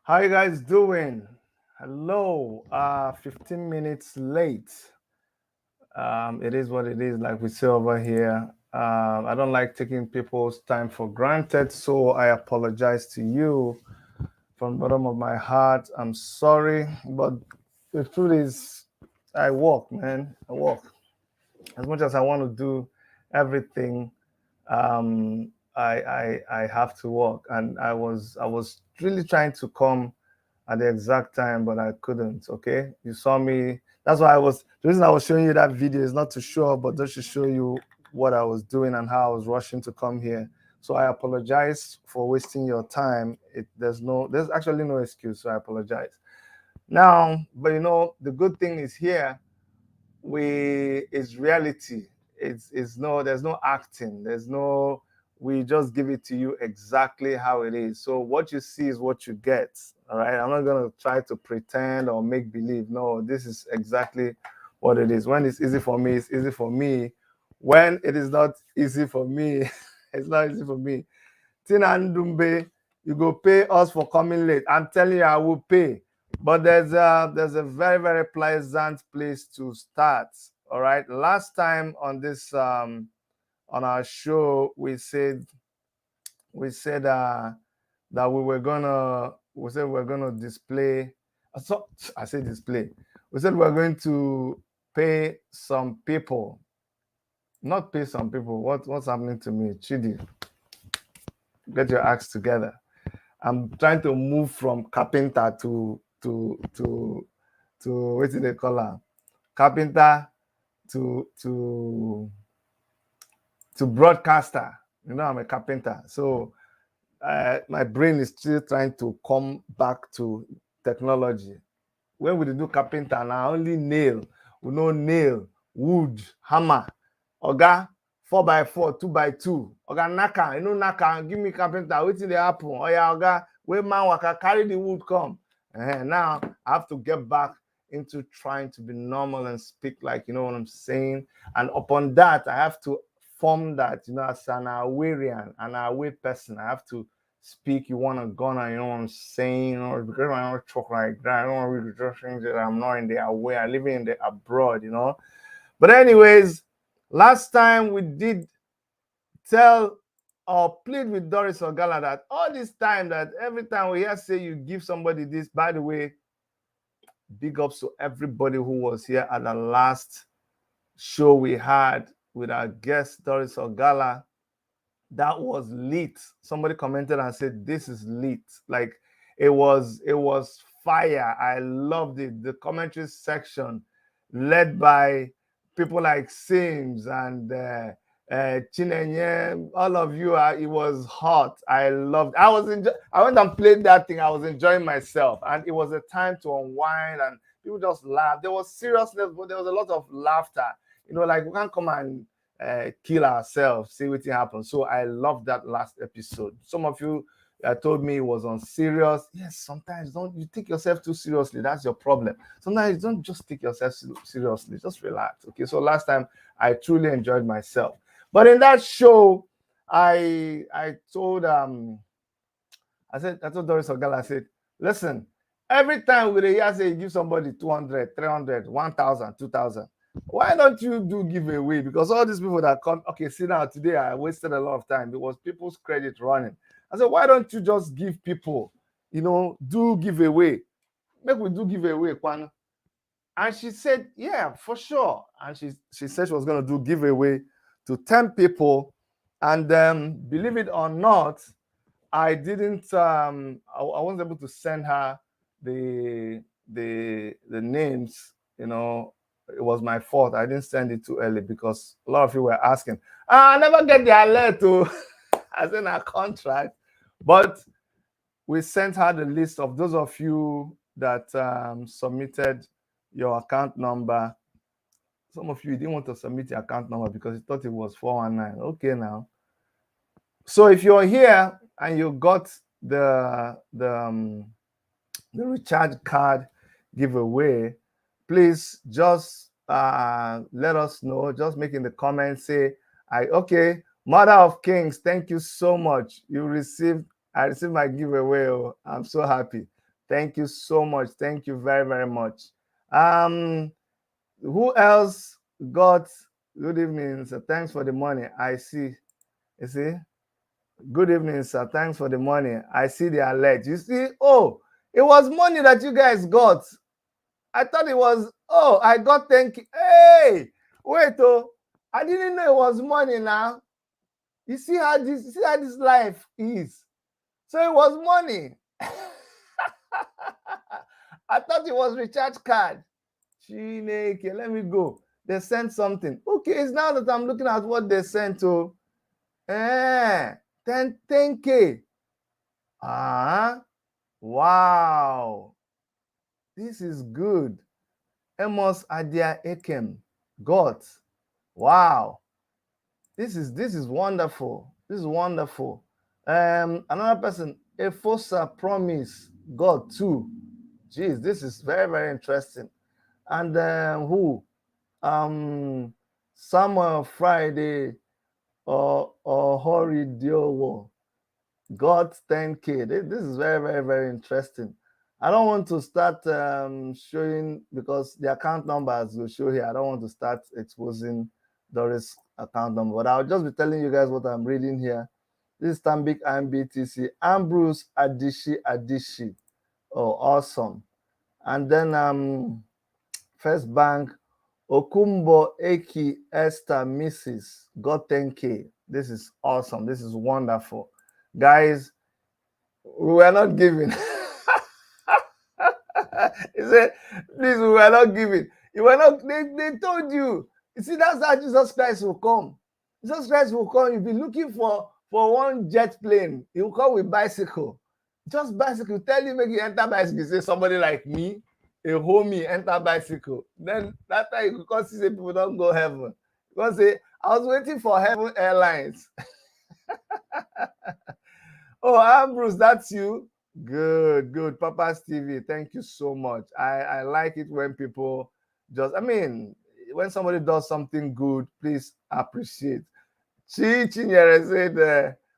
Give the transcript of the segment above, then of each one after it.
How you guys doing? Hello. 15 minutes late. It is what it is, like we say over here. I don't like taking people's time for granted, so I apologize to you from the bottom of my heart. I'm sorry, but the truth is, I work, man. I work as much as I want to do everything. I have to work, and I was really trying to come at the exact time, but I couldn't. Okay, you saw me. That's why the reason I was showing you that video is not to show up, but just to show you what I was doing and how I was rushing to come here. So I apologize for wasting your time. There's actually no excuse, so I apologize. Now, but the good thing is here it's reality. It's no There's no acting. We just give it to you exactly how it is. So what you see is what you get. All right. I'm not gonna try to pretend or make believe. No, this is exactly what it is. When it's easy for me, it's easy for me. When it is not easy for me, it's not easy for me. Tina Ndumbe, you go pay us for coming late. I'm telling you, I will pay. But there's a very, very pleasant place to start. All right. Last time on this on our show, we said that we said we're gonna display. So I say display. We said we're going to pay some people, not pay some people. What's happening to me, Chidi? Get your acts together. I'm trying to move from carpenter to what do they call her? Carpenter to to to broadcaster. I'm a carpenter, so my brain is still trying to come back to technology. When we do carpenter now, only nail. We know nail, wood, hammer, oga, 4x4, 2x2. Oga naka, naka, give me carpenter, wetin dey happen? Oya oga, wey man waka carry the wood come. Now I have to get back into trying to be normal and speak like you know what I'm saying. And upon that, I have to form that, as an aware person. I have to speak, you want to gonna, you know what I'm saying, or because I don't talk like that, I don't want to read the things that I'm not in the aware, I live in the abroad. But anyways, last time we did tell or plead with Doris Ogala that all this time, that every time we hear say you give somebody this, by the way, big ups to everybody who was here at the last show we had with our guest Doris Ogala. That was lit. Somebody commented and said, "This is lit." Like it was fire. I loved it. The commentary section, led by people like Sims and Chinenye, all of you. It was hot. I loved. I went and played that thing. I was enjoying myself, and it was a time to unwind and people just laughed. There was seriousness, but there was a lot of laughter. Like we can't come and kill ourselves, see what happens. So I love that last episode. Some of you told me it was on serious. Yes, sometimes don't you take yourself too seriously. That's your problem. Sometimes don't just take yourself seriously. Just relax. Okay. So last time I truly enjoyed myself. But in that show, I told I told Doris Ogala, I said, listen, every time we hear say you give somebody 200, 300, 1,000, 2,000, why don't you do giveaway? Because all these people that come, okay, see now today I wasted a lot of time. It was people's credit running. I said, why don't you just give people, do giveaway? Make we do giveaway, Kwan. And she said, yeah, for sure. And she said she was going to do giveaway to 10 people. And believe it or not, I didn't I wasn't able to send her the names. It was my fault. I didn't send it too early because a lot of you were asking. I never get the alert to as in a contract. But we sent her the list of those of you that submitted your account number. Some of you didn't want to submit your account number because you thought it was 419. Okay, now. So if you're here and you got the recharge card giveaway, please just let us know. Just make in the comments, say, okay, Mother of Kings, thank you so much. I received my giveaway. Oh, I'm so happy. Thank you so much. Thank you very, very much. Who else got good evening, sir? Thanks for the money. I see. You see? Good evening, sir. Thanks for the money. I see the alert. You see? Oh, it was money that you guys got. I thought it was, oh, I got 10K. Hey, wait, oh, I didn't know it was money now. You see how this life is. So it was money. I thought it was recharge card. Chineke, let me go. They sent something. Okay, it's now that I'm looking at what they sent to. 10K. Wow. This is good. Amos Adia Ekem got. Wow. This is wonderful. This is wonderful. Another person, Efosa Promise got 2. Jeez, this is very, very interesting. And who? Samuel Friday or Hori Diowo got 10K. This is very, very, very interesting. I don't want to start showing, because the account numbers will show here. I don't want to start exposing Doris' account number, but I'll just be telling you guys what I'm reading here. This is Stambik IMBTC, Ambrose Adishi. Oh, awesome. And then First Bank, Okumbo Eki Esther Mrs. got 10K. This is awesome. This is wonderful. Guys, we were not giving. He said, please, we were not giving. You were not, they told you. You see, that's how Jesus Christ will come. Jesus Christ will come. You'll be looking for one jet plane. He will come with bicycle. Just bicycle. Tell you, make you enter bicycle. Say somebody like me, a homie, enter bicycle. Then that time you can see people don't go heaven. Because say, I was waiting for Heaven Airlines. Oh, Ambrose, that's you. Good. Papa's TV, thank you so much. I like it when people just, I mean, when somebody does something good, please appreciate. Chinyere said,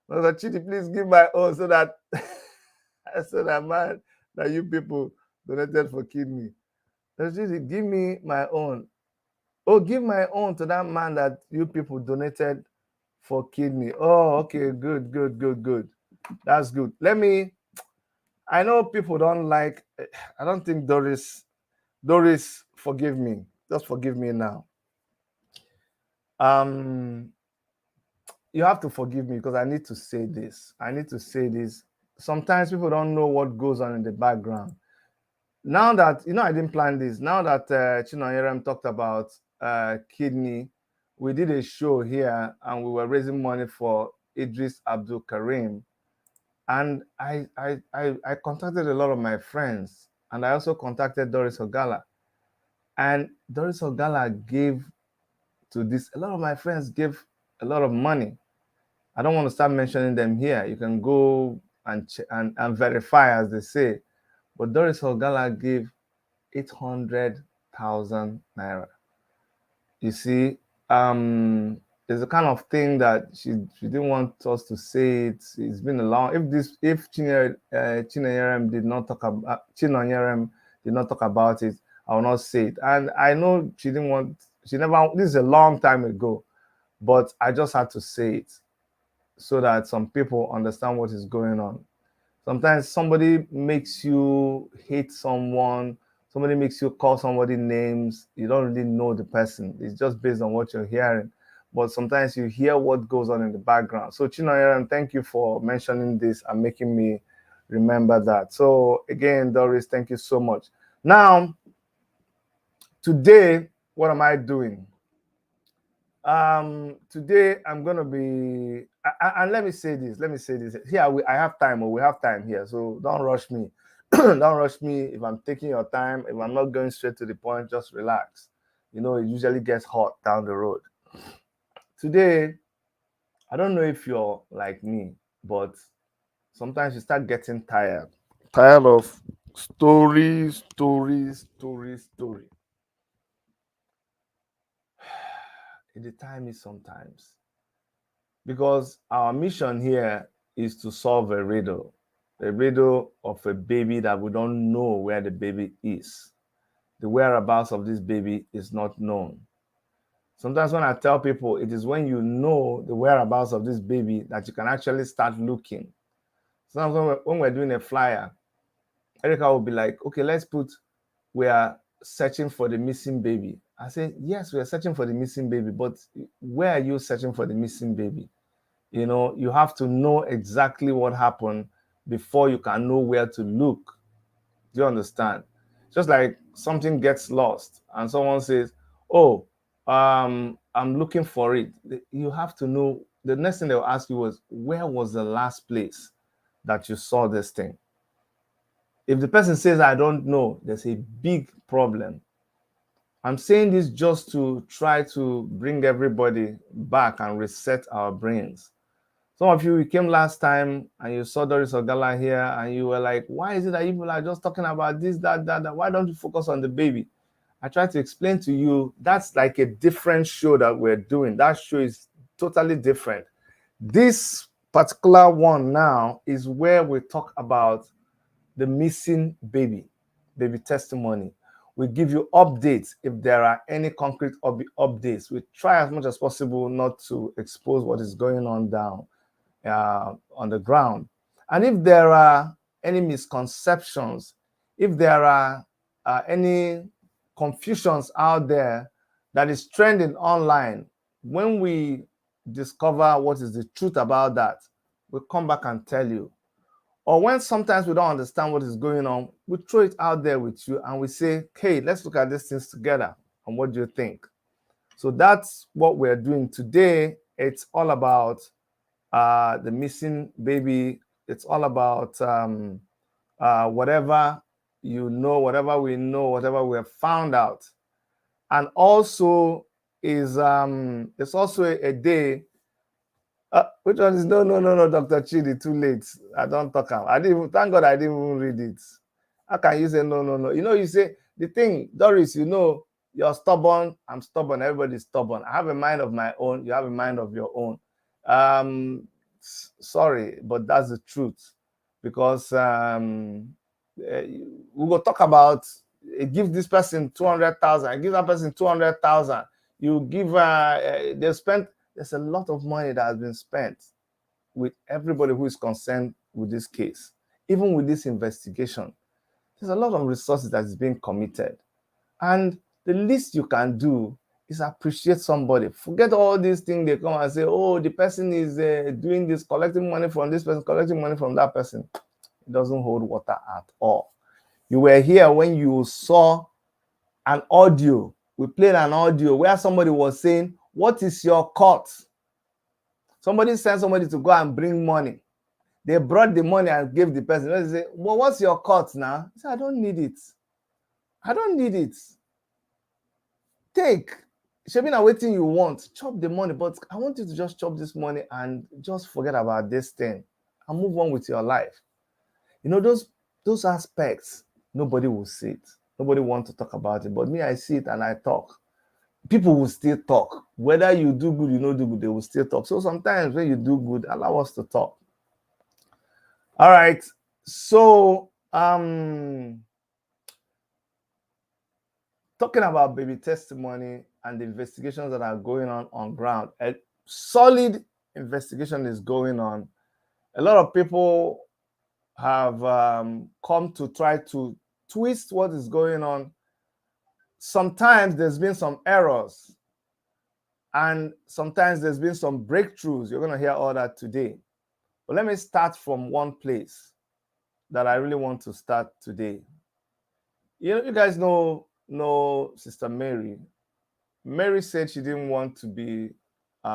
Chidi, please give my own so that so that man that you people donated for kidney. Chidi, give me my own. Oh, give my own to that man that you people donated for kidney. Oh, okay, good. That's good. I know people don't like, I don't think Doris, forgive me. Just forgive me now. You have to forgive me because I need to say this. Sometimes people don't know what goes on in the background. Now that, I didn't plan this. Now that Chinoyerem talked about kidney, we did a show here and we were raising money for Idris Abdul Karim. And I contacted a lot of my friends, and I also contacted Doris Ogala. And Doris Ogala gave to this. A lot of my friends gave a lot of money. I don't want to start mentioning them here. You can go and verify, as they say. But Doris Ogala gave 800,000 naira. You see, there's a kind of thing that she didn't want us to say it. It's been a long. If Chinonyerem did not talk about it, I will not say it. And I know she didn't want. She never. This is a long time ago, but I just had to say it so that some people understand what is going on. Sometimes somebody makes you hate someone. Somebody makes you call somebody names. You don't really know the person. It's just based on what you're hearing. But sometimes you hear what goes on in the background. So Chinoyeram, thank you for mentioning this and making me remember that. So again, Doris, thank you so much. Now, today, what am I doing? Today I'm gonna be, and let me say this. Here I have time, or we have time here, so don't rush me. Don't rush me. If I'm taking your time, if I'm not going straight to the point, just relax. It usually gets hot down the road. Today, I don't know if you're like me, but sometimes you start getting tired of story. The time is sometimes, because our mission here is to solve a riddle. the riddle of a baby that we don't know where the baby is. The whereabouts of this baby is not known. Sometimes when I tell people, it is when you know the whereabouts of this baby that you can actually start looking. Sometimes when we're doing a flyer, Erica will be like, okay, let's put, we are searching for the missing baby. I say, yes, we are searching for the missing baby, but where are you searching for the missing baby? You know, you have to know exactly what happened before you can know where to look. Do you understand? Just like something gets lost and someone says, oh, I'm looking for it. You have to know, the next thing they'll ask you was, where was the last place that you saw this thing? If the person says, I don't know, there's a big problem. I'm saying this just to try to bring everybody back and reset our brains. Some of you came last time and you saw Doris Ogala here and you were like, why is it that people are just talking about this, that? Why don't you focus on the baby? I tried to explain to you, that's like a different show that we're doing. That show is totally different. This particular one now is where we talk about the missing baby testimony. We give you updates if there are any concrete updates. We try as much as possible not to expose what is going on down on the ground. And if there are any misconceptions, if there are any confusions out there that is trending online, when we discover what is the truth about that, we'll come back and tell you. Or when sometimes we don't understand what is going on, we throw it out there with you and we say, hey, let's look at these things together. And what do you think? So that's what we're doing today. It's all about the missing baby. It's all about whatever you know, whatever we know, whatever we have found out. And also is it's also a day. Which one is no, Dr. Chidi, too late. I don't talk. I didn't even, thank God I didn't even read it. How can you say no? You know, you say the thing, Doris, you know, you're stubborn, I'm stubborn, everybody's stubborn. I have a mind of my own, you have a mind of your own. Sorry, but that's the truth. Because we will talk about give this person 200,000, give that person 200,000. You give they spent. There's a lot of money that has been spent with everybody who is concerned with this case, even with this investigation. There's a lot of resources that is being committed, and the least you can do is appreciate somebody. Forget all these things. They come and say, oh, the person is doing this, collecting money from this person, collecting money from that person. It doesn't hold water at all. You were here when you saw an audio. We played an audio where somebody was saying, what is your cut? Somebody sent somebody to go and bring money. They brought the money and gave the person. They say, well, what's your cut now? He said, I don't need it. I don't need it. Take. Shebina, waiting you want. Chop the money, but I want you to just chop this money and just forget about this thing and move on with your life. You know, those aspects, nobody will see it. Nobody wants to talk about it. But me, I see it and I talk. People will still talk. Whether you do good, you don't do good, they will still talk. So sometimes when you do good, allow us to talk. All right. So talking about baby testimony and the investigations that are going on ground, a solid investigation is going on. A lot of people have come to try to twist what is going on. Sometimes there's been some errors, and sometimes there's been some breakthroughs. You're going to hear all that today. But let me start from one place that I really want to start today. You guys know Sister Mary. Mary said she didn't want to be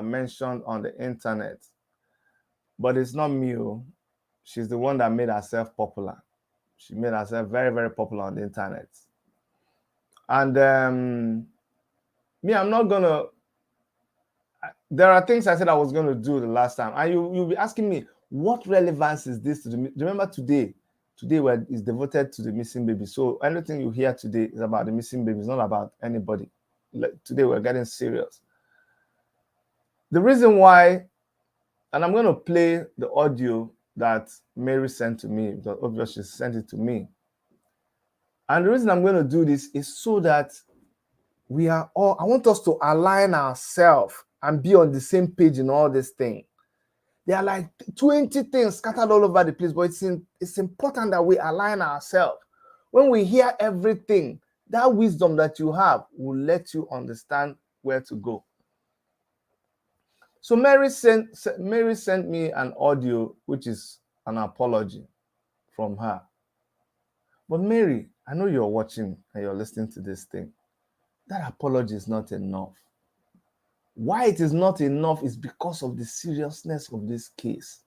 mentioned on the internet. But it's not me. She's the one that made herself popular. She made herself very, very popular on the internet. And me, I'm not going to... There are things I said I was going to do the last time. And you'll be asking me, what relevance is this to the... Remember today is devoted to the missing baby. So anything you hear today is about the missing baby. It's not about anybody. Today we're getting serious. The reason why, and I'm going to play the audio that Mary sent to me, because obviously she sent it to me. And the reason I'm going to do this is so that we are all, I want us to align ourselves and be on the same page in all this thing. There are like 20 things scattered all over the place, but it's important that we align ourselves. When we hear everything, that wisdom that you have will let you understand where to go. So Mary sent me an audio, which is an apology from her. But Mary, I know you're watching and you're listening to this thing. That apology is not enough. Why it is not enough is because of the seriousness of this case.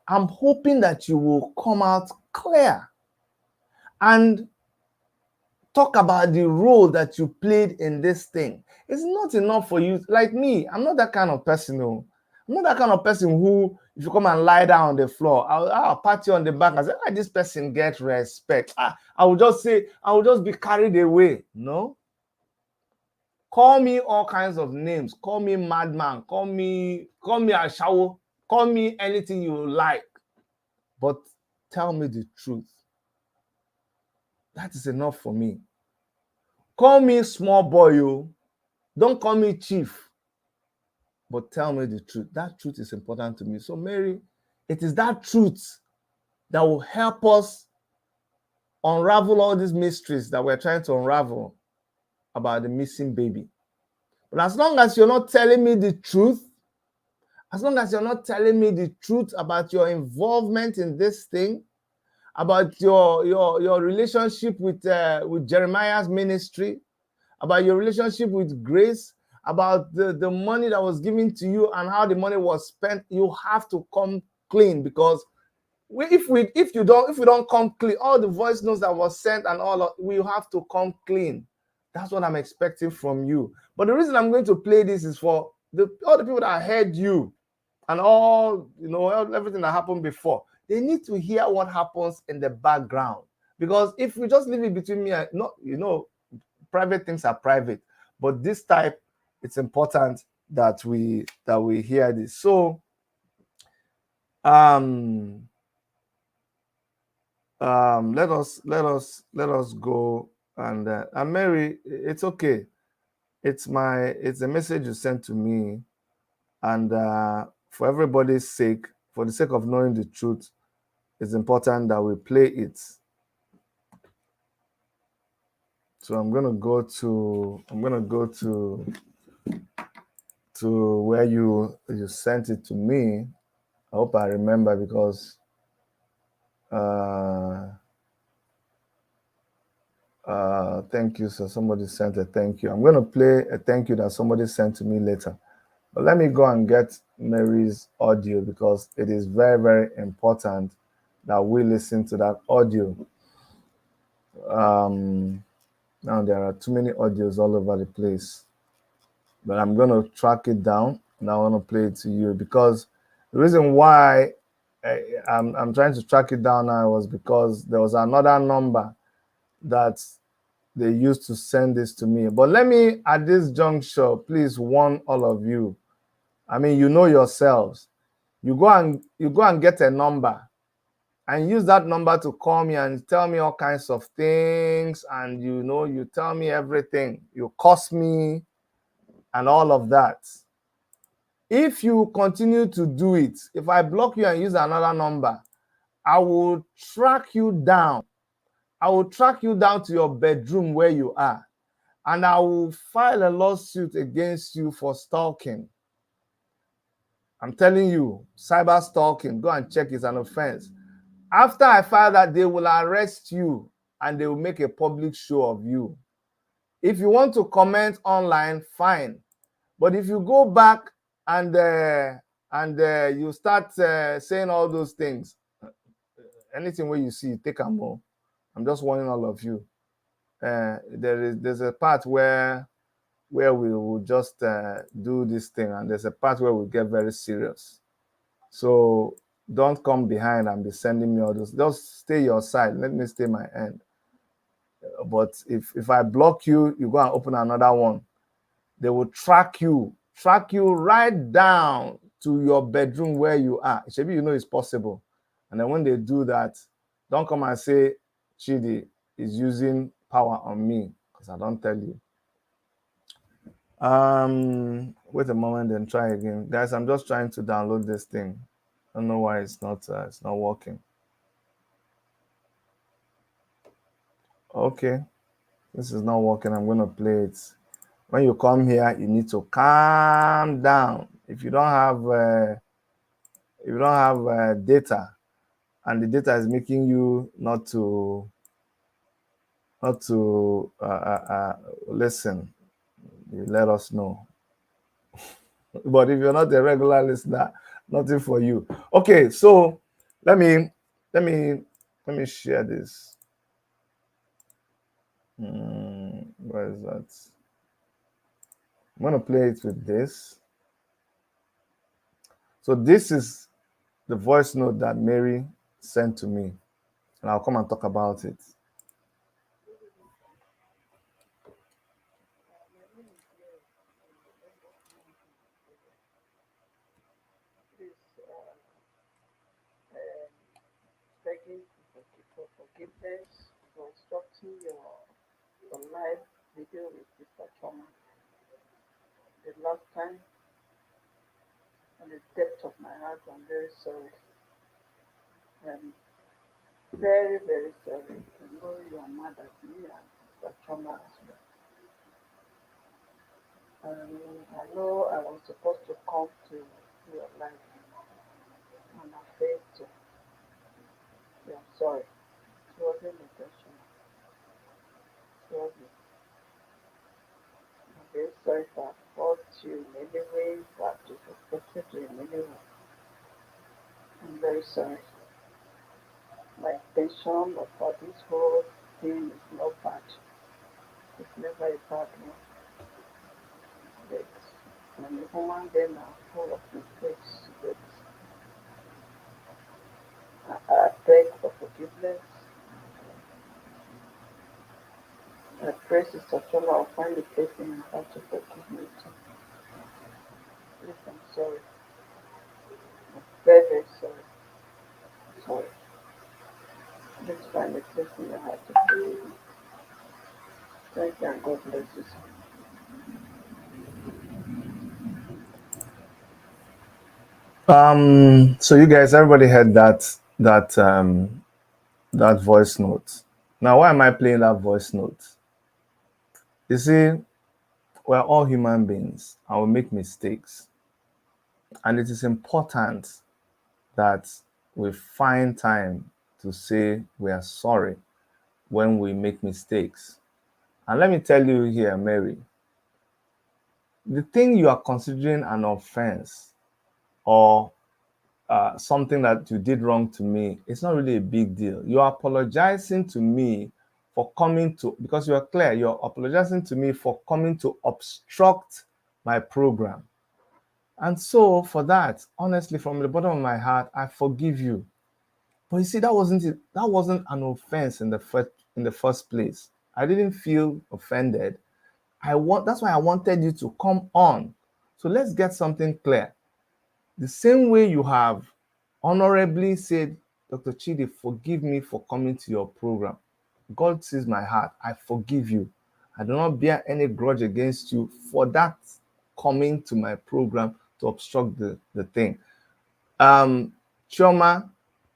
I'm hoping that you will come out clear and talk about the role that you played in this thing. It's not enough for you. Like me, I'm not that kind of person. No. I'm not that kind of person who, if you come and lie down on the floor, I'll pat you on the back and say, this person gets respect. I will just be carried away. No. Call me all kinds of names. Call me madman. Call me Ashawo. Call me anything you like. But tell me the truth. That is enough for me. Call me small boy, yo. Don't call me chief. But tell me the truth. That truth is important to me. So, Mary, it is that truth that will help us unravel all these mysteries that we're trying to unravel about the missing baby. But as long as you're not telling me the truth, as long as you're not telling me the truth about your involvement in this thing, about your relationship with Jeremiah's ministry, about your relationship with Grace, about the money that was given to you and how the money was spent, you have to come clean. Because if you don't come clean, all the voice notes that was sent and we have to come clean. That's what I'm expecting from you. But the reason I'm going to play this is for all the people that heard you and everything that happened before. They need to hear what happens in the background. Because if we just leave it between me and private things are private. But this type, it's important that we hear this. So let us go and Mary, it's okay. It's a message you sent to me, and for everybody's sake, for the sake of knowing the truth, it's important that we play it. So I'm gonna go to where you sent it to me. I hope I remember, because thank you. So somebody sent a thank you. I'm going to play a thank you that somebody sent to me later. But let me go and get Mary's audio, because it is very, very important that we listen to that audio. Now there are too many audios all over the place, but I'm going to track it down and I want to play it to you, because the reason why I'm trying to track it down now was because there was another number that they used to send this to me. But let me, at this juncture, please warn all of you. I mean, you know yourselves. You go and get a number and use that number to call me and tell me all kinds of things, and you tell me everything. You curse me and all of that. If you continue to do it, if I block you and use another number, I will track you down. I will track you down to your bedroom where you are, and I will file a lawsuit against you for stalking. I'm telling you, cyber stalking, go and check, it's an offense. After I file that, they will arrest you and they will make a public show of you. If you want to comment online, fine. But if you go back and you start saying all those things, anything where you see, take a more. I'm just warning all of you. There's a part where we will just do this thing, and there's a part where we get very serious. So don't come behind and be sending me all those. Just stay your side. Let me stay my end. But if I block you, you go and open another one. They will track you right down to your bedroom where you are. Maybe it's possible. And then when they do that, don't come and say Chidi is using power on me, because I don't tell you. Wait a moment, then try again. Guys, I'm just trying to download this thing. I don't know why it's not working. Okay, this is not working. I'm going to play it. When you come here, you need to calm down. If you don't have data, and the data is making you not to listen, you let us know. But if you're not a regular listener, nothing for you. Okay, so let me share this. Where is that? I'm going to play it with this. So this is the voice note that Mary sent to me, and I'll come and talk about it. Begging for forgiveness, for instructing your live video with Mr. Choma. The last time, on the depth of my heart, I'm very sorry. I'm very, very sorry. I know you are mad at me and Mr. Choma as well. I know I was supposed to come to your life, and I failed to. Yeah, I'm sorry. It wasn't intentional. It wasn't. I'm very sorry if I hurt you in any way, if I disrespected you in any way. I'm very sorry. My intention for this whole thing is not bad. It's never a bad one. But I'm a human being and full of mistakes. But I beg for forgiveness. I pray Sister Chola will find a place in her heart to forgive me too. Please, I'm sorry. I'm very, very sorry. Sorry. Please find a place in your heart to forgive me. Thank you and God bless you. So you guys, everybody heard that voice note. Now, why am I playing that voice note? You see, we're all human beings and we make mistakes. And it is important that we find time to say we are sorry when we make mistakes. And let me tell you here, Mary, the thing you are considering an offense or something that you did wrong to me, it's not really a big deal. You are apologizing to me for coming to, because you are clear, you're apologizing to me for coming to obstruct my program. And so for that, honestly, from the bottom of my heart, I forgive you. But you see, that wasn't an offense in the first place. I didn't feel offended. That's why I wanted you to come on. So let's get something clear. The same way you have honorably said, Dr. Chidi, forgive me for coming to your program. God sees my heart. I forgive you. I do not bear any grudge against you for that coming to my program to obstruct the thing. Chioma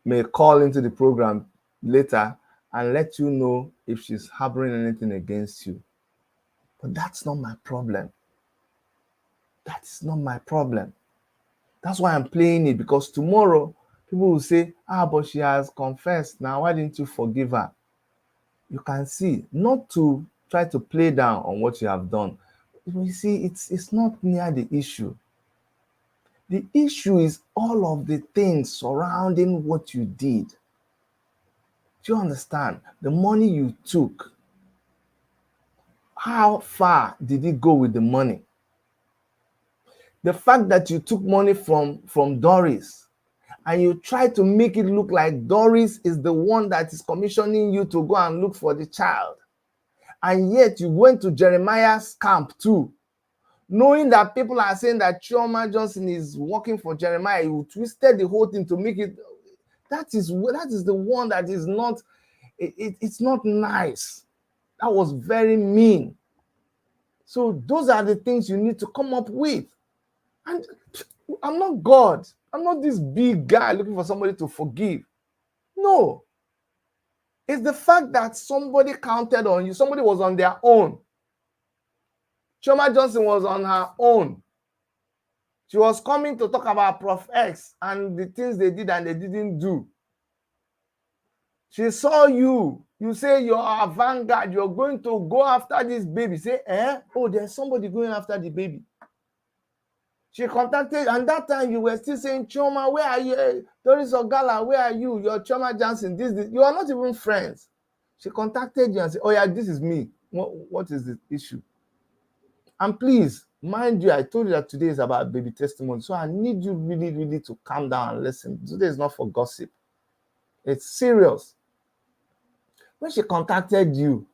may call into the program later and let you know if she's harboring anything against you. But that's not my problem. That's not my problem. That's why I'm playing it, because tomorrow people will say, but she has confessed now. Why didn't you forgive her? You can see, not to try to play down on what you have done. You see, it's not near the issue. The issue is all of the things surrounding what you did. Do you understand? The money you took, how far did it go with the money? The fact that you took money from Doris and you try to make it look like Doris is the one that is commissioning you to go and look for the child. And yet you went to Jeremiah's camp too, knowing that people are saying that Chioma Johnson is working for Jeremiah. You twisted the whole thing to make it. That is the one that is not, it's not nice. That was very mean. So those are the things you need to come up with. And I'm not God. I'm not this big guy looking for somebody to forgive. No. It's the fact that somebody counted on you. Somebody was on their own. Chioma Johnson was on her own. She was coming to talk about Prof X and the things they did and they didn't do. She saw you. You say you're a vanguard. You're going to go after this baby. Say, oh, there's somebody going after the baby. She contacted, and that time you were still saying, Chioma, where are you? Doris Ogala, where are you? You're Chioma Johnson. This. You are not even friends. She contacted you and said, oh yeah, this is me. What is the issue? And please, mind you, I told you that today is about baby testimony. So I need you really, really to calm down and listen. Today is not for gossip. It's serious. When she contacted you,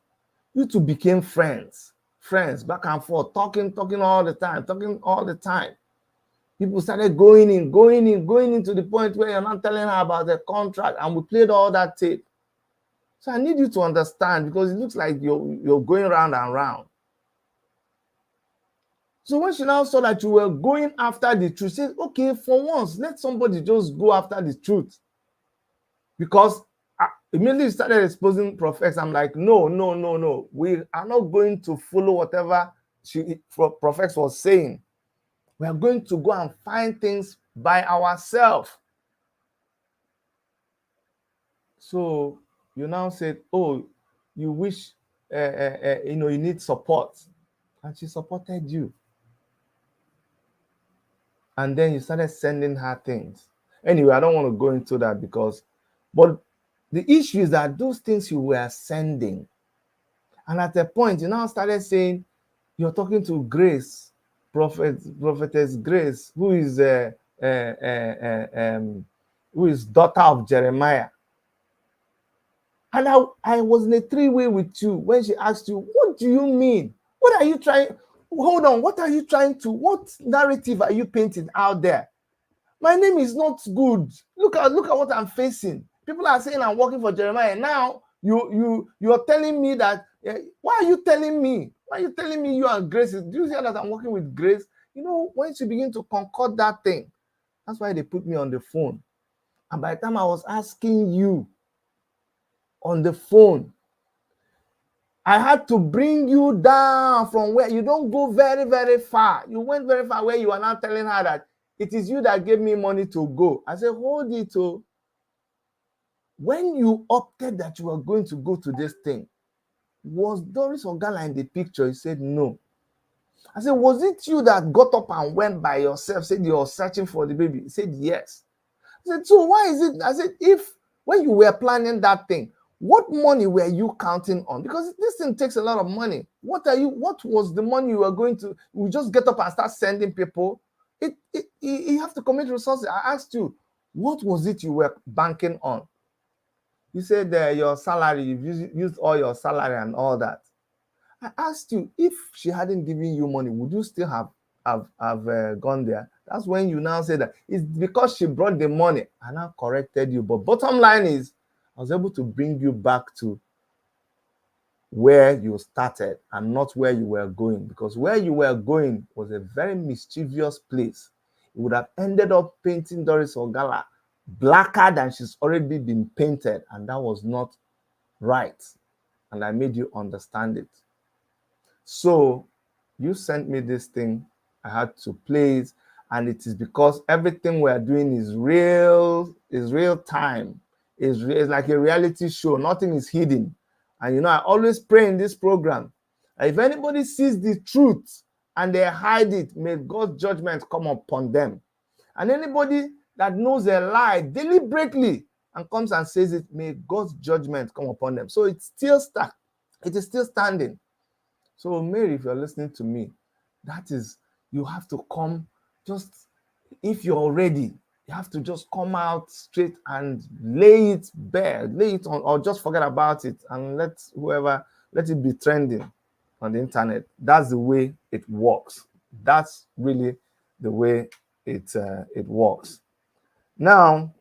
you two became friends. Friends, back and forth, talking all the time. People started going into the point where you're not telling her about the contract, and we played all that tape. So I need you to understand, because it looks like you're going round and round. So when she now saw that you were going after the truth, she said, okay, for once, let somebody just go after the truth. Because I immediately started exposing Prof X. I'm like, no. We are not going to follow whatever Prof X was saying. We are going to go and find things by ourselves. So you now said, oh, you wish, you need support. And she supported you. And then you started sending her things. Anyway, I don't want to go into that but the issue is that those things you were sending, and at a point you now started saying you're talking to Grace, prophetess Grace, who is daughter of Jeremiah. And I was in a three-way with you when she asked you, what do you mean? What are you trying? Hold on, what narrative are you painting out there? My name is not good. Look at what I'm facing. People are saying I'm working for Jeremiah. Now you're telling me that. Why are you telling me? Why are you telling me you and Grace? Do you hear that I'm working with Grace? Once you begin to concord that thing, that's why they put me on the phone. And by the time I was asking you on the phone, I had to bring you down from where you don't go very, very far. You went very far where you are now telling her that it is you that gave me money to go. I said, hold it. Oh. When you opted that you were going to go to this thing, was Doris Ogala in the picture? He said, no. I said, was it you that got up and went by yourself, said you're searching for the baby? He said, yes. I said, so why is it? I said, when you were planning that thing, what money were you counting on? Because this thing takes a lot of money. What was the money you were going to? We just get up and start sending people. You have to commit resources. I asked you, what was it you were banking on? You said your salary, you've used all your salary and all that. I asked you, if she hadn't given you money, would you still have gone there? That's when you now say that it's because she brought the money. I now corrected you. But bottom line is, I was able to bring you back to where you started and not where you were going, because where you were going was a very mischievous place. It would have ended up painting Doris Ogala blacker than she's already been painted, and that was not right. And I made you understand it. So you sent me this thing, I had to play it, and it is because everything we're doing is real time. It's like a reality show. Nothing is hidden. And I always pray in this program, if anybody sees the truth and they hide it, may God's judgment come upon them. And anybody that knows a lie deliberately and comes and says it, may God's judgment come upon them. So it is still standing. So Mary, if you're listening to me, that is, you have to come, just if you're ready, you have to just come out straight and lay it bare, lay it on, or just forget about it and let it be trending on the internet. That's the way it works. That's really the way it works. Now,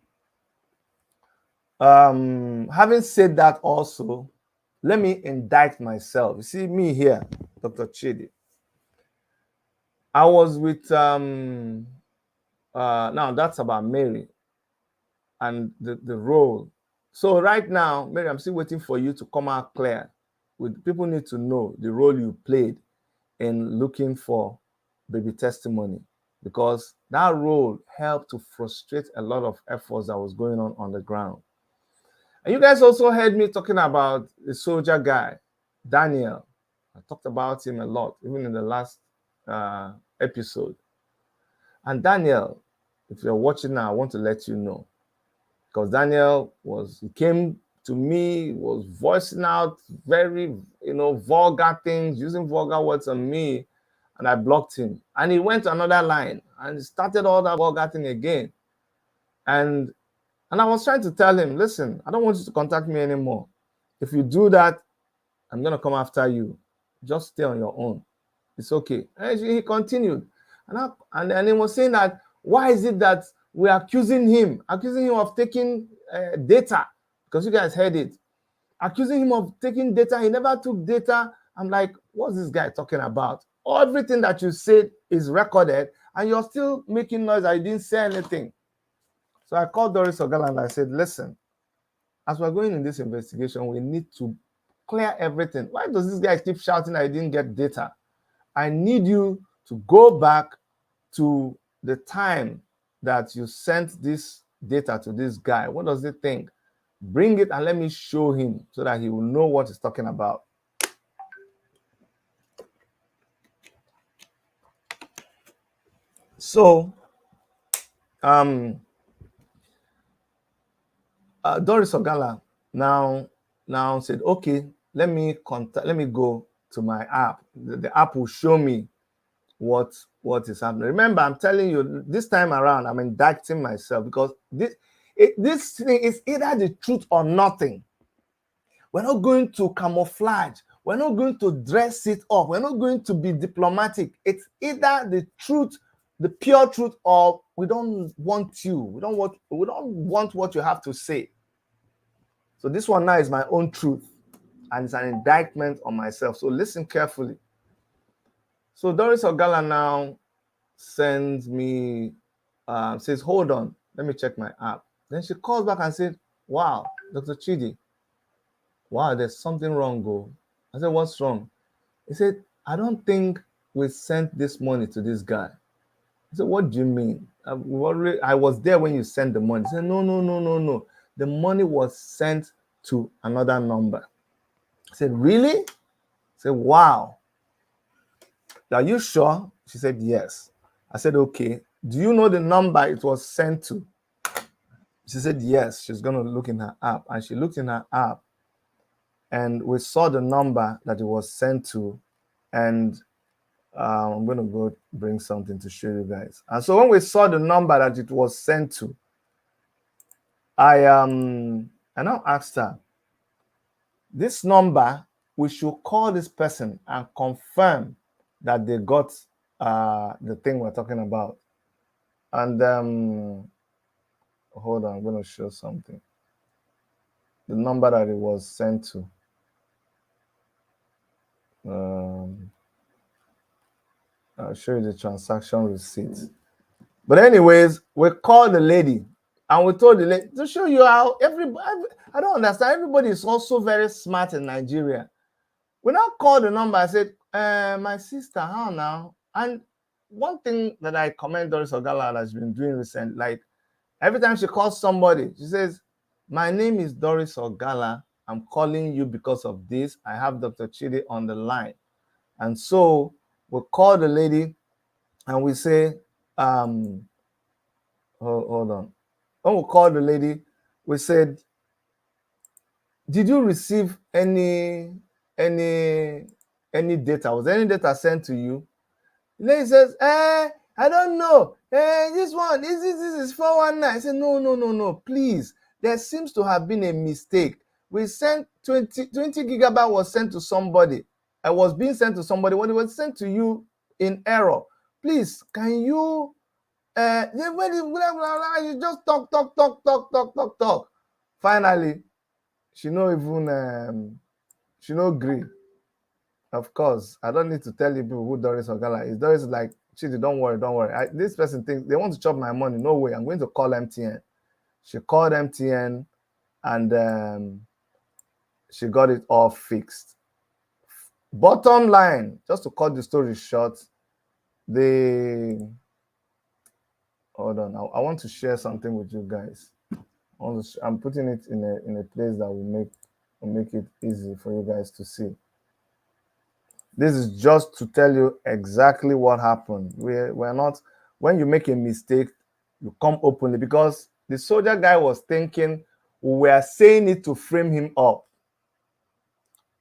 Having said that also, let me indict myself. You see me here, Dr. Chidi. I was with now that's about Mary and the role. So right now, Mary, I'm still waiting for you to come out clear. People need to know the role you played in looking for baby testimony, because that role helped to frustrate a lot of efforts that was going on the ground. And you guys also heard me talking about the soldier guy, Daniel. I talked about him a lot, even in the last episode. And Daniel, if you're watching now, I want to let you know, because Daniel he came to me, was voicing out very, vulgar things, using vulgar words on me, and I blocked him. And he went to another line and started all that vulgar thing again. And I was trying to tell him, listen, I don't want you to contact me anymore. If you do that, I'm going to come after you. Just stay on your own. It's okay. And he continued. And he was saying that, why is it that we're accusing him of taking data? Because you guys heard it. Accusing him of taking data. He never took data. I'm like, what's this guy talking about? Everything that you said is recorded, and you're still making noise. I didn't say anything. So I called Doris Ogala and I said, listen, as we're going in this investigation, we need to clear everything. Why does this guy keep shouting I didn't get data? I need you to go back to the time that you sent this data to this guy. What does he think? Bring it and let me show him so that he will know what he's talking about. So, Doris Ogala now said, okay, let me go to my app. The app will show me what is happening. Remember, I'm telling you, this time around, I'm indicting myself, because this thing is either the truth or nothing. We're not going to camouflage. We're not going to dress it up. We're not going to be diplomatic. It's either the truth, the pure truth, or we don't want you. We don't want what you have to say. So this one now is my own truth, and it's an indictment on myself. So listen carefully. So Doris Ogala now sends me, says, hold on, let me check my app. Then she calls back and said, wow, Dr. Chidi, wow, there's something wrong, go. I said, what's wrong? He said, I don't think we sent this money to this guy. I said, what do you mean? I was there when you sent the money. He said, no. The money was sent to another number. I said, really? I said, wow. Are you sure? She said, yes. I said, okay. Do you know the number it was sent to? She said, yes. She's going to look in her app. And she looked in her app, and we saw the number that it was sent to. And I'm going to go bring something to show you guys. And so when we saw the number that it was sent to, I now asked her, this number, we should call this person and confirm that they got the thing we're talking about. And hold on, I'm going to show something. The number that it was sent to. I'll show you the transaction receipt. But anyways, we called the lady and we told the lady to show you how I don't understand. Everybody is also very smart in Nigeria. We now called the number. I said, my sister, how now? And one thing that I commend Doris Ogala has been doing recently, like every time she calls somebody, she says, my name is Doris Ogala. I'm calling you because of this. I have Dr. Chidi on the line. And so we call the lady and we say, hold on. When we called the lady, we said, did you receive any data? Was any data sent to you? The lady says, I don't know. This one, this is 419. I said, no, please. There seems to have been a mistake. We sent 20 gigabyte was sent to somebody. I was being sent to somebody when it was sent to you in error. Please, can you you just talk. Finally, she no even she no agree. Of course, I don't need to tell you people who Doris Ogala is. Doris is like, Chidi, don't worry, don't worry. This person thinks they want to chop my money. No way. I'm going to call MTN. She called MTN and she got it all fixed. Bottom line, just to cut the story short, hold on. I want to share something with you guys. I'm putting it in a place that will make it easy for you guys to see. This is just to tell you exactly what happened. We're not, when you make a mistake, you come openly, because the soldier guy was thinking we were saying it to frame him up.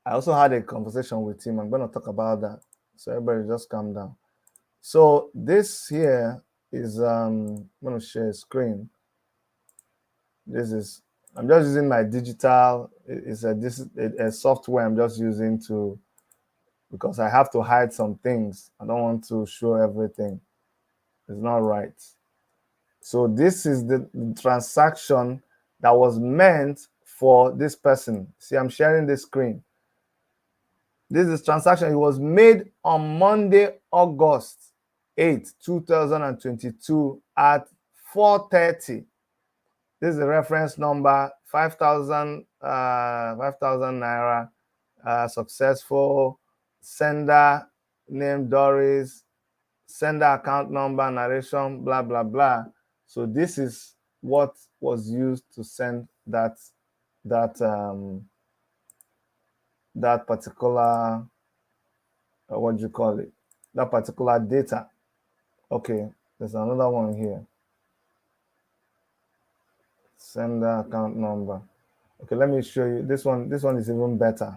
I also had a conversation with him. I'm going to talk about that. So everybody just calm down. So this here is, I'm going to share a screen. I'm just using my digital, this is a software I'm just using because I have to hide some things. I don't want to show everything. It's not right. So this is the transaction that was meant for this person. See, I'm sharing the screen. This is transaction. It was made on Monday, August 8, 2022 at 4:30. This is the reference number, 5,000 naira, successful, sender name Doris, sender account number, narration, blah, blah, blah. So this is what was used to send that particular, what do you call it? That particular data. Okay, there's another one here. Sender account number. Okay, let me show you this one. This one is even better.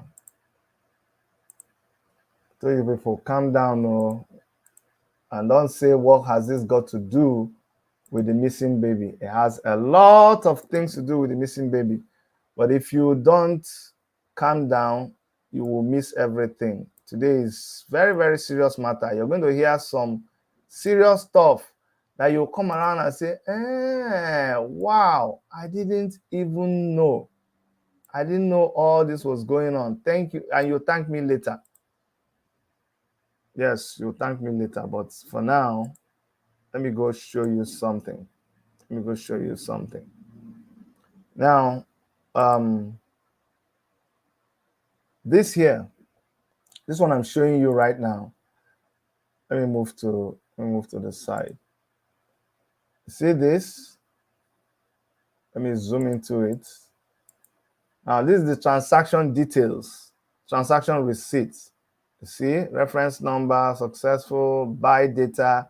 So you people, calm down, no, and don't say, what has this got to do with the missing baby? It has a lot of things to do with the missing baby. But if you don't calm down, you will miss everything. Today is very, very serious matter. You're going to hear some serious stuff that you'll come around and say, wow, I didn't even know. I didn't know all this was going on. Thank you. And you'll thank me later. Yes, you'll thank me later. But for now, let me go show you something. Now, this one I'm showing you right now. Let me move to the side. See this? Let me zoom into it. Now, this is the transaction details, transaction receipts. You see, reference number, successful, buy data,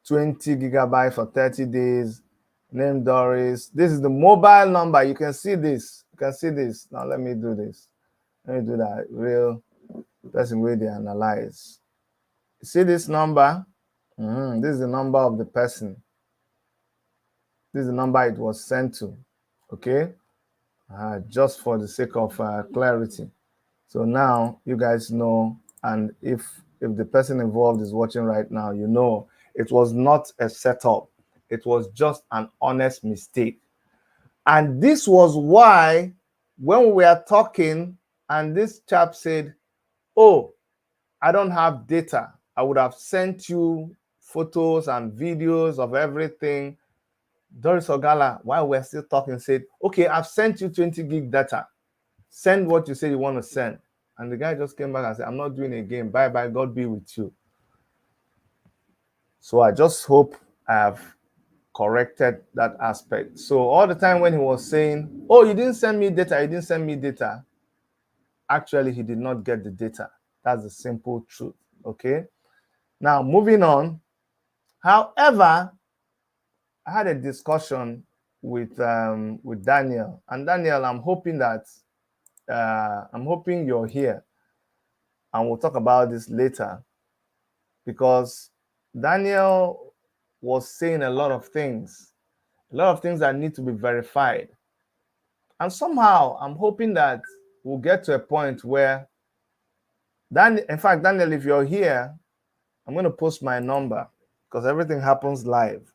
20 gigabytes for 30 days, name Doris. This is the mobile number. You can see this. Now, let me do this. Let me do that real person where they analyze. You see this number? This is the number of the person. This is the number it was sent to. Okay? Just for the sake of clarity. So now you guys know, and if the person involved is watching right now, you know it was not a setup. It was just an honest mistake. And this was why when we were talking and this chap said, oh, I don't have data, I would have sent you photos and videos of everything. Doris Ogala, while we're still talking, said, okay, I've sent you 20 gig data. Send what you say you want to send. And the guy just came back and said, I'm not doing a game. Bye-bye. God be with you. So I just hope I have corrected that aspect. So all the time when he was saying, oh, you didn't send me data, actually, he did not get the data. That's the simple truth. Okay? Now, moving on. However, I had a discussion with Daniel. And Daniel, I'm hoping you're here. And we'll talk about this later. Because Daniel was saying a lot of things that need to be verified. And somehow, I'm hoping that we'll get to a point where, in fact, Daniel, if you're here, I'm going to post my number because everything happens live.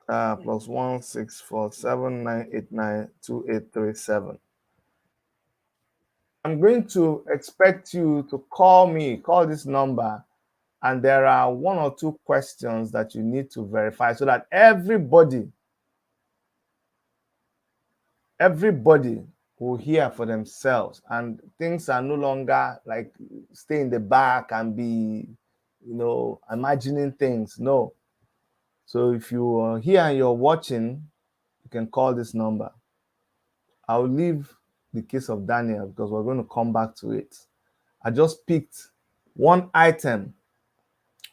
plus 16479892837. I'm going to expect you to call me, call this number, and there are one or two questions that you need to verify so that everybody will hear for themselves, and things are no longer like stay in the back and be, imagining things. No. So if you are here and you're watching, you can call this number. I'll leave the case of Daniel because we're going to come back to it. I just picked one item,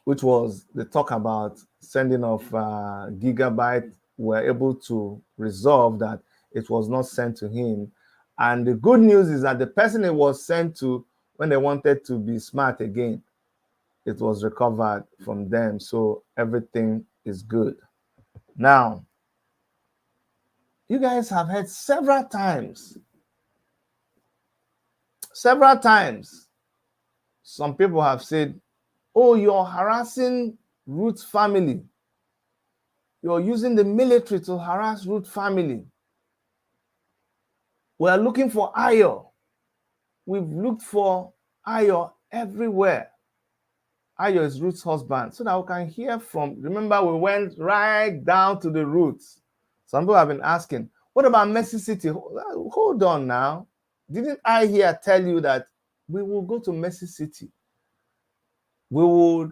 which was the talk about sending of gigabyte. We're able to resolve that it was not sent to him. And the good news is that the person it was sent to, when they wanted to be smart again, it was recovered from them. So everything is good. Now, you guys have heard several times, some people have said, oh, you're harassing Ruth family. You're using the military to harass Ruth family. We're looking for Ayo. We've looked for Ayo everywhere. Ayo is Ruth's husband, so that we can hear from. Remember, we went right down to the roots. Some people have been asking, what about Mercy City? Hold on now. Didn't I here tell you that we will go to Mercy City? We will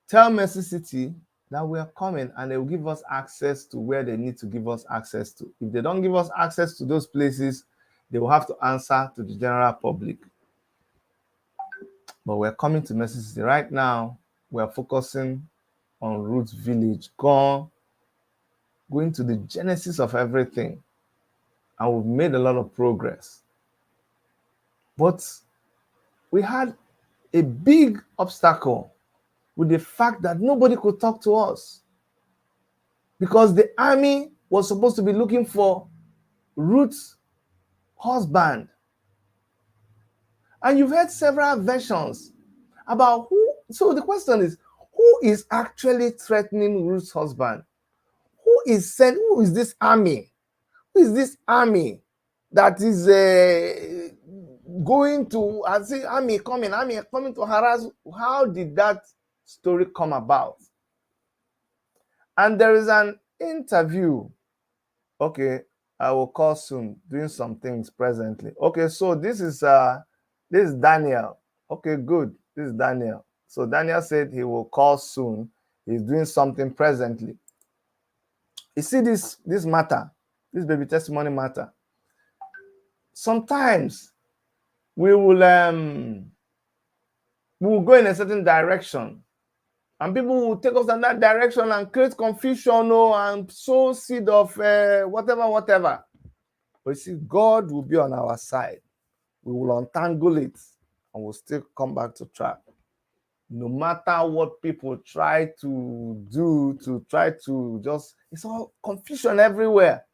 tell Mercy City that we are coming, and they will give us access to where they need to give us access to. If they don't give us access to those places, they will have to answer to the general public. But we're coming to Mercy City right now. We're focusing on Ruth Village, going to the genesis of everything, and we've made a lot of progress. But we had a big obstacle with the fact that nobody could talk to us, because the army was supposed to be looking for Ruth's husband. And you've heard several versions about who. So the question is, who is actually threatening Ruth's husband? Who is this army? Who is this army that is going to, and say, army coming to harass? How did that story come about? And there is an interview. Okay, I will call soon, doing some things presently. Okay, so this is Daniel. Okay, good. This is Daniel. So Daniel said he will call soon. He's doing something presently. You see this matter, this baby testimony matter. Sometimes we will go in a certain direction, and people will take us in that direction and create confusion, and sow seed of whatever. But you see, God will be on our side. We will untangle it, and we'll still come back to track. No matter what people try to do, it's all confusion everywhere.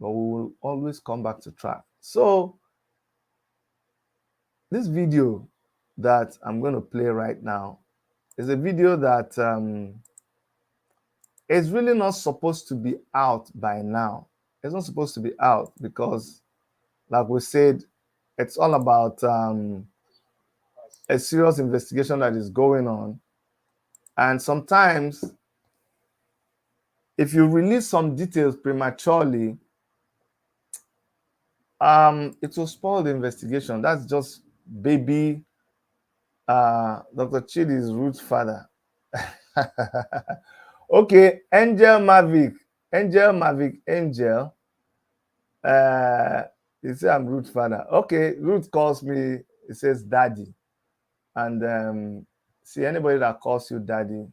But we will always come back to track. So this video that I'm going to play right now is a video that is really not supposed to be out by now. It's not supposed to be out because, like we said, it's all about a serious investigation that is going on. And sometimes, if you release some details prematurely, it will spoil the investigation. That's just baby Dr. Chidi's Ruth's father. Okay, Angel Mavic. You say I'm Ruth's father. Okay, Ruth calls me, he says daddy. And see, anybody that calls you daddy,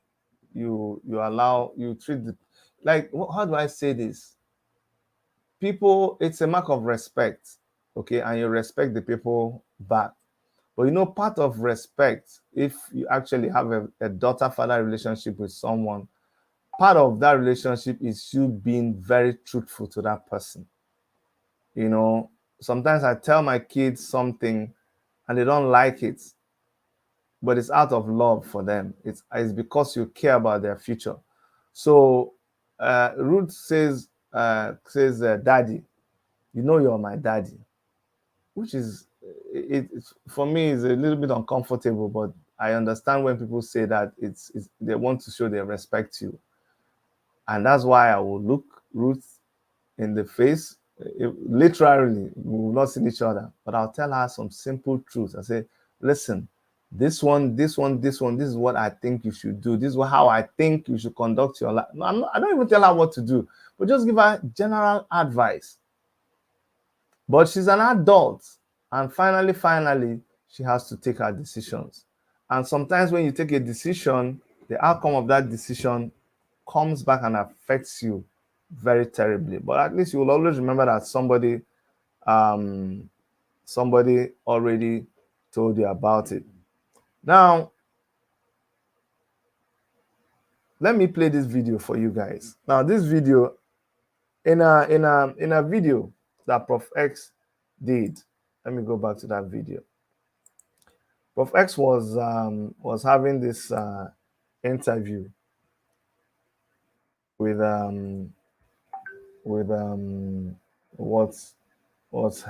you treat the, like, how do I say this? People, it's a mark of respect, okay, and you respect the people back. But part of respect, if you actually have a daughter-father relationship with someone, part of that relationship is you being very truthful to that person. Sometimes I tell my kids something and they don't like it, but it's out of love for them. It's because you care about their future. So Ruth says, "Daddy, you know you're my daddy," which is it's for me is a little bit uncomfortable, but I understand when people say that it's they want to show they respect you, and that's why I will look Ruth in the face. Literally, we will not see each other, but I'll tell her some simple truths. I say, listen, this is what I think you should do. This is how I think you should conduct your life. No, I don't even tell her what to do, but just give her general advice. But she's an adult, and finally, she has to take her decisions. And sometimes when you take a decision, the outcome of that decision comes back and affects you very terribly. But at least you will always remember that um, somebody already told you about it. Now, let me play this video for you guys. Now, this video, in a video that Prof X did. Let me go back to that video. Prof X was having this interview with with what's what's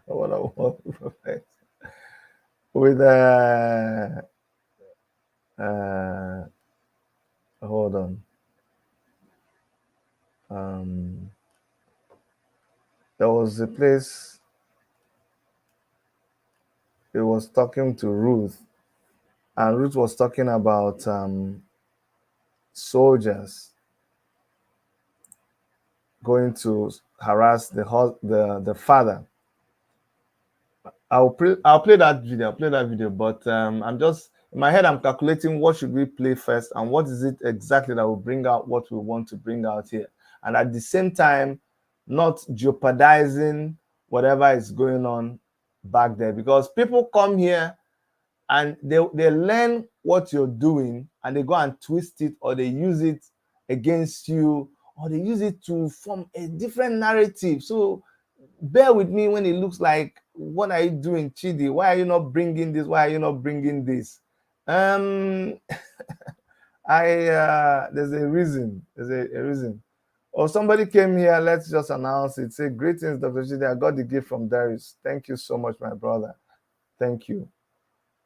what Prof X with uh hold on, um there was a place he was talking to Ruth, and Ruth was talking about soldiers going to harass the father. I'll play that video. I'll play that video. But I'm just in my head. I'm calculating what should we play first, and what is it exactly that will bring out what we want to bring out here, and at the same time, not jeopardizing whatever is going on back there, because people come here and they learn what you're doing and they go and twist it, or they use it against you, or they use it to form a different narrative. So bear with me when it looks like, what are you doing, Chidi? Why are you not bringing this? Why are you not bringing this? um There's a reason. There's a reason. Or somebody came here, let's just announce it. Say, greetings, Dr. Chidi. I got the gift from Darius. Thank you so much, my brother. Thank you.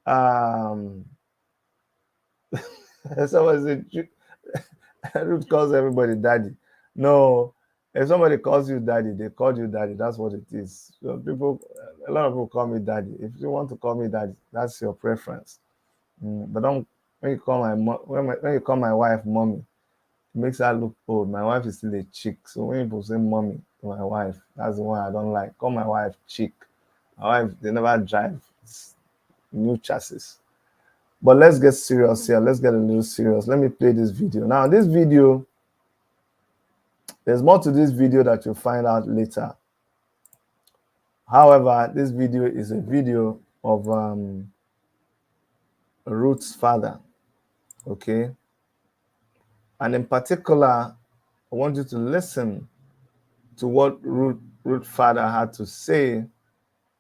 Someone said, Ruth calls everybody daddy. No, if somebody calls you daddy, they call you daddy. That's what it is. So a lot of people call me daddy. If you want to call me daddy, that's your preference. But don't when you call when you call my wife mommy, it makes her look old. My wife is still a chick. So when people say mommy to my wife, that's the one I don't like. Call my wife chick. My wife, they never drive new chassis. But let's get serious here. Let's get a little serious. Let me play this video. Now, this video, there's more to this video that you'll find out later. However, this video is a video of Ruth's father, okay? And in particular, I want you to listen to what Ruth's father had to say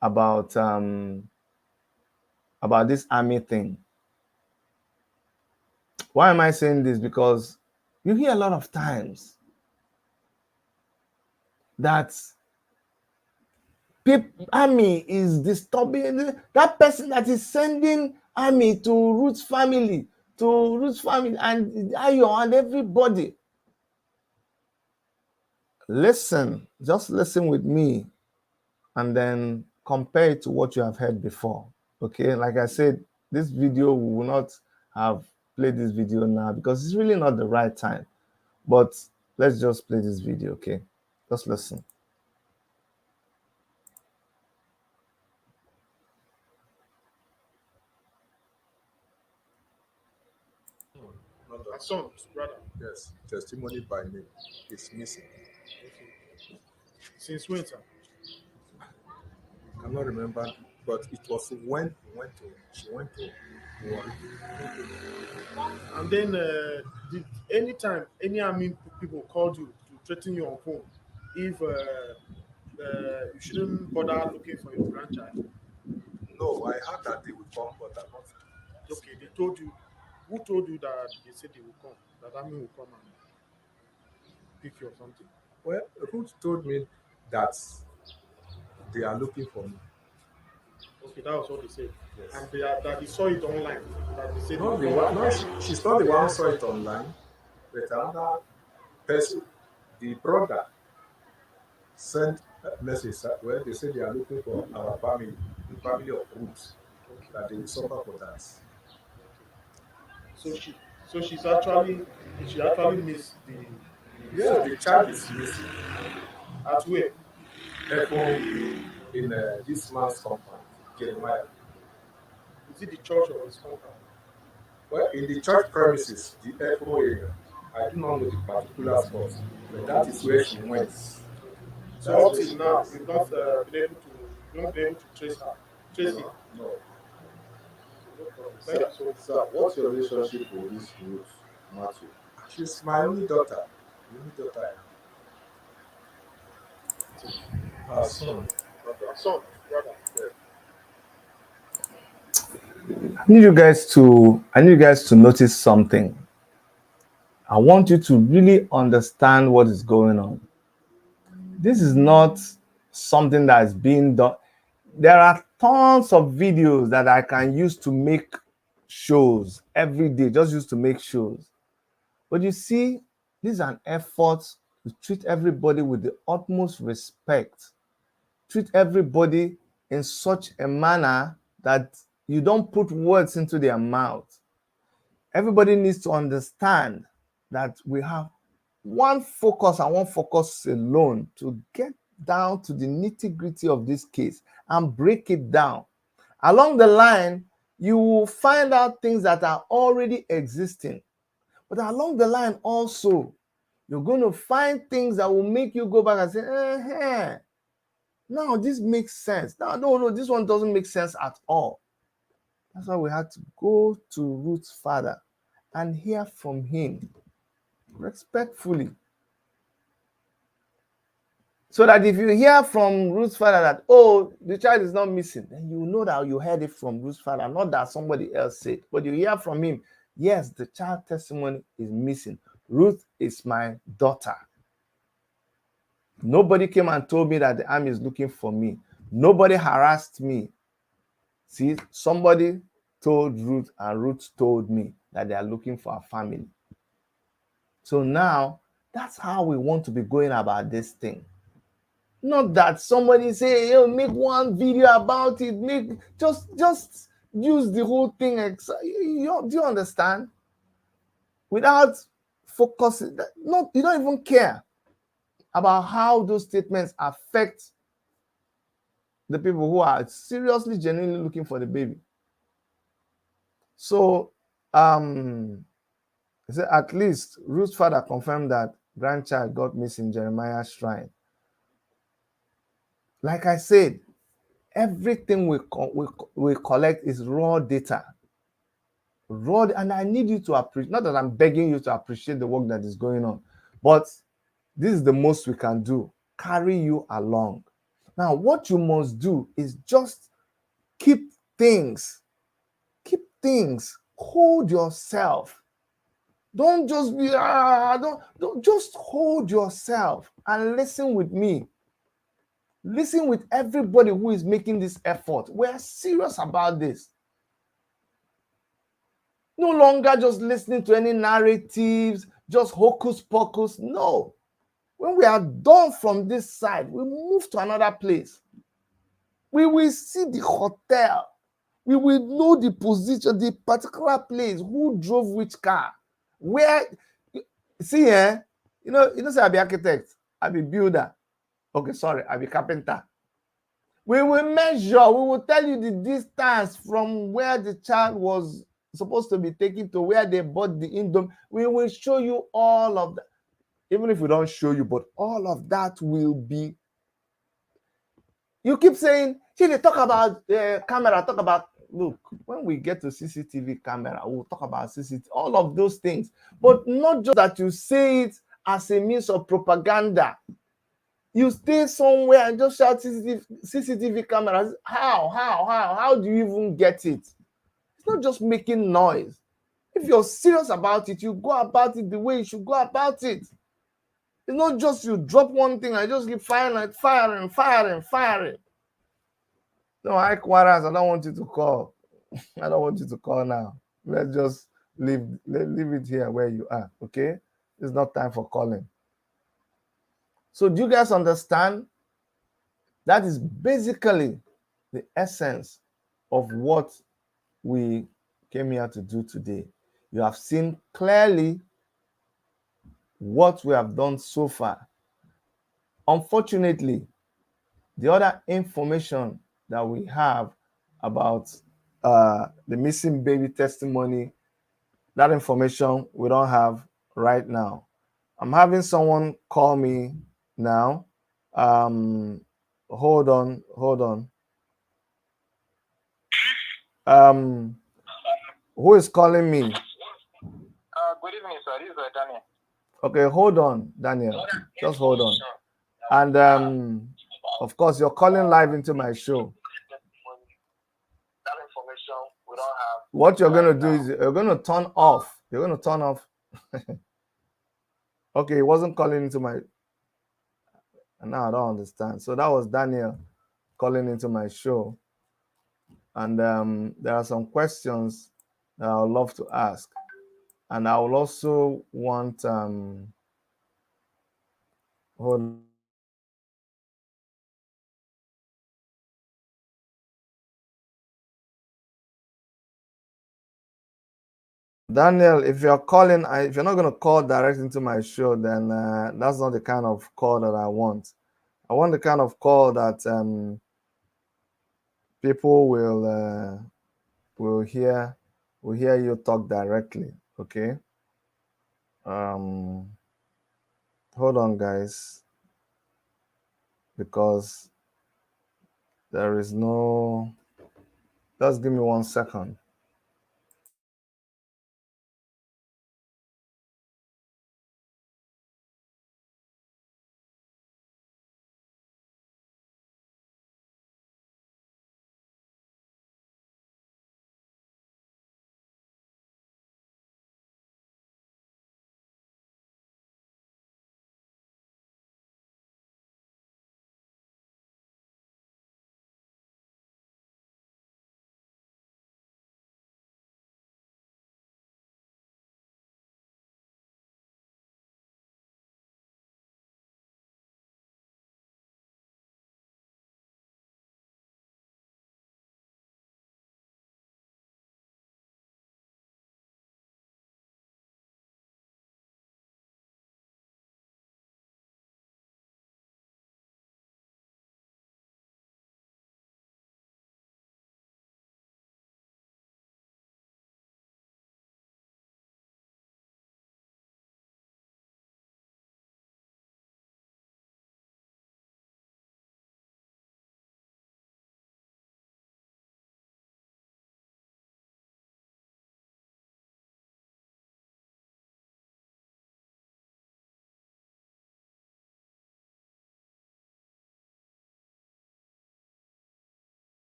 about this army thing. Why am I saying this? Because you hear a lot of times that army is disturbing. That person that is sending army to Ruth's family, and Ayo and everybody. Listen, just listen with me, and then compare it to what you have heard before. Okay, like I said, this video, we will not have played this video now because it's really not the right time. But let's just play this video, okay? Just listen. My son's brother. Yes, testimony by name is missing. Since when, sir? I cannot remember, but it was when she went to war. And then, did anytime any army people called you to threaten you on phone, if you shouldn't bother looking for your grandchild? No, I heard that they would come, but I'm not. Okay, they told you. Who told you that they said they will come? That army will come and pick you or something? Well, Ruth told me that they are looking for me. Okay, that was what they said. Yes. And that they saw it online. That they said they Not will the come one. and No, pick you. she's not the one who saw it online, but another person, the brother, sent a message where they say they are looking for our family, the family of Ruth, that they will suffer for that. So she actually missed the Yes, the child is missing. at where? At home in this man's compound, Jeremiah. Is it the church or his compound? Well, in the church premises, the Echo area. I do not know the particular spot, but that is where she went. So That's up where till she now, went. you've not been able to trace No, him. no. No problem. Thank Sir, you so much. sir, what's your relationship with this Ruth Matthew? She's my only daughter. The only daughter I have. Her son. Son, brother. I need you guys to notice something. I want you to really understand what is going on. This is not something that is being done. There are tons of videos that I can use to make shows every day, just used to make shows. But you see, this is an effort to treat everybody with the utmost respect, treat everybody in such a manner that you don't put words into their mouth. Everybody needs to understand that we have one focus and one focus alone to get down to the nitty-gritty of this case and break it down. Along the line, you will find out things that are already existing. But along the line also, you're going to find things that will make you go back and say, now this makes sense. No, this one doesn't make sense at all. That's why we had to go to Ruth's father and hear from him respectfully. So that if you hear from Ruth's father that, oh, the child is not missing, then you know that you heard it from Ruth's father, not that somebody else said. But you hear from him, yes, the child testimony is missing. Ruth is my daughter. Nobody came and told me that the army is looking for me. Nobody harassed me. See, somebody told Ruth, and Ruth told me that they are looking for a family. So now, that's how we want to be going about this thing. Not that somebody say, yo, make one video about it, just use the whole thing. Do you understand? Without focusing, you don't even care about how those statements affect the people who are seriously, genuinely looking for the baby. So, at least Ruth's father confirmed that grandchild got missing in Jeremiah's shrine. Like I said, everything we collect is raw data. And I need you to appreciate, not that I'm begging you to appreciate the work that is going on, but this is the most we can do. Carry you along. Now, what you must do is just keep things. Hold yourself. Don't just be, don't just hold yourself and listen with me. Listen with everybody who is making this effort. We're serious about this. No longer just listening to any narratives, just hocus pocus. No. When we are done from this side, we move to another place. We will see the hotel. We will know the position, the particular place, who drove which car. Where, see, you know, say I be architect, I be builder. Okay, sorry, I be carpenter. We will measure, we will tell you the distance from where the child was supposed to be taken to where they bought the Indomie. We will show you all of that. Even if we don't show you, but all of that will be. You keep saying, see, they talk about camera, talk about, look, when we get to CCTV camera, we'll talk about CCTV, all of those things. But not just that you say it as a means of propaganda. You stay somewhere and just shout CCTV cameras. How do you even get it? It's not just making noise. If you're serious about it, you go about it the way you should go about it. It's not just you drop one thing and just keep firing. No, Warriors, I don't want you to call. I don't want you to call now. Let's just leave it here where you are, okay? It's not time for calling. So do you guys understand? That is basically the essence of what we came here to do today. You have seen clearly what we have done so far. Unfortunately, the other information that we have about the missing baby testimony, that information we don't have right now. I'm having someone call me now. Hold on. Who is calling me? Good evening, sir. This is Daniel. Okay, hold on, Daniel. Just hold on. And of course, you're calling live into my show. That information we don't have. What you're going to do is you're going to turn off. You're going to turn off. Okay, he wasn't calling into my. Now I don't understand. So that was Daniel calling into my show. And there are some questions that I would love to ask. And I will also want hold. Daniel, if you're calling, if you're not going to call direct into my show, then that's not the kind of call that I want. I want the kind of call that people will hear you talk directly. Okay. Hold on, guys, because there is no. Just give me 1 second.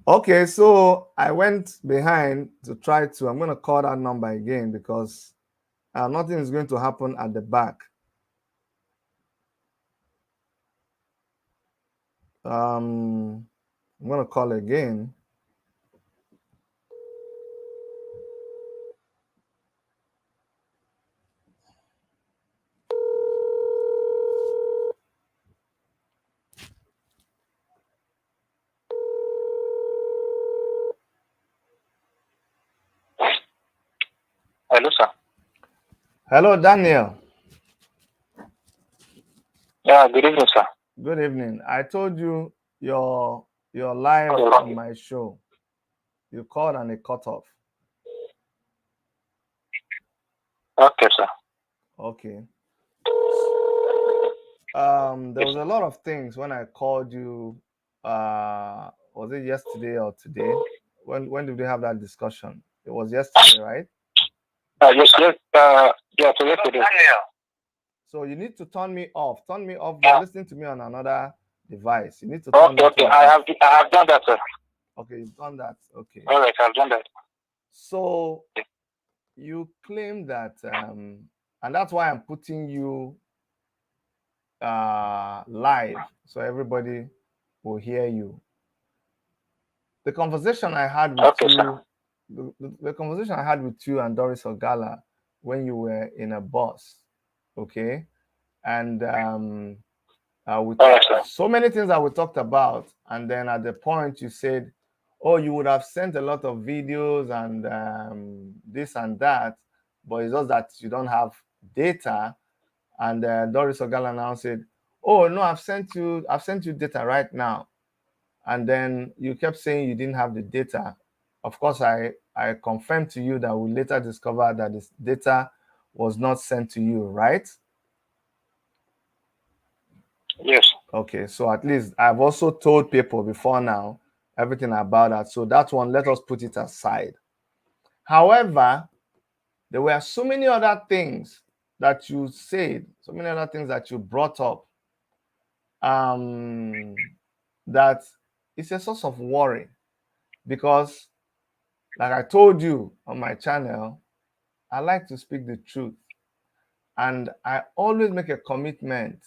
Okay, so I went behind to try to. I'm going to call that number again because nothing is going to happen at the back. I'm going to call again. Hello, Daniel. Yeah, good evening, sir. Good evening. I told you you're live Okay, on my show. You called and it cut off. sir. Okay. There was a lot of things when I called you. Was it yesterday or today? When did we have that discussion? It was yesterday, right? So yesterday. So you need to turn me off. Turn me off. You're listening to me on another device. You need to turn that one I off. have done that, sir. Okay, you've done that. Okay. All right, I've done that. So you claim that, and that's why I'm putting you live so everybody will hear you. The conversation I had with you, the conversation I had with you and Doris Ogala when you were in a bus, okay, and with so many things that we talked about, and then at the point you said, "Oh, you would have sent a lot of videos and this and that, but it's just that you don't have data." And Doris Ogala now said, "Oh no, I've sent you data right now." And then you kept saying you didn't have the data. Of course, I confirmed to you that we later discovered that this data was not sent to you, right? Yes. Okay, so at least I've also told people before now everything about that. So that one, let us put it aside. However, there were so many other things that you said, so many other things that you brought up, that it's a source of worry, because like I told you on my channel, I like to speak the truth, and I always make a commitment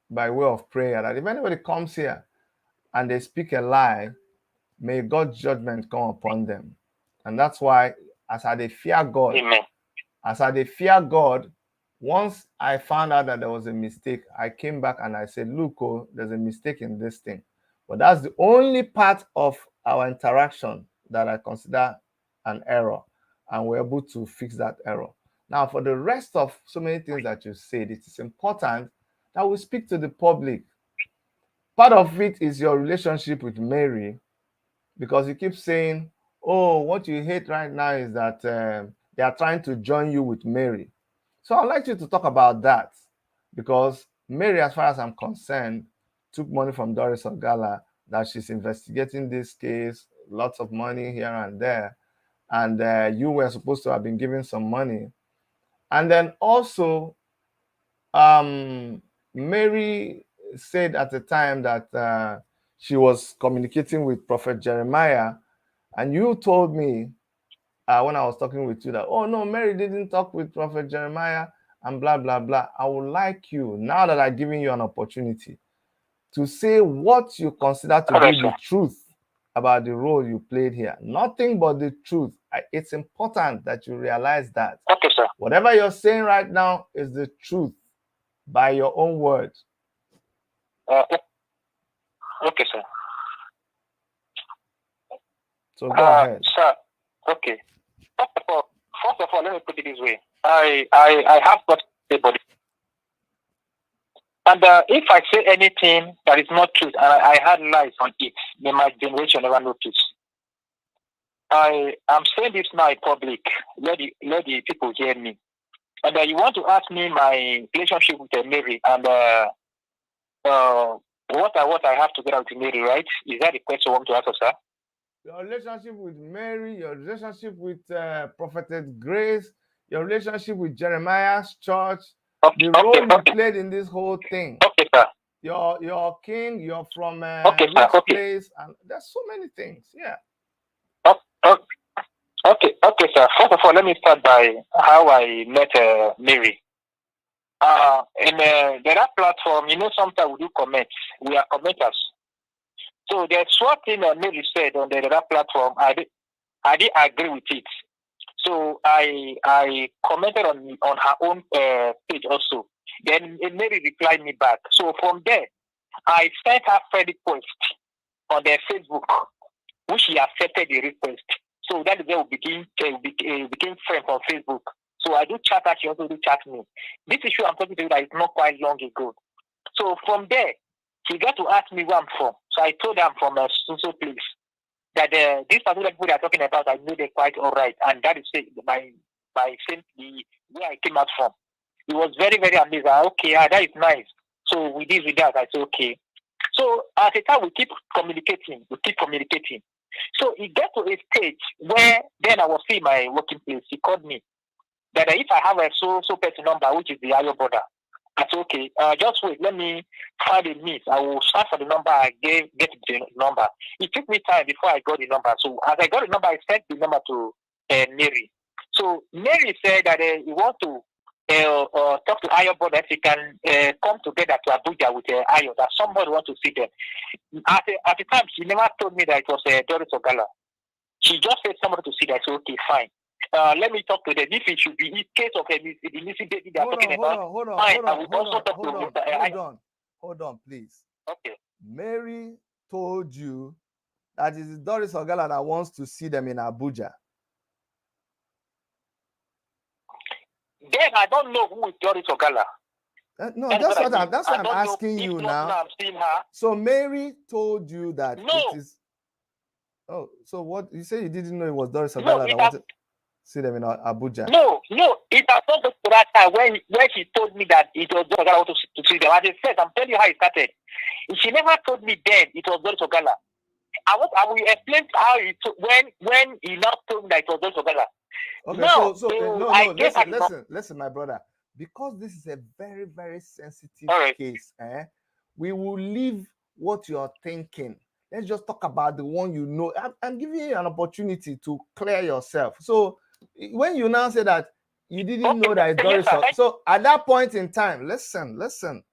by way of prayer that if anybody comes here and they speak a lie, may God's judgment come upon them. And that's why, as I fear God, Amen. as I fear God, once I found out that there was a mistake, I came back and I said, "Look, oh, there's a mistake in this thing." But that's the only part of our interaction that I consider an error, and we're able to fix that error. Now, for the rest of so many things that you said, it is important that we speak to the public. Part of it is your relationship with Mary, because you keep saying, "Oh, what you hate right now is that they are trying to join you with Mary." So I'd like you to talk about that, because Mary, as far as I'm concerned, took money from Doris Ogala, that she's investigating this case, lots of money here and there, and you were supposed to have been giving some money. And then also, Mary said at the time that she was communicating with Prophet Jeremiah, and you told me when I was talking with you that, "Oh no, Mary didn't talk with Prophet Jeremiah," and blah blah blah. I would like you, now that I've given you an opportunity, to say what you consider to be the truth about the role you played here. Nothing but the truth. It's important that you realize that. Okay, sir. Whatever you're saying right now is the truth by your own words. Okay, sir. So go ahead. Sir, okay. First of all, let me put it this way. I have got everybody. And if I say anything that is not true, and I had lies on it, then my generation never notice. I am saying this now in public. Let the people hear me. And you want to ask me my relationship with Mary and what I have to get out with Mary, right? Is that the question you want to ask us, sir? Your relationship with Mary, your relationship with Prophetess Grace, your relationship with Jeremiah's church, the role you played in this whole thing. Okay, sir. You're king, you're from Okay, rich sir. place, and there's so many things. Yeah. Okay, sir. First of all, let me start by how I met Mary. In the platform, sometimes we do comments. We are commenters. So there's one thing that Mary said on the other platform. I didn't agree with it. So I commented on her own page also. Then Mary replied me back. So from there, I sent her friend request on their Facebook, which she accepted the request. So that is where we became friends on Facebook. So I do chat her, she also do chat me. This issue I'm talking to you that is not quite long ago. So from there, she got to ask me where I'm from. So I told her I'm from a so place. That these particular people they are talking about, I know they're quite all right. And that is my same where I came out from. He was very, very amazed. Okay, that is nice. So with this, with that, I said, okay. So at the time, we keep communicating. So it got to a stage where then I was seeing my working place. He called me that if I have a so person number, which is the higher border, I said, okay, just wait, let me find a means. I will search for the number, get the number. It took me time before I got the number. So as I got the number, I sent the number to Mary. So Mary said that he wants to talk to Ayo Boda if he can come together to Abuja with Ayo, that somebody wants to see them. At the time, she never told me that it was Doris Ogala. She just said somebody to see that. I said, okay, fine. Let me talk to them. If it should be in case of the missing baby they are talking about, hold on, please. Okay. Mary told you that it is Doris Ogala that wants to see them in Abuja. Then I don't know who is Doris Ogala. No, that's what I'm asking you now. I'm seeing her. So Mary told you that no. It is. Oh, so what you say? You didn't know it was Doris Ogala that wanted to see them in Abuja? No, it has not got to that time when she told me that it was Doris Ogala to see them. As I said, I'm telling you how it started. She never told me then it was Doris Ogala. I will explain how it when he now told me that it was Doris Ogala. Okay, listen, my brother. Because this is a very, very sensitive case, we will leave what you're thinking. Let's just talk about the one you know. I'm giving you an opportunity to clear yourself. So when you now say that you didn't know that it's Doris, so at that point in time, listen.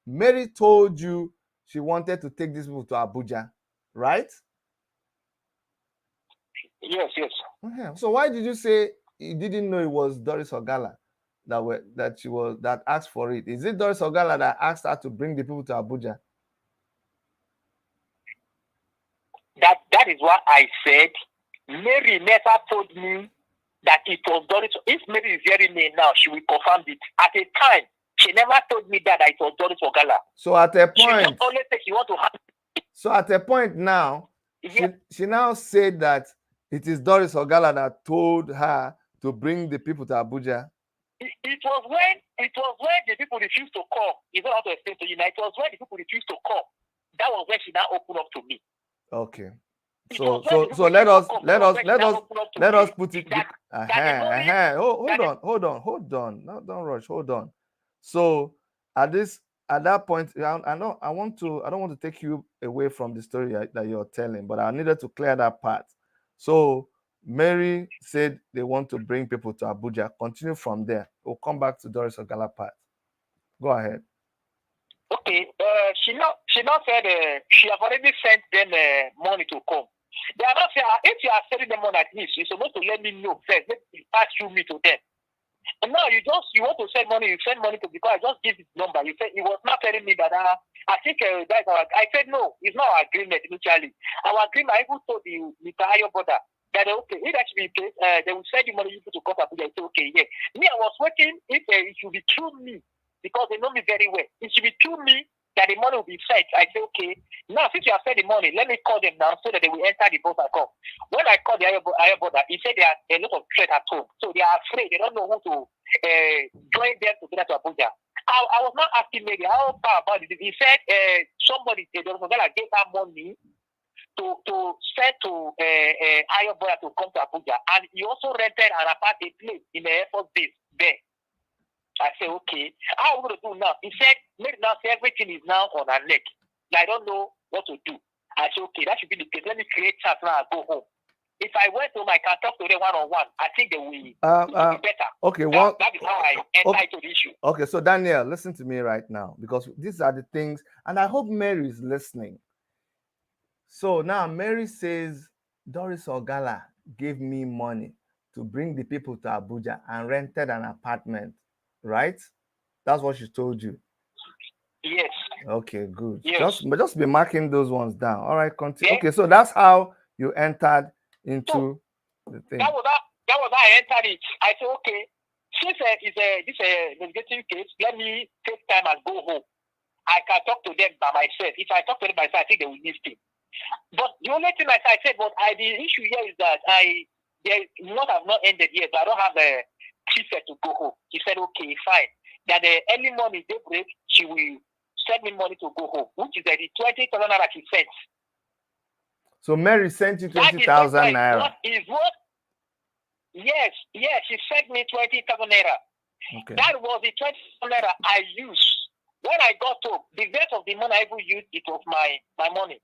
Mary told you she wanted to take this people to Abuja, right? Yes. Okay. So why did you say you didn't know it was Doris Ogala that asked for it? Is it Doris Ogala that asked her to bring the people to Abuja? That is what I said. Mary never told me that it was Doris. If Mary is hearing me now, she will confirm it. At the time, she never told me that it was Doris Ogala. So at a point, she only said she want to have. So at a point now, she now said that it is Doris Ogala that told her to bring the people to Abuja. It was when the people refused to come. It's not how to explain to you now. It was when the people refused to come. That was when she now opened up to me. Okay. So let us put it. Hold on. No, don't rush. Hold on. So at that point, I don't want to take you away from the story that you're telling, but I needed to clear that part. So Mary said they want to bring people to Abuja. Continue from there. We'll come back to Doris Ogala part. Go ahead. Okay. She now said she have already sent them money to come. They are not saying if you are sending them money at least, you're supposed to let me know first. Let me pass through me to them. And now you want to send money. You send money to because I just give his number. You said he was not telling me that. I think that's our. I said no. It's not our agreement initially. Our agreement. I even told the Mr. Ayo Boda that okay, if that should be the case, they will send the money you to come to Abuja. I said okay, yeah. Me, I was waiting if it should be through me because they know me very well. It should be through me that the money will be sent. I say okay. Now since you have sent the money, let me call them now so that they will enter the bus and come. When I called the Ayo Boda, he said there are a lot of threats at home, so they are afraid. They don't know who to join them together to Abuja. I was not asking maybe how far about it. He said somebody gave her money to send to Ayo Boda to come to Abuja, and he also rented an apartment place in the Air Force base there. I said, okay, how are we going to do now? He said, maybe now everything is now on our neck. I don't know what to do. I said, okay, that should be the case. Let me create chance now and go home. If I went home, I can talk to them one-on-one. I think they will be better. Okay, that is how I enter into the issue. Okay, so Daniel, listen to me right now because these are the things, and I hope Mary is listening. So now Mary says, Doris Ogala gave me money to bring the people to Abuja and rented an apartment, right? That's what she told you. Yes. Okay, good. Yes. Just be marking those ones down. All right, continue. Yeah. Okay, so that's how you entered into the thing. That was how I entered it. I said, okay, since this investigative case, let me take time and go home. I can talk to them by myself. If I talk to them by myself, I think they will listen. But the only thing, like I said, the issue here is that have not ended yet. So I don't have a ticket to go home. He said, okay, fine. That the early morning daybreak, she will send me money to go home, which is the 20,000 naira she sent. So Mary sent you 20,000 naira. Yes, she sent me 20,000 naira. Okay. That was the 20,000 naira I used. When I got home, the rest of the money I even used, it was my money.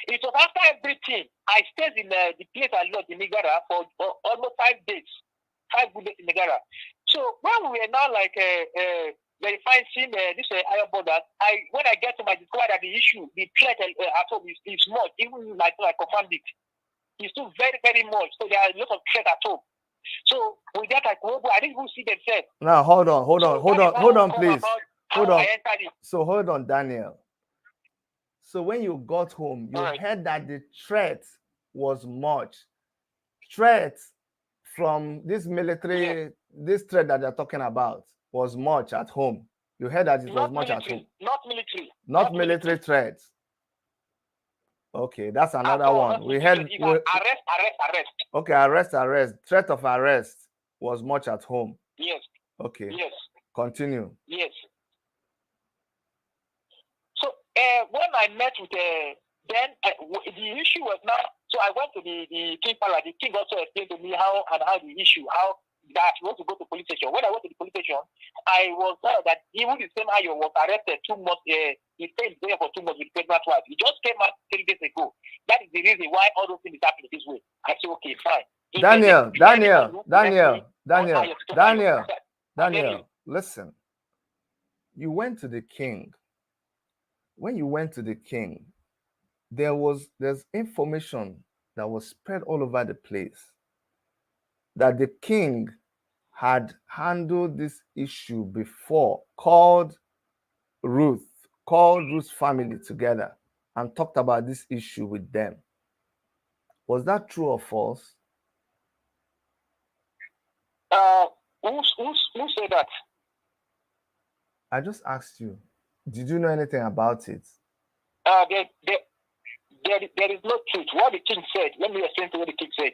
It was after everything. I stayed in the place I loved in Nigara for almost 5 days. 5 good days in Nigara. So when we were now like verifying this iron borders, when I get to my discovery that the issue, the threat at home is much, even like I confirmed it. It's still very, very much. So there are a lot of threat at home. So with that, I didn't even see themselves. Now hold on, please. Hold on. So hold on, Daniel. So when you got home, you heard that the threat was much. Threat from this military, this threat that they're talking about was much at home. You heard that it was much at home. Not military threats. Okay, that's another one. We heard arrest. Okay, arrest. Threat of arrest was much at home. Yes. Okay. Yes. Continue. Yes. So when I met with then the issue was now. So I went to the king palace. The king also explained to me how the issue, how that he wants to go to police station. When I went to the police station, I was told that even the same Ayo was arrested 2 months. He stayed there for 2 months with pregnant wife. He just came out 3 days ago. That is the reason why all those things is happening this way. I said, okay, fine. Daniel, listen. You went to the king. When you went to the king, there's information that was spread all over the place that the king had handled this issue before, called Ruth's family together and talked about this issue with them. Was that true or false? Who said that? I just asked you. Did you know anything about it? There is no truth. What the king said, let me explain to what the king said.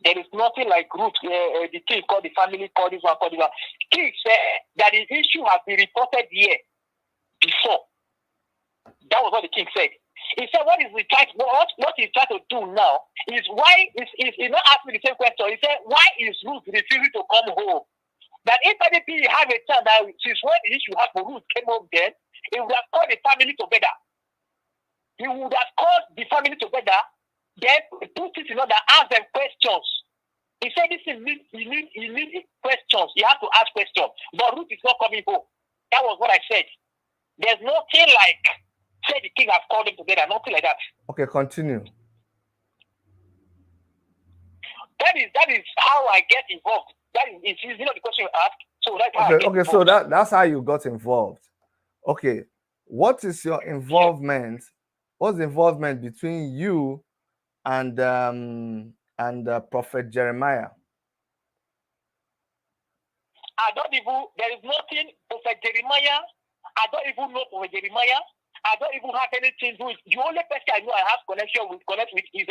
There is nothing like Ruth. The king called the family, called this one. King said that the issue has been reported here before. That was what the king said. He said, what he's trying to do now is why he's not asking the same question. He said, why is Ruth refusing to come home? That if anything had a chance that since when the issue happened, Ruth came home then, he would have called the family together. He would have called the family together, then put it in order, ask them questions. He said this is he needs questions. He has to ask questions. But Ruth is not coming home. That was what I said. There's nothing like say the king has called them together, nothing like that. Okay, continue. That is how I get involved. That is the question you ask. So that's how I get involved. So that's how you got involved. Okay, what is your involvement? What's the involvement between you and Prophet Jeremiah? There is nothing, Prophet Jeremiah. I don't even know Prophet Jeremiah. I don't even have anything to do with. The only person I know I have connect with is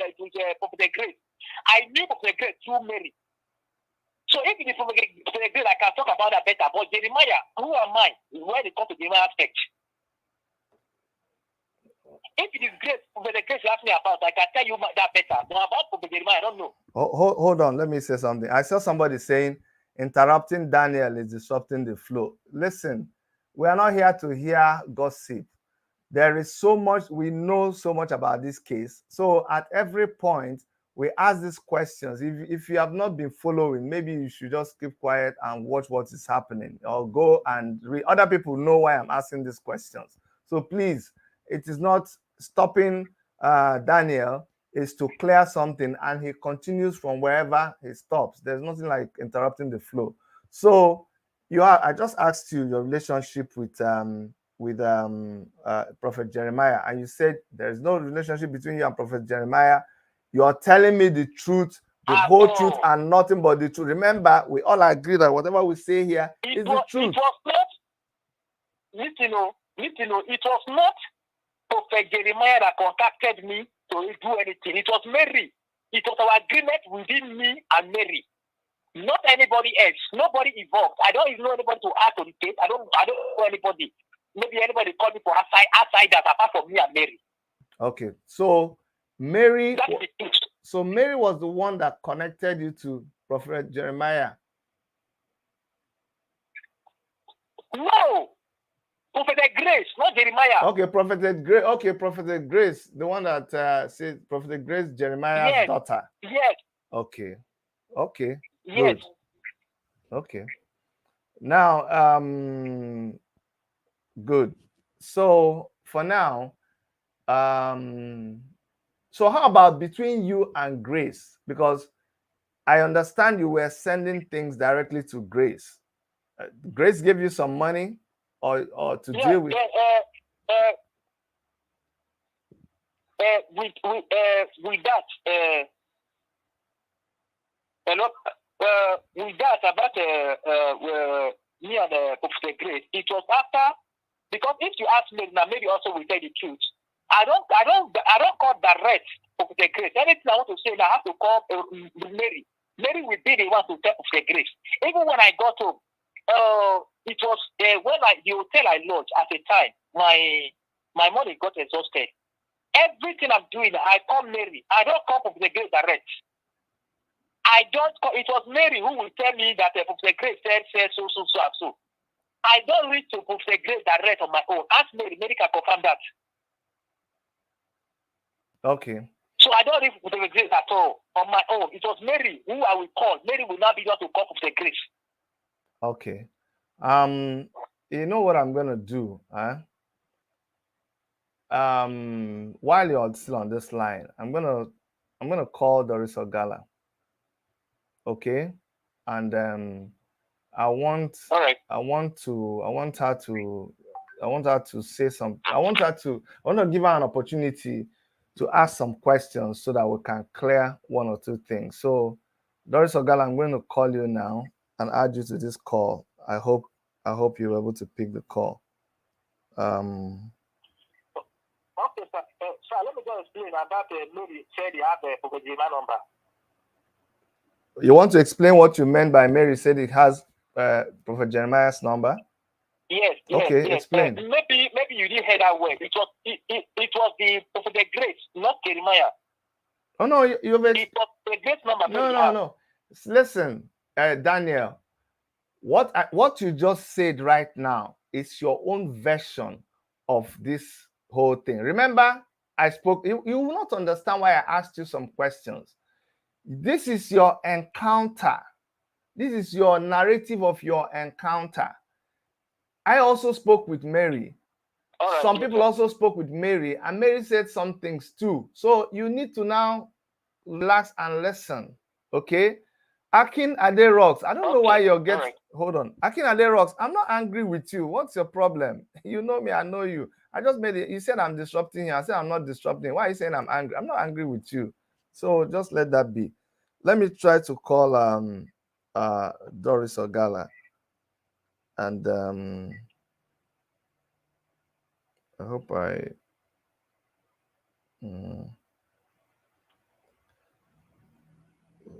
Prophet Grace. I knew Prophet Grace through Mary. So if it is Prophet Grace, I can talk about that better. But Jeremiah, who am I when it comes to Jeremiah aspect? If it is Grace, Prophet Grace you ask me about, I can tell you that better. But about Prophet Jeremiah, I don't know. Hold on, let me say something. I saw somebody saying interrupting Daniel is disrupting the flow. Listen, we are not here to hear gossip. There is so much, we know so much about this case. So at every point, we ask these questions. If you have not been following, maybe you should just keep quiet and watch what is happening, or go and read. Other people know why I'm asking these questions. So please, it is not stopping Daniel, is to clear something, and he continues from wherever he stops. There's nothing like interrupting the flow. So I just asked you your relationship with Prophet Jeremiah, and you said there is no relationship between you and Prophet Jeremiah. You are telling me the truth the whole truth and nothing but the truth. Remember, we all agree that whatever we say here is the truth. It was not, it was not Prophet Jeremiah that contacted me to do anything. It was Mary. It was our agreement within me and Mary. Not anybody else. Nobody involved. I don't even know anybody to add to the case. I don't know anybody. Maybe anybody called me for outsiders apart from me and Mary. Okay. So Mary was the one that connected you to Prophet Jeremiah. No. Prophet Grace, not Jeremiah. Okay, Prophet Grace. Okay, Prophet Grace, the one that said Prophet Grace, Jeremiah's daughter. Yes. Okay. Okay. Yes. Good. Okay. Now, good. So for now, so how about between you and Grace? Because I understand you were sending things directly to Grace. Grace gave you some money or to deal with. With that about me and Prophet Grace, it was after, because if you ask me now, maybe also we tell the truth. I don't call direct Prophet Grace. Anything I want to say, I have to call Mary. Mary will be the one to tell Prophet Grace. Even when I got home, it was when the hotel I lodged at the time, my money got exhausted. Everything I'm doing, I call Mary. I don't call Prophet Grace direct. I don't call. It was Mary who will tell me that Prophet Grace said so and so. I don't reach to Prophet Grace direct on my own. Ask Mary. Mary can confirm that. Okay. So I don't reach Prophet Grace at all on my own. It was Mary who I will call. Mary will not be able to call Prophet Grace. Okay. You know what I'm gonna do, huh? While you're still on this line, I'm gonna call Doris Ogala. Okay, and I want her to say something. I want to give her an opportunity to ask some questions so that we can clear one or two things. So, Doris Ogala, I'm going to call you now and add you to this call. I hope you're able to pick the call. Okay, sir. Sir, let me just explain about Mary said he has a Prophet Jeremiah number. You want to explain what you meant by Mary said it has Prophet Jeremiah's number? Yes. Okay, yes. explain. Maybe you didn't hear that word. It was the Prophet Grace, not Jeremiah. Oh no, you've it was the Grace number. No. Listen, Daniel, what you just said right now is your own version of this whole thing. Remember, I spoke. You will not understand why I asked you some questions. This is your encounter. This is your narrative of your encounter. I also spoke with Mary. Right, some people also spoke with Mary, and Mary said some things too. So you need to now relax and listen. Okay? Akin Ade Rocks. I don't know why you're getting. Right. Hold on. Akin Ade Rocks, I'm not angry with you. What's your problem? You know me, I know you. I just made it. You said I'm disrupting you. I said I'm not disrupting. Why are you saying I'm angry? I'm not angry with you. So just let that be. Let me try to call Doris Ogala. And I hope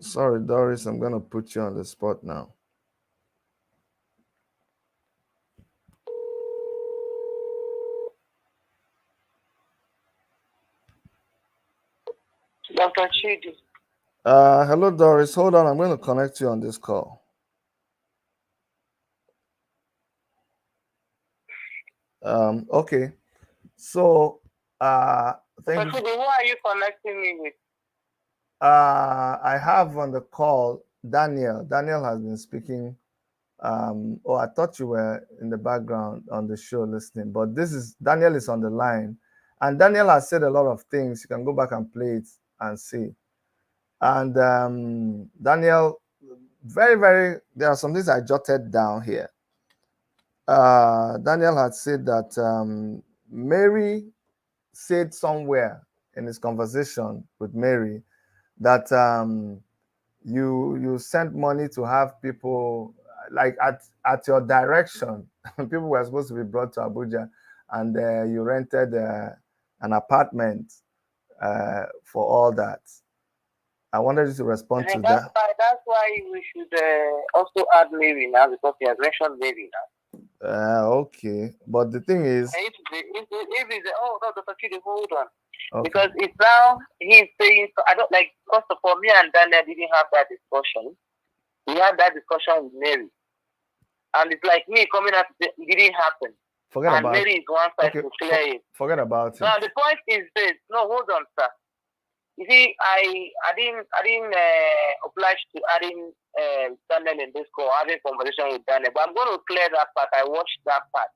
sorry, Doris, I'm gonna put you on the spot now. Dr. Chidi. Hello, Doris. Hold on, I'm going to connect you on this call. Okay. So, thank you. Who are you connecting me with? I have on the call Daniel. Daniel has been speaking. I thought you were in the background on the show listening, but Daniel is on the line, and Daniel has said a lot of things. You can go back and play it and see. And Daniel, there are some things I jotted down here. Daniel had said that Mary said somewhere in his conversation with Mary that you sent money to have people like at your direction. People were supposed to be brought to Abuja, and you rented an apartment for all that. I wanted you to respond to that. That's why we should also add Mary now, because he has mentioned Mary now. Okay, but the thing is, If it's oh no, Dr. Chidi, hold on. okay. Because it's now he's saying, so I don't like, first of all, me and Daniel didn't have that discussion. We had that discussion with Mary. And it's like me coming out, it didn't happen. Forget and about Mary is one side okay, to clear it. Forget about it. Now the point is this. No, hold on, sir. You see, I didn't oblige to adding Daniel in this call, having conversation with Daniel. But I'm going to clear that part. I watched that part,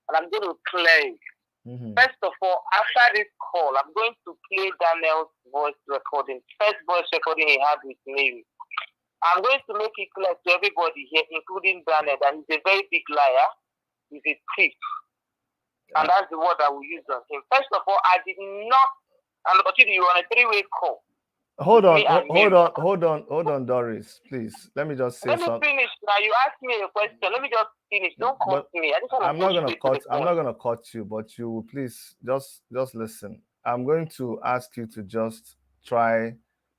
and I'm going to clear it. Mm-hmm. First of all, after this call, I'm going to play Daniel's voice recording, first voice recording he had with Mary. I'm going to make it clear to everybody here, including Daniel, that he's a very big liar. He's a thief. And that's the word I will use on him. First of all, I did not, and continue, you were on a three-way call. Hold on, Doris, please. Let me just say something. Let me finish now. You asked me a question. Let me just finish. Don't cut me. I just want to I'm not gonna cut you, but you will please just listen. I'm going to ask you to just try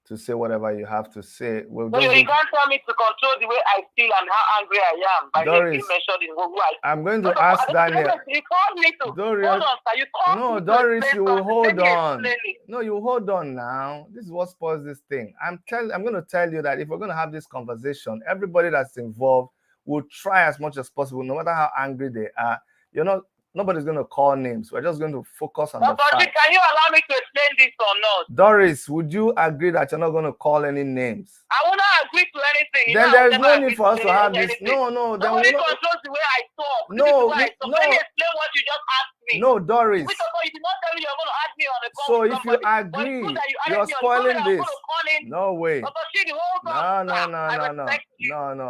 to say whatever you have to say. You can't tell me to control the way I feel and how angry I am by being measured in who I I'm going to ask Daniel. You called me to Doris, hold on, sir. You called me Doris, to you will hold on. No, you hold on now. This is what spoils this thing. I'm going to tell you that if we're going to have this conversation, everybody that's involved will try as much as possible, no matter how angry they are. Nobody's going to call names. We're just going to focus on the fact. Can you allow me to explain this or not? Doris, would you agree that you're not going to call any names? I will not agree to anything. Then there's no need for us to have this. No. Nobody controls the way I talk. No. Let me explain what you just asked me. No, Doris. First of all, you did not tell me you're going to ask me on the call. So if you agree, you're spoiling this. No way. No. No.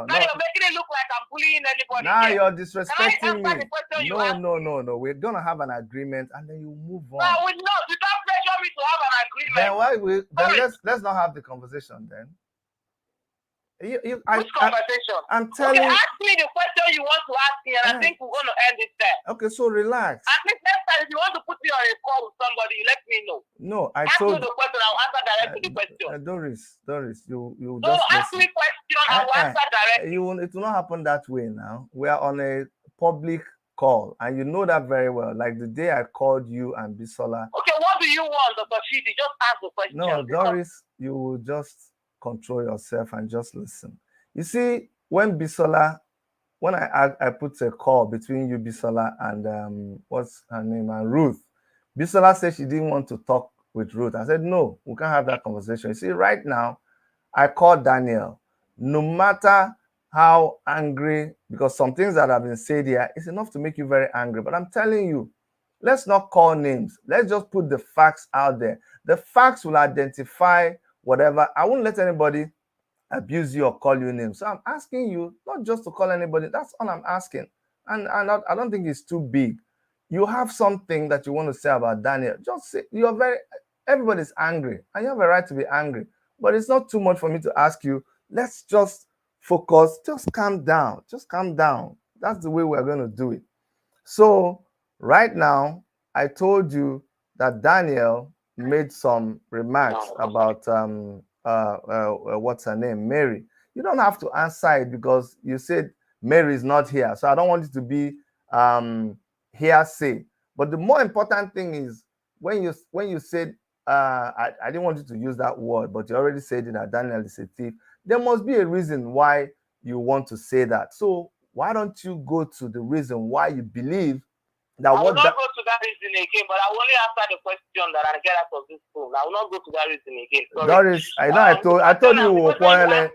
Now you're making it look like I'm bullying anybody. Now you're disrespecting me. No. We're gonna have an agreement and then you move on. No, we not. You don't pressure me to have an agreement. Then let's not have the conversation then. Which conversation? I'm telling you. Ask me the question you want to ask me, and I think we're going to end it there. Okay, so relax. At least next time, if you want to put me on a call with somebody, you let me know. No, ask me the question, I'll answer directly the question. Doris, you so just ask me question, I will answer directly. It will not happen that way now. We are on a public call, and you know that very well. Like the day I called you and Bisola. Okay, what do you want, Dr. Chidi? Just ask the question. No, Doris, you will just control yourself and just listen. You see, when I put a call between you, Bisola, and what's her name, and Ruth, Bisola said she didn't want to talk with Ruth. I said, no, we can't have that conversation. You see, right now, I called Daniel. No matter how angry, because some things that have been said here is enough to make you very angry. But I'm telling you, let's not call names. Let's just put the facts out there. The facts will identify whatever. I won't let anybody abuse you or call you names. So I'm asking you not just to call anybody. That's all I'm asking. And I don't think it's too big. You have something that you want to say about Daniel. Just say everybody's angry and you have a right to be angry. But it's not too much for me to ask you. Let's just focus. Just calm down. Just calm down. That's the way we're going to do it. So right now, I told you that Daniel made some remarks about what's her name, Mary. You don't have to answer it because you said Mary is not here, so I don't want it to be hearsay. But the more important thing is when you said I didn't want you to use that word, but you already said it, that Daniel is a thief. There must be a reason why you want to say that. So why don't you go to the reason why you believe that I will not go to that reason again, but I will only answer the question that I get out of this phone. I will not go to that reason again. Sorry. Doris, I told you we were quarreling.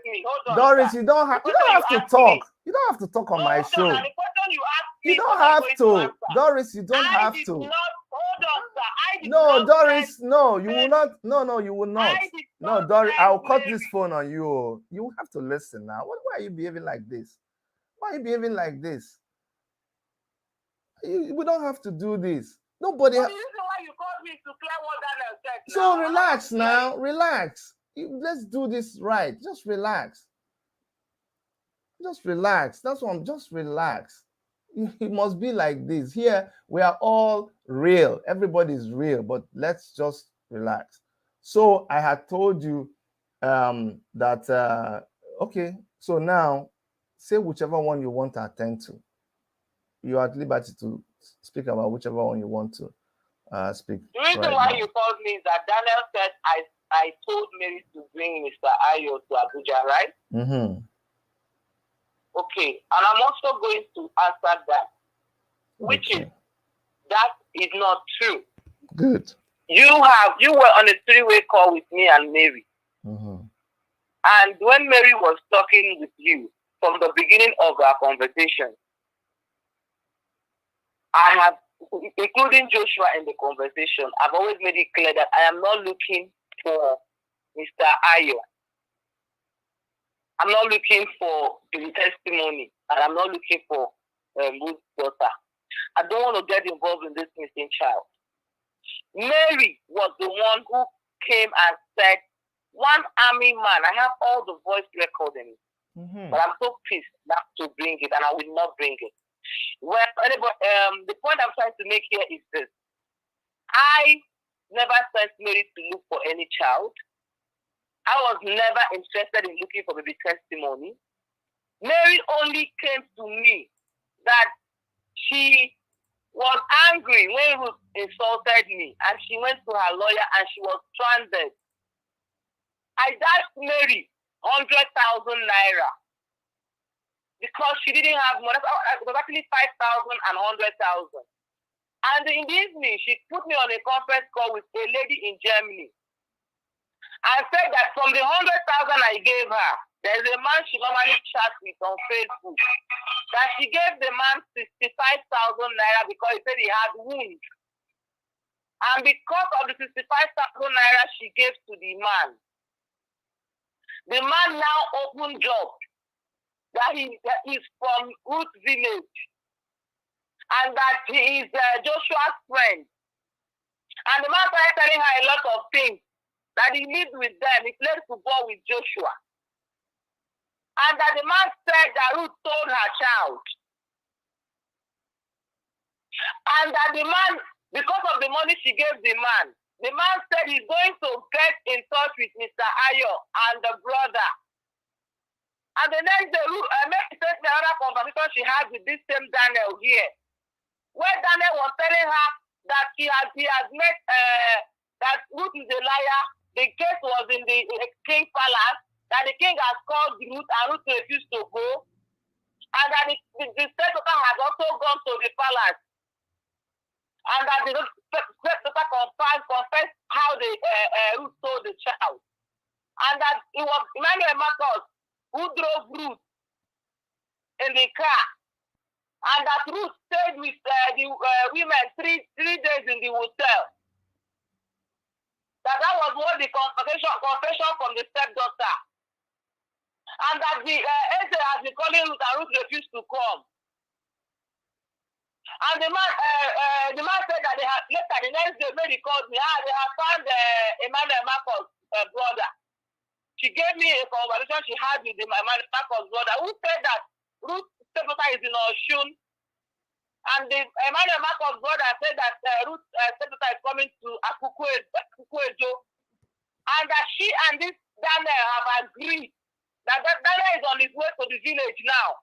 Doris, you don't have to talk. You don't have to talk on my show. The question you asked me, you don't have to. Doris, you don't have to. Hold on, sir. No, Doris, no, you will not. No, you will not. No, Doris, I'll cut this phone on you. You have to listen now. Why are you behaving like this? Why are you behaving like this? We don't have to do this. Nobody. The reason why you called me to clear what Daniel said. So relax now. Relax. let's do this right. Just relax. Just relax. That's what just relax. It must be like this. Here, we are all real. Everybody is real, but let's just relax. So I had told you that, okay, so now say whichever one you want to attend to. You are at liberty to speak about whichever one you want to speak. The reason why you called me is that Daniel said I told Mary to bring Mr. Ayo to Abuja, right? Mm-hmm. Okay, and I'm also going to answer that, which is that is not true. Good. You were on a three-way call with me and Mary. Mm-hmm. And when Mary was talking with you from the beginning of our conversation, I have, including Joshua in the conversation, I've always made it clear that I am not looking for Mr. Ayo. I'm not looking for the testimony, and I'm not looking for Ruth's daughter. I don't want to get involved in this missing child. Mary was the one who came and said, one army man, I have all the voice recordings, but I'm so pissed not to bring it, and I will not bring it. Well, the point I'm trying to make here is this. I never sent Mary to look for any child. I was never interested in looking for baby testimony. Mary only came to me that she was angry when Ruth insulted me, and she went to her lawyer and she was stranded. I asked Mary 100,000 naira because she didn't have money. It was actually 5,000 and 100,000. And in the evening, she put me on a conference call with a lady in Germany and said that from the 100,000 I gave her, there's a man she normally chats with on Facebook, that she gave the man 65,000 naira because he said he had wounds. And because of the 65,000 naira she gave to the man now opened job that he's from Ruth village and that he is Joshua's friend. And the man started telling her a lot of things, that he lived with them, he played football with Joshua. And that the man said that Ruth stole her child. And that the man, because of the money she gave the man said he's going to get in touch with Mr. Ayo and the brother. And the next day, Mary sent me another conversation she had with this same Daniel here, where Daniel was telling her that he has met, that Ruth is a liar. The case was in the king palace, that the king has called Ruth and Ruth refused to go, and that the stepdaughter has also gone to the palace, and that the stepdaughter confessed how Ruth stole the child, and that it was Emmanuel Marcus who drove Ruth in the car, and that Ruth stayed with the women three days in the hotel. That was what the confession from the stepdaughter. And that the agent has been calling Ruth and Ruth refused to come. And the man said that they had, later the next day, Mary called me, they have found Emmanuel Marcos' brother. She gave me a conversation she had with Emmanuel Marcos' brother, who said that Ruth's stepdaughter is in Oshun. And the Emmanuel Marcos' brother said that Ruth's stepdaughter is coming to Akukwejo. And that she and this Daniel have agreed that Daniel is on his way to the village now.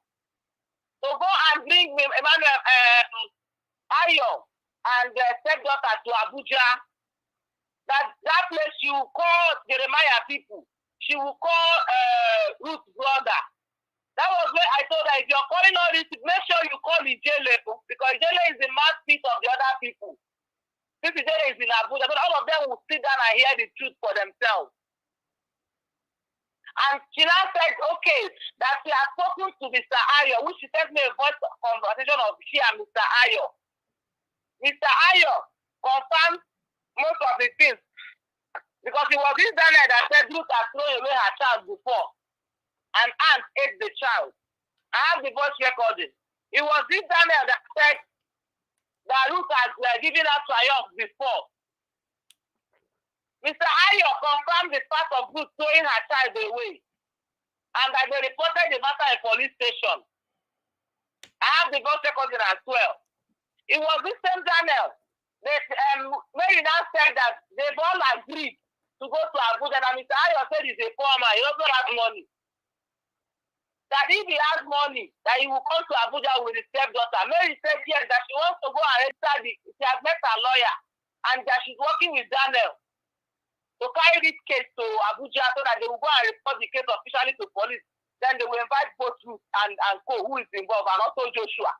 So go and bring Emmanuel Ayo and stepdaughter to Abuja. That place you call Jeremiah people. She will call Ruth's brother. That was where I told her, if you're calling all this, make sure you call Ijele, because Ijele is the mouthpiece of the other people. This Ijele is in Abuja, so all of them will sit down and hear the truth for themselves. And she now said, okay, that she has spoken to Mr. Ayo, which she sent me a voice conversation of she and Mr. Ayo. Mr. Ayo confirmed most of the things, because it was this Daniel that said Ruth has thrown away her child before, and aunt ate the child. I have the voice recording. It was this Daniel that said that Ruth has given her triumph before. Mr. Ayo confirmed the fact of Ruth throwing her child away, and that they reported the matter at police station. I have the voice recording as well. It was this same Daniel that Mary now said that they've all agreed to go to Abuja, and Mr. Ayo said he's a poor man, he also has money. That if he has money, that he will come to Abuja with his stepdaughter. Mary said yes, that she wants to go and register she has met her lawyer, and that she's working with Daniel to carry this case to Abuja so that they will go and report the case officially to police. Then they will invite both Ruth and Co, who is involved, and also Joshua.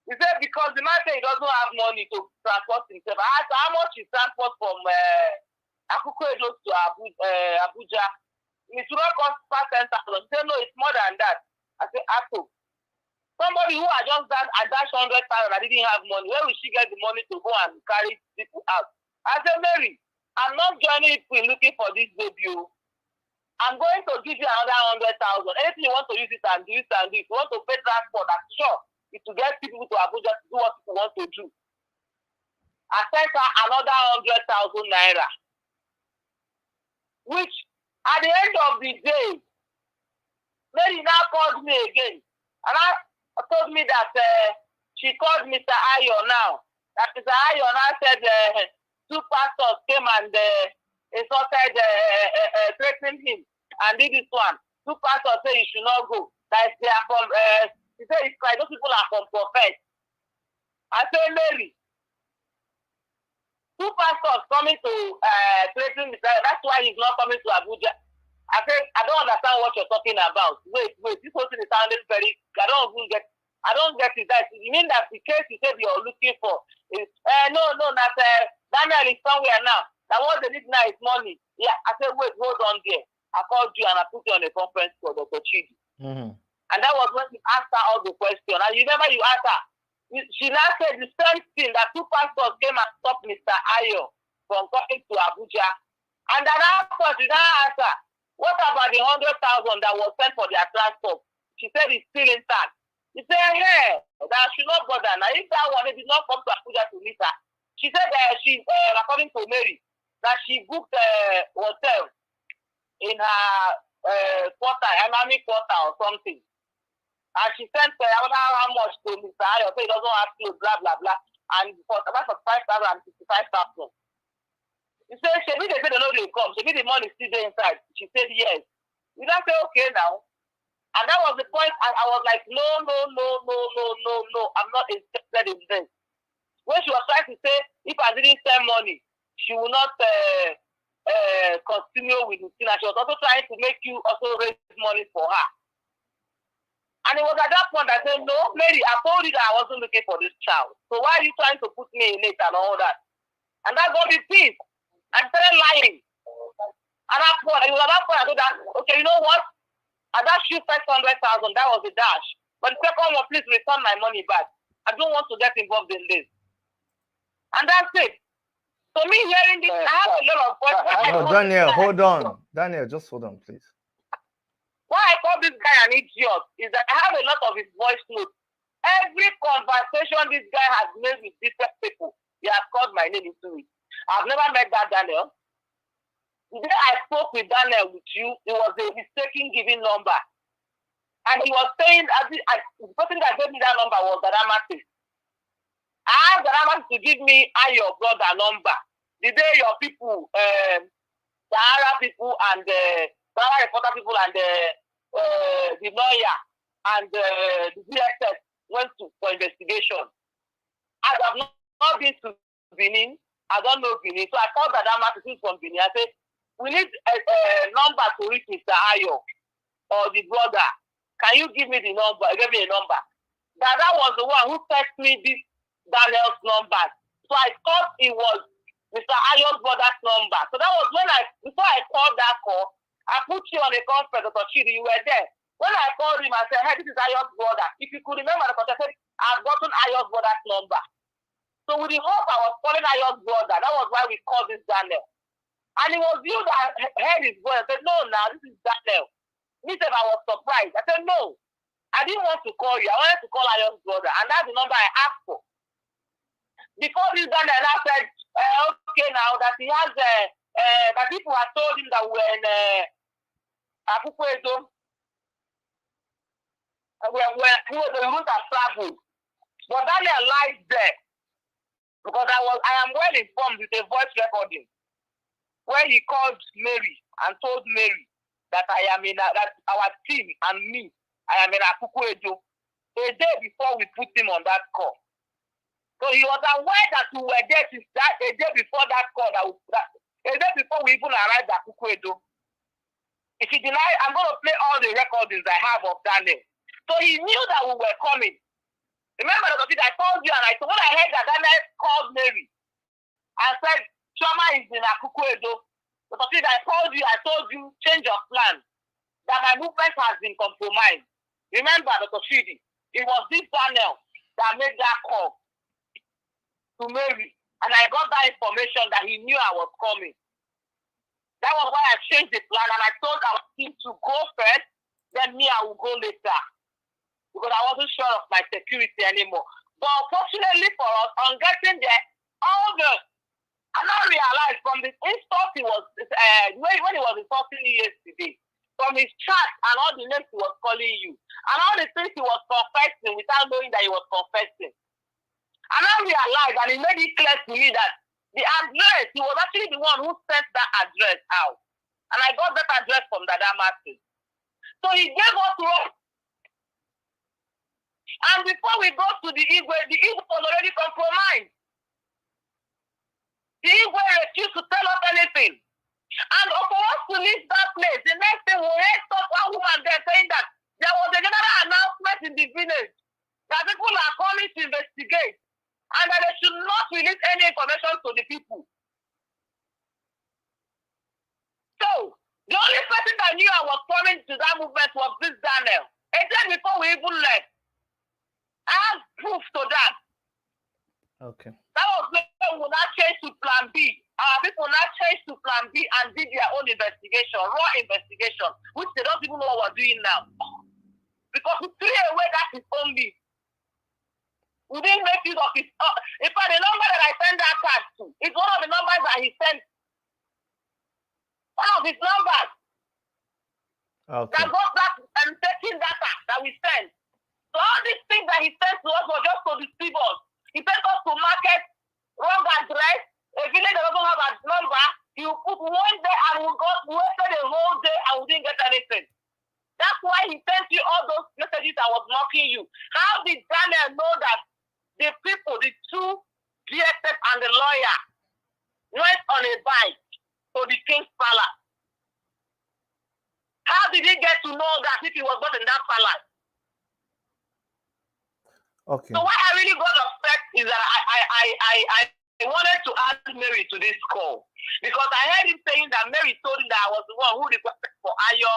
He said because the man said he doesn't have money to transport himself. I asked how much is transport from Akuko Edo to Abuja. It will not cost past 10,000. He said no, it's more than that. I said, Ato. Somebody who had just dashed 100,000 and didn't have money, where will she get the money to go and carry people out? I said, Mary, I'm not joining people looking for this baby. I'm going to give you another 100,000. Anything you want to use it and do it and do it. If you want to pay transport, I'm sure it will get people to Abuja to do what people want to do. I sent her another 100,000 naira, which at the end of the day, Mary now called me again, and I told me that she called Mr. Ayo now. That Mr. Ayo now said two pastors came and insulted, threatened him, and did this one. Two pastors say he should not go. That they are from, he said it's like those people are from prophet. I said, Mary, two pastors coming to threaten Mr. Ayo. That's why he's not coming to Abuja. I said, I don't understand what you're talking about. Wait, this whole thing is sounding very, I don't get it. That you mean that the case you said you're looking for is, no, that Daniel is somewhere now. That what they need now is money. Yeah, I said, wait, hold on there. I called you and I put you on a conference call, Dr. Chidi. Mm-hmm. And that was when you asked her all the questions. And you remember you asked her, she now said the same thing, that two pastors came and stopped Mr. Ayo from coming to Abuja. And at that point, you now asked her, what about the 100,000 that was sent for their transport? She said it's still intact. She said, hey, that should not bother. Now, if that one did not come to Abuja to meet her, she said she, according to Mary, that she booked a hotel in her quarter, Miami quarter or something. And she sent I don't know how much to Mr. Ayo, so he doesn't have to, blah, blah, blah. And for about 5,000 and 55,000. He said, Shebi, they said they know they come. Shebi, the money is still there inside. She said, yes. We don't say, okay now. And that was the point. I was like, no. I'm not interested in this. When she was trying to say, if I didn't send money, she will not continue with the thing. And she was also trying to make you also raise money for her. And it was at that point I said, no, Mary, I told you that I wasn't looking for this child. So why are you trying to put me in it and all that? And that got me pissed. I started lying. And at that point, I told her, okay, you know what? I dashed you 500,000. That was the dash. But the second one, please return my money back. I don't want to get involved in this. And that's it. So me hearing this, I have a lot of questions. No, Daniel, hold on. Daniel, just hold on, please. Why I call this guy an idiot is that I have a lot of his voice notes. Every conversation this guy has made with different people, he has called my name into it. I've never met that Daniel. The day I spoke with Daniel with you, it was a mistaken giving number. And he was saying, the person that gave me that number was Daramati. I asked Daramati to give me your brother number. The day your people, the Arab people and the reporter people and the lawyer and the DSS went for investigation. I have not been to Benin. I don't know Benin. So I called Daramati from Benin. I said, we need a number to reach Mr. Ayo or the brother. Can you give me the number? Give me a number. That was the one who texted me this Daniel's number. So I thought it was Mr. Ayo's brother's number. So that was when before I called that call, I put you on a conference, Dr. Chidi, you were there. When I called him, I said, hey, this is Ayo's brother. If you could remember the conversation, I said, I've gotten Ayo's brother's number. So with the hope I was calling Ayo's brother, that was why we called this Daniel. And it was you that heard his voice. I said, no, now this is Daniel. Me said I was surprised. I said, no, I didn't want to call you. I wanted to call Ayo's brother. And that's the number I asked for. Before this Daniel, I said, okay, now that he has that people had told him that we were in Akukwedo. We were the route of travel. But Daniel lied there. Because I am well informed with a voice recording where he called Mary and told Mary that I am in that our team and me, I am in Akukwedo a day before we put him on that call. So he was aware that we were there since that a day before that call, a day before we even arrived at Akukwedo. If he denied, I'm going to play all the recordings I have of Daniel. So he knew that we were coming. Remember, I told you, and I told when I heard that Daniel called Mary and said, Choma is in Akukwedo. I told you, change your plan, that my movement has been compromised. Remember, Dr. Fidi, it was this Daniel that made that call to Mary, and I got that information that he knew I was coming. That was why I changed the plan, and I told our team to go first, then me, I will go later. Because I wasn't sure of my security anymore. But fortunately for us, on getting there, I now realized from the insult he was, when he was insulting you yesterday, from his chat and all the names he was calling you, and all the things he was confessing without knowing that he was confessing. I now realized, and it made it clear to me that the address, he was actually the one who sent that address out. And I got that address from Dada Martin. So he gave us wrong. And before we go to the Igwe was already compromised. The Igwe refused to tell us anything. And for us to leave that place, the next thing we heard one woman there saying that there was a general announcement in the village that people are coming to investigate and that they should not release any information to the people. So, the only person that knew I was coming to that movement was this Daniel. A day before we even left. I have proof to that. Okay. That was when we now changed to plan B. Our people now changed to plan B and did their own investigation, raw investigation, which they don't even know what we're doing now. Because we threw away that is only. We didn't make use of it. In fact, the number that I sent that card to is one of the numbers that he sent. One of his numbers. Okay. That got that and taking data that we sent. So all these things that he sent to us were just to deceive us. He sent us to market, wrong address, a village that doesn't have a number. You put one day and we waited a whole day and we didn't get anything. That's why he sent you all those messages that was mocking you. How did Daniel know that the people, the two DSF and the lawyer, went on a bike to the King's Palace? How did he get to know that if he was not in that palace? Okay. So what I really got upset is that I wanted to add Mary to this call because I heard him saying that Mary told him that I was the one who requested for Ayo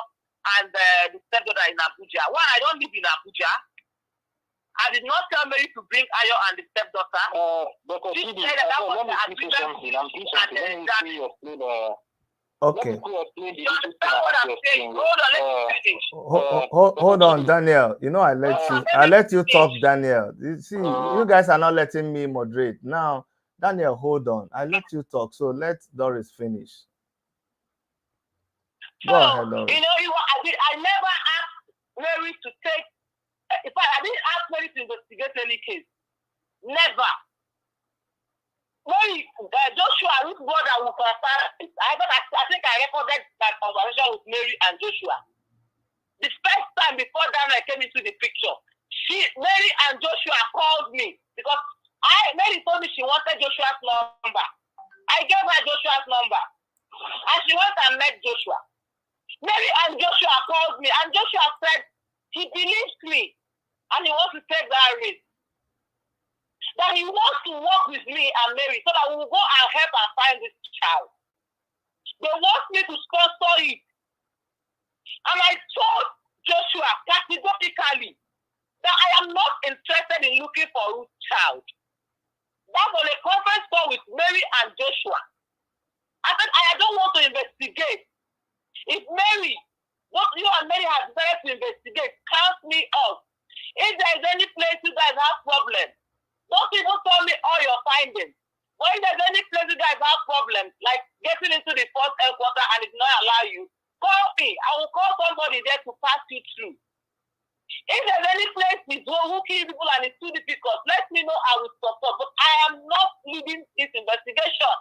and the stepdaughter in Abuja. One, I don't live in Abuja. I did not tell Mary to bring Ayo and the stepdaughter. She said that was the agreement. Okay. You understand what I'm saying? Hold on, let me finish. Hold on, Daniel. You know I let you talk, Daniel. You see, you guys are not letting me moderate. Now, Daniel, hold on. I let you talk, so let Doris finish. Go ahead, Doris. You know, I never asked Mary to take. In fact, I didn't ask Mary to investigate any case. Never. When Joshua, Ruth's brother, will confirm it. I think I recorded that conversation with Mary and Joshua. The first time before Daniel came into the picture, Mary and Joshua called me because Mary told me she wanted Joshua's number. I gave her Joshua's number. And she went and met Joshua. Mary and Joshua called me, and Joshua said he believes me and he wants to take that risk. That he wants to work with me and Mary so that we will go and help and find this child. They want me to sponsor it. And I told Joshua categorically that I am not interested in looking for Ruth's child. That was a conference call with Mary and Joshua. I said, I don't want to investigate. If Mary, what you and Mary have decided to investigate, count me off. If there is any place you guys have problems, don't even tell me all your findings. When there's any place you guys have problems, like getting into the first headquarters and it not allow you, call me. I will call somebody there to pass you through. If there's any place who kill people and it's too difficult, let me know. I will support. But I am not leading this investigation.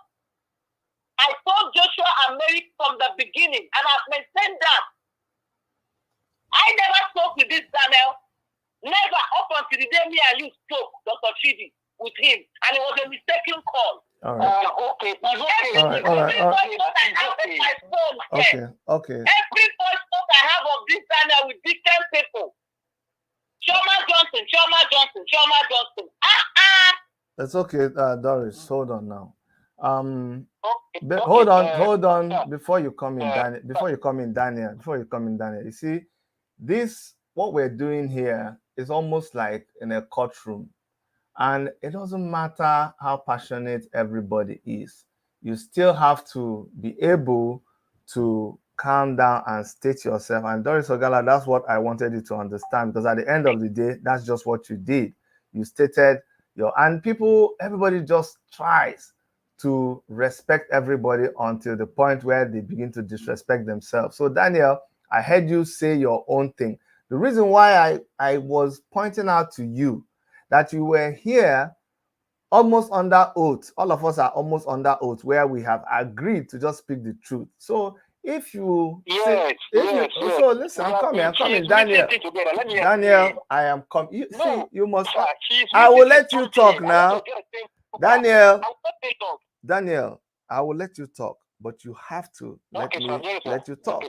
I told Joshua and Mary from the beginning, and I've maintained that. I never spoke with this Daniel. Never up until the day me and you spoke, Dr. Chidi, with him. And it was a mistaken call. All right. Okay. Okay. Every voice note I have of this Daniel with different people. Shoma Johnson. That's okay, Doris. Hold on now. Okay. Hold on. Before you come in, Daniel. You see, this what we're doing here is almost like in a courtroom, and it doesn't matter how passionate everybody is. You still have to be able to calm down and state yourself. And Doris Ogala, that's what I wanted you to understand, because at the end of the day, that's just what you did. You stated everybody just tries to respect everybody until the point where they begin to disrespect themselves. So Daniel, I heard you say your own thing. The reason why I was pointing out to you that you were here almost under oath. All of us are almost under oath, where we have agreed to just speak the truth. So if you so listen, I'm coming, Daniel. Daniel, I am coming. You must. I will let you talk now. Daniel, I will let you talk, but you have to let you talk.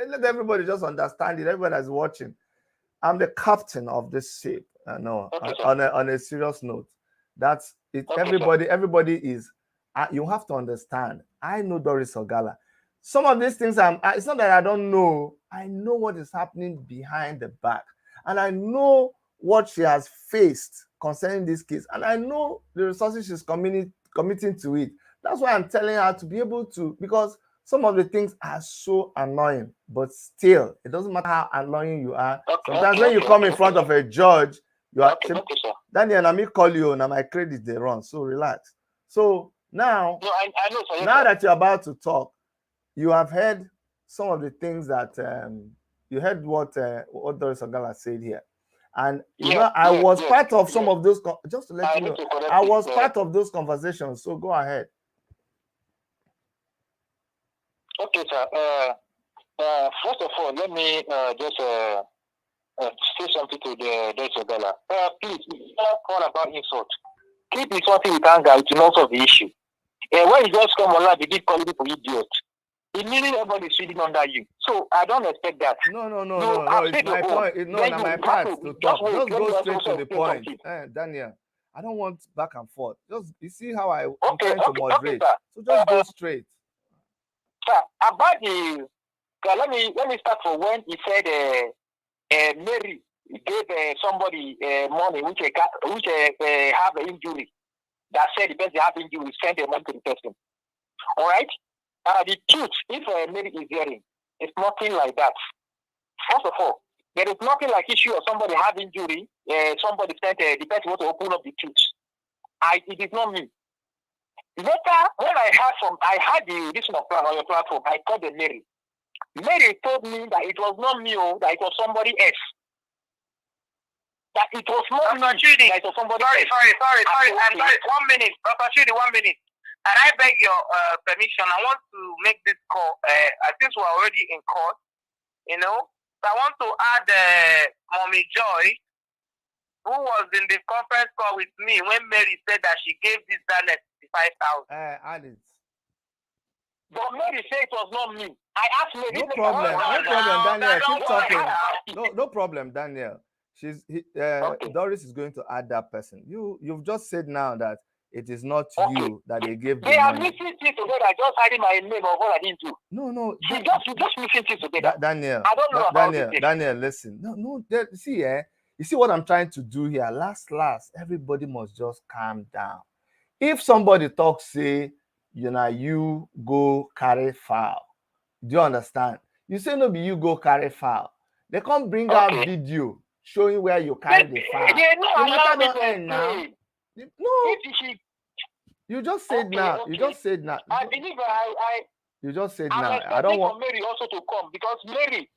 Let everybody just understand it. Everybody that's watching, I'm the captain of this ship. On a serious note, that's it. Everybody is. You have to understand. I know Doris Ogala. Some of these things, it's not that I don't know. I know what is happening behind the back, and I know what she has faced concerning this case, and I know the resources she's committing to it. That's why I'm telling her to be able to, because some of the things are so annoying, but still, it doesn't matter how annoying you are. Sometimes when you come in front of a judge, you are Daniel, let me call you, and my credit they run. So relax. So now, now that you're about to talk, you have heard some of the things that you heard what Doris Ogala said here. And I was part of some of those, just to let you know, I was part of those conversations. So go ahead. Okay, sir. First of all, let me just say something to the Doris Ogala. Please, don't call about insult. Keep insulting with anger, it will not solve the issue. When you just come online, they keep calling people idiot. It meaning everybody is feeding under you. So I don't expect that. No. It's my point. Not my part to talk. Just go straight to the point. Daniel, I don't want back and forth. Just you see how I'm trying to moderate. So just go straight. Sir, about the let me start from when he said Mary gave somebody money which have an injury. That said the person have injury, send the money to the person. All right. The truth, if Mary is hearing, it's nothing like that. First of all, there is nothing like issue of somebody have injury. Somebody sent the person want to open up the truth. It is not me. Later, when I had this on your platform, I called the Mary. Mary told me that it was not me, that it was somebody else. That it was not me, that it was somebody else. Sorry. I'm sorry. 1 minute. Dr. Chidi, 1 minute. And I beg your permission. I want to make this call. I think we're already in court, So I want to add Mommy Joy, who was in the conference call with me when Mary said that she gave this Daniel 65,000. Add it. But Mary said it was not me. I asked Mary. No problem, Daniel. Keep talking. No problem, Daniel. Doris is going to add that person. You've just said now that it is not you that they gave the money. They are missing things together. I just hiding my name of what I didn't do. No. You just missing things together. Daniel. I don't know about this. Daniel, listen. No. See, you see what I'm trying to do here. Last, everybody must just calm down. If somebody talks, say, you go carry foul. Do you understand? You say no, be you go carry foul. They can't bring out video showing where you carry the foul. They don't allow me to now. No, You just said Okay, now. okay. You just said now. I believe You just said I'm now. I expecting don't want. for Mary also to come because Mary.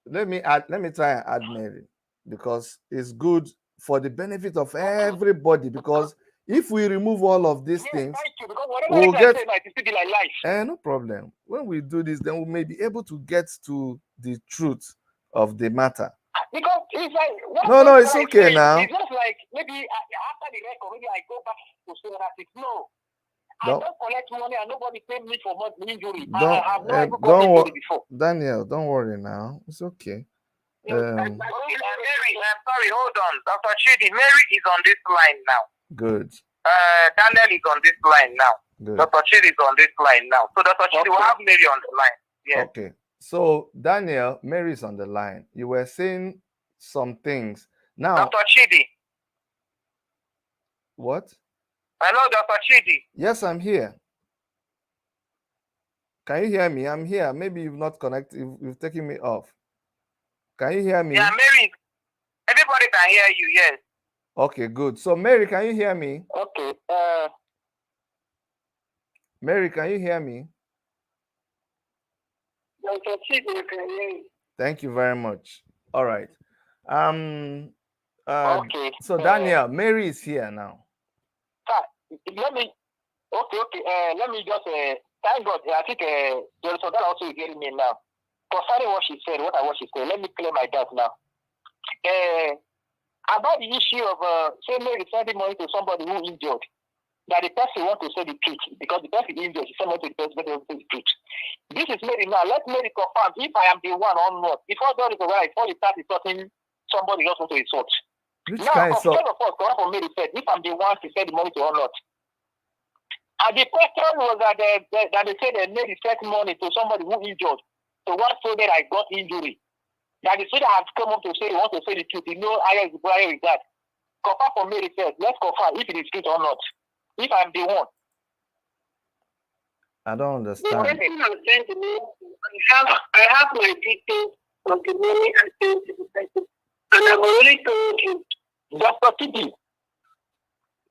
Let me add. Let me try and add Mary, because it's good for the benefit of everybody. Because if we remove all of these Yes, things, thank you. Because whatever we'll I get. say, it still be like life. No problem. When we do this, then we may be able to get to the truth of the matter. Because it's like No, it's okay now. It's just like maybe after the record, maybe I go back to say that it's no. I Don't- don't collect money and nobody paid me for money injury. I Don't have never got don't injury worry, before. Daniel. Don't worry now. It's okay. Mary, I'm sorry, hold on. Dr. Chidi, Mary is on this line now. Good. Daniel is on this line now. Good. Dr. Chidi is on this line now. So Dr. Chidi will have Mary on the line. Yes. Okay. So Daniel, Mary is on the line. You were saying some things. Now, Dr. Chidi. what? Hello, Dr. Chidi. Yes, I'm here. Can you hear me? I'm here. Maybe you've not connected. You've taken me off. Can you hear me? Yeah, Mary. Everybody can hear you. Yes. Okay, good. So Mary, can you hear me? Okay. Mary, can you hear me? Dr. Chidi can hear you. Thank you very much. All right. Okay. So Daniel, Mary is here now. Let me. Okay. Let me just. Thank God. I think so that also is hearing me now. Concerning what she said, let me clear my doubt now. About the issue of say Mary sending money to somebody who injured, that the person wants to say the truth because the person injured, she sent money to the person who wants to say the truth. This is Mary now. Let Mary confirm if I am the one or not. Before God is right, before you start insulting somebody else want to insult. Which Now, kind of first of all, from Mary said, if I'm the one to send the money to or not. And the question was that they said they made the sent money to somebody who injured. So one told that I got injury. That the student has come up to say he wants to say the truth. You know, higher is that. Confirm for Mary said, let's confirm if it is truth or not. If I'm the one. I don't understand. The person has sent to me, I have my details of the money and sent to the person. And I've already told you. Dr. Titi.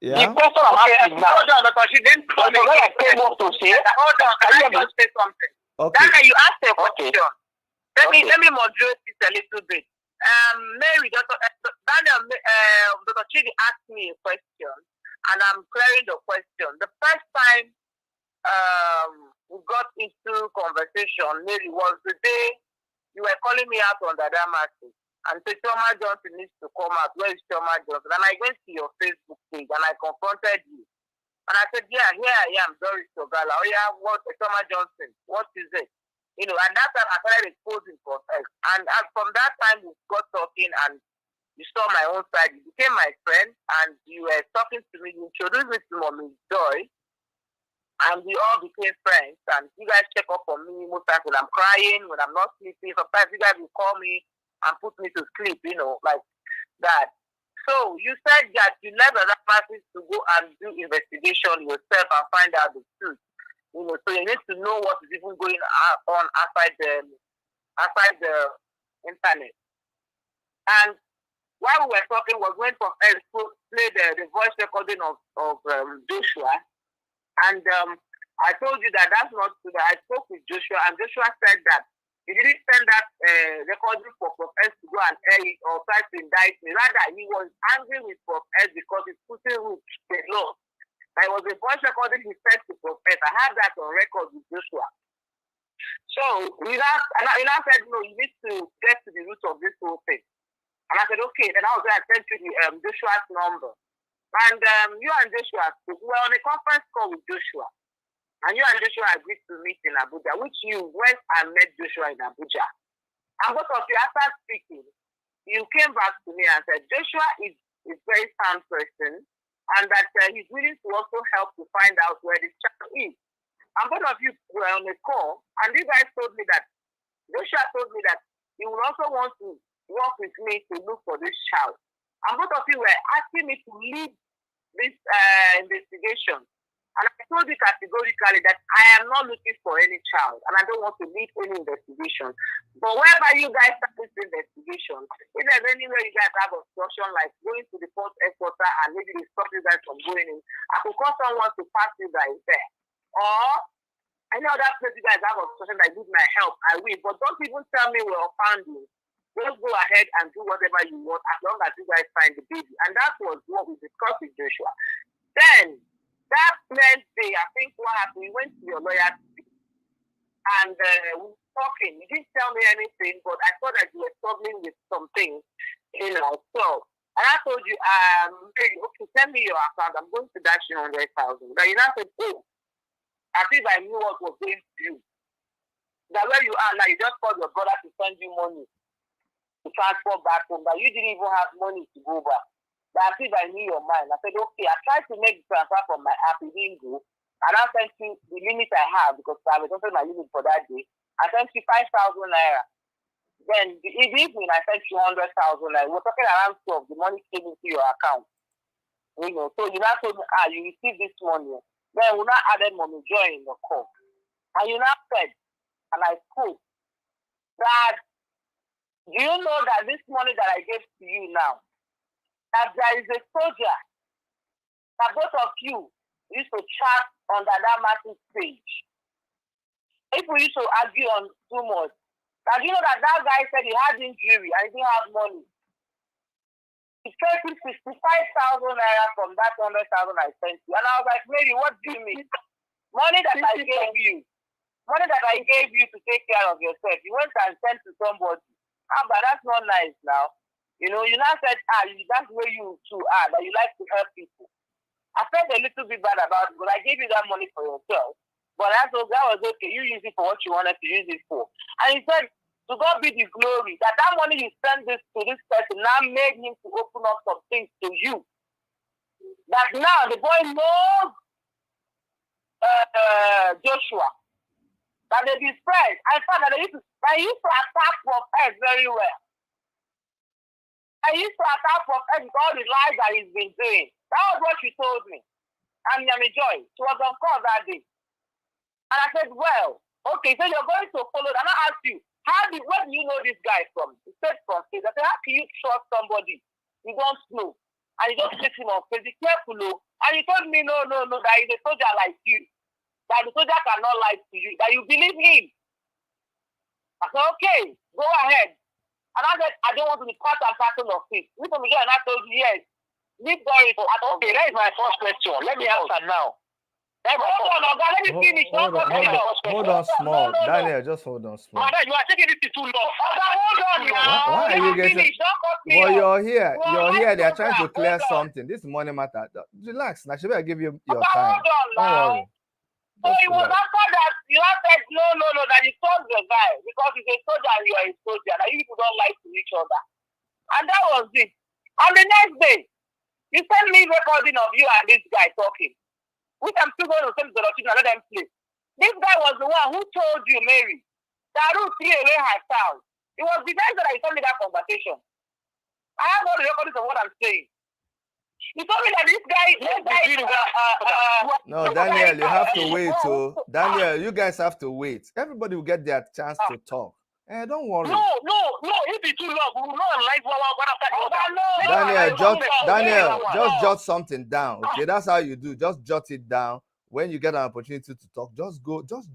Yeah. The question I'm asking now. Hold on, Dr. She didn't But the guy came up to say. Hold on, can I just say something? Okay. Dana, you asked a question. Let Okay. me moderate this a little bit. Mary, Dr. Chidi asked me a question, and I'm clearing the question. The first time we got into conversation, Mary, was the day you were calling me out on that message. And said, Choma Johnson needs to come out. Where is Choma Johnson? And I went to your Facebook page and I confronted you. And I said, yeah, here I am, Doris Togala. Oh yeah, what Choma Johnson? What is it? You know, and that time I started exposing for us. And from that time we got talking and you saw my own side. You became my friend and you were talking to me. You introduced me to Mommy Joy. And we all became friends. And you guys check up on me most times when I'm crying, when I'm not sleeping. Sometimes you guys will call me and put me to sleep, you know, like that. So you said that you left other parties to go and do investigation yourself and find out the truth. You know, so you need to know what is even going on outside the internet. And while we were talking, was when from played the voice recording of Joshua, and I told you that that's not true. I spoke with Joshua, and Joshua said that he didn't send that recording for Prof S to go and air it or try to indict me. Rather, he was angry with Prof S because he's putting Ruth the law. There was a voice recording he sent to Prof S. I have that on record with Joshua. So he now said, no, you need to get to the root of this whole thing. And I said, okay. Then I was going to send you Joshua's number. And you and Joshua were on a conference call with Joshua. And you and Joshua agreed to meet in Abuja, which you went and met Joshua in Abuja. And both of you, after speaking, you came back to me and said, Joshua is a very sound person, and that he's willing to also help to find out where this child is. And both of you were on a call, and you guys told me that, Joshua told me that he would also want to work with me to look for this child. And both of you were asking me to lead this investigation. And I told you categorically that I am not looking for any child and I don't want to lead any investigation. But wherever you guys start this investigation, if there's anywhere you guys have obstruction, like going to the port headquarters and maybe they stop you guys from going in, I could call someone to pass you guys there. Or any other place you guys have obstruction that need my help, I will. But don't even tell me we're found you. Just go ahead and do whatever you want as long as you guys find the baby. And that was what we discussed with Joshua. Then, that next day, I think what happened, we went to your lawyer and we were talking. You didn't tell me anything, but I thought that you were struggling with some things, you know. So, and I told you, okay, send me your account. I'm going to dash you 100,000. Then you now said, oh, as if I knew what was going to you. That where you are now, you just called your brother to send you money to transfer back home, but you didn't even have money to go back. But as if I knew your mind. I said, okay, I tried to make the transfer from my app, it didn't go. And I sent you the limit I have because I was also my limit for that day. I sent you 5,000 naira. Then the evening I sent you 100,000 naira. We're talking around 12. The money came into your account. You know, so you now told me, you received this money. Then we now added Mommy Joy in the call. And you now said, and I spoke, that do you know that this money that I gave to you now, that there is a soldier that both of you used to chat under that massive page. If we used to argue on too much, that you know that guy said he had injury and he didn't have money. He paid 65,000 naira from that 100,000 I sent you. And I was like, Mary, what do you mean? Money that I gave you. Money that I gave you to take care of yourself. You went and sent to somebody. But that's not nice now. You know, you now said, that's where you two are, that you like to help people. I felt a little bit bad about it, but I gave you that money for yourself. But that was okay. You use it for what you wanted to use it for. And he said, to God be the glory, that money you sent this to this person now made him to open up some things to you. That now the boy knows Joshua. That they be friends. I found that they used to attack for us very well. I used to attack for all the lies that he's been doing. That was what she told me. And Yami Joy, she was on call that day. And I said, well, okay, so you're going to follow. And I asked you, where do you know this guy from? He said from Facebook. I said, how can you trust somebody you don't know? And you just take him on Facebook. Be careful, no. And he told me, no, that he's a soldier like you. That the soldier cannot lie to you. That you believe him. I said, okay, go ahead. And I said, I don't want to be part and parcel of it. And I told you, yes. Leave Doris. Okay, that is my first question. Let me answer now. Hold on, let me finish. Hold on small. Daniel, just hold on small. You are taking this too long. Hold on now. Why are you getting... Well, you're here. They are trying to clear something. This money matter. Relax. Now, should I give you your time? Hold on now. So it was after that you have said no, that you told the guy because he's a soldier and you are a soldier, that you people don't like to each other. And that was it. On the next day, you sent me recording of you and this guy talking, which I'm still going to send to the and let them play. This guy was the one who told you, Mary, that Ruth threw away her child. It was the guy that I sent me that conversation. I have all the recordings of what I'm saying. You told me that this guy no, Daniel, you have to wait. So, Daniel, you guys have to wait. Everybody will get their chance to talk. Don't worry. No, it'll be too long. We will not like one after the other. Daniel, just jot something down. Okay, that's how you do. Just jot it down. When you get an opportunity to talk, just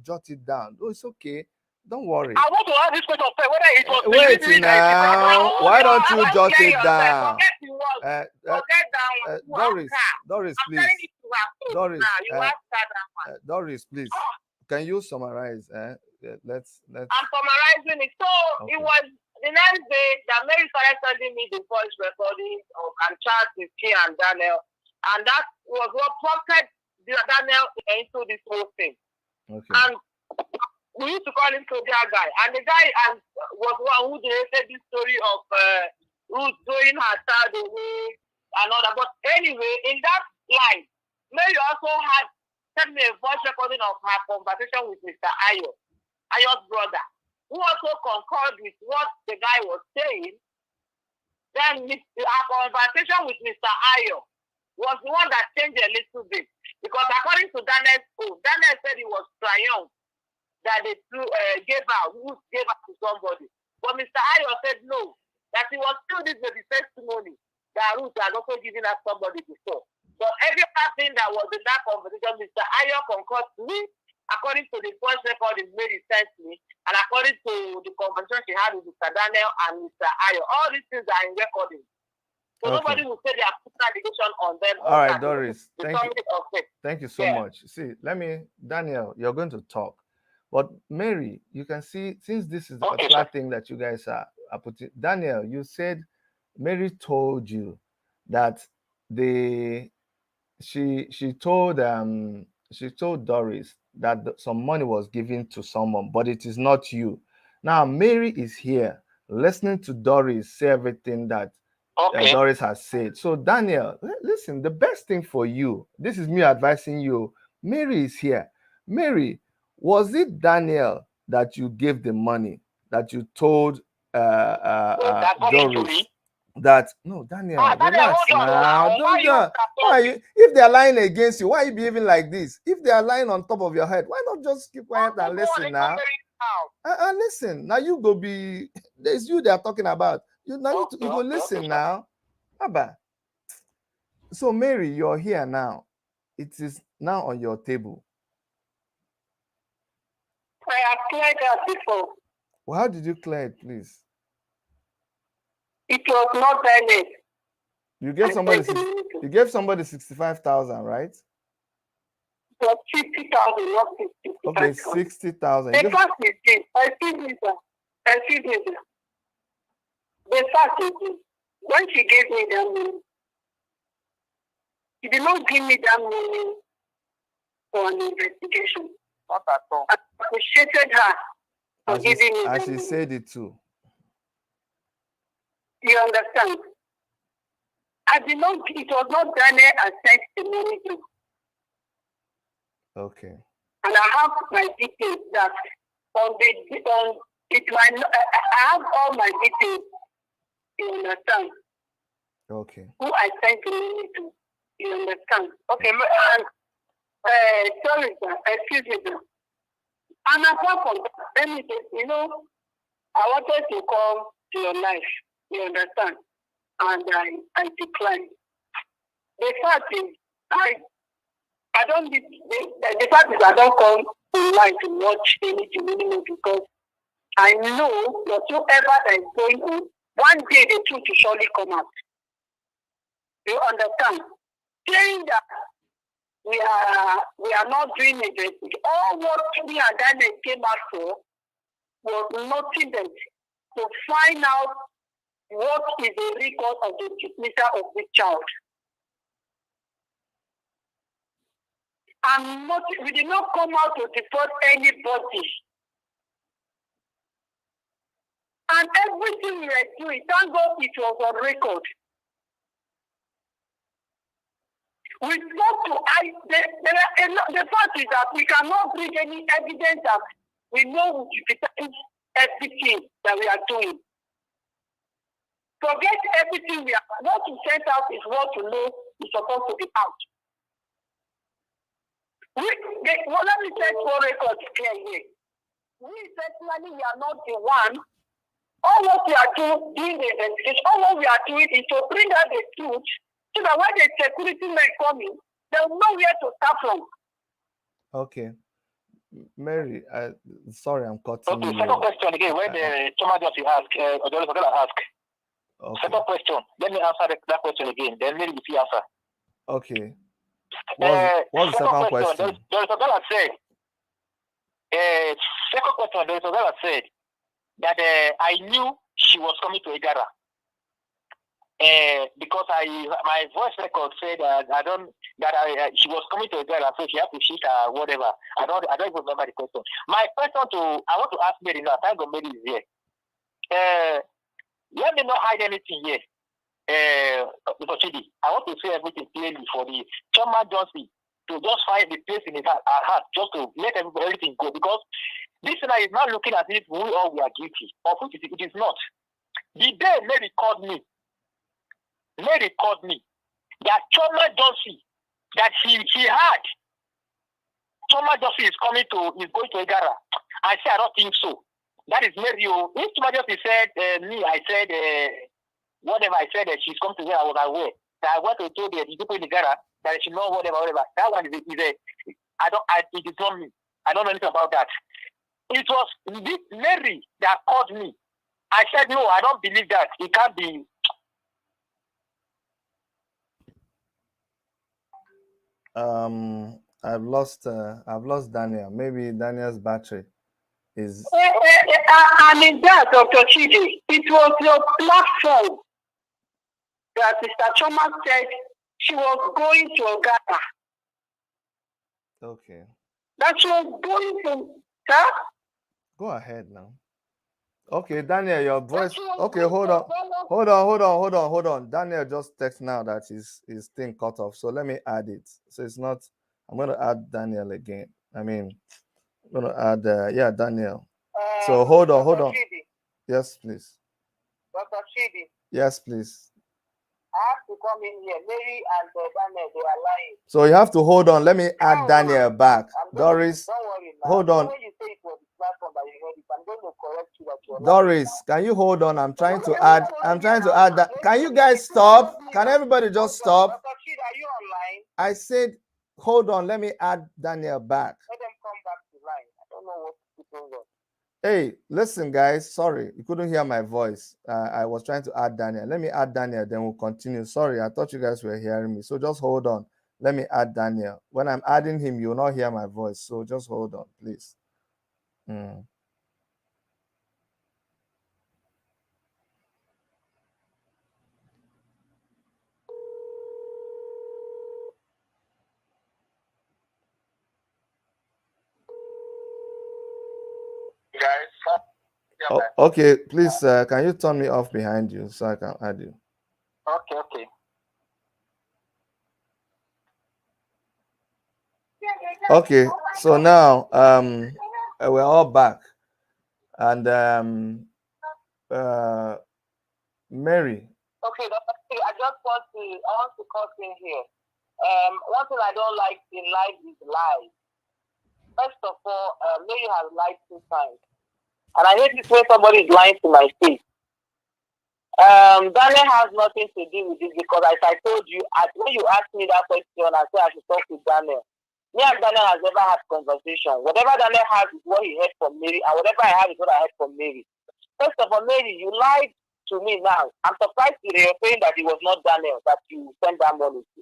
jot it down. Oh, it's okay. Don't worry. I want to ask this question whether it was... Wait now. Why don't you jot it down? Doris, please. Doris, please. Can you summarize? Let's. I'm summarizing it. So okay. It was the next day that Mary started sending me the voice recording and chat with P and Daniel, and that was what prompted Daniel into this whole thing. Okay. And we used to call him Soldier Guy, and the guy was one who narrated this story of Ruth throwing her child away and all that. But anyway, in that line, Mary also had sent me a voice recording of her conversation with Mr. Ayo's brother, who also concurred with what the guy was saying. Then our conversation with Mr. Ayo was the one that changed a little bit. Because according to Daniel's own, Daniel said it was triumph that they gave out, Ruth gave out to somebody. But Mr. Ayo said no, that he was still this the testimony that Ruth had also given us somebody before. So every thing that was in that conversation, Mr. Ayo concurred to me, according to the voice recording Mary sent me, and according to the conversation she had with Mr. Daniel and Mr. Ayo. All these things are in recording. So nobody will say they are putting allegation on them. All right, Doris, thank you. Thank you so much. See, Daniel, you're going to talk. But Mary, you can see, since this is the particular thing that you guys are putting, Daniel, you said Mary told you that she told Doris that some money was given to someone, but it is not you. Now Mary is here listening to Doris say everything that Doris has said. So Daniel, listen, the best thing for you, this is me advising you. Mary is here. Mary, was it Daniel that you gave the money, that you told Doris? That no, Daniel, relax now. Don't just, why are you, if they are lying against you, why are you behaving like this? If they are lying on top of your head, why not just keep quiet and listen now? And listen. Now you go be, there's you they are talking about. You now you go listen now. Abba. So Mary, you're here now. It is now on your table. I have cleared that before. Well, how did you clear it, please? It was not valid. You gave somebody 65,000, right? It was 50,000, not 60,000. Okay, 60,000. The fact is this. Excuse me, sir. The fact is this. When she gave me that money, she did not give me that money for an investigation. Not at all. I appreciated her for giving me that money. As she said it too. You understand? I did not, it was not Daniel I sent the money to. Okay. And I have my details that I have all my details. You understand? Okay. Who I sent the money to. You understand? Okay. Sorry, sir. Excuse me, sir. And apart from that, let me say, I wanted to come to your life. You understand? And I declined. The fact is, I don't need, the fact is I don't come to life to watch anything anymore because I know whatsoever that is going on, one day the truth will surely come out. You understand? Saying that we are not doing it. All what we and Daniel came out for was nothing than to find out what is the record of the dismissal of this child. And we did not come out to deport anybody. And everything we are doing, thank God it was on record. We spoke to the fact is that we cannot bring any evidence that we know we defend everything that we are doing. Forget everything what we sent out is what you know is supposed to be out. Let me set for record clear here. We personally, we are not the one. All what we are doing the investigation, all what we are doing is to bring out the truth so that when the security men come in, they'll know where to start from. Okay. Mary, sorry, I'm cutting you. Okay, second question again. When the Choma just ask, or the other ask. Okay. Second question. Let me answer that question again. Then maybe you answer. Okay. What's the second question? Dorisabella said. Second question. Dorisabella said that I knew she was coming to Igara. Because my voice record said she was coming to Igara, so she had to shoot her whatever. I don't even remember the question. My question I want to ask Mary now. Thank God Mary is here. Let me not hide anything here. Because I want to say everything clearly for the Choma Johnson to just find the place in his heart, just to let everything go. Because this now is not looking as if we all were guilty, of which it is not. The day Mary called me that Choma Johnson, that she had Choma Joffrey is going to Igara. I said, I don't think so. That is Mary. If Choma Joffrey said me, I said whatever I said that she's come to here, I was aware. That I went to tell the people in Igara that she know whatever. That one is it is not me. I don't know anything about that. It was this Mary that called me. I said, no, I don't believe that. It can't be. I've lost Daniel. Maybe Daniel's battery is. I mean that, Dr. Chidi, it was your platform that Mr. Choma said she was going to Ghana. Okay. That she was going to, huh? Go ahead now. Okay, Daniel, your voice. Okay, hold on. Daniel just text now that his thing cut off. So let me add it. So it's not. I'm going to add Daniel again. I'm going to add. Daniel. So hold on. Chidi. Yes, please. Dr. Chidi. Yes, please. I have to come in here. Mary and Daniel, they are lying. So you have to hold on. Let me add Daniel back. Doris, don't worry now. hold on. When you say it was the platform that you heard it, I'm going to correct you that you're Doris, can you hold on? I'm trying to add that. Can you guys stop? Can everybody just stop? Dr. Chidi, are you online? I said, hold on. Let me add Daniel back. Let them come back to line. I don't know what's going on. Hey, listen, guys. Sorry, you couldn't hear my voice. I was trying to add Daniel. Let me add Daniel, then we'll continue. Sorry, I thought you guys were hearing me. So just hold on. Let me add Daniel. When I'm adding him, you'll not hear my voice. So just hold on, please. Oh, okay, please, can you turn me off behind you so I can add you? Okay. Okay, so now we're all back, and Mary. Okay, I just want to cut in here. One thing I don't like in life is lies. First of all, Mary has lied 2 times. And I hate it when somebody is lying to my face. Daniel has nothing to do with this because, as I told you, when you asked me that question, I said I should talk to Daniel. Me and Daniel has never had conversation. Whatever Daniel has is what he heard from Mary, and whatever I have is what I heard from Mary. First of all, Mary, you lied to me now. I'm surprised you were saying that it was not Daniel that you sent that money to.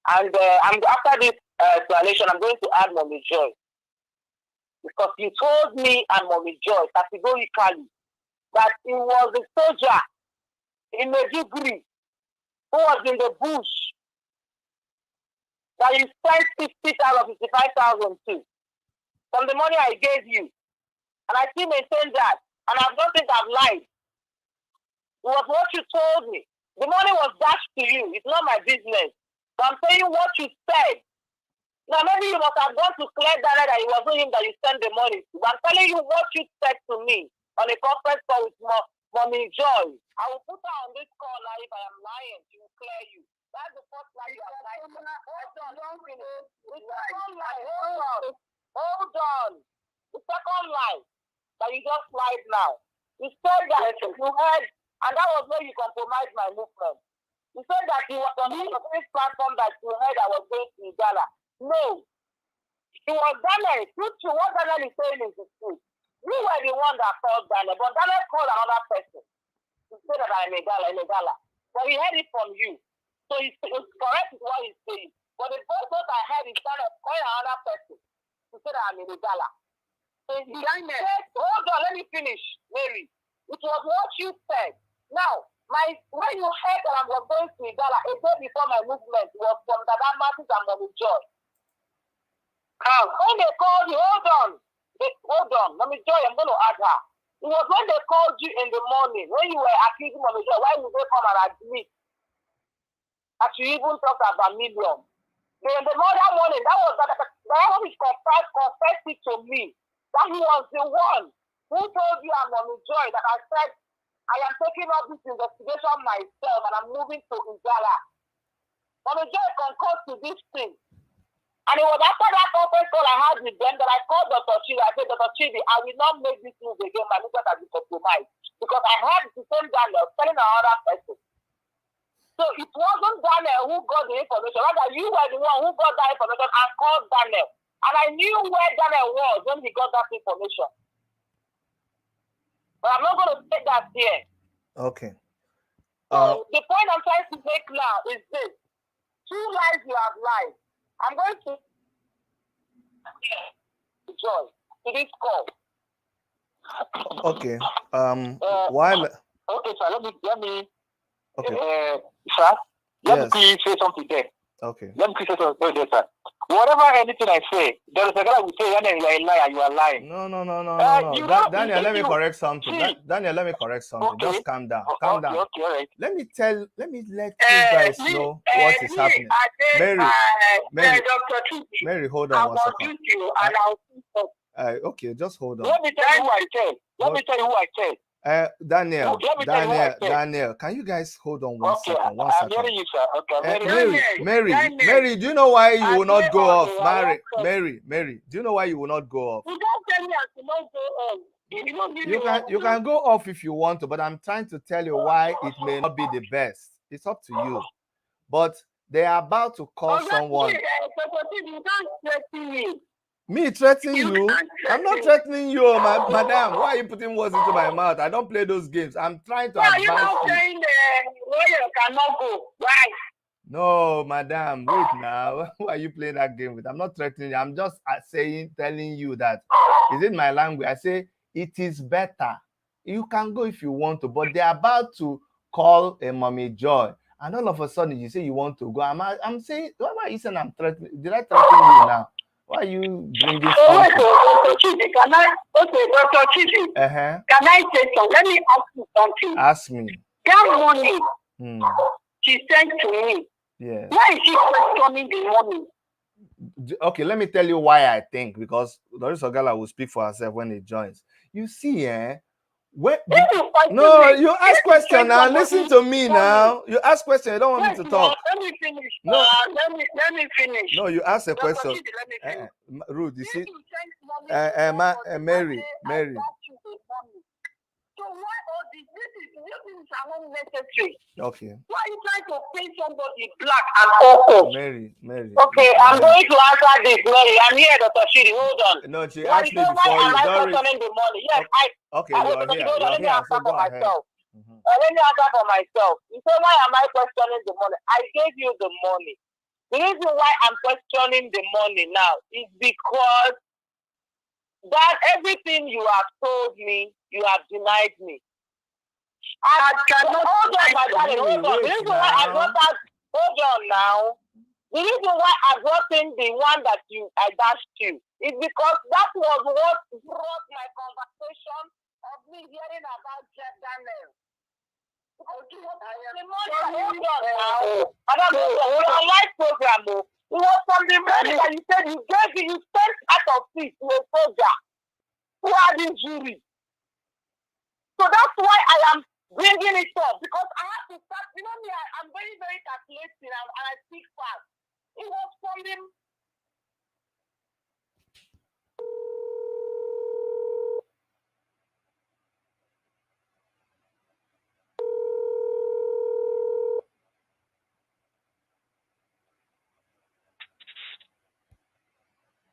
And after this explanation, I'm going to add Mommy Joy. Because you told me and Mommy Joy categorically that it was a soldier in Medjugorje who was in the bush that you spent 55,000 to from the money I gave you. And I still maintain that. And I don't think I've lied. It was what you told me. The money was dashed to you. It's not my business. So I'm saying what you said. Now, maybe you must have gone to clear Daniel that it wasn't him that you sent the money to. I'm telling you what you said to me on a conference call with Mommy Joy. I will put her on this call now. If I am lying, she will clear you. That's the first lie you have lied. Hold on. The second lie that you just lied now. You said that you heard, and that was where you compromised my movement. You said that you were on this platform that you heard I was going to Ghana. No. It was Daniel. What Daniel is saying is the truth. You were the one that called Daniel, but Daniel called another person to say that I'm a gala. But he heard it from you. So it's correct with what he's saying. But the first what I heard is Daniel calling another person to say that I'm a gala. So Daniel said, hold on, let me finish, Mary. It was what you said. Now, when you heard that I was going to Igala, a day before my movement was from Dada Martins and Mommy Joy. When they called you, hold on, Mommy Joy, I'm going to add her. It was when they called you in the morning, when you were accusing Mommy Joy, why would they come and admit that you even talked about millions? In the morning, that was that confessed it to me, that he was the one who told you and Mommy Joy that I said, I am taking up this investigation myself and I'm moving to Igala. Mommy Joy concurs to this thing. And it was after that conference call I had with them that I called Dr. Chidi. I said, Dr. Chidi, I will not make this move again. My business has been compromised. Because I heard the same Daniel telling another person. So it wasn't Daniel who got the information. Rather, you were the one who got that information and called Daniel. And I knew where Daniel was when he got that information. But I'm not going to say that here. Okay. So the point I'm trying to make now is this. 2 lies you have lied. I'm going to joy to this call. Okay. While okay, sir, let me okay. Sir, let Yes. me say something there. Okay. Let me say something there, sir. Whatever anything I say, there is a guy who say when you are a liar, you are lying. No. Daniel, let me correct something. Daniel, let me correct something. Okay. Just calm down. Calm down. Okay, all right. Let me let you guys know what is happening. Mary, hold on one second. Okay, just hold on. Let me tell you who I tell. Let me tell you who I tell. Daniel, can you guys hold on one second? One second. I'm hearing you, sir. Okay, Mary, do you know why you will not go off? Mary, do you know why you will not go off? You don't tell me I should not go off. You can go off if you want to, but I'm trying to tell you why it may not be the best. It's up to you. But they are about to call someone. You can't threaten me. Me threatening you? I'm not threatening you, madam. Why are you putting words into my mouth? I don't play those games. I'm trying to advise you. You're not saying the lawyer cannot go. Why? No, madam. Wait now. Who are you playing that game with? I'm not threatening you. I'm just telling you that. Is it my language? I say it is better. You can go if you want to, but they're about to call a mommy Joy. And all of a sudden you say you want to go. I'm saying, why are you saying I'm threatening? Did I threaten you now? Why are you bringing this up? Dr. Chidi, Dr. Chidi, can I say something? Let me ask you something. Ask me. That money she sent to me. Yeah. Why is she questioning the money? Okay, let me tell you why I think, because Doris Ogala will speak for herself when it joins. You see, you ask question now. Listen to me now. You ask question. You don't want me to talk. Let me finish. No. Let me finish. No, you ask a question. Ruth, you see, Mary. So why all this? This is unnecessary. Okay. Why are you trying to paint somebody black and awful? Mary. Okay, I'm going to answer this, Mary. I'm here, Dr. Shiri. Hold on. No, she asked me before you. Why am I questioning the money? Yes, okay, you're here. Let me answer for myself. Let me answer for myself. You say, why am I questioning the money? I gave you the money. The reason why I'm questioning the money now is because that everything you have told me, you have denied me. I cannot hold on, my darling. Hold on. The reason why I brought that, hold on now. The reason why I brought in the one that I dashed you is because that was what brought my conversation of me hearing about Jeff Daniel. The money, hold on now. I don't know. On live program, it was from the money that you said you gave it, you spent out of it to a soldier who had injury. So that's why I am bringing it up, because I have to start. You know me, I'm very, very calculating and I speak fast. It was from him.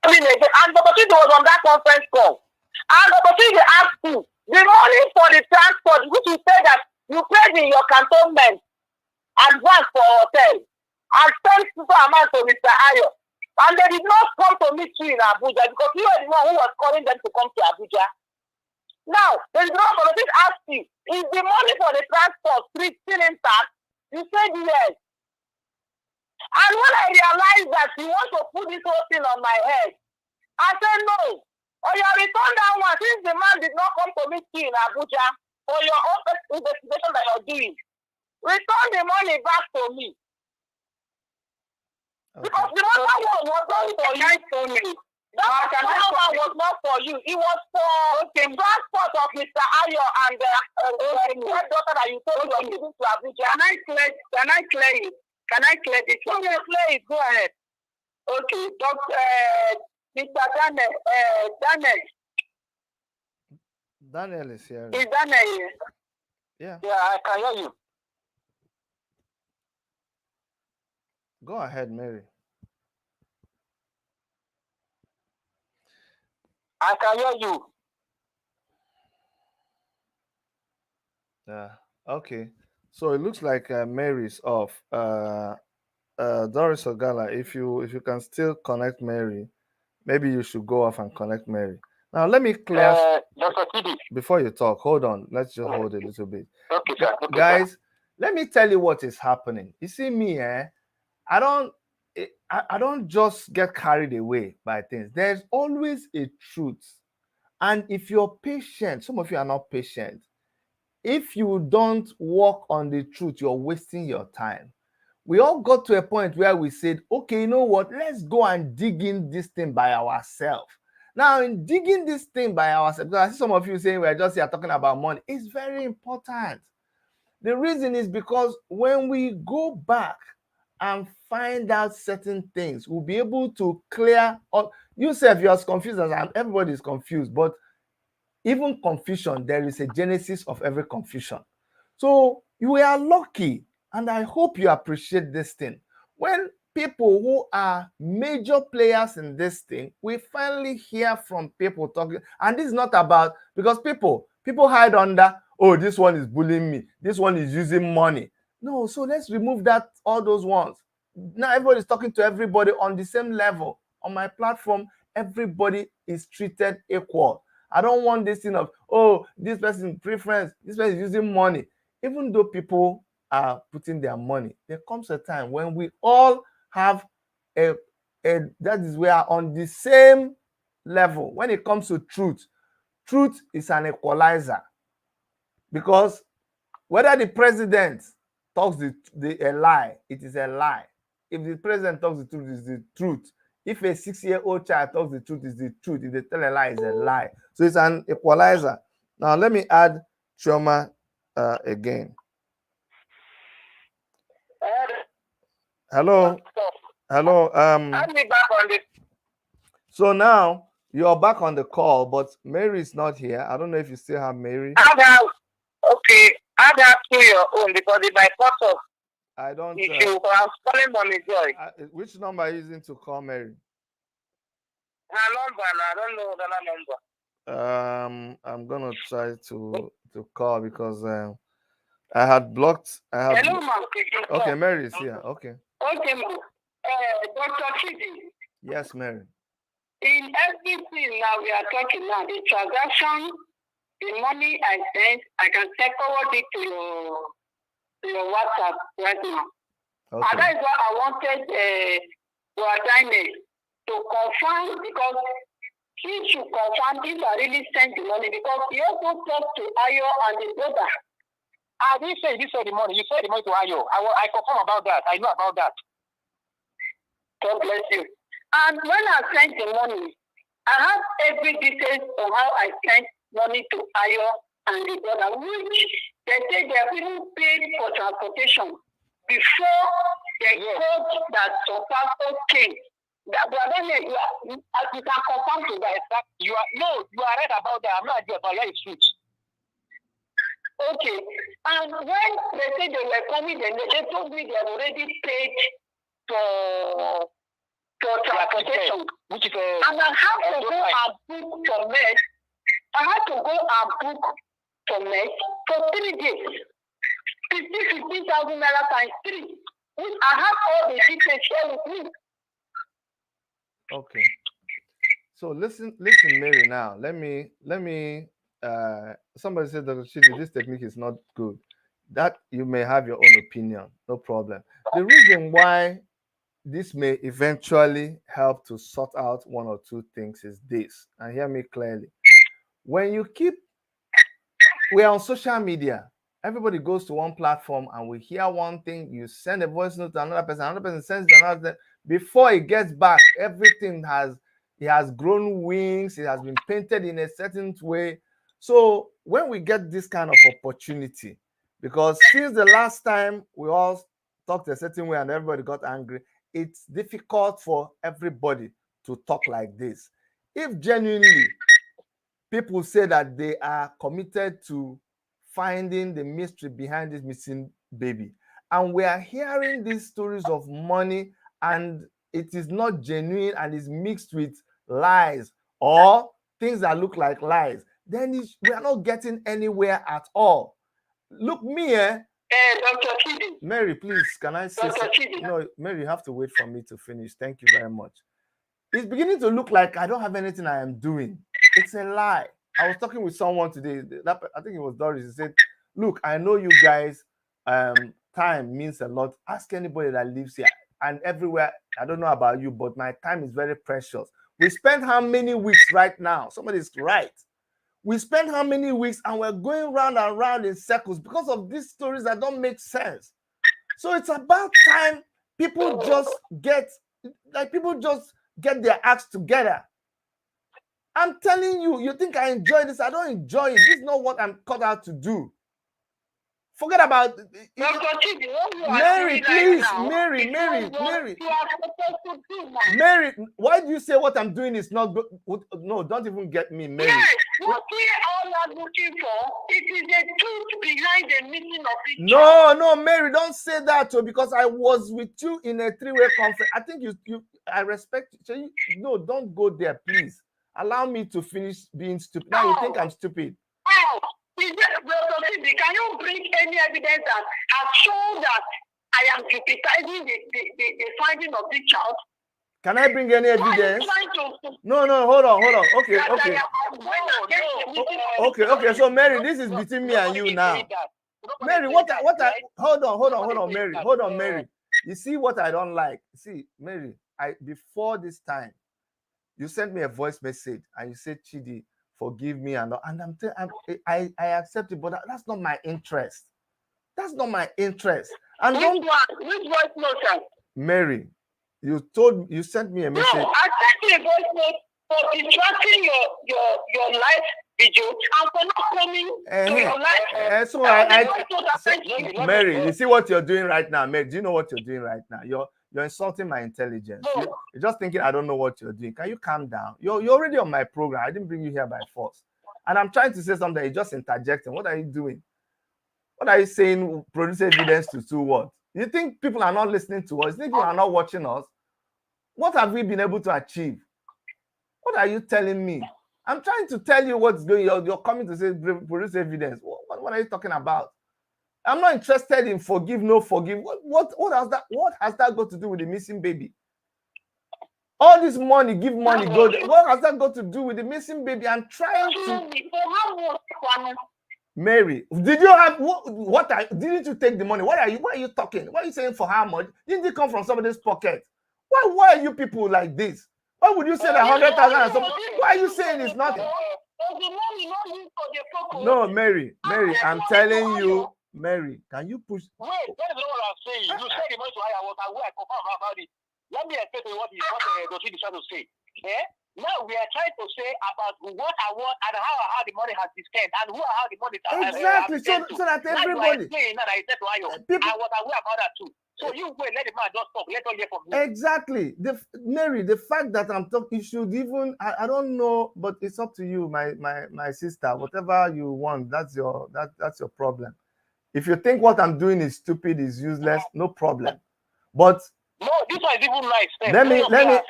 And the opportunity was on that conference call. And the opportunity asked you the money for the transport, which you said that you paid in your cantonment advance for hotel, and sent super amount to Mr. Ayo. And they did not come to meet you in Abuja because you were the one who was calling them to come to Abuja. Now, there is no opportunity to ask you, is the money for the transport still intact? You said yes. And when I realized that you want to put this whole thing on my head, I said no. Or you return that one since the man did not come to meet you in Abuja for your own investigation that you're doing. Return the money back to me. Okay. Because the other one was not for you. That one was not for you. It was for the transport of Mr. Ayo and the daughter that you told you giving to Abuja. Can I clear it? Can I clear this one? Clear it. Go ahead. Okay, Doctor Mr. Daniel. Daniel is here. Is Daniel here? Yeah. Yeah, I can hear you. Go ahead, Mary. I can hear you. Yeah. Okay. So it looks like Mary's off. Doris Ogala, if you can still connect Mary, maybe you should go off and connect Mary. Now let me clear Dr. Kidi. before you talk. Hold on. Let's just hold a little bit. Okay, sir. Okay, Guys, sir. let me tell you what is happening. You see me, I don't just get carried away by things. There's always a truth. And if you're patient, some of you are not patient. If you don't work on the truth, you're wasting your time. We all got to a point where we said, okay, you know what? Let's go and dig in this thing by ourselves. Now, in digging this thing by ourselves, because I see some of you saying we're just here talking about money, it's very important. The reason is because when we go back and find out certain things, we'll be able to clear up. You say you're as confused as everybody is confused, but even confusion, there is a genesis of every confusion. So you are lucky, and I hope you appreciate this thing. When people who are major players in this thing, we finally hear from people talking, and this is not about, because people hide under, oh, this one is bullying me, this one is using money. No, so let's remove that, all those ones. Now everybody's talking to everybody on the same level. On my platform, everybody is treated equal. I don't want this thing of, oh, this person preference, this person is using money. Even though people are putting their money, there comes a time when we all have that is, we are on the same level. When it comes to truth, truth is an equalizer. Because whether the president talks a lie, it is a lie. If the president talks the truth, it's the truth. If a 6-year-old child talks the truth, it's the truth. If they tell a lie, it's a lie. So it's an equalizer. Now let me add Chioma again. Hello. Hello. I'll be back on this. So now you're back on the call, but Mary is not here. I don't know if you still have Mary. Okay, add that to your own, because if I cut off, I don't. if you are calling Mommy Joy. Which number are you using to call Mary? Her number, I don't know the number. I'm gonna try to call because I had blocked. Hello, ma'am. Okay, Mary is here. Okay. Okay, ma'am. Dr. Chidi. Yes, Mary. In everything now we are talking now, the transaction, the money I sent, I can forward it to your WhatsApp right now. Okay. And that is what I wanted Daniel to confirm, because he should confirm if I really sent the money, because he also talked to Ayo and the brother. I didn't say you said the money. You said the money to Ayo. I confirm about that. I know about that. God bless you. And when I sent the money, I have every details on how I sent money to Ayo and the brother, which they say they have even paid for transportation before they called that some pastor came. Brother, you can confirm to that. You are right about that. I'm not idea about that. It's truth. Okay. And when they said they were coming, they told me they had already paid for transportation. Which is and I have to go and book for Met. I had to go and book for Met for 3 days. 15,000 naira times 3. Which I have all the details here with me. Okay. So listen, Mary. Now let me. Somebody said, Dr. Chidi, this technique is not good. That you may have your own opinion, no problem. The reason why this may eventually help to sort out one or two things is this, and hear me clearly. When you we're on social media, everybody goes to one platform and we hear one thing, you send a voice note to another person sends to another thing. Before it gets back, everything has grown wings, it has been painted in a certain way. So when we get this kind of opportunity, because since the last time we all talked a certain way and everybody got angry, it's difficult for everybody to talk like this. If genuinely people say that they are committed to finding the mystery behind this missing baby, and we are hearing these stories of money, and it is not genuine and is mixed with lies or things that look like lies, then we are not getting anywhere at all. Look, me, Dr. Chidi. Mary, please, can I say something? No, Mary, you have to wait for me to finish. Thank you very much. It's beginning to look like I don't have anything I am doing. It's a lie. I was talking with someone today. I think it was Doris. He said, look, I know you guys, time means a lot. Ask anybody that lives here and everywhere. I don't know about you, but my time is very precious. We spent how many weeks right now? Somebody's right. We spent how many weeks and we're going round and round in circles because of these stories that don't make sense. So it's about time people just get their acts together. I'm telling you, you think I enjoy this? I don't enjoy it. This is not what I'm cut out to do. Forget about Mary, please. Mary. Mary, why do you say what I'm doing is not good? No, don't even get me, Mary. Yes, what we all are looking for, it is the truth behind the meaning of it. No, Mary, don't say that too, because I was with you in a three-way conference. I think I respect you. No, don't go there, please. Allow me to finish being stupid. Now you think I'm stupid. Can you bring any evidence that has shown that I am criticizing the finding of the child? Can I bring any evidence? No, hold on. Okay. So Mary, this is between me and you now. Mary, hold on, Mary. You see what I don't like? See, Mary, before this time, you sent me a voice message and you said, Chidi, forgive me, and I accept it, but that's not my interest. That's not my interest. And which voice note? Mary, you sent me a message. No, I sent you a voice note for distracting your life video and for not coming to your life. So Mary, you see what you're doing right now, Mary? Do you know what you're doing right now? You're insulting my intelligence. No. You're just thinking I don't know what you're doing. Can you calm down? You're already on my program. I didn't bring you here by force. And I'm trying to say something. You're just interjecting. What are you doing? What are you saying? Produce evidence to do what? You think people are not listening to us? You think people are not watching us? What have we been able to achieve? What are you telling me? I'm trying to tell you what's going on. You're coming to say produce evidence. What are you talking about? I'm not interested in forgive, no forgive. What has that got to do with the missing baby? All this money, give money, go there. What has that got to do with the missing baby? I'm trying to. Mary, did you have didn't you take the money? Why are you talking? Why are you saying for how much? Didn't it come from somebody's pocket? Why are you people like this? Why would you say that 100,000 and something? Why are you saying it's nothing? No, Mary, I'm telling you, Mary, can you push? Wait, that is not what I'm saying. You said the money to I was aware, I confirm about it. Let me explain to you what Doshi is trying to say. Yeah? Now we are trying to say about what I want and how the money has been spent and how the money exactly. So that everybody. I was aware about that too. So you wait, let the man just talk. Let us hear from you. Exactly. Mary, the fact that I'm talking, you should even I don't know, but it's up to you, my sister. Whatever you want, that's your problem. If you think what I'm doing is stupid, is useless, no problem. But no, this one is even nice.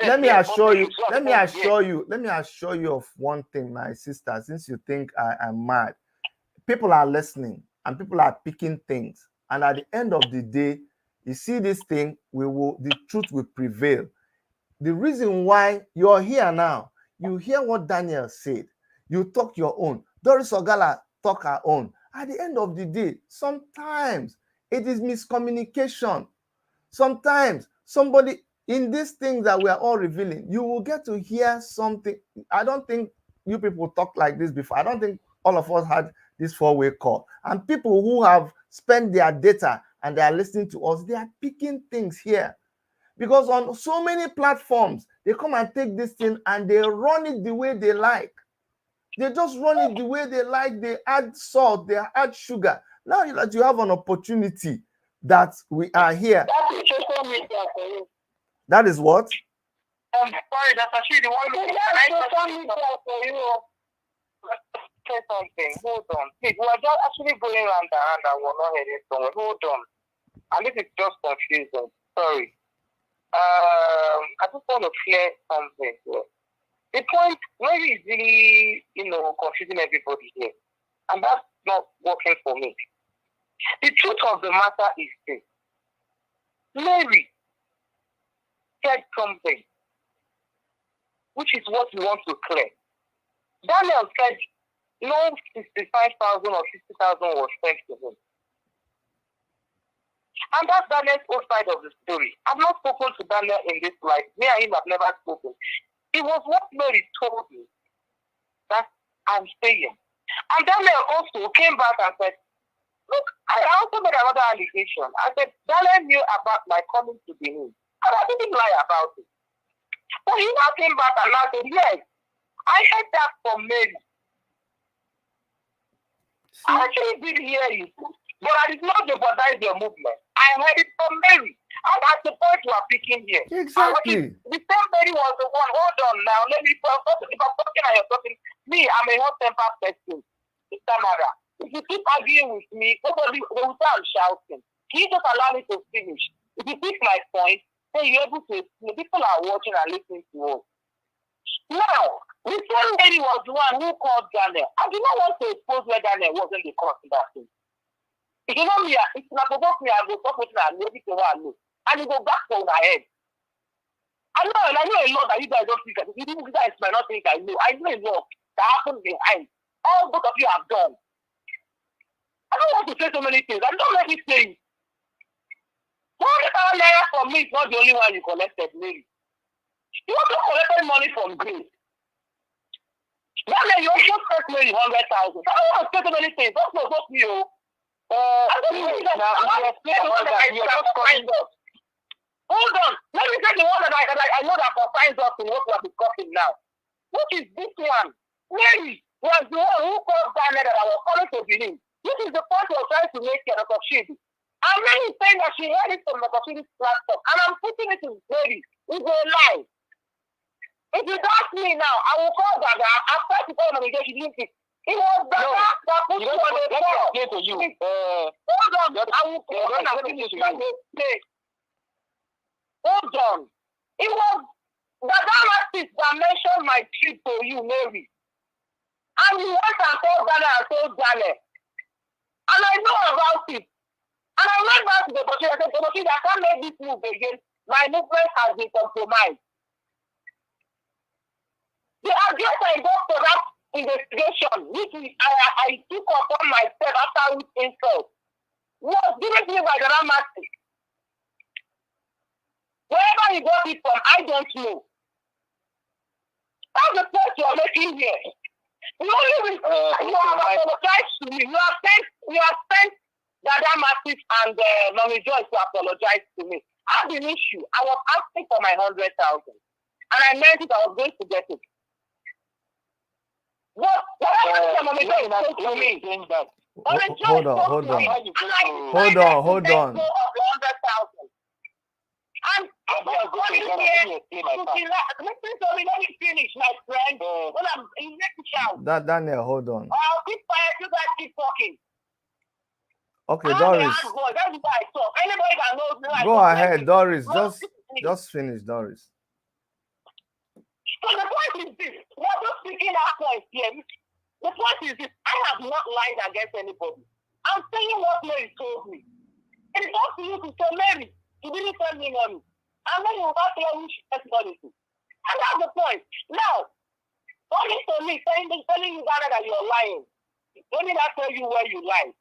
Let me assure you of one thing, my sister. Since you think I'm mad, people are listening and people are picking things, and at the end of the day, you see this thing, the truth will prevail. The reason why you're here now, you hear what Daniel said, you talk your own. Doris Ogala talk her own. At the end of the day, sometimes it is miscommunication. Sometimes somebody in these things that we are all revealing, you will get to hear something. I don't think you people talk like this before. I don't think all of us had this four-way call. And people who have spent their data and they are listening to us, they are picking things here. Because on so many platforms, they come and take this thing and they run it the way they like. They just run it the way they like. They add salt, they add sugar. Now that you have an opportunity that we are here. That is social media for you. That is what? Sorry, that's actually the one. Say something. Hold on. Please, we are just actually going round and we're not heading somewhere. Hold on. And this is just confusing. Sorry. I just want to clear something here. The point where is really, confusing everybody here. And that's not working for me. The truth of the matter is this. Mary said something, which is what we want to clear. Daniel said no 65,000 or 60,000 was sent to him. And that's Daniel's own side of the story. I've not spoken to Daniel in this life. Me and him have never spoken. It was what Mary told me that I'm saying. And Daniel also came back and said, look, I also made another allegation. I said, Daniel knew about my coming to Benin. And I didn't lie about it. But he now came back and now said, yes, I heard that from Mary. I actually did hear you. But I did not jeopardize your movement. I heard it from Mary. And that's the point we are picking here. Exactly. The same Mary was the one. Hold on now. Let me, if I'm talking and you're talking, me, I'm a hot-tempered person. Tamara. If you keep arguing with me, nobody will start shouting. Can you just allow me to finish? If you pick my point, then you're able to explain. People are watching and listening to us. Now, the same Mary was the one who called Daniel. I do not want to expose where Daniel was in the court in that thing. If you know me, it's not about me, I go talk with me and maybe to one look. And you go back for my head. I know a lot that you guys don't think. You guys might not think I know. I know a lot that happened behind. All both of you have done. I don't want to say so many things. I don't let me say it. 100,000 naira from me is not the only one you collected, Mary. You also collected money from Grace. Then you also spent Mary 100,000. I don't want to say so many things. Don't provoke me, oh. Hold on. Let me take the one that I know that concerns us in what we are discussing now. Which is this one? Mary was the one who called Daniel that I was calling to Benin. This is the point we're trying to make here, Dr. Shidi. And Mary is saying that she heard it from Dr. Shidi's platform. And I'm putting it in Mary. It's a lie. If you ask me now, I will call Dada. After the call nomination, she didn't pick. It was Dada that put you on the floor. To you. Hold on. I will call Dada. Hold on. It was Dada that mentioned my trip to you, Mary. And he went and told Dada and told Daniel. And I know about it. And I went back to the Boshi. I said, Boshi, I can't make this move again. My movement has been compromised. The address I got for that investigation, which I took upon myself after with insult, was given to me by the Ramasti. Wherever he got it from, I don't know. That's the point you are making here. You only you have apologized to me. You have sent Dada Massive and Mommy Joyce to apologize to me. I had an issue. I was asking for my 100,000. And I meant it, I was going to get it. But whatever Mommy Joyce spoke to me, hold on. And let me finish, my friend. When I'm in next shout. Daniel, hold on. I'll keep quiet, you guys keep talking. Okay, Doris. That's why I talk. Anybody that knows me, go ahead, Doris. Just finish, Doris. So the point is this. We're just speaking our point here. The point is this. I have not lied against anybody. I'm saying what Mary told me. It's up to you to say, Mary, you didn't send me money. And then you will not tell who she sent money to. And that's the point. Now, coming to me, telling you that you're lying. Let me not tell you where you lied.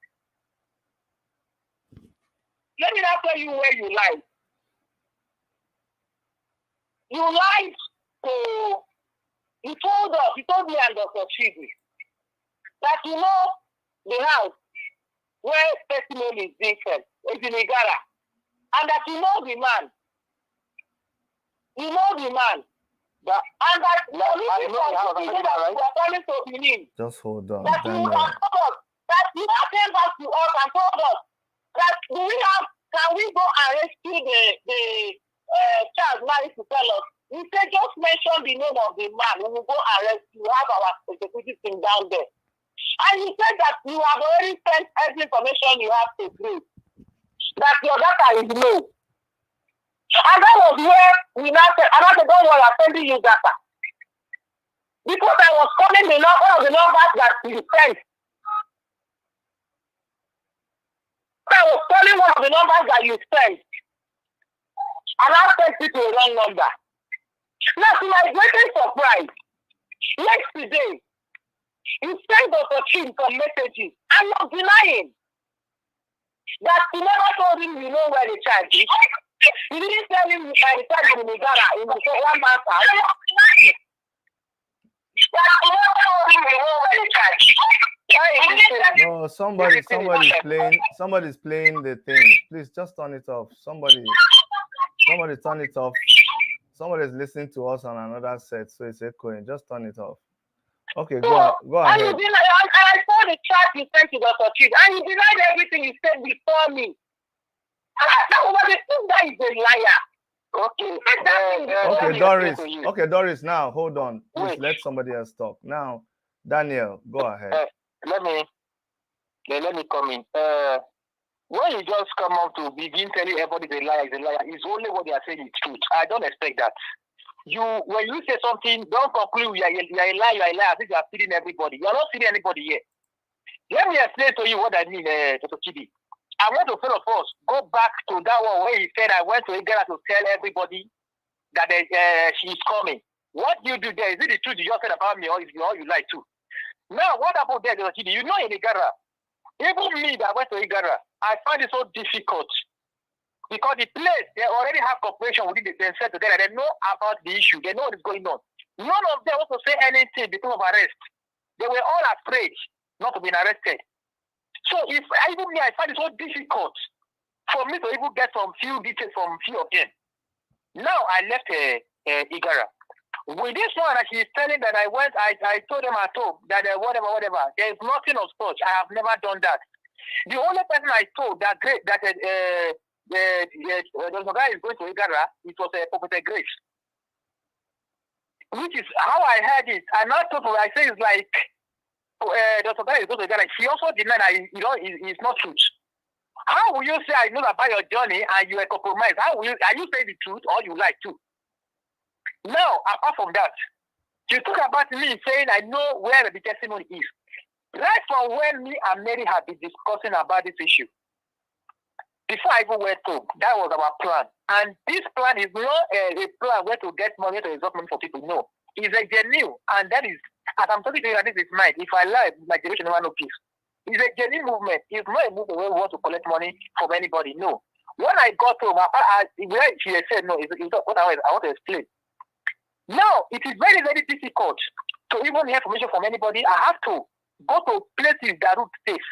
Let me not tell you where you lied. You lied to, you told me and Dr. Chidi that you know the house where testimony is being sent is in Igara. And that you know the man. You know the man. And that you are coming to Benin. Just hold on. That you have told us, that you have came back to us and told us that can we go and rescue the Charles managed to tell us. He said, just mention the name of the man. We will go arrest you. Have our security team down there. And he said that you have already sent every information you have to Ruth. That your data is low. And that was where we now said, and I said, don't worry, I'm sending you data. Because I was calling the number of the numbers that you sent. I was calling one of the numbers that you sent. And I sent it to a wrong number. Now, to my greatest surprise, yesterday, he sent Dr. Chin some messages. I'm not denying that he never told him you know where the child is. He didn't tell him by the child in the Ghana in the one man's house. I'm not denying that he never told him you know where the child is. No, somebody's playing the thing. Please just turn it off. Somebody turn it off. Somebody's listening to us on another set, so it's echoing. Just turn it off. Okay, go ahead. And I saw the chat you sent to Dr. Chief, and you denied everything you said before me. This guy is a liar. Okay, Doris. Okay, Doris. Now hold on. Please let somebody else talk. Now, Daniel, go ahead. Let me come in. When you just come up to begin telling everybody is a liar, it's only what they are saying is truth. I don't expect that. When you say something, don't conclude you're a liar, I think you are feeding everybody. You're not feeding anybody here. Let me explain to you what I mean, Dr. Chidi. I want to first of all go back to that one where he said I went to Igara to tell everybody that she is coming. What you do there, is it the truth you just said about me or is it all you like too? Now, what about there, Dr. Chidi? You know in Igara, even me that went to Igara, I find it so difficult because the place, they already have cooperation within themselves together. They know about the issue. They know what is going on. None of them want to say anything because of arrest. They were all afraid not to be arrested. So even me, I find it so difficult for me to even get some few details from few of them. Now I left Igara. With this one, she is telling that I told them at home that whatever, there is nothing of such. I have never done that. The only person I told that the guy is going to Igara, it was Professor Grace. Which is how I heard it. And I told her, I say it's like Dr. Guy is going to Igara. She also denied that it's not truth. How will you say I know about your journey and you are compromised? Are you saying the truth or you like to? Now, apart from that, you talk about me saying I know where the testimony is. Right from when me and Mary have been discussing about this issue, before I even went home, that was our plan. And this plan is not a plan where to get money to result money for people. No. It's a genuine, and that is, as I'm talking to you, this is mine. If I lie, my generation never know peace. It's a genuine movement. It's not a movement where we want to collect money from anybody. No. When I got home, she said, no, it's not what I want to explain. Now, it is very, very difficult to even hear information from anybody. I have to go to places that root safe.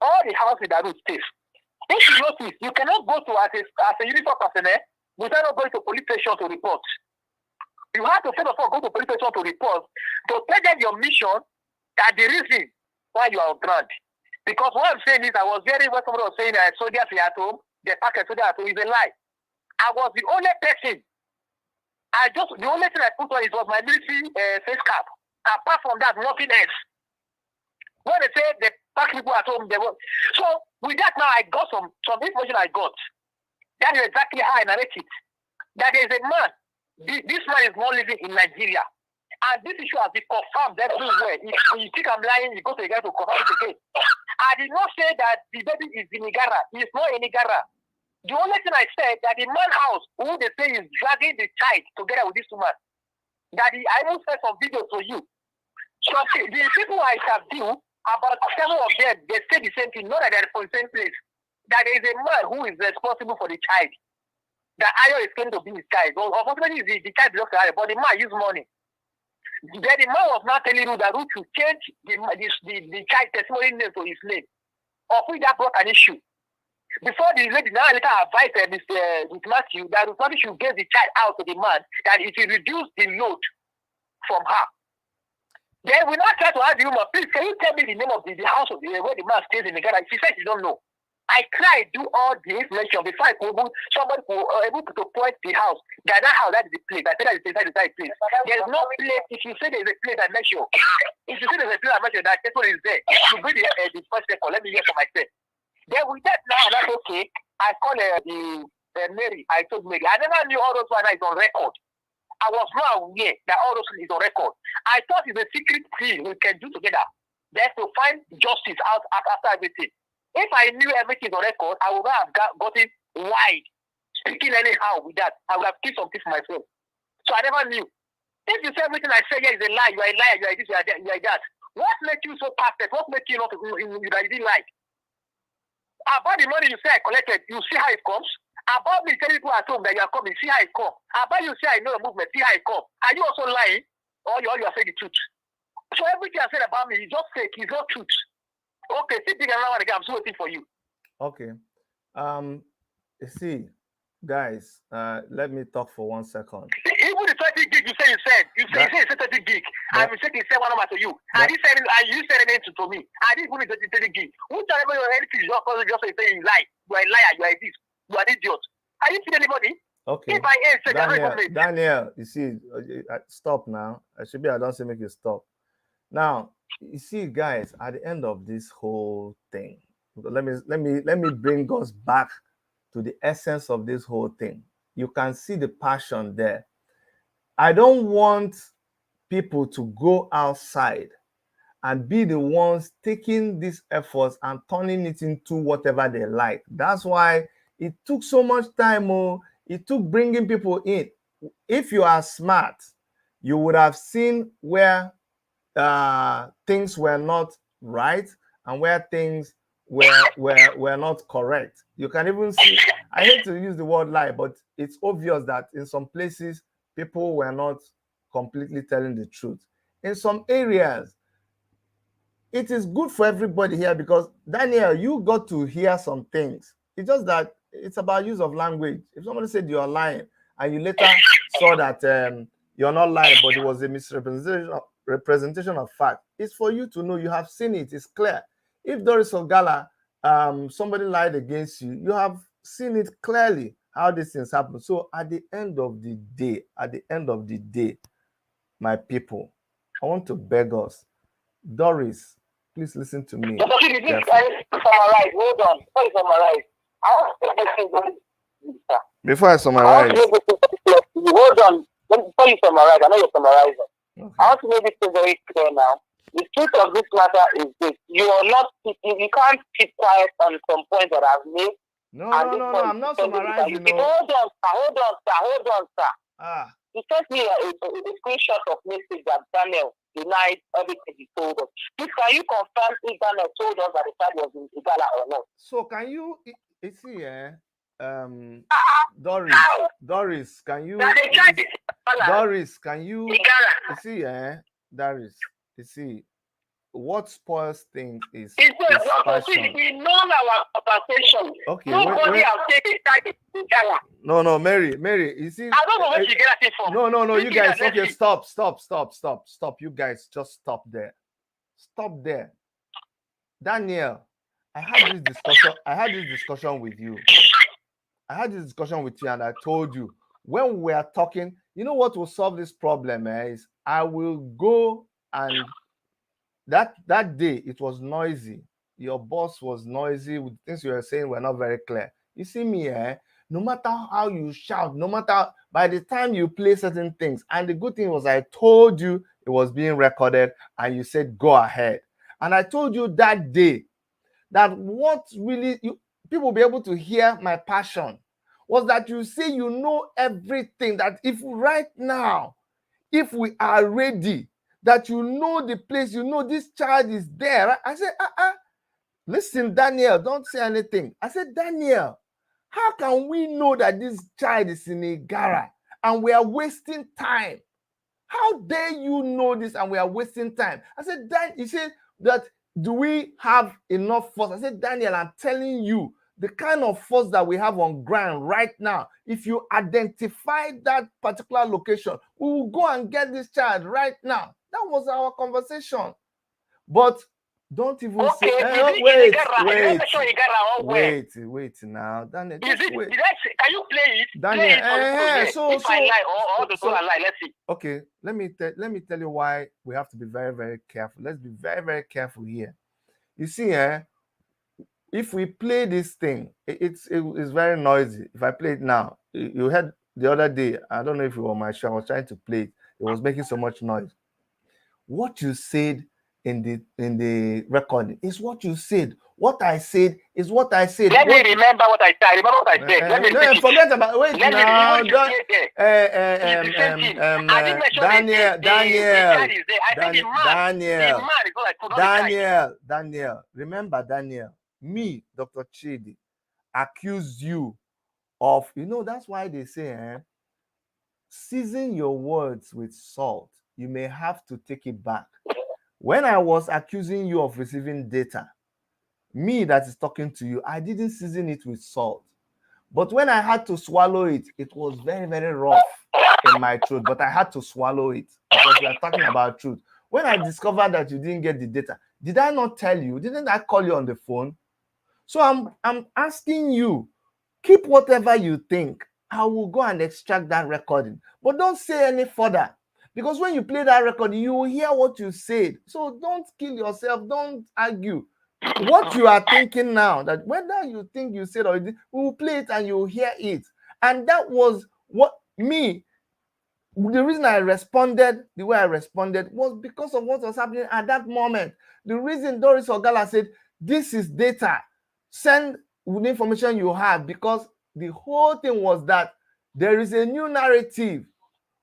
All the houses that root safe. If you notice, you cannot go to as a uniform personnel without not going to police station to report. You have to first of all go to police station to report to tell them your mission and the reason why you are on ground. Because what I'm saying is, I was hearing what somebody was saying that soldiers are at home, the packet soldiers at home is a lie. I was the only person. The only thing I put on was my military face cap. Apart from that, nothing else. When they say the pack people at home, they won't. So with that now, I got some information I got. That is exactly how I narrate it. That there is a man. This man is not living in Nigeria. And this issue has been confirmed everywhere. If you think I'm lying, you go to the guy to confirm it again. I did not say that the baby is in Igara. It's not in Igara. The only thing I said that the man house who they say is dragging the child together with this woman. That I even sent some videos to you. So the people I interview, about 7 of them, they say the same thing, not that they're from the same place. That there is a man who is responsible for the child. That Ayo is going to be his child. Unfortunately, the child belongs to Ayo, but the man uses money. Then the man was not telling you that Ruth should change the child testimony name to his name. Of which that brought an issue. Before the lady now later advised with Matthew that Ruth should give the child out to the man, that it will reduce the load from her. Then we now try to ask the woman, please, can you tell me the name of the house of where the man stays in the garage? She said she don't know. I tried do all the information before I could somebody could able to point the house. That house, that is the place. I said that is inside the place. There is no place. If you say there is a place, I make sure. If you say there is a place, I make sure that this one is there. You bring the first second. Let me hear for myself. Then with that now, that's okay. I call the Mary. I told Mary. I never knew all those one is on record. I was not aware that all those is on record. I thought it's a secret thing we can do together. That's to find justice out after everything. If I knew everything on record, I would not have gotten wide, speaking anyhow with that. I would have kept something for myself. So I never knew. If you say everything I say here is a lie, you are a liar, you are this, you are that. What makes you so perfect? What makes you not you didn't like? About the money you say I collected, you see how it comes. About me telling people at home that you are coming, see how it comes. About you say I know the movement, see how it comes. Are you also lying? Or you are saying the truth? So everything I said about me is just fake, it's not truth. Okay, sit down around again. I'm still waiting for you. Okay. You see, guys, let me talk for 1 second. Even the 30 gig you say you say 30 gig. I'm mistaken, say one number to you. I didn't say you said anything to me. I didn't put it 30 gig. Who tell everybody anything just say you lie. You are a liar, you are a this, you are an idiot. I didn't see anybody. Okay. If I say Daniel, you see, stop now. I don't say make you stop. Now, you see, guys, at the end of this whole thing, let me bring us back to the essence of this whole thing. You can see the passion there. I don't want people to go outside and be the ones taking these efforts and turning it into whatever they like. That's why it took so much time. It took bringing people in. If you are smart, you would have seen where things were not right and where things were not correct. You can even see, I hate to use the word lie, but it's obvious that in some places people were not completely telling the truth. In some areas, it is good for everybody here because Daniel, you got to hear some things. It's just that it's about use of language. If somebody said you're lying and you later saw that you're not lying, but it was a misrepresentation of fact, it's for you to know. You have seen it. It's clear. If Doris Ogala, somebody lied against you, you have seen it clearly how these things happen. So at the end of the day, my people, I want to beg us. Doris, please listen to me. Summarize. Hold on. Before you summarize, before I summarize, hold on. Before you summarize, I know you're summarizing. Okay. I want to make this very clear now. The truth of this matter is this: you can't keep quiet on some points that I've made. No, I'm not summarizing. Hold on, sir. He sent me a screenshot of message that Daniel denied everything he told us. Please, can you confirm if Daniel told us that the child was in Igala or not? So can you see, Doris, can you Doris, can you see, Doris, you see, what spoils things is passion. We know our conversation. Okay, nobody has taken time in Igala. No, Mary, you see. I don't know what you get at it for. No, you guys, okay, stop. You guys, just stop there. Stop there. Daniel, I had this discussion with you. And I told you, when we are talking, you know what will solve this problem is I will go and that day it was noisy. Your boss was noisy with things you were saying were not very clear. You see me, no matter how you shout, no matter by the time you play certain things, and the good thing was I told you it was being recorded and you said go ahead. And I told you that day that what really people will be able to hear my passion was that you say you know everything, that if right now, if we are ready, that you know the place, you know this child is there. I said, listen, Daniel, don't say anything. I said, Daniel, how can we know that this child is in Igara and we are wasting time? How dare you know this and we are wasting time? I said, he said that, do we have enough force? I said, Daniel, I'm telling you, the kind of force that we have on ground right now, if you identify that particular location, we will go and get this child right now. That was our conversation. But Don't even Okay, say, is it wait, wait now. Daniel, Is it, wait. can you play it? Daniel, play it for if I lie or the solar lie, let's see. Okay, let me tell you why we have to be very, very careful. Let's be very, very careful here. You see, if we play this thing, it's very noisy. If I play it now, you heard the other day, I don't know if you were on my show, I was trying to play it. It was making so much noise. What you said in the recording is what you said. What I said is what I said. Let me remember what I said. Remember what I said. Let me forget about. Wait let now. Daniel. Remember, Daniel. Me, Dr. Chidi, accuse you of. That's why they say, season your words with salt. You may have to take it back. When I was accusing you of receiving data, me that is talking to you, I didn't season it with salt. But when I had to swallow it, it was very, very rough in my throat. But I had to swallow it because we are talking about truth. When I discovered that you didn't get the data, did I not tell you? Didn't I call you on the phone? So I'm asking you, keep whatever you think. I will go and extract that recording. But don't say any further. Because when you play that recording, you will hear what you said. So don't kill yourself. Don't argue. What you are thinking now, that whether you think you said or we will play it and you will hear it. And that was what the reason I responded the way I responded was because of what was happening at that moment. The reason Doris Ogala said, this is data. Send the information you have, because the whole thing was that there is a new narrative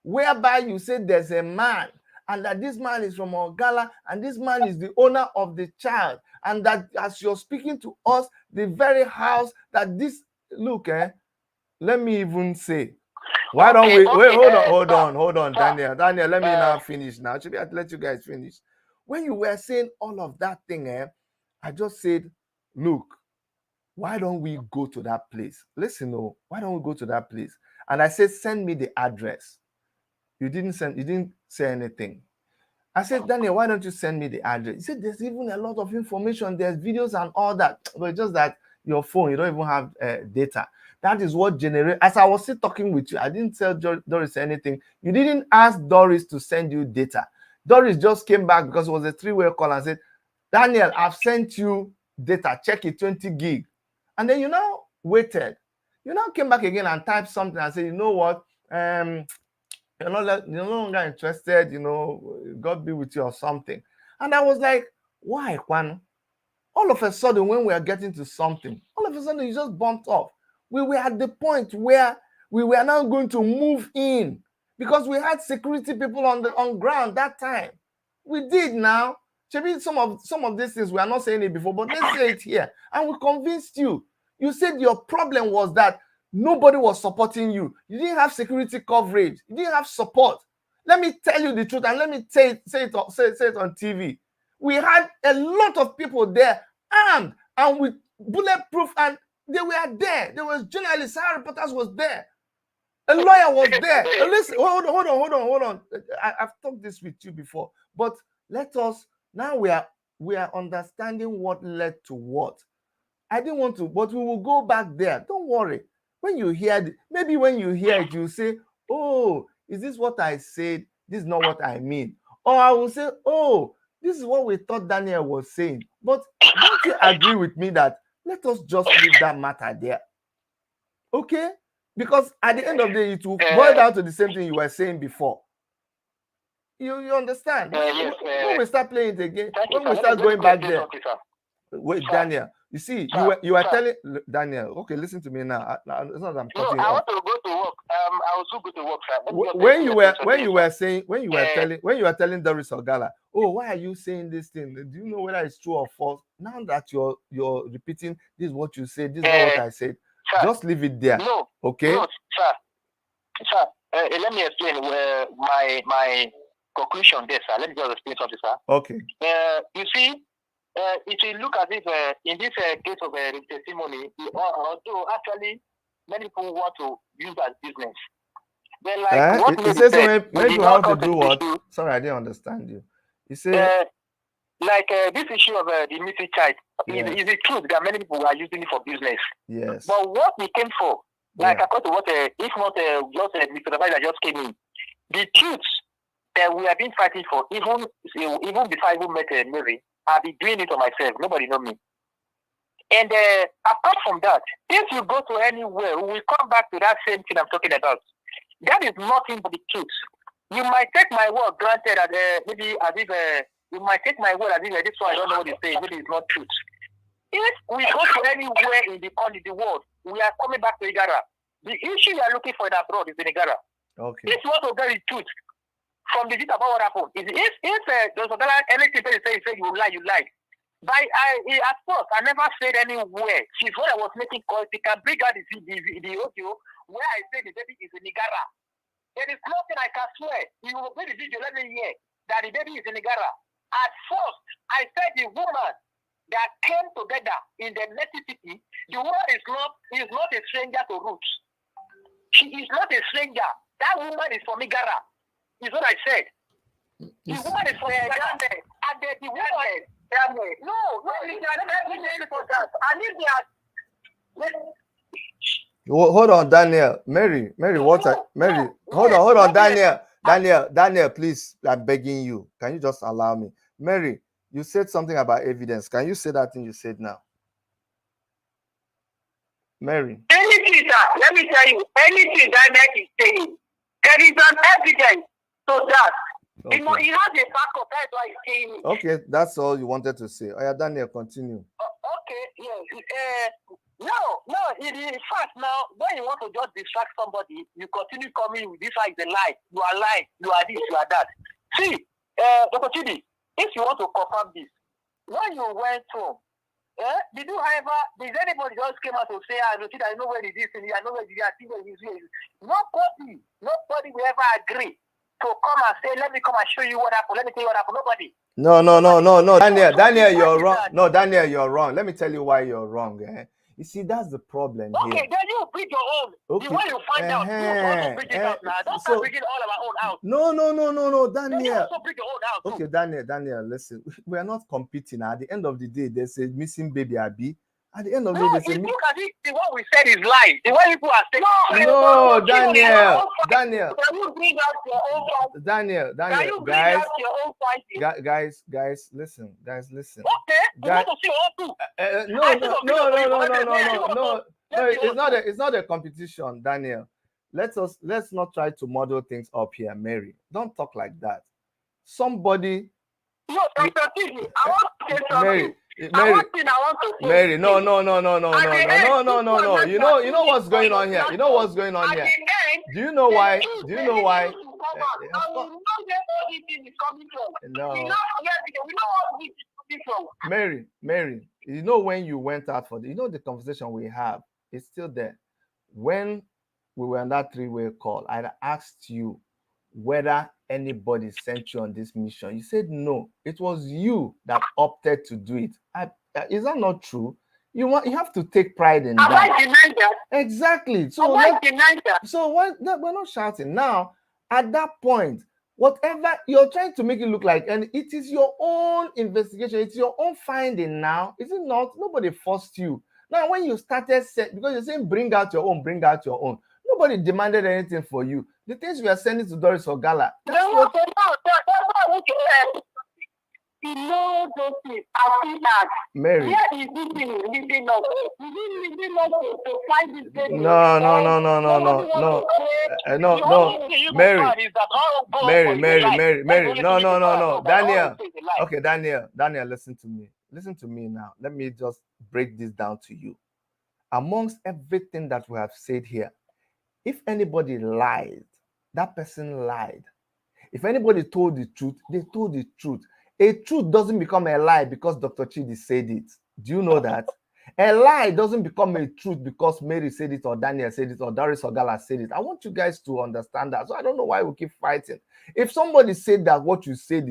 whereby you say there's a man and that this man is from Ogala and this man is the owner of the child, and that as you're speaking to us, the very house that this, look, let me even say, why don't we wait? Hold on, Daniel, let me now finish now. Should I let you guys finish? When you were saying all of that thing, I just said, look, why don't we go to that place? Listen, why don't we go to that place? And I said, send me the address. You didn't say anything. I said, Daniel, why don't you send me the address? He said, there's even a lot of information. There's videos and all that. But it's just that your phone, you don't even have data. That is what generates. As I was still talking with you, I didn't tell Doris anything. You didn't ask Doris to send you data. Doris just came back because it was a three-way call and said, Daniel, I've sent you data. Check it, 20 gig. And then you now waited. You now came back again and typed something and said, you know what? You're no longer interested, God be with you or something. And I was like, why, Kwano? All of a sudden, when we are getting to something, all of a sudden you just bumped off. We were at the point where we were now going to move in because we had security people on ground that time. We did now. Maybe some of these things, we are not saying it before, but let's say it here. And we convinced you. You said your problem was that nobody was supporting you. You didn't have security coverage. You didn't have support. Let me tell you the truth, and let me say it on TV. We had a lot of people there armed and with bulletproof, and they were there. There was journalists, reporters was there. A lawyer was there. Listen, hold on. I've talked this with you before, but let us now. We are understanding what led to what. I didn't want to, but we will go back there. Don't worry. When you hear maybe when you hear it, you say, "Oh, is this what I said? This is not what I mean." Or I will say, "Oh, this is what we thought Daniel was saying." But don't you agree with me that let us just leave that matter there? Okay? Because at the end of the day, it will boil down to the same thing you were saying before. You understand? When we start playing it again, when we start going back there. Wait, Daniel. You see, you are telling Daniel. Okay, listen to me now. It's not that I'm cutting I want to go to work. I will still go to work, sir. When you were telling Doris Ogala, oh, why are you saying this thing? Do you know whether it's true or false? Now that you're repeating, this is what you said. This is not what I said. Sir, just leave it there. No. Okay. No, sir. Let me explain my conclusion there, sir. Let me just explain something, sir. Okay. You see. If you look at it in this case of testimony, although actually many people want to use as business. Then what it says many people want to do what? Sorry, I didn't understand you. You say like this issue of the missing child is the truth that many people are using it for business. Yes. But what we came for, like according to what, if not just Mr. That just came in, the truth that we have been fighting for, even before I even met Mary, I've been doing it on myself. Nobody know me. And apart from that, if you go to anywhere, we will come back to that same thing I'm talking about. That is nothing but the truth. You might take my word granted that maybe as if you might take my word as if this one I don't know what to say. Maybe it's not truth. If we go to anywhere in the world, we are coming back to Igara. The issue we are looking for in abroad is in Igara. Okay. If you want to get the truth from the detail about what happened, if there's anything they say you lie, you lie. At first, I never said anywhere. She's what I was making calls. She can bring out the audio where I say the baby is in Igara. There is nothing I can swear. You will play the video, let me hear that the baby is in Igara. At first, I said the woman that came together in the necessity, the woman is not a stranger to Ruth. She is not a stranger. That woman is from Igara. Is what I said. The woman is from Igara. And the woman. No, I need that. Hold on, Daniel. Mary, hold on, Daniel, please, I'm begging you. Can you just allow me? Mary, you said something about evidence. Can you say that thing you said now? Mary. Anything that, let me tell you, anything that is saying, there is an evidence to that. Okay. He has a backup, that's why he's saying it. Okay, that's all you wanted to say. Oh, yeah, Daniel, continue. Okay, yes. No, in fact, now, when you want to just distract somebody, you continue coming with this is a lie. You are lying. You are this, you are that. See, Dr. Chidi, if you want to confirm this, when you went home, did anybody just came out to say, I know where it is, I know where it is. Nobody will ever agree to come and say, let me come and show you what happened. Let me tell you what happened. Nobody. No. Daniel, you're wrong. No, Daniel, you're wrong. Let me tell you why you're wrong. You see, that's the problem here. Okay, then you bring your own. Okay. The way you find out, you also bring it out now. Don't start bringing all of our own out. No, Daniel. Then you also bring your own out too. Okay, Daniel, listen. We are not competing. At the end of the day, there's a missing baby, Abby. At the end of the day, look at it. The what we said is lie. The way people are saying. No, Daniel. Can you bring out your own fight? Daniel, Can you bring out your own fight? Guys, listen. Okay, we want to see all two. No. It's not a competition, Daniel. Let's not try to model things up here, Mary. Don't talk like that. Somebody. No, Dr. Tigi, I want to say something. Mary, no. You know what's going on here. Do you know why? No. Mary, you know when you went out for the conversation we have, it's still there. When we were on that three-way call, I asked you whether anybody sent you on this mission. You said no. It was you that opted to do it. Is that not true? You have to take pride in that. I deny that. Exactly. So deny that. So we're not shouting now. At that point, whatever you're trying to make it look like, and it is your own investigation. It's your own finding now. Is it not? Nobody forced you. Now, when you started, because you're saying bring out your own. Nobody demanded anything for you. The things we are sending to Doris or Gala. You know those things. I see that. Mary. Where is this thing leading us? Is it leading us to find this baby? No. Mary. No. Daniel. Okay, Daniel, listen to me. Listen to me now. Let me just break this down to you. Amongst everything that we have said here, if anybody lied, that person lied. If anybody told the truth, they told the truth. A truth doesn't become a lie because Dr. Chidi said it. Do you know that? A lie doesn't become a truth because Mary said it or Daniel said it or Doris or Gala said it. I want you guys to understand that. So I don't know why we keep fighting. If somebody said that what you said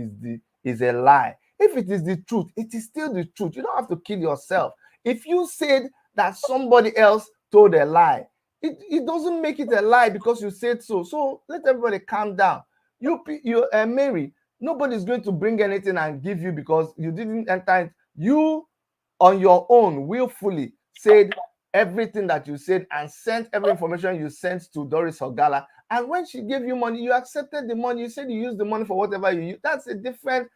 is a lie, if it is the truth, it is still the truth. You don't have to kill yourself. If you said that somebody else told a lie, it doesn't make it a lie because you said so. So let everybody calm down. Mary, Nobody's going to bring anything and give you because you didn't enter it. You, on your own, willfully said everything that you said and sent every information you sent to Doris Ogala. And when she gave you money, you accepted the money. You said you used the money for whatever you use. That's a different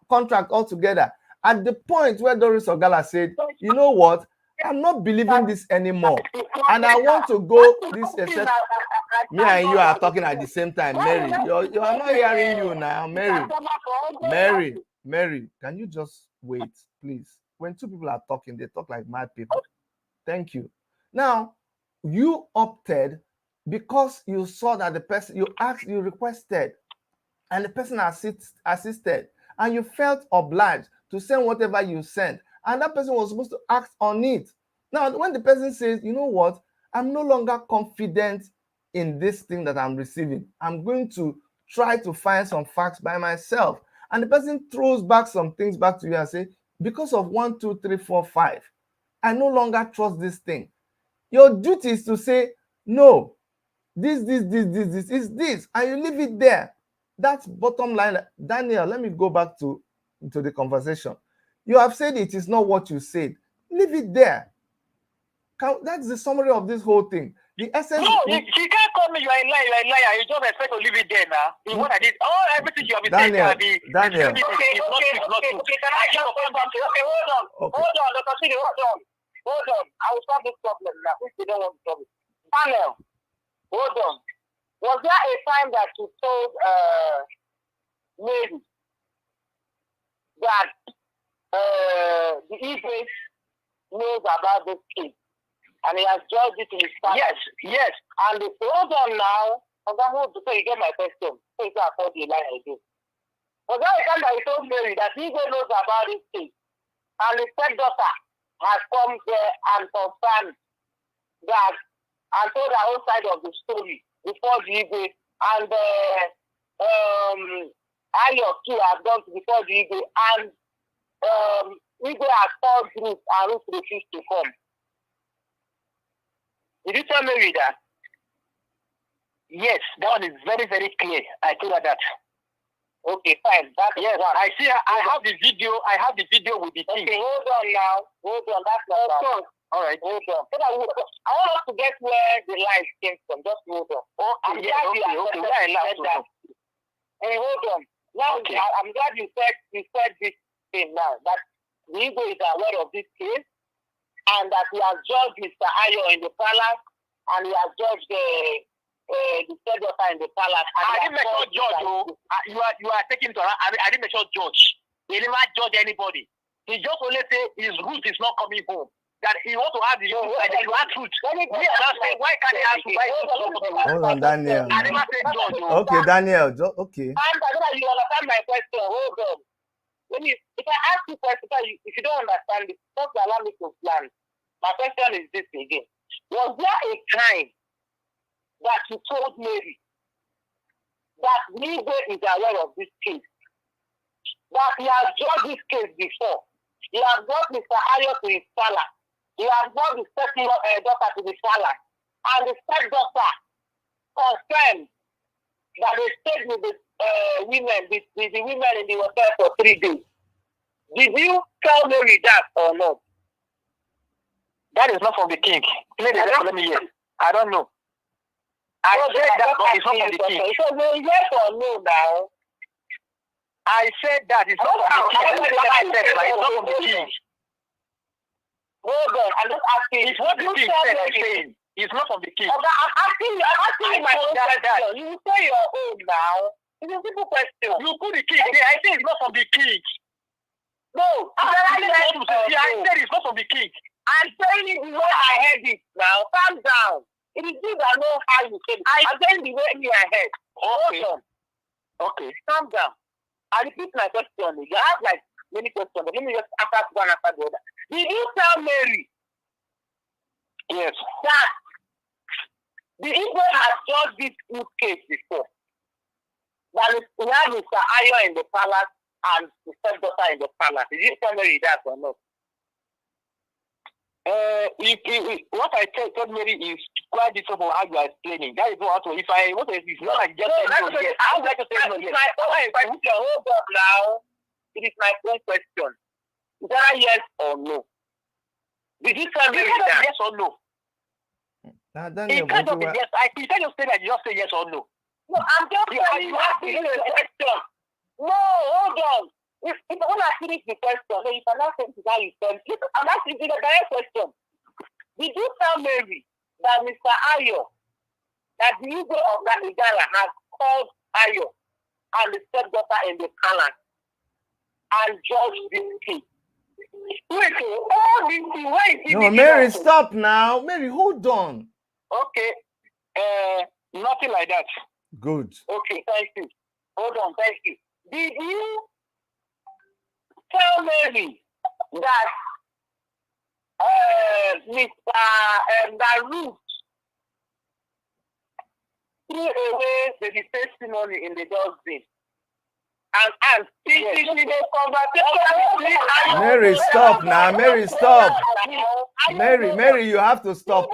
contract altogether. At the point where Doris Ogala said, you know what, I'm not believing this anymore, and I want to go this except me and you are talking at the same time. Mary, you are not hearing you now. Mary, can you just wait, please? When two people are talking, they talk like mad people. Thank you. Now, you opted because you saw that the person you asked, you requested, and the person assisted, and you felt obliged to send whatever you sent, and that person was supposed to act on it. Now, when the person says, you know what, I'm no longer confident in this thing that I'm receiving, I'm going to try to find some facts by myself, and the person throws back some things back to you and say, because of 1, 2, 3, 4, 5, I no longer trust this thing. Your duty is to say, no, this is this, and you leave it there. That's bottom line. Daniel, let me go back to the conversation. You have said it is not what you said. Leave it there. That's the summary of this whole thing. The essence. No, she can't call me. You are a liar. You just expect to leave it there now. What I did, everything you have been saying. Daniel. Okay. Can I just hold on? Hold on. Let us see. Hold on. I will solve this problem now. If you don't want to solve it, Daniel, hold on. Was there a time that you told Mary that the Igwe knows about this case and he has judged it in his past? Yes. And they say, hold on now. So you get my question. So you can afford the line again. Was there a time that he told Mary that Igwe knows about this case and the stepdaughter has come there and confirmed that and told her own side of the story before the Igwe, and Ayo too has gone before the Igwe, and Igwe has called Ruth and Ruth refused to come? Did you tell Mary that? Yes, that one is very, very clear. I told her that. Okay, fine. Yes, I see. I have the video. With the thing. Okay, hold on now. Hold on. That's not bad. All right. Hold on. I want us to get where the lies came from. Just hold on. Okay. Okay. Where I laughed that. Hey, hold on. Now, okay. I'm glad you said this thing now, that the Igwe is aware of this case and that he has judged Mr. Ayo in the palace and he has judged the stepdaughter in the palace. I didn't mention judge, you are taking to. I didn't mention judge. He never judge anybody. He just only say his Ruth is not coming home. That he want to have the Ruth, and then you ask Ruth. Why can't he ask you? Hold on, Daniel. I never said judge. Okay, Daniel. Okay. You understand my question? Hold on. If I ask you question, if you don't understand it, just allow me to plan. My question is this again. Was there a time that you told Mary that Igwe is aware of this case, that he has judged this case before, he has brought Mr. Ayo to his palace, he has brought the stepdaughter to the palace, and the stepdaughter confirmed that they stayed with the women, with the women in the hotel for 3 days? Did you tell Mary that or not? That is not from the king. Let me hear. I don't know. I said that, but it's not from the king. So yes or no now? I said that it's not from the king. It's not from the king. Hold on, I'm just asking. It's what the king said. I'm saying it's not from the king. I'm asking you my own question. You say your own now. It's a simple question. You put the king there. I say it's not from the king. No, I said it's not from the king. I'm saying it the way I heard it now. Calm down. It is you that know how you said it. I'm saying the way I heard. Okay. Okay. Calm down. I repeat my question. You have like many questions, but let me just answer one after the other. Did you tell Mary? Yes. That the Igwe has judged this case before. That we have Mr. Ayo in the palace and the stepdaughter in the palace. Did you tell Mary that or not? What I told Mary is quite different from how you are explaining. That is what if I what is it's not like just no, yes. I would like to say no, yes. My own question. Hold up now. It is my own question. Is that a yes or no? Did you tell me that? Yes or no? Daniel, it can't be yes. You can't just say that you just say yes or no. No, I'm just asking you a question. No, hold on. If when I finish the question, then you cannot say to how you tell me. I'm asking you the direct question. Did you tell Mary that Mr. Ayo, that the Igbo of that Igala has called Ayo and the stepdaughter in the palace and judged this case? Wait, all this thing, why is it? No, Mary, stop now. Mary, hold on. Okay, nothing like that. Good. Okay, thank you. Hold on, thank you. Did you tell Mary that that Ruth threw away the testimony in the dustbin? And Mary, stop now. Mary, stop. Mary, you have to stop.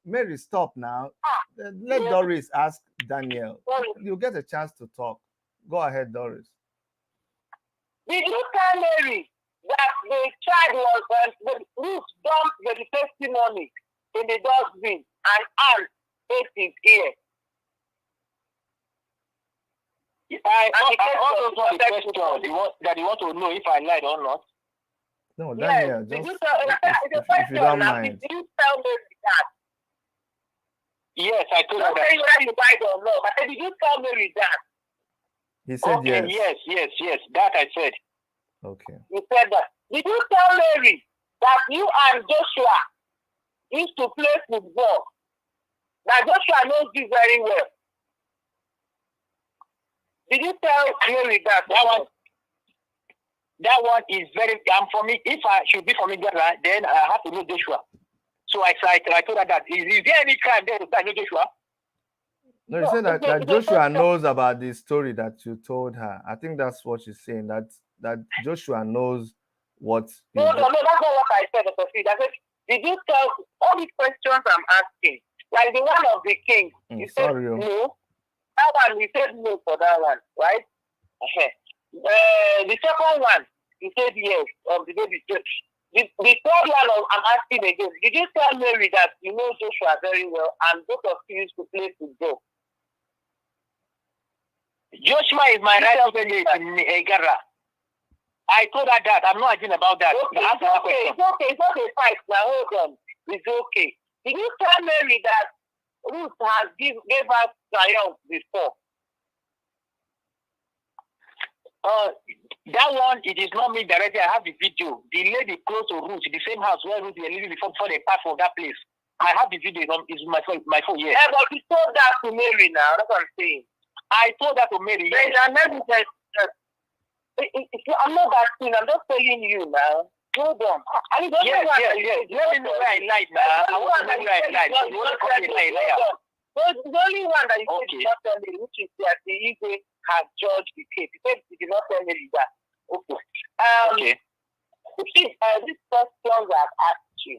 Mary, stop now. Let Doris ask Daniel. You get a chance to talk. Go ahead, Doris. Did you tell Mary that the child was Ruth dumped the testimony in the dustbin and Anne ate his ear? I also saw the question that you want to know if I lied or not. No, Daniel, yes. just if you don't mind. Did you tell Mary that? Yes, I told her that. Whether you lied or not, but did you tell Mary that? He said yes. Yes. That I said. Okay. You said that. Did you tell Mary that you and Joshua used to play football? That Joshua knows this very well. Did you tell Mary that? That one is very for me. If I should be from India, then I have to know Joshua. So I told her that. Is there any crime there to know Joshua? No, you said that Joshua knows about the story that you told her. I think that's what she's saying. That Joshua knows what. No, that's not what I said. I said, did you tell all these questions I'm asking? Like the one of the king. You said no. That one, you said no for that one, right? The second one, you said yes. Of the baby church. The third one, I'm asking again. Did you tell Mary that you know Joshua very well and both of you used to play football? Joshua is my right opponent in Egara. I told her that. I'm not arguing about that. Okay, it's okay. Fight now. Hold on. It's okay. Did you tell Mary that Ruth has gave us triumph before? That one, it is not me directly. I have the video. The lady close to Ruth, the same house where Ruth was living before they passed from that place. I have the video. It's my phone. Yes. Yeah, but you told that to Mary now. That's what I'm saying. I told that to Mary. Yes. I'm not asking. I'm just telling you now. Hold on. Yes. Let me know where I lied now. I want to know where I lied. You want to call me a liar? The only one that you said did not tell me, which is that the Igwe has judged the case. You said you did not tell me that. Okay. These questions I've asked you.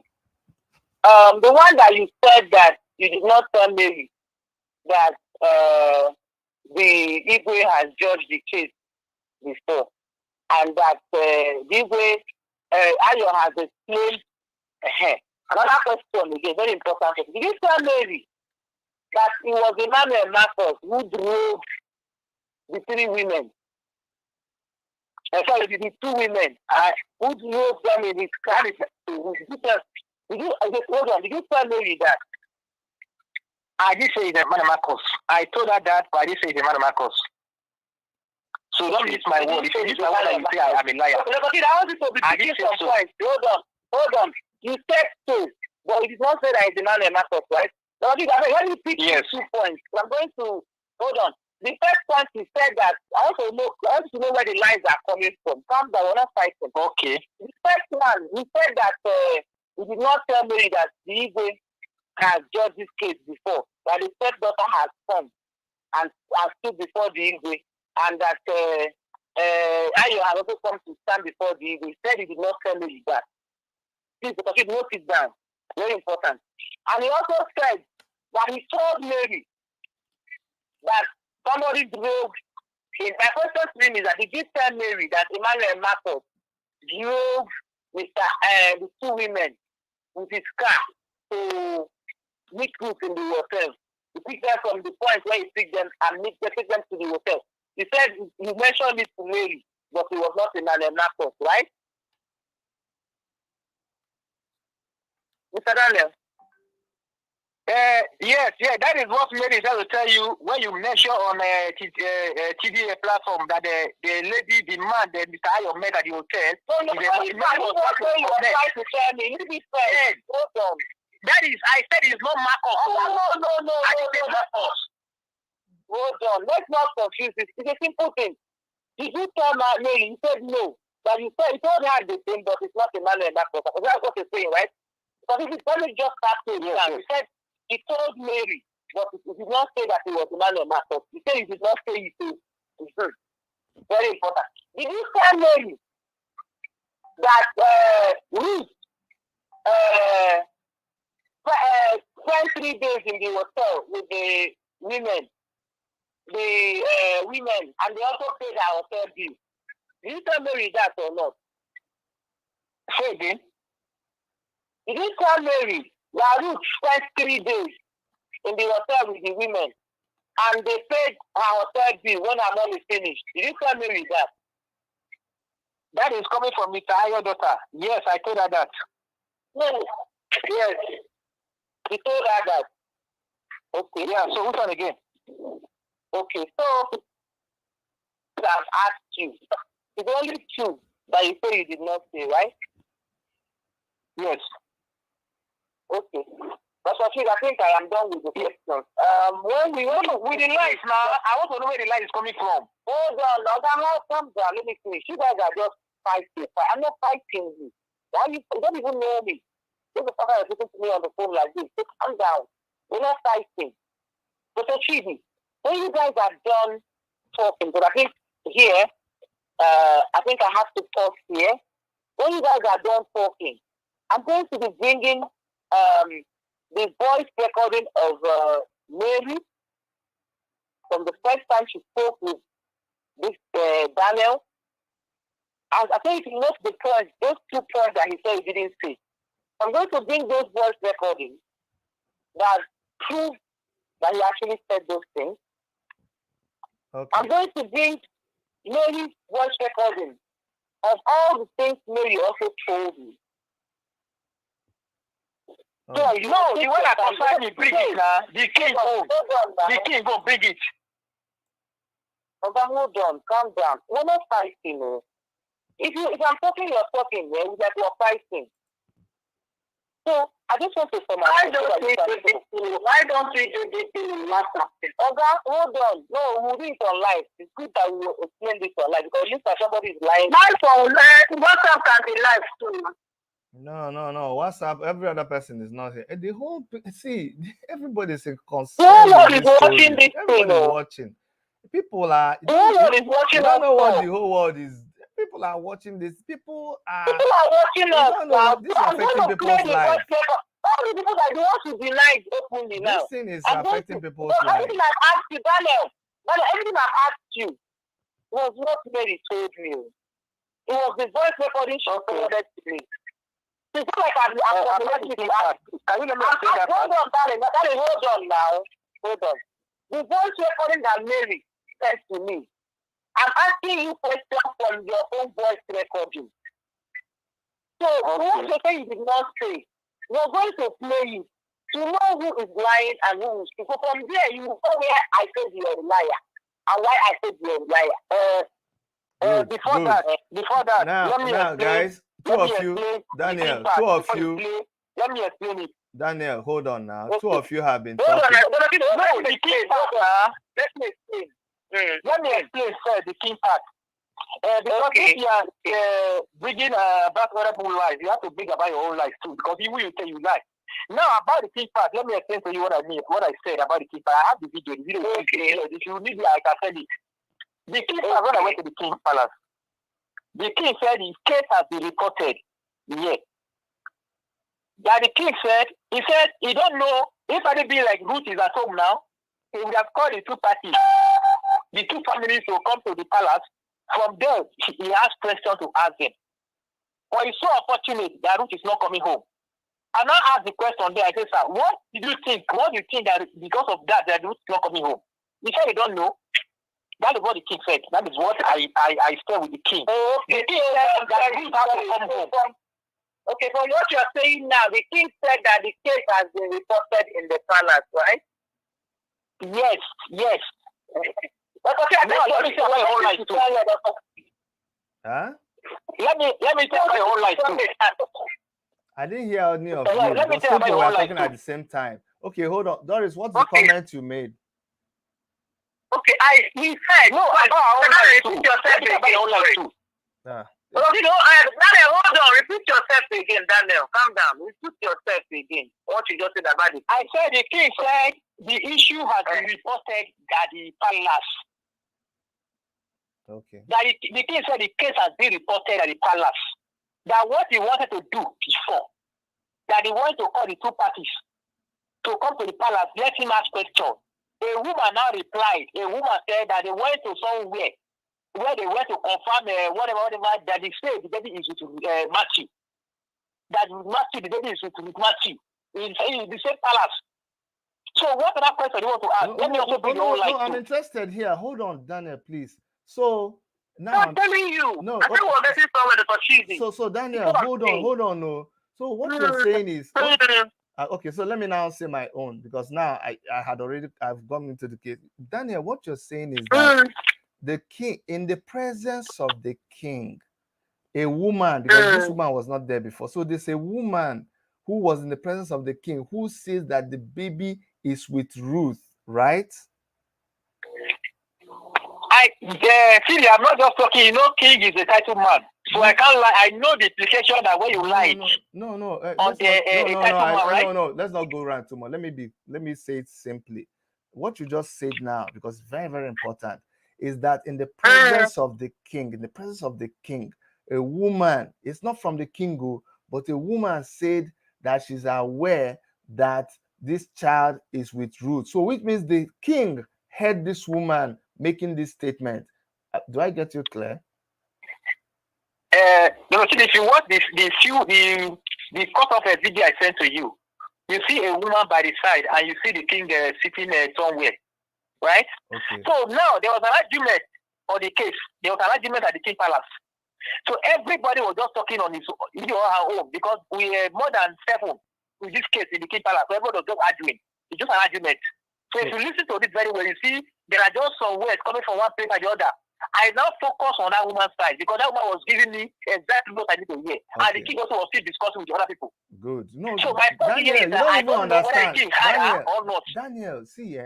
The one that you said that you did not tell Mary that the Igwe has judged the case before, and that the Igwe Ayo has explained. Another question again, very important. Did you tell Mary that it was Emmanuel Marcus who drove the three women? Sorry, the two women who drove them in his car? Did you tell Mary that? I did say Emmanuel Marcus. I told her that, but I did say Emmanuel Marcus. So don't use my word. If you use my word, you say I'm a liar. I did say so. Hold on. You said so, but it did not say that it's Emmanuel Marcus, right? Let me pick 2 points. I'm going to hold on. The first point you said that I want to know where the lies are coming from. Calm down, we're not fighting. Okay. The first one, you said that you did not tell me that the Igwe has judged this case before, that the stepdaughter has come and stood before the Igwe, and that Ayo has also come to stand before the Igwe. He said he did not tell me that. please, because you note it down. Very important. And he also said that he told Mary that somebody drove. My question to him is that he did tell Mary that Emmanuel Marcus drove the two women with his car to meet Ruth in the hotel. He picked them from the point where he picked them and take them to the hotel. He said he mentioned it to Mary, but he was not Emmanuel Marcus, right? Mr. Daniel? Yes, that is what Mary is trying to tell you when you mention on TDA platform that the lady, the man, the Mr. Ayo met at the hotel. No, you was trying to tell me. You be fair. Hold on. That is, I said it's not Marcus. No. I didn't say Marcus. Hold on. Let's not confuse this. It's a simple thing. Did you tell Mary? You said no. But you told her the same, but it's not Emmanuel Marcus. That's what you're saying, right? Because if it's just start to you said he told Mary, but he did not say that he was Emmanuel Marcus. He said he did not say it to Ruth. Very important. Did you tell Mary that Ruth spent 3 days in the hotel with the women, and they also paid her hotel bill? Did you tell Mary that or not? Say again. Did you tell Mary that Ruth spent 3 days in the hotel with the women and they paid her hotel bill when her mom is finished? Did you tell Mary that? That is coming from Mr. Ayo's daughter. Yes, I told her that. No. Yes. He told her that. Okay. Yeah, so which one again? Okay, so I've asked you. It's only 2 that you say you did not say, right? Yes. Okay. That's what I think I am done with the questions. With the lights now, I want to know where the light is coming from. Hold on, calm down. Let me finish. You guys are just fighting. I'm not fighting you. You don't even know me. This is something you're to me on the phone like this. So calm down. We're not fighting. But Chibi, when you guys are done talking, but I think here, I think I have to pause here. When you guys are done talking, I'm going to be bringing the voice recording of Mary from the first time she spoke with this Daniel. And I think if you note the points, those 2 points that he said he didn't say, I'm going to bring those voice recordings that prove that he actually said those things. Okay. I'm going to bring Mary's voice recording of all the things Mary also told me. Oh. So, the one that concerned me, bring it now. The king go. The king go, bring it. Okay, hold on, calm down. We're not fighting, no. If I'm talking, you're talking, yeah, we're fighting. So, I just want to summarize. Why don't we do this in WhatsApp? Okay, hold on. No, we'll do it on live. It's good that we will explain this on live because if somebody is lying. WhatsApp can be live too. No. WhatsApp, every other person is not here. The whole everybody is concerned. Nobody is watching this thing. Everybody is watching. People are. Nobody is watching. You don't know what the whole world is. People are watching this. People are watching us now. This is affecting people's lives. All the people that don't want to deny it openly now. This thing is affecting people's lives. Everything I've asked you, Daniel, everything I've asked you was what Mary told you. It was the voice recording she forwarded to me. It's not like I'm Can you let me say that? Hold on, darling. Hold on now. Hold on. The voice recording that Mary sent to me, I'm asking you questions from your own voice recording. So, what you say you did not say, we're going to play it to know who is lying and who is true. So from there, you know where I said you're a liar and why I said you're a liar. Before that, now, guys, two of you, Daniel, two of you. Let me explain it. Daniel, hold on now. Okay. 2 of you have been talking. talking. Let me explain. Let me explain first the key part. Because if you are bringing about other people's lives, you have to bring about your own life too. Because even you say you lie. Now about the key part, let me explain to you what I mean. What I said about the key part. I have the video. The video. Okay. If you need it, I can tell it. The king part. When I went to the king's palace, the king said his case has been reported. Yes. that the king said, he don't know if anybody like Ruth is at home now, he would have called the two parties, the two families to come to the palace. From there, he asked questions to ask them. But it's so unfortunate that Ruth is not coming home. And I asked the question there. I said, sir, what did you think? What do you think that because of that Ruth is not coming home? He said he don't know. That is what the king said. That is what I stay with the king. The king said that Ruth has to come home. Okay, from what you're saying now, the king said that the case has been reported in the palace, right? Yes. But okay, now let me tell my whole life too. Huh? Let me tell my whole life too. I didn't hear any of Yeah, you. let me Those tell my people were whole life talking too. at the same time. Okay, hold on. Doris, what's the comment you made? Okay, he said, no, repeat yourself again. Ah, You know, Daniel, hold on, repeat yourself again, Daniel. Calm down. Repeat yourself again. What you just said about it. I said the king said the issue has been reported at the palace. okay. That the king said the case has been reported at the palace. That what he wanted to do before, that he wanted to call the two parties to come to the palace, let him ask questions. A woman now replied. A woman said that they went to somewhere where they went to confirm whatever, that they say the baby is with Matthew. That Matthew, the baby is with Matthew in the same palace. So what other question do you want to ask? Let me also bring your own life. I'm interested here. Hold on, Daniel, please. So now I'm telling you. No, I think we're getting somewhere to achieve. So Daniel, hold on. No. So what you're saying is okay. So let me now say my own, because now I've gone into the case. Daniel, what you're saying is that the king, in the presence of the king, a woman, because this woman was not there before, so there's a woman who was in the presence of the king who says that the baby is with Ruth, right? See, I'm not just talking. You know, king is a title man, so I can't lie. I know the implication that when you lie. No. Let's not go around too much. Let me say it simply. What you just said now, because very, very important, is that in the presence of the king, a woman, it's not from the king, but a woman said that she's aware that this child is with Ruth. So which means the king heard this woman making this statement. Do I get you clear? If you watch the cut of a video I sent to you, you see a woman by the side and you see the king sitting somewhere, right? Okay. So now there was an argument on the case. There was an argument at the king palace. So everybody was just talking on his her own, because we are more than 7 in this case in the king palace. So everybody was just arguing. It's just an argument. So if you listen to this very well, you see there are just some words coming from one place and the other. I now focus on that woman's side, because that woman was giving me exactly what I need to hear. Okay. And the king also was still discussing with the other people. Good. No, so my point Daniel, is that I don't know whether the king Daniel, or not. Daniel, see,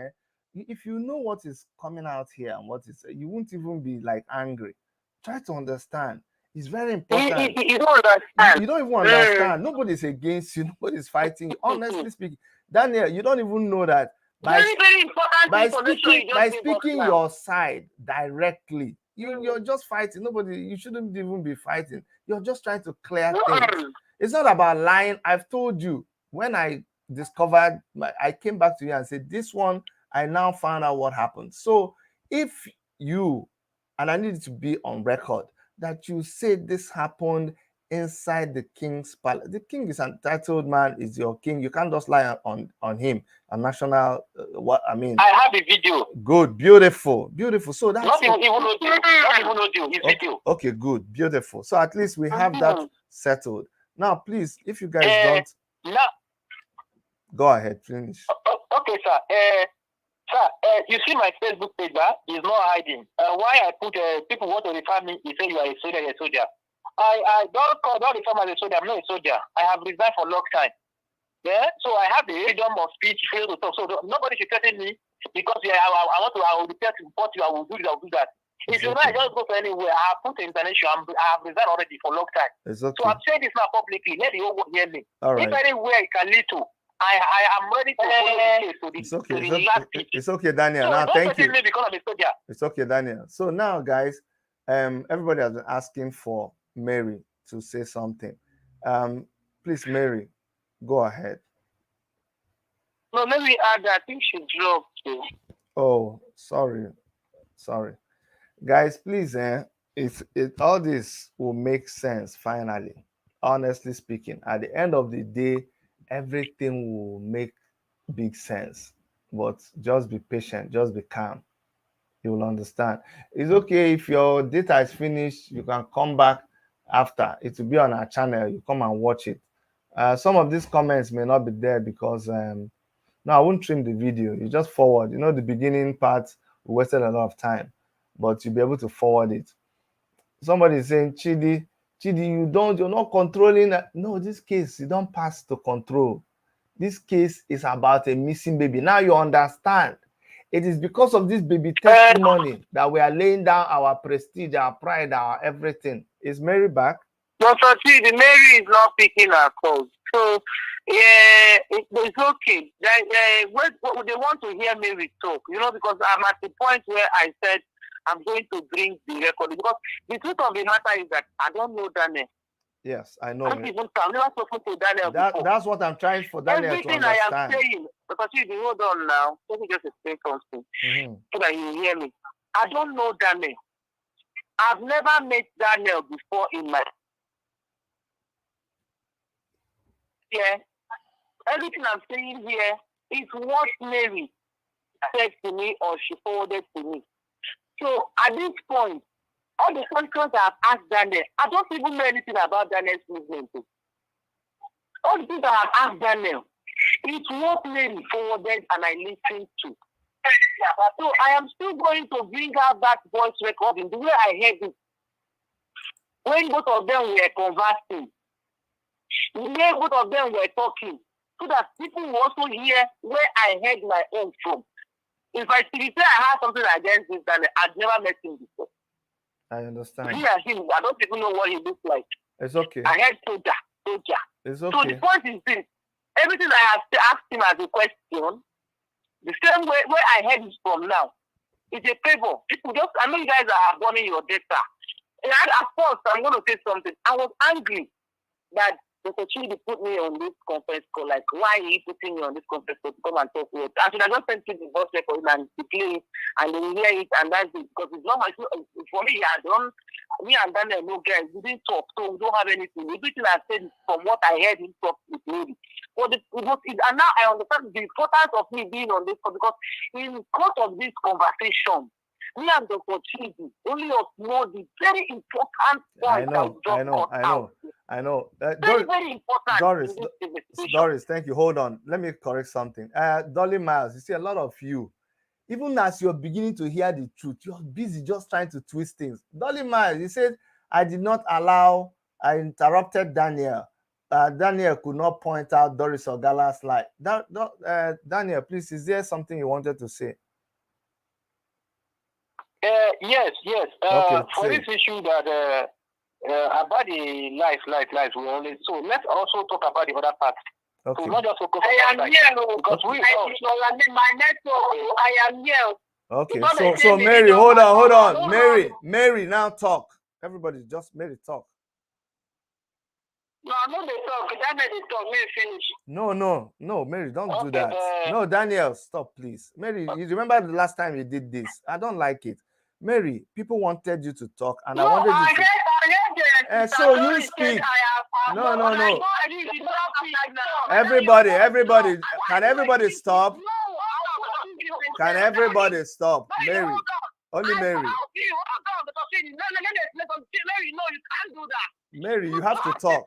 if you know what is coming out here and what is, you won't even be like angry. Try to understand. It's very important. You don't understand. You don't even understand. Nobody's against you. Nobody's fighting you. Honestly speaking, Daniel, you don't even know that very important by speaking your side directly, you're just fighting. You shouldn't even be fighting. You're just trying to clear things. It's not about lying. I've told you, when I discovered, I came back to you and said, this one, I now found out what happened. So if you, and I need it to be on record, that you said this happened inside the king's palace. The king is an entitled man, is your king. You can't just lie on him. A national, I have a video. Good, beautiful. So that's not even audio. It's video. Okay, good, beautiful. So at least we have that settled. Now, please, if you guys don't, go ahead, finish. Okay, sir. You see my Facebook page, is not hiding. Why I put people want to refer me, you say you are a soldier, you're a soldier. I don't refer me as a soldier. I'm not a soldier. I have resigned for a long time. Yeah, so I have the freedom of speech, freedom to talk. So nobody should threaten me because I will report you. I will do this. I will do that. If you know, I just go to anywhere. I have put international. I have resigned already for a long time. It's okay. So I'm saying this now publicly. Let the whole world hear me. All right. If anywhere it can lead to, I am ready to follow the case. It's okay, Daniel. So now, thank you. Me because I'm a soldier. It's okay, Daniel. So now, guys, everybody has been asking for Mary to say something. Please, Mary, Go ahead. No, let me add that. I think she dropped too. Oh, sorry. Guys, please, all this will make sense finally. Honestly speaking, at the end of the day, everything will make big sense. But just be patient, just be calm. You will understand. It's okay if your data is finished, you can come back after. It will be on our channel. You come and watch it. Some of these comments may not be there because no, I won't trim the video. You just forward. You know, the beginning part, we wasted a lot of time, but you'll be able to forward it. Somebody is saying, Chidi, you're not controlling. No, this case, you don't pass to control. This case is about a missing baby. Now you understand. It is because of this baby testimony that we are laying down our prestige, our pride, our everything. Is Mary back? Dr. Chidi, Mary is not picking her calls. So, it's okay. They want to hear Mary talk, because I'm at the point where I said I'm going to bring the record. Because the truth of the matter is that I don't know Daniel. Yes, I know. I've never spoken to Daniel before. That's what I'm trying for Daniel Everything to understand. I am saying, Dr. Chidi, hold on now. Let me just explain something so that you hear me. I don't know Daniel. I've never met Daniel before in my everything I'm saying here is what Mary said to me or she forwarded to me. So at this point, all the questions I've asked Daniel, I don't even know anything about Daniel's movement. All the things I have asked Daniel is what Mary forwarded and I listened to. So I am still going to bring out that voice recording the way I heard it when both of them were conversing. Where both of them were talking, so that people will also hear where I heard my own from. If I say I have something against this, then I've never met him before. I understand. Me and him, I don't even know what he looks like. It's okay. I heard soldier. It's So okay. the point is this: everything I have asked him as a question, the same way where I heard it from now, it's a favor. People I know you guys are burning your data. And at first, I'm going to say something. I was angry that Dr. Chidi put me on this conference call. Like, why are you putting me on this conference call to come and talk to us? I should have just sent you the voice record and to play it, and they will hear it, and that's it. Because it's not my for me. Me and Daniel, no guys, we didn't talk, so we don't have anything. Everything I said is from what I heard him talk with Lady. And now I understand the importance of me being on this call, because in the course of this conversation, me and Dr. Chidi only know the very important point. I know. Very, very important. Doris, thank you. Hold on. Let me correct something. Dolly Miles, you see, a lot of you, even as you're beginning to hear the truth, you're busy just trying to twist things. Dolly Miles, he said, I interrupted Daniel. Daniel could not point out Doris Ogala's lie. Daniel, please, is there something you wanted to say? Yes. Okay, for this issue that about the life, we only. So let's also talk about the other part. Okay. So not just focus on that. Because my network. I am here. Okay. So Mary, hold on. Mary, now talk. Everybody, just Mary talk. No, I'm not talk. Daniel talk. Mary finish. No, Mary, don't do that. No, Daniel, stop, please. Mary, you remember the last time you did this? I don't like it. Mary, people wanted you to talk, and I wanted you to. I heard so you speak. No. Everybody, can everybody stop? Can everybody stop? Mary, only Mary. Mary, no, you can't do that. Mary, you have to talk.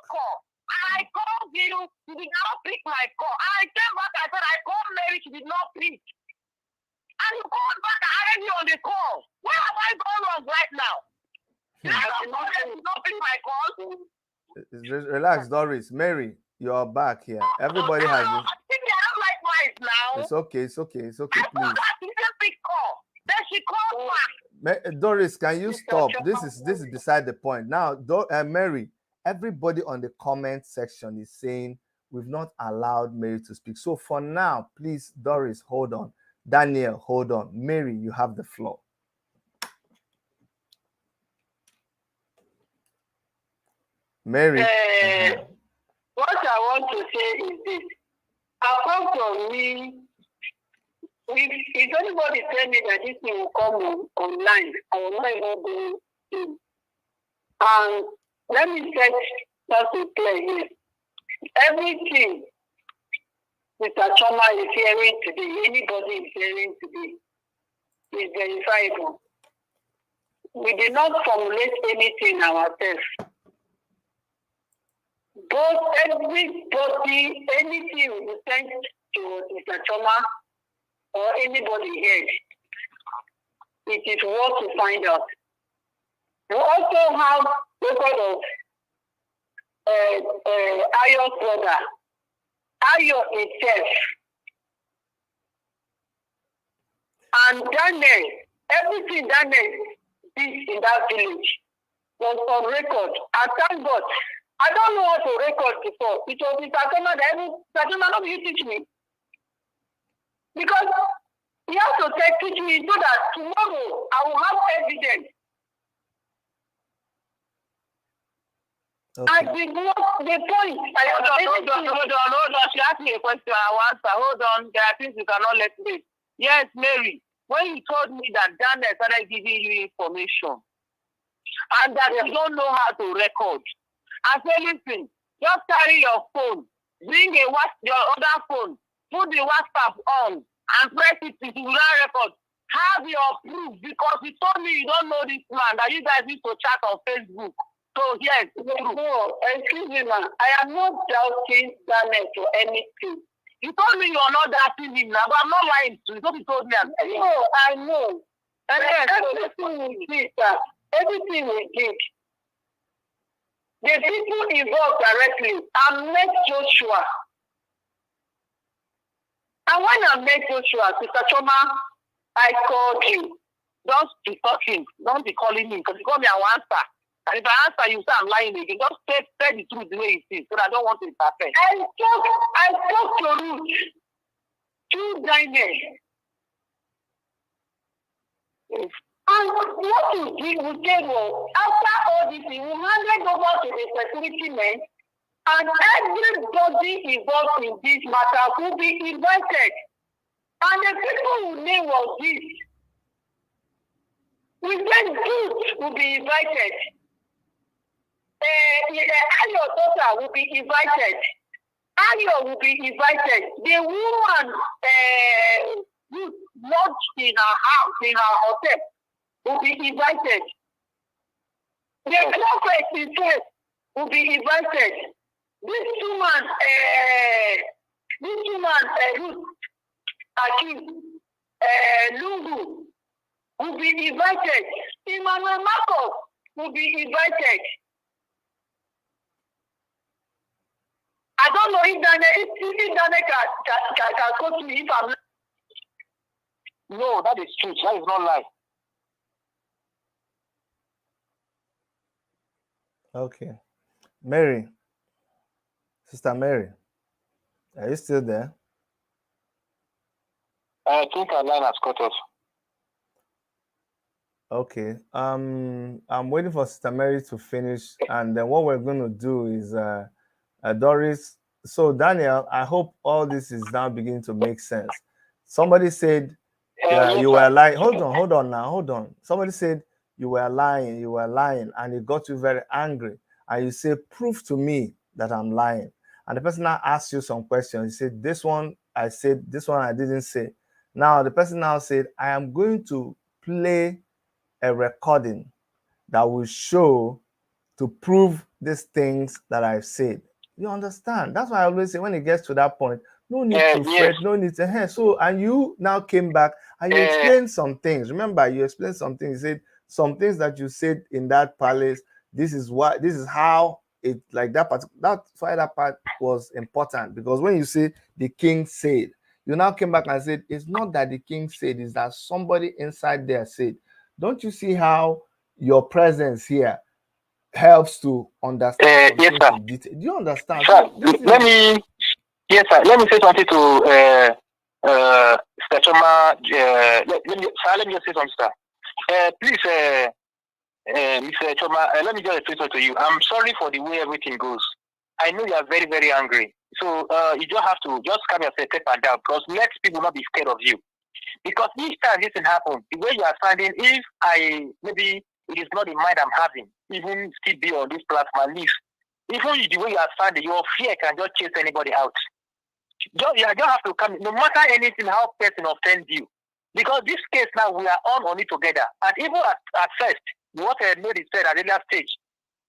I called you did not pick my call. I came back, I said I called Mary, she did not pick. And you called back, I had you on the call. Where have I gone wrong right now? I did not pick my call. Relax, Doris. Mary, you are back here. Everybody has this. I think I don't like mine now. It's okay, please. I thought she didn't pick call. Then she called back. Doris, can you stop? This is beside the point. Now, Mary, everybody on the comment section is saying we've not allowed Mary to speak. So for now, please, Doris, hold on. Daniel, hold on. Mary, you have the floor. Mary. what I want to say is this. Apart from me, if anybody tell me that this thing will come online, I will not even do it. And let me set something clear here. Everything Mr. Choma is hearing today, anybody is hearing today, is verifiable. We did not formulate anything ourselves. Both everybody, anything we sent to Mr. Choma or anybody here, it is worth to find out. We also have record of Ayo's brother, Ayo itself, and Daniel. Everything Daniel did in that village was on record. And thank God, I don't know how to record before. It was Mr. Choma that Mr. you teach me. Because he has to teach me so that tomorrow I will have evidence. Okay. And the point. Hold on. She asked me a question. I will answer. Hold on. There are things you cannot let me. Yes, Mary. When you told me that Daniel started giving you information and that you don't know how to record, I said, listen, just carry your phone, bring your other phone, put the WhatsApp on, and press it to that record. Have your proof, because you told me you don't know this man, that you guys used to chat on Facebook. So, yes, no, excuse me, man. I am not doubting Daniel for anything. You told me you're not doubting him now, but I'm not lying to you. So you told me. No, I know. And everything we did, everything we did, the people involved directly, I met Joshua. And when I met Joshua, Mr. Choma, I called you. Don't be talking. Don't be calling me, because you call me, I will answer. And if I answer you, say I'm lying again. Just say the truth the way it is, so that I don't want to interfere. I spoke to Ruth, to Daniel. Yes. And what you did, we said, well, after all this, we handed over to the security men, and everybody involved in this matter will be invited. And the people whose name was this, we said Ruth will be invited. Ayo daughter will be invited. Ayo will be invited. The woman Ruth lodged in her house, in her hotel, will be invited. The prophet himself will be invited. This woman, Ruth Akim, Lungu, will be invited. Emmanuel Marcos will be invited. I don't know if Daniel can coach me if I'm not. No, that is true. That is not lie. Okay. Mary. Sister Mary. Are you still there? I think our line has cut off. Okay. I'm waiting for Sister Mary to finish, and then what we're going to do is Doris. So Daniel, I hope all this is now beginning to make sense. Somebody said you were lying. Hold on. Somebody said you were lying, and it got you very angry. And you say, prove to me that I'm lying. And the person now asked you some questions. He said, this one I said, this one I didn't say. Now the person now said, I am going to play a recording that will show to prove these things that I've said. You understand? That's why I always say when it gets to that point, no need to fret, no need to So, and you now came back and you explained some things. Remember, you explained some things. You said some things that you said in that palace. This is how it, like that's why that part was important, because when you say the king said, you now came back and said it's not that the king said, it's that somebody inside there said. Don't you see how your presence here helps to understand yes, sir. in detail? Do you understand? Sir, let me say something to Choma. Let me just say something, sir. Please, Mr. Choma, let me just say something to you. I'm sorry for the way everything goes. I know you are very, very angry. So you just have to just calm yourself and down, because let people not be scared of you. Because each time this can happen, the way you are standing, if maybe it is not the mind I'm having, even still be on this platform, leave. Even the way you are standing, your fear can just chase anybody out. You don't have to come, no matter anything, how person offends you. Because this case now, we are on it together. And even at first, what Mary said at the last stage,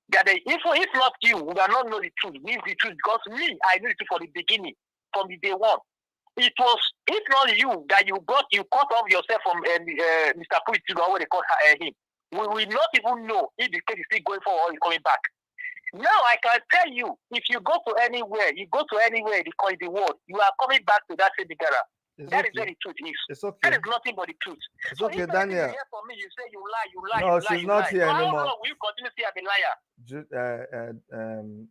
that if not you, we will not know the truth. We the truth, because me, I knew the truth from the beginning, from the day one. It was, if not you, that you cut off yourself from Mr. Puitigo, what they call him. We will not even know if the case is still going forward or coming back. Now I can tell you, if you go to anywhere, in the world, you are coming back to that same Gara. That is where the truth is. It's okay. That is nothing but the truth. It's okay, Daniel. You hear from me, you say you lie. No, she's not here anymore. How long will you continue to say I'm a liar?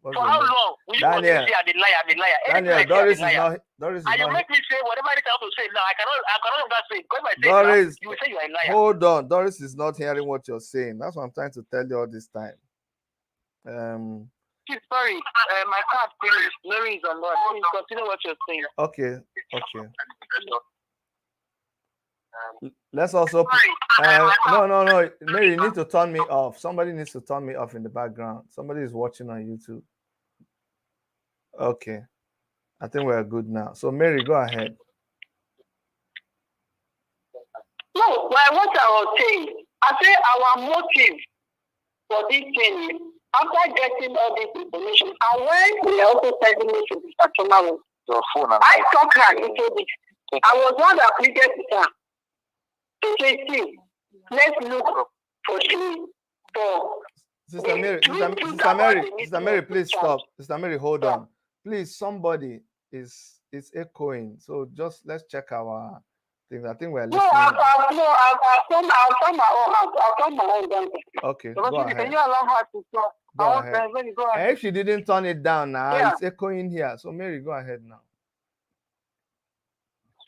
For how long will you continue to say I'm a liar? Daniel, Doris is not. And you make me say whatever I have to say now. I cannot longer say. Because if I say Doris, now, you will say you are a liar. Hold on. Doris is not hearing what you're saying. That's what I'm trying to tell you all this time. Sorry, my card finished. Mary is on board. Please continue what you're saying. Okay. Let's also. No. Mary, you need to turn me off. Somebody needs to turn me off in the background. Somebody is watching on YouTube. Okay. I think we're good now. So, Mary, go ahead. No, what I was saying, I say our motive for this thing, after getting all this information, and when we are also sending it to the customer, I talked her into this. I was one that pleaded with her to say, see, let's look for Sister Mary, please stop. Sister Mary, hold on. Please, somebody is echoing. So just let's check our things. I think we're listening. I'll turn my own down. Okay, go ahead. Can you allow her to talk? Go ahead. And if she didn't turn it down now, it's echoing here. So Mary, go ahead now.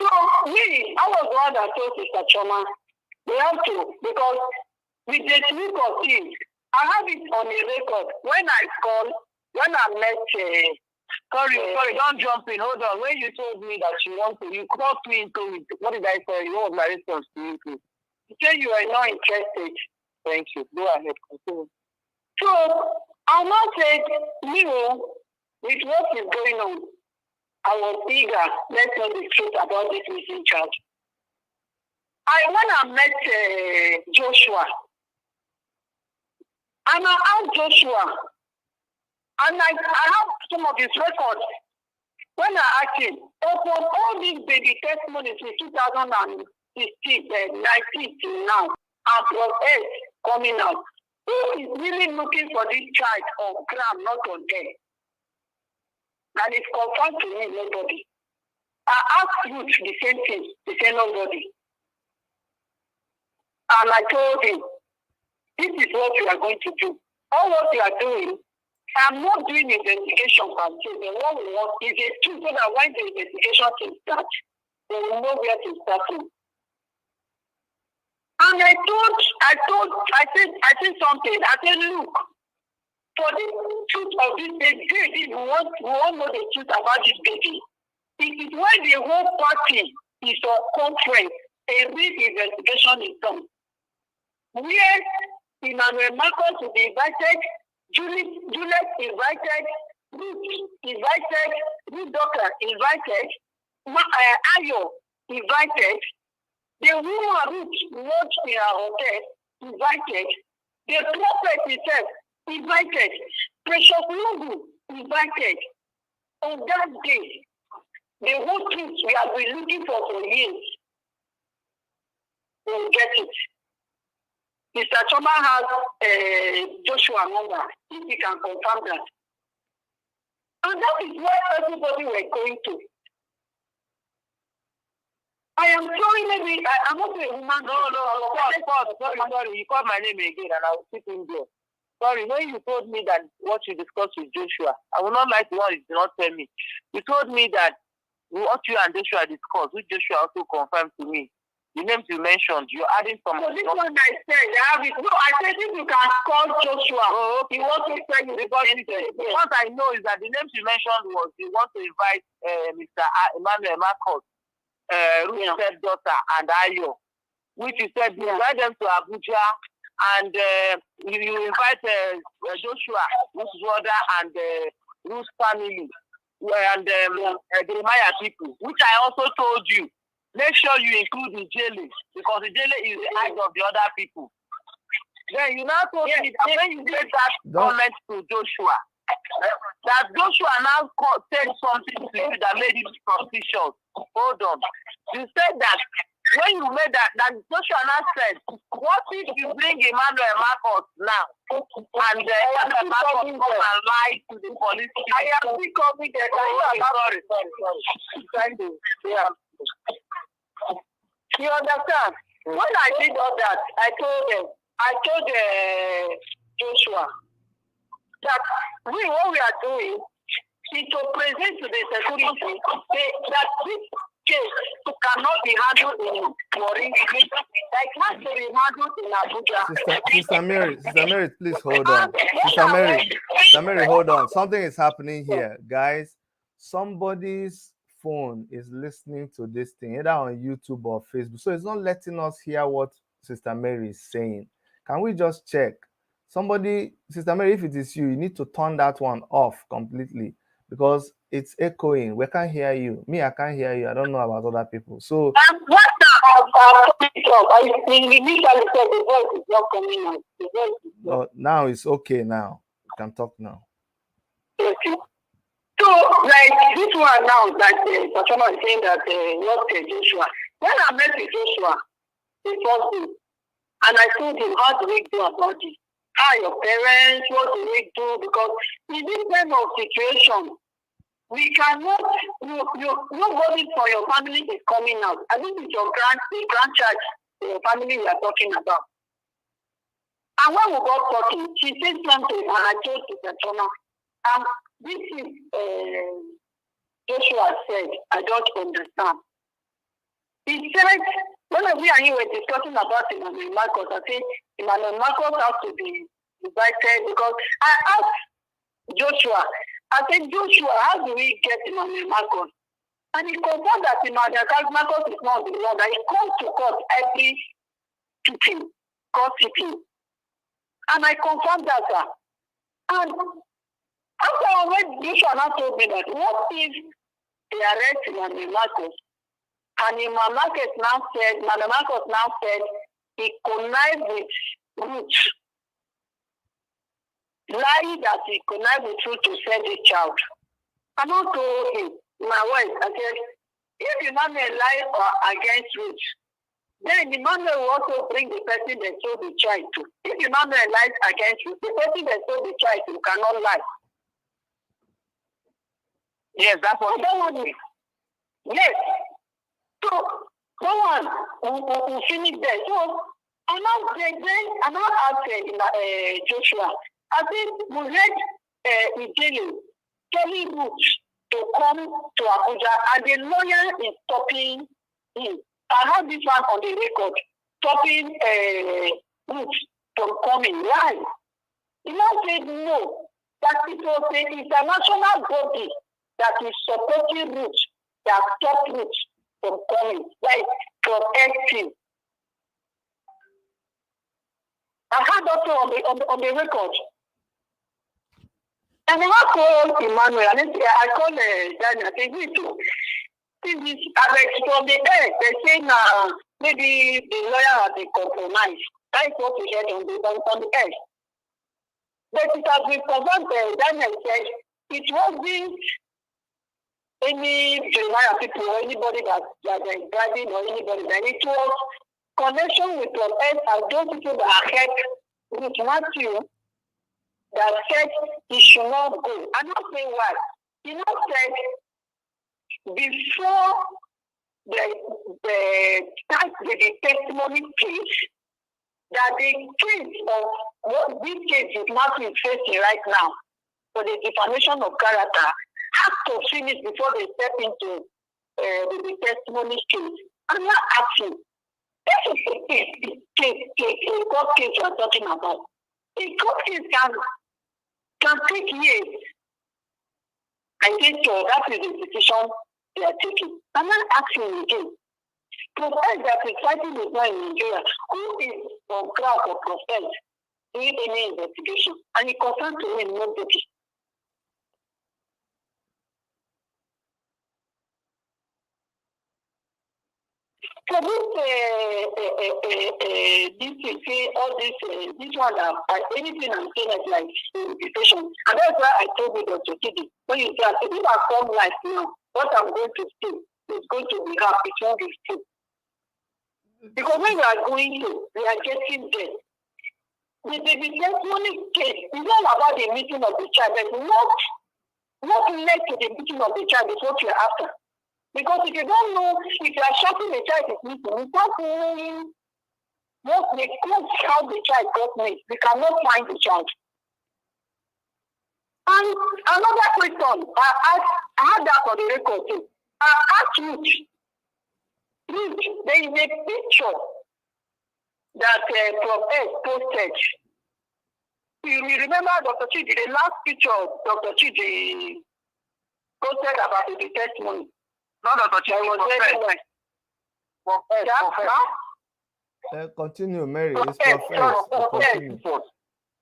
So me, I was one that told Sister Choma, we have to, because with the week of things, I have it on a record. When I met Sorry, don't jump in. Hold on. When you told me that you called me into it, what did I say? What was my response to you? You said you are not interested. Thank you. Go ahead. Continue. So, I now said, with what is going on, I was eager. Let's know the truth about this missing child. When I met Joshua, and I asked Joshua, and I have some of his records. When I asked him, upon all these baby testimonies in 2019 till now, and plus 8 coming out, who is really looking for this child on ground, not on death? And it's confirmed to me, nobody. I asked Ruth the same thing. He said nobody. And I told him, this is what you are going to do. All what you are doing, I'm not doing investigation per se. What we want is a tool so that when the investigation team starts, they will know where to start from. And I said something. I said, look, for the truth of this baby, we want to know the truth about this baby. It is when the whole party is on conference, a real investigation is done. Where Emmanuel Marcos will be invited, Juliet invited, Ruth invited, Ruth Docker invited, Ayo invited, the woman Ruth watched in her hotel invited, the prophet himself invited, Precious Lungu invited. On that day, the whole truth we have been looking for years, we'll get it. Mr. Choma has Joshua number, if he can confirm that. And that is where everybody were going to. I am sorry, maybe I'm not a woman. Sorry, you called my name again and I will keep in there. Sorry, when you told me that what you discussed with Joshua, I will not like the one you did not tell me. You told me that what you and Joshua discussed, which Joshua also confirmed to me, the names you mentioned, you're adding some. So this one I said, I have it. No, I said if you can call Joshua. Oh, okay. He wants to tell you because what I know is that the names you mentioned was you want to invite Mr. Emmanuel Marcos, Ruth's stepdaughter, and Ayo, which you said you invite them to Abuja, and you invite Joshua, Ruth's brother, and Ruth's family, and the Maya people, which I also told you. Make sure you include the jailer, because the jailer is the eyes of the other people. Then you now told me that when you made that comment to Joshua, that Joshua now said something to you that made it suspicious. Hold on. You said that when you made that Joshua now said, what if you bring Emmanuel Marcos now? And Emmanuel Marcos come and lie to the police? I am still coming there. Sorry. Thank you. Yeah. You understand? When I did all that, I told Joshua that what we are doing is to present to the security that this case cannot be handled in Warri. It has to be handled in Abuja. Sister Mary, please hold on. Sister Mary, hold on. Something is happening here, guys. Somebody's phone is listening to this thing either on YouTube or Facebook, so it's not letting us hear what Sister Mary is saying. Can we just check? Somebody, Sister Mary, if it is you, you need to turn that one off completely, because it's echoing. We can't hear you. Me, I can't hear you. I don't know about other people. So now it's okay. Now you can talk now. Okay. So, like this one now, that Patron is saying that what Joshua. When I met with Joshua, the first day, and I told him, how do we do about it? How are your parents? What do we do? Because in this kind of situation, we cannot. Nobody from your family is coming out. I think it's your grandchild, your family we are talking about. And when we got talking, she said something, and I told Patron, this is Joshua said, I don't understand. He said, when we and you were discussing about Emmanuel Marcos, I said, Emmanuel Marcos has to be invited, because I asked Joshua, I said, Joshua, how do we get Emmanuel Marcos? And he confirmed that Emmanuel Marcos is not the one, that he comes to court every court sitting. And I confirmed that, sir. And after when Joshua now told me that, what if they arrest Emmanuel Marcos? And Emmanuel Marcos now said he connived with Ruth. Lie that he connived with Ruth to send a child. And I told him, my wife, I said, if Emmanuel lies against Ruth, then Emmanuel will also bring the person that sold the child to. If Emmanuel lies against Ruth, the person that sold the child to cannot lie. Yes, that's what that one is. Yes. So that one we finish there. So I now asked Joshua. I think we read Ijele telling Ruth to come to Abuja, and the lawyer is stopping him. I have this one on the record, stopping Ruth from coming. Why? He now said no. That it was an international body that is supporting Ruth, that stopped Ruth from coming, like from acting. I had also on the record. And I called Emmanuel, and I called Daniel, I said, me too. From the air, they say maybe the lawyer has been compromised. That is what we heard on the air. But it has been confirmed, Daniel said, it wasn't any Jeremiah people or anybody that is driving or anybody, that it was connection with your earth and those people that are heard with Matthew that said he should not go. I'm not saying why. He not said before the start with the testimony case, that the case of what this case is Matthew is facing right now for the defamation of character has to finish before they step into the testimony case. I'm not asking. This is a court case you are talking about. A court case can take years. I think so. That is the decision they are taking. I'm not asking again. Protest that is fighting is not in Nigeria. Who is on ground for protest doing any investigation? And it concerns to me nobody. So this you see all this one anything I'm saying is like invitation, and that's why I told you Dr. Kidi, when you say if I come life now, what I'm going to see is going to be happy between these two. Because when we are going to, we are getting there. The testimony case is all about the meeting of the child, and what led to the meeting of the child is what you're after. Because if you don't know, if you are shouting the child is missing, you can't knowing what the cause how the child got missed. We cannot find the child. And another question, I had that on the record too. I asked Ruth, there is a picture that Prof. S posted. You remember Dr. Chidi, the last picture Dr. Chidi posted about the testimony. Not Dr. Chidi, was continue, Mary. It's Continue.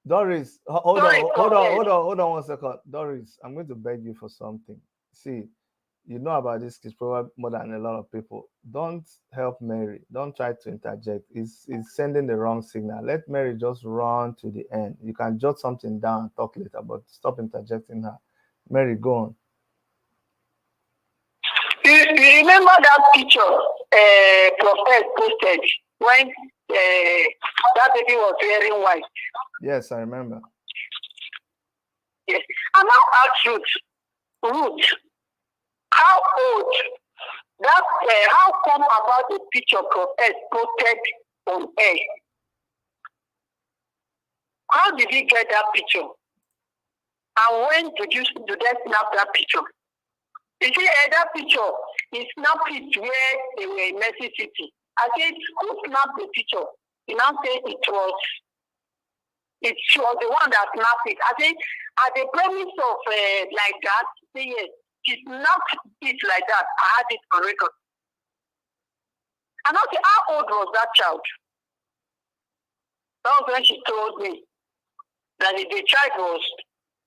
Doris, hold on 1 second. Doris, I'm going to beg you for something. See, you know about this case probably more than a lot of people. Don't help Mary. Don't try to interject. It's sending the wrong signal. Let Mary just run to the end. You can jot something down and talk later, but stop interjecting her. Mary, go on. You remember that picture Prophet posted when that baby was wearing white? Yes, I remember. Yes. And now ask Ruth, how old that how come about the picture Prophet posted on air? How did he get that picture? And when do they snap that picture? You see, that picture, he snapped it where they were in Mercy City. I said, who snapped the picture? He now said it was the one that snapped it. I said, at the premise of like that, say yes, she snapped it like that. I had it on record. And I said, how old was that child? That was when she told me that the child was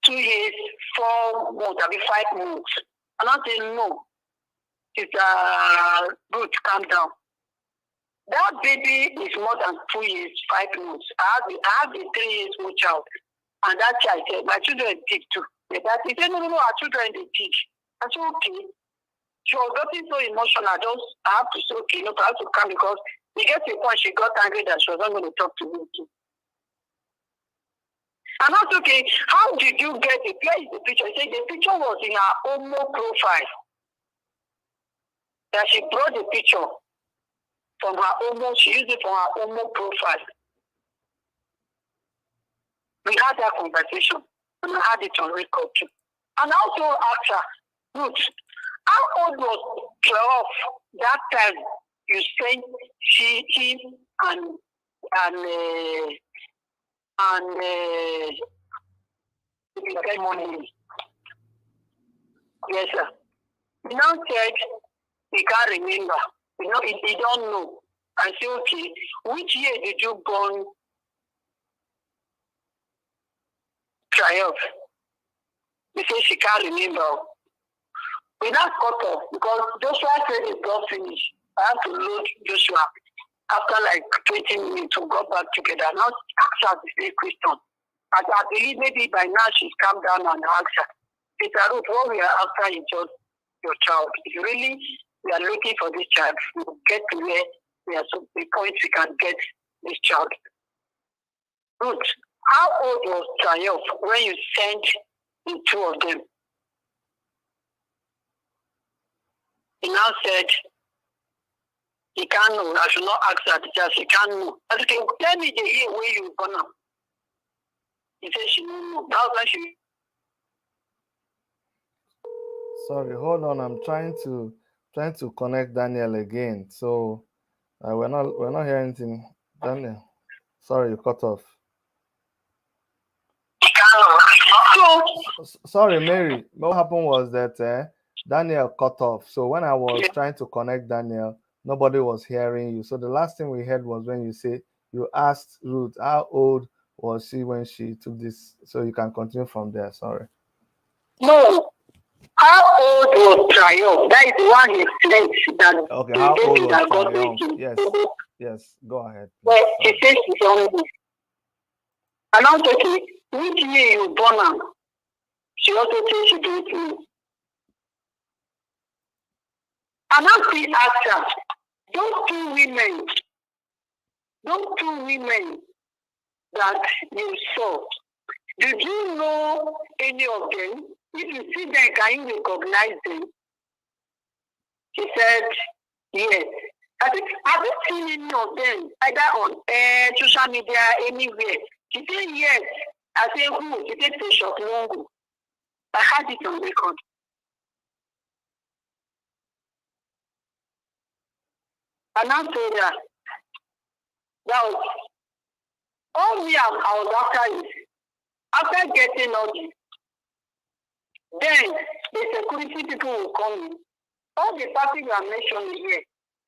2 years, 4 months, maybe 5 months. And I said, no, it's Ruth, calm down. That baby is more than 2 years, 5 months. I have a 3 years old child. And that child said, my children did too. He said, no, our children, they did. I said, okay. She was getting so emotional. I have to say, okay, no, I have to come because we get to a point she got angry that she was not going to talk to me too. And that's okay. How did you get it? Where is the picture? He said the picture was in her Omo profile. That she brought the picture from her Omo. She used it from her Omo profile. We had that conversation. And I had it on record too. And also asked her, Ruth, how old was 12 that time you sent him and testimony? Yes, sir. He now said he can't remember. He don't know. I said, okay, which year did you born Triumph? He said she can't remember. We now cut off because Joshua said it's not finished. I have to load Joshua after like 20 minutes to go back together. Now ask her the same question. I believe maybe by now she's calmed down and asked her. Peter Ruth, what we are after is just your child. If really we are looking for this child, we will get to where we are so the point we can get this child. Ruth, how old was Triumph when you sent the two of them? He now said, he can't know. I should not ask that. He can't know. I said, tell me the year where you were born up. He said she didn't know. That was when she... Sorry, hold on. I'm trying to connect Daniel again. So We're not hearing anything. Daniel, sorry, you cut off. Sorry, Mary. What happened was that Daniel cut off. So when I was trying to connect Daniel, nobody was hearing you. So the last thing we heard was when you asked Ruth how old was she when she took this. So you can continue from there. Sorry. No. How old was Triumph? That is the one he said that. Okay, how old was Triumph? Yes, yes. Go ahead. Well, she says she's young. And I'm talking, which year you born her? She also says she don't know. And I still ask her, those two women that you saw, did you know any of them? If you see them, can you recognize them? She said, yes. I think, have you seen any of them, either on social media, anywhere? She said, yes. I said, who? She said, Bishop Longo. I had it on record. And I told her, that was all me I was after is, after getting all this, then the security people will come in. All the parties are mentioned here.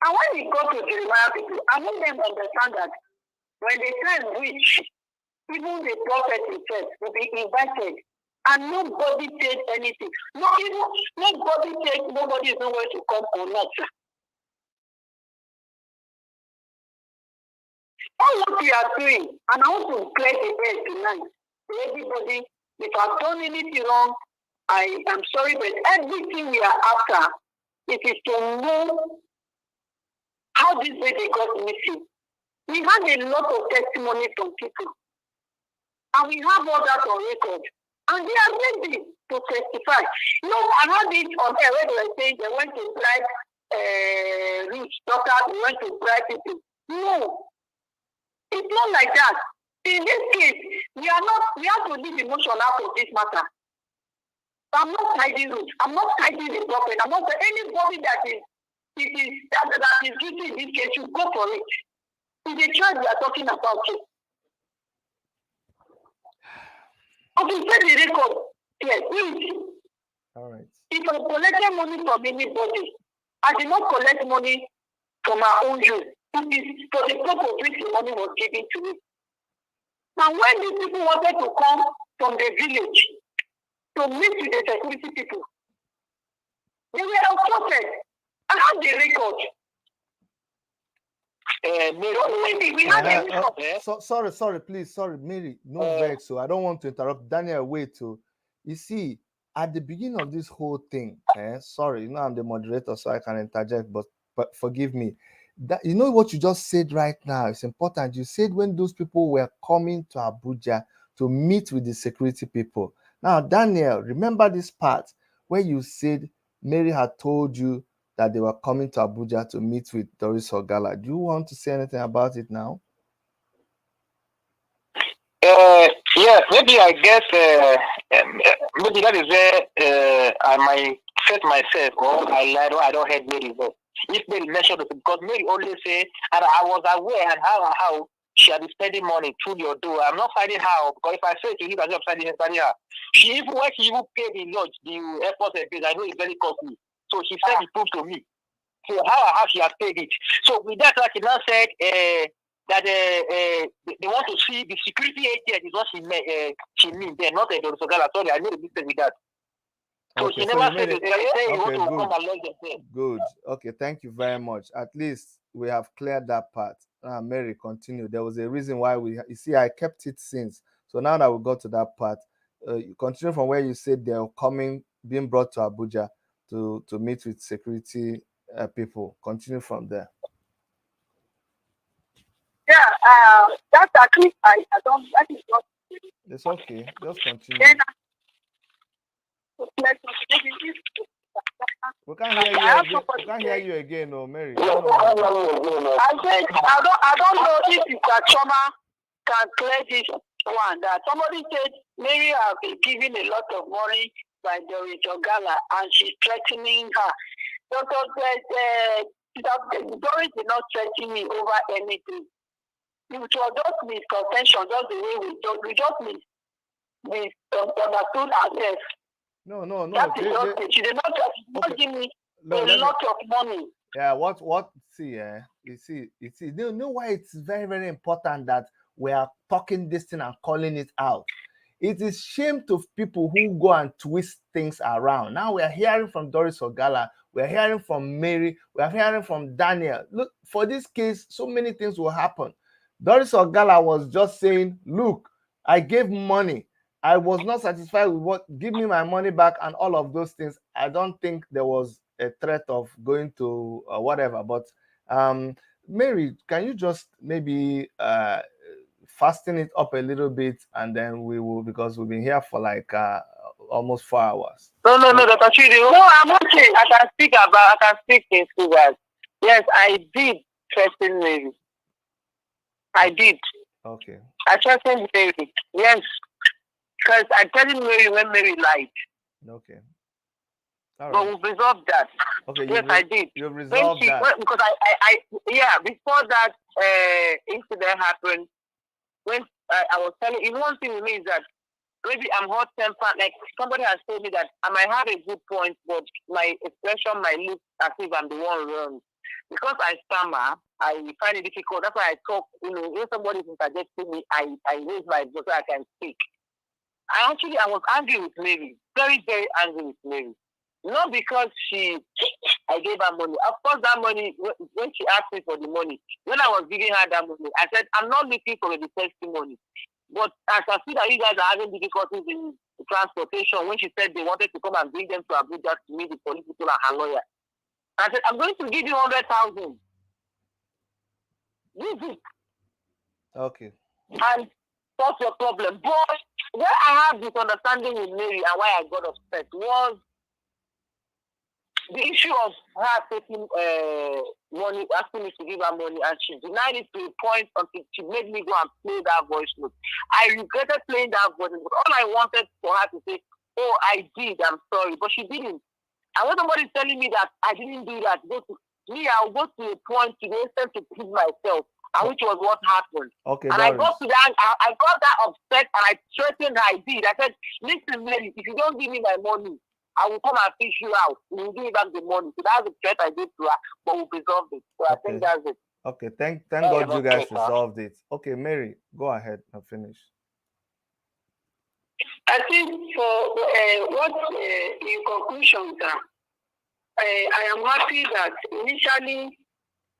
And when we go to Jeremiah people, I make them understand that when the time reach, even the prophet himself will be invited. And nobody said anything. Nobody is nowhere to come or not. All what we are doing, and I want to play the air tonight. Everybody, if I've done anything wrong, I am sorry, but everything we are after, it is to know how this baby got missing. We have a lot of testimony from people, and we have all that on record, and they are ready to testify. No, I had it on air where they were saying they went to bribe Ruth's daughter, they went to bribe people. No, it's not like that. In this case, we have to leave emotion out of this matter. I'm not hiding Ruth. I'm not hiding the prophet. I'm not anybody that is guilty in this case. You go for it. It's the child we are talking about. Okay, say the record. Yes, please. All right. If I collected money from anybody, I did not collect money from my own use. It is for the purpose which the money was given to me. Now, when these people wanted to come from the village to meet with the security people, they were assaulted. I have the record. Sorry, please. Sorry, Mary. No vex. So I don't want to interrupt. Daniel, wait. So you see, at the beginning of this whole thing, sorry, I'm the moderator, so I can interject, but forgive me. That you know what you just said right now is important. You said when those people were coming to Abuja to meet with the security people. Now, Daniel, remember this part where you said Mary had told you that they were coming to Abuja to meet with Doris Ogala. Do you want to say anything about it now? Yeah, maybe I guess maybe that is where I might set myself, or I don't have Mary there. If Mary mentioned it, because Mary always say, and I was aware and how she had been spending money through your door. I'm not finding her, because if I say to you, I'm finding her. She even when she even paid the lodge, the airport bill, I know it's very costly. So she said it proved to me. So how she has paid it. So with that, she now said that they want to see the security agent is what she means. They're not a Dorisogala. Sorry, I made a mistake with that. So Okay, she so never said it. Okay, Want to good. come along themselves. Good. Okay, thank you very much. At least we have cleared that part. Mary, continue. There was a reason why you see, I kept it since. So now that we got to that part, you continue from where you said they're being brought to Abuja to meet with security people. Continue from there. Yeah, that's actually I don't. That is not. It's okay. Just continue. Then, we can't hear you again. We can't hear you again, no, Mary. I said I don't know if Mr. Choma can clear this one. That somebody said Mary have been given a lot of money by Doris Ogala and she's threatening her. Dr. Doris did not threaten me over anything. It was just misconception, just the way we just misunderstood ourselves. No. That is just it. She did not give me a lot of money. Yeah, what see, you see, you know why it's very, very important that we are talking this thing and calling it out. It is shame to people who go and twist things around. Now we are hearing from Doris Ogala, we are hearing from Mary, we are hearing from Daniel. Look, for this case, so many things will happen. Doris Ogala was just saying, look, I gave money. I was not satisfied with what, give me my money back and all of those things. I don't think there was a threat of going to whatever. But Mary, can you just maybe fasten it up a little bit, and then we will, because we've been here for like almost 4 hours. No, Dr. Chidi. No, I'm okay. I can speak things to that. Yes, I did threaten Mary. I did. Okay. I threatened Mary. Yes. Because I threatened Mary when Mary lied. Okay. All right. But we've resolved that. Okay. Yes, I did. You've resolved that. Because I before that incident happened, when I was telling you, one thing with me is that maybe I'm hot tempered. Like somebody has told me that I might have a good point, but my expression might look as if I'm the one wrong. Because I stammer, I find it difficult. That's why I talk. When somebody is interjecting me, I raise my voice so I can speak. I was angry with Mary, very, very angry with Mary. Not because I gave her money. Of course, that money, when she asked me for the money, when I was giving her that money, I said, I'm not looking for the testimony. But as I see that you guys are having difficulties in transportation, when she said they wanted to come and bring them to Abuja to meet the police people and her lawyer, I said, I'm going to give you 100,000. This is. Okay. And that's your problem. But where I have this understanding with Mary and why I got upset was the issue of her taking money, asking me to give her money, and she denied it to a point until she made me go and play that voice note. I regretted playing that voice note, but all I wanted for her to say, oh, I did, I'm sorry, but she didn't. And when somebody's telling me that I didn't do that, I'll go to a point to the extent to please myself, and which was what happened. Okay, and Doris. I got that upset, and I threatened her. I did. I said, listen, Mary, if you don't give me my money, I will come and fish you out. You will give me back the money. So that's the threat I gave to her, but we resolved it. So I think that's it. Okay, thank God you guys resolved it. Okay, Mary, go ahead and finish. I think for what in conclusion, I am happy that initially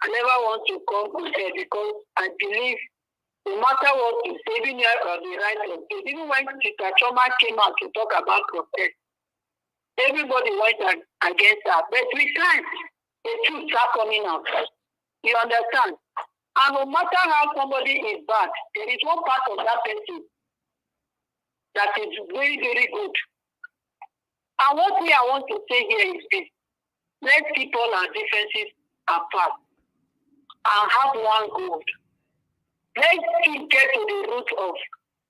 I never want to come here because I believe no matter what you say, even on the right of it, even when Sister Choma came out to talk about protest, everybody went against her. But with time, the truth start coming out. You understand? And no matter how somebody is bad, there is one part of that person that is very, very good. And what I want to say here is this. Let people our differences apart and have one goal. Let's get to the root of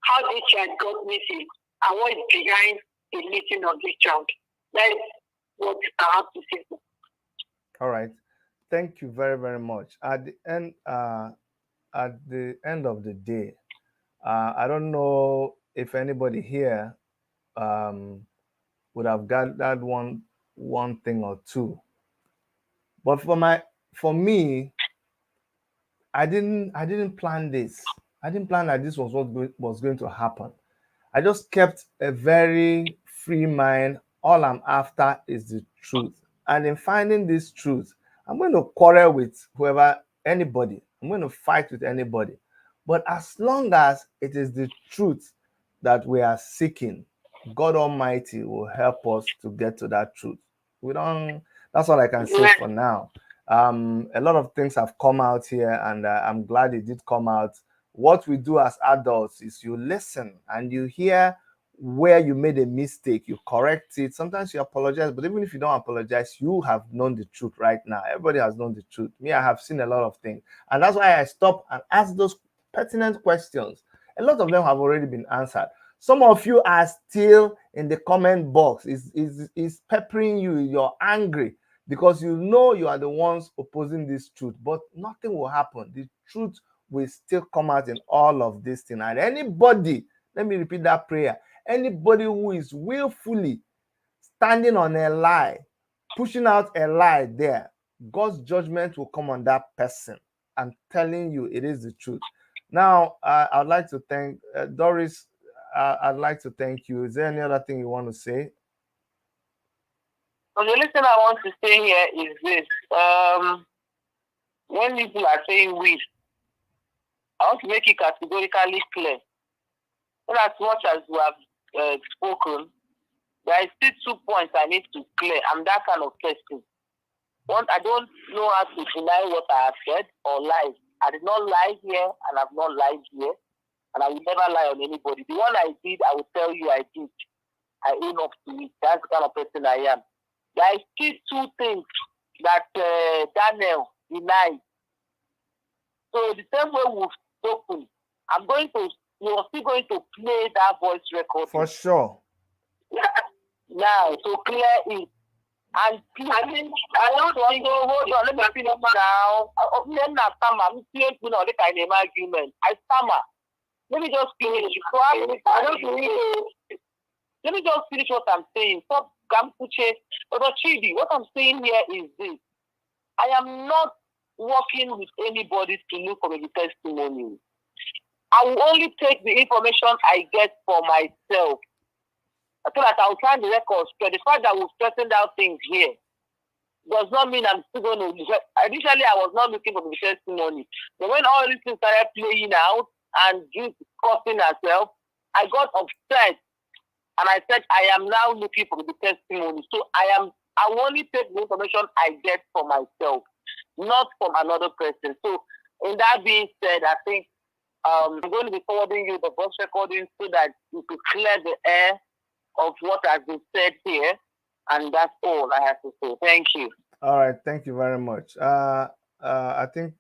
how this child got missing and what is behind the missing of this child. That's what I have to say. All right. Thank you very, very much. At the end of the day, I don't know if anybody here would have got that one thing or two. But for me, I didn't plan this. I didn't plan that this was what was going to happen. I just kept a very free mind. All I'm after is the truth. And in finding this truth, I'm going to quarrel with anybody. I'm going to fight with anybody. But as long as it is the truth that we are seeking, God Almighty will help us to get to that truth. That's all I can say for now. A lot of things have come out here, and I'm glad it did come out. What we do as adults is you listen and you hear where you made a mistake, you correct it. Sometimes you apologize, but even if you don't apologize, you have known the truth right now. Everybody has known the truth. Me, I have seen a lot of things. And that's why I stop and ask those pertinent questions. A lot of them have already been answered. Some of you are still in the comment box. Is peppering you. You're angry. because you know you are the ones opposing this truth, but nothing will happen. The truth will still come out in all of this thing. And anybody, let me repeat that prayer, anybody who is willfully standing on a lie, pushing out a lie there, God's judgment will come on that person. I'm telling you, it is the truth. Now, I'd like to thank Doris. I'd like to thank you. Is there any other thing you want to say? So the only thing I want to say here is this. When people are saying we, I want to make it categorically clear. And as much as we have spoken, there is still 2 points I need to clear. I'm that kind of person. One, I don't know how to deny what I have said or lie. I did not lie here, and I've not lied here, and I will never lie on anybody. The one I did, I will tell you I did. I own up to it. That's the kind of person I am. There is still 2 things that Daniel denied. So the same way we've spoken, you're still going to play that voice record. For sure. Now, so clear it. And I mean, I don't want to hold on. Let me finish now. I'm still not kind of argument. I stammer. Let me just finish. Let me just finish what I'm saying. Stop Gampuche. But Chidi, what I'm saying here is this. I am not working with anybody to look for the testimony. I will only take the information I get for myself. I feel like I will find the records. So the fact that we've stressing out things here does not mean I'm still going to. Initially, I was not looking for the testimony. But when all these things started playing out and discussing herself, I got upset. And I said, I am now looking for the testimony. So I will only take the information I get for myself, not from another person. So in that being said, I think I'm going to be forwarding you the voice recording so that you could clear the air of what has been said here. And that's all I have to say. Thank you. All right. Thank you very much. I think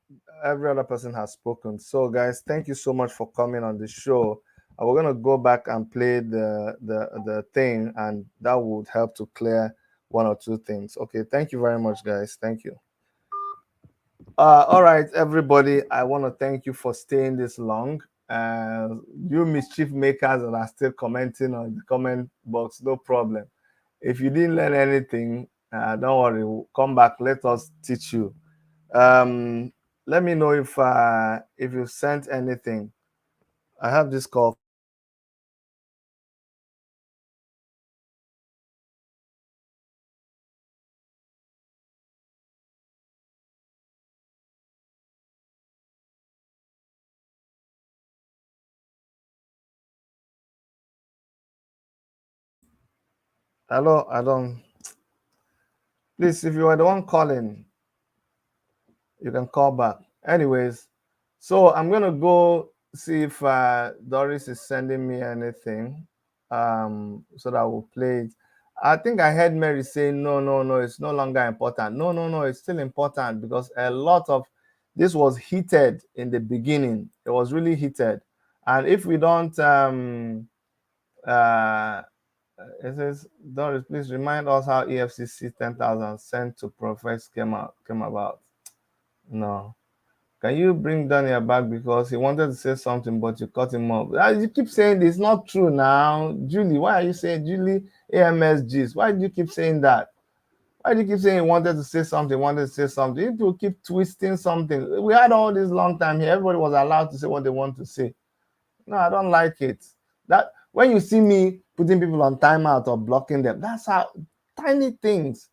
every other person has spoken. So guys, thank you so much for coming on the show. We're going to go back and play the thing, and that would help to clear 1 or 2 things. Okay. Thank you very much, guys. Thank you. All right, everybody. I want to thank you for staying this long. You mischief makers that are still commenting on the comment box, no problem. If you didn't learn anything, don't worry. We'll come back. Let us teach you. Let me know if you sent anything. I have this call. Hello, I don't. Please, if you are the one calling, you can call back. Anyways, so I'm gonna go see if Doris is sending me anything, so that we'll play it. I think I heard Mary say no, it's no longer important. No, it's still important, because a lot of this was heated in the beginning. It was really heated, and if we don't it says, Doris, please remind us how EFCC 10,000 sent to Profess came about. No. Can you bring Daniel back, because he wanted to say something, but you cut him off? You keep saying this. Not true now. Julie, why are you saying Julie AMSGs? Why do you keep saying that? Why do you keep saying he wanted to say something, If you keep twisting something, we had all this long time here. Everybody was allowed to say what they want to say. No, I don't like it. That when you see me putting people on timeout or blocking them, that's how tiny things.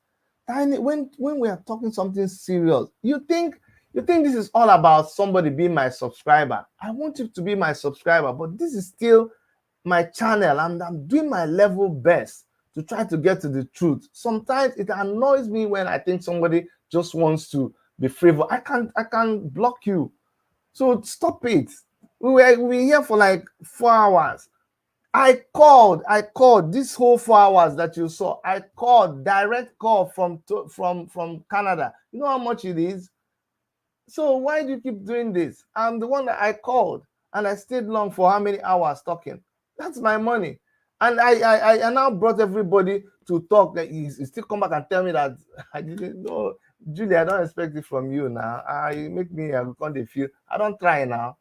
When we are talking something serious, you think this is all about somebody being my subscriber. I want you to be my subscriber, but this is still my channel, and I'm doing my level best to try to get to the truth. Sometimes it annoys me when I think somebody just wants to be frivolous. I can't block you. So stop it. We were here for like 4 hours. I called this whole 4 hours that you saw. I called direct call from Canada. You know how much it is? So why do you keep doing this? I'm the one that I called, and I stayed long for how many hours talking? That's my money. And I now brought everybody to talk. Like he still come back and tell me that I didn't know. Julie, I don't expect it from you now. I make me I can't feel. I don't try now.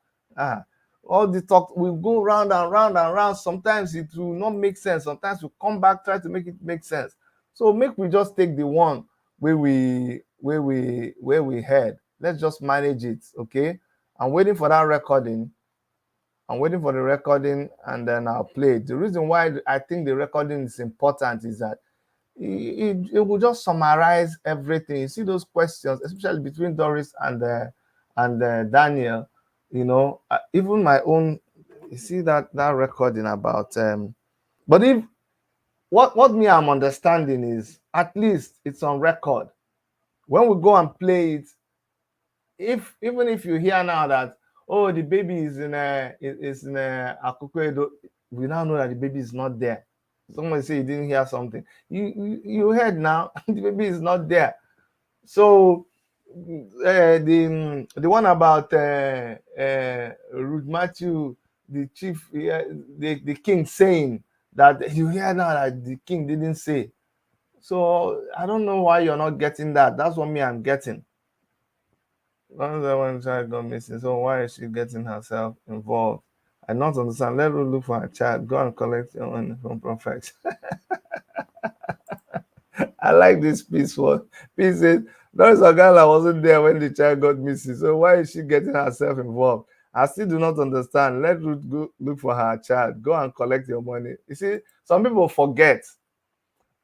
All the talk we go round and round and round. Sometimes it will not make sense. Sometimes we come back try to make it make sense. So make we just take the one where we heard. Let's just manage it. Okay. I'm waiting for that recording. I'm waiting for the recording and then I'll play it. The reason why I think the recording is important is that it will just summarize everything. You see those questions, especially between Doris and Daniel. You know, even my own. You see that recording about. But if what me I'm understanding is at least it's on record. When we go and play it, even if you hear now that the baby is in Akoko Edo, we now know that the baby is not there. Someone say you didn't hear something. You heard now the baby is not there. So the one about Ruth Matthew, the chief, the king saying that you hear now that the king didn't say. So I don't know why you're not getting that. That's what me I'm getting. One child got missing, so why is she getting herself involved? I not understand. Let her look for her child. Go and collect your money from Prophet. I like this piece one. Piece says, Doris Ogala wasn't there when the child got missing, so why is she getting herself involved? I still do not understand. Let Ruth go look for her child. Go and collect your money. You see, some people forget.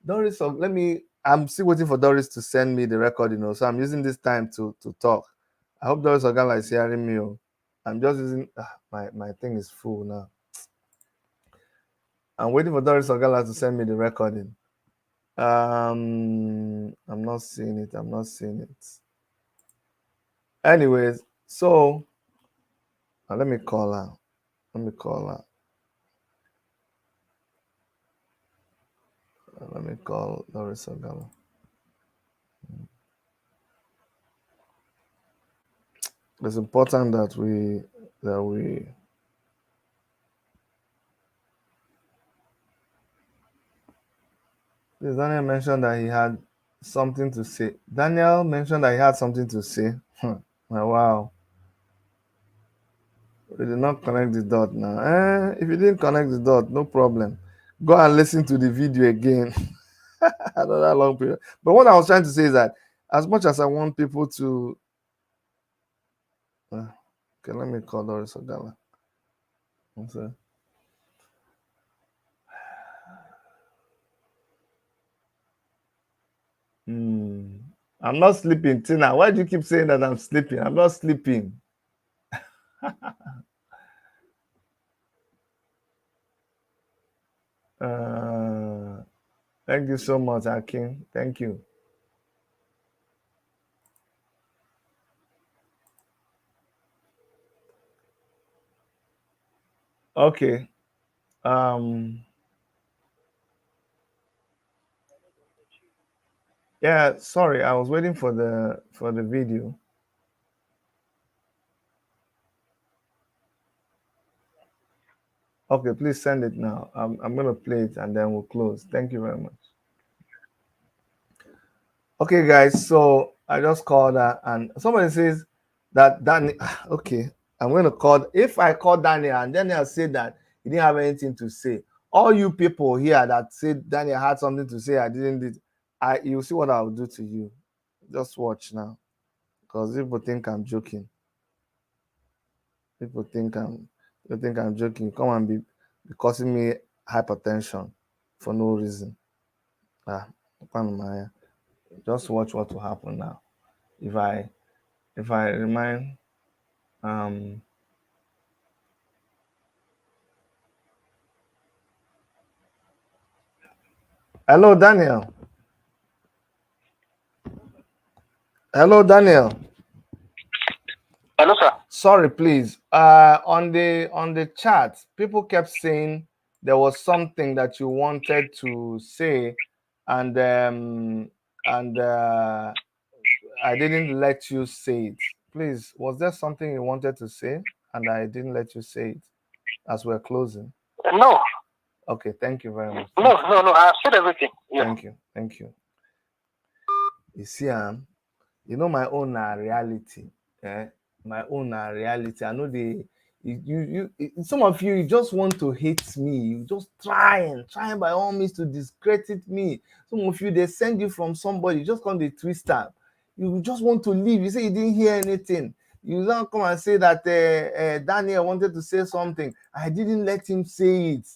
Doris, I'm still waiting for Doris to send me the recording, so I'm using this time to talk. I hope Doris Ogala is hearing me. I'm just using my thing is full now. I'm waiting for Doris Ogala to send me the recording. I'm not seeing it. Anyways, so let me call her. Let me call Doris Ogala. It's important that we Daniel mentioned that he had something to say. Daniel mentioned that he had something to say. Wow. We did not connect the dot now. If you didn't connect the dot, no problem. Go and listen to the video again. Another long period. But what I was trying to say is that as much as I want people to okay, let me call Doris Ogala. I'm not sleeping, Tina. Why do you keep saying that I'm sleeping? I'm not sleeping. Thank you so much, Akin. Thank you. Okay. Yeah, sorry, I was waiting for the video. Okay, please send it now. I'm gonna play it and then we'll close. Thank you very much. Okay, guys, so I just called her and somebody says that Danny. Okay, I'm gonna call. If I call Daniel and Daniel said that he didn't have anything to say, all you people here that said Daniel had something to say, I didn't did. You'll see what I'll do to you. Just watch now, because people think I'm joking. People think I'm joking. Come and be causing me hypertension for no reason. Just watch what will happen now. If I remind hello Daniel. Hello Daniel. Hello, sir. Sorry, please. On the chat, people kept saying there was something that you wanted to say, and I didn't let you say it. Please, was there something you wanted to say and I didn't let you say it as we're closing? No. Okay, thank you very much. No, I've said everything. Yeah. Thank you. You see, you know my own reality. My own reality. I know some of you just want to hate me. You just trying by all means to discredit me. Some of you, they send you from somebody, just come the twister. You just want to leave. You say you didn't hear anything. You don't come and say that Daniel wanted to say something. I didn't let him say it.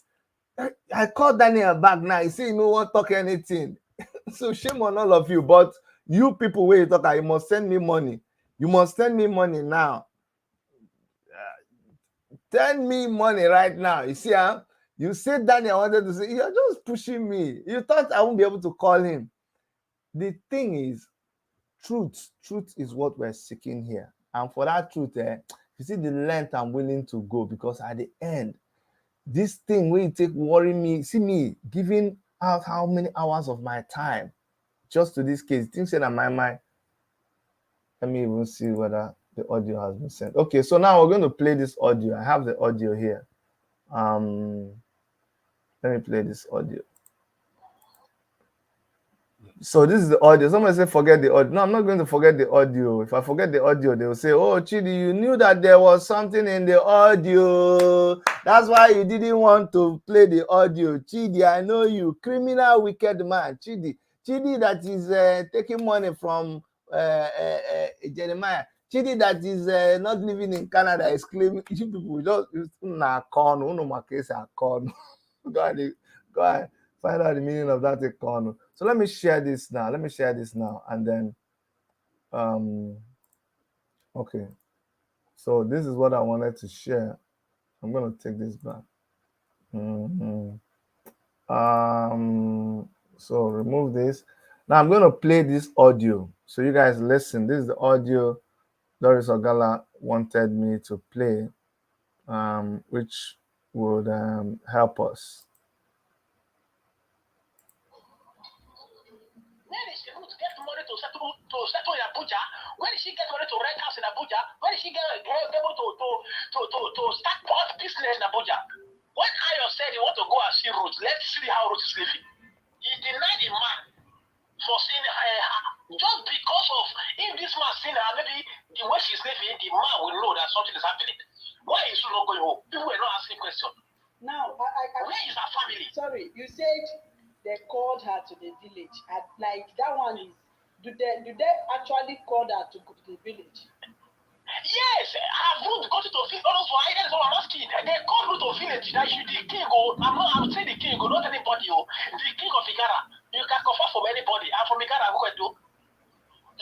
I called Daniel back now. He say he no want talk anything. So shame on all of you. But you people where you talk, you must send me money. You must send me money now. Send me money right now. You see, you said Daniel wanted to say, you're just pushing me. You thought I won't be able to call him. The thing is, truth is what we're seeking here. And for that truth, you see the length I'm willing to go, because at the end, this thing will take worry me. See me giving out how many hours of my time just to this case. Things that my mind. Let me even see whether the audio has been sent. Okay, so now we're going to play this audio. I have the audio here. Let me play this audio. So this is the audio. Somebody say forget the audio. No, I'm not going to forget the audio. If I forget the audio, they will say, oh, Chidi, you knew that there was something in the audio. That's why you didn't want to play the audio. Chidi, I know you. Criminal, wicked man. Chidi that is taking money from Jeremiah. Chidi that is not living in Canada is claiming. People just go ahead. Find out the meaning of that econo. So let me share this now. And then okay. So this is what I wanted to share. I'm gonna take this back. So remove this. Now I'm gonna play this audio. So you guys listen. This is the audio Doris Ogala wanted me to play, which would help us. Where did she get money to settle in Abuja? Where did she get money to rent house in Abuja? Where did she get able to start what business in Abuja? When Ayo said he want to go and see Ruth, let's see how Ruth is living. He denied the man for seeing her just because of if this man seen her, maybe the way she's living, the man will know that something is happening. Why is she not going home? People were not asking questions. Now, where is her family? Sorry, you said they called her to the village. Like that one is. Do they actually call her to go to the village? Yes, have Ruth got to village? Why? That's what I'm asking. They called Ruth to village. That you the king. I'm saying the king. Not anybody. The king of Igara. You can confirm from anybody. I'm from Igara. Who can do?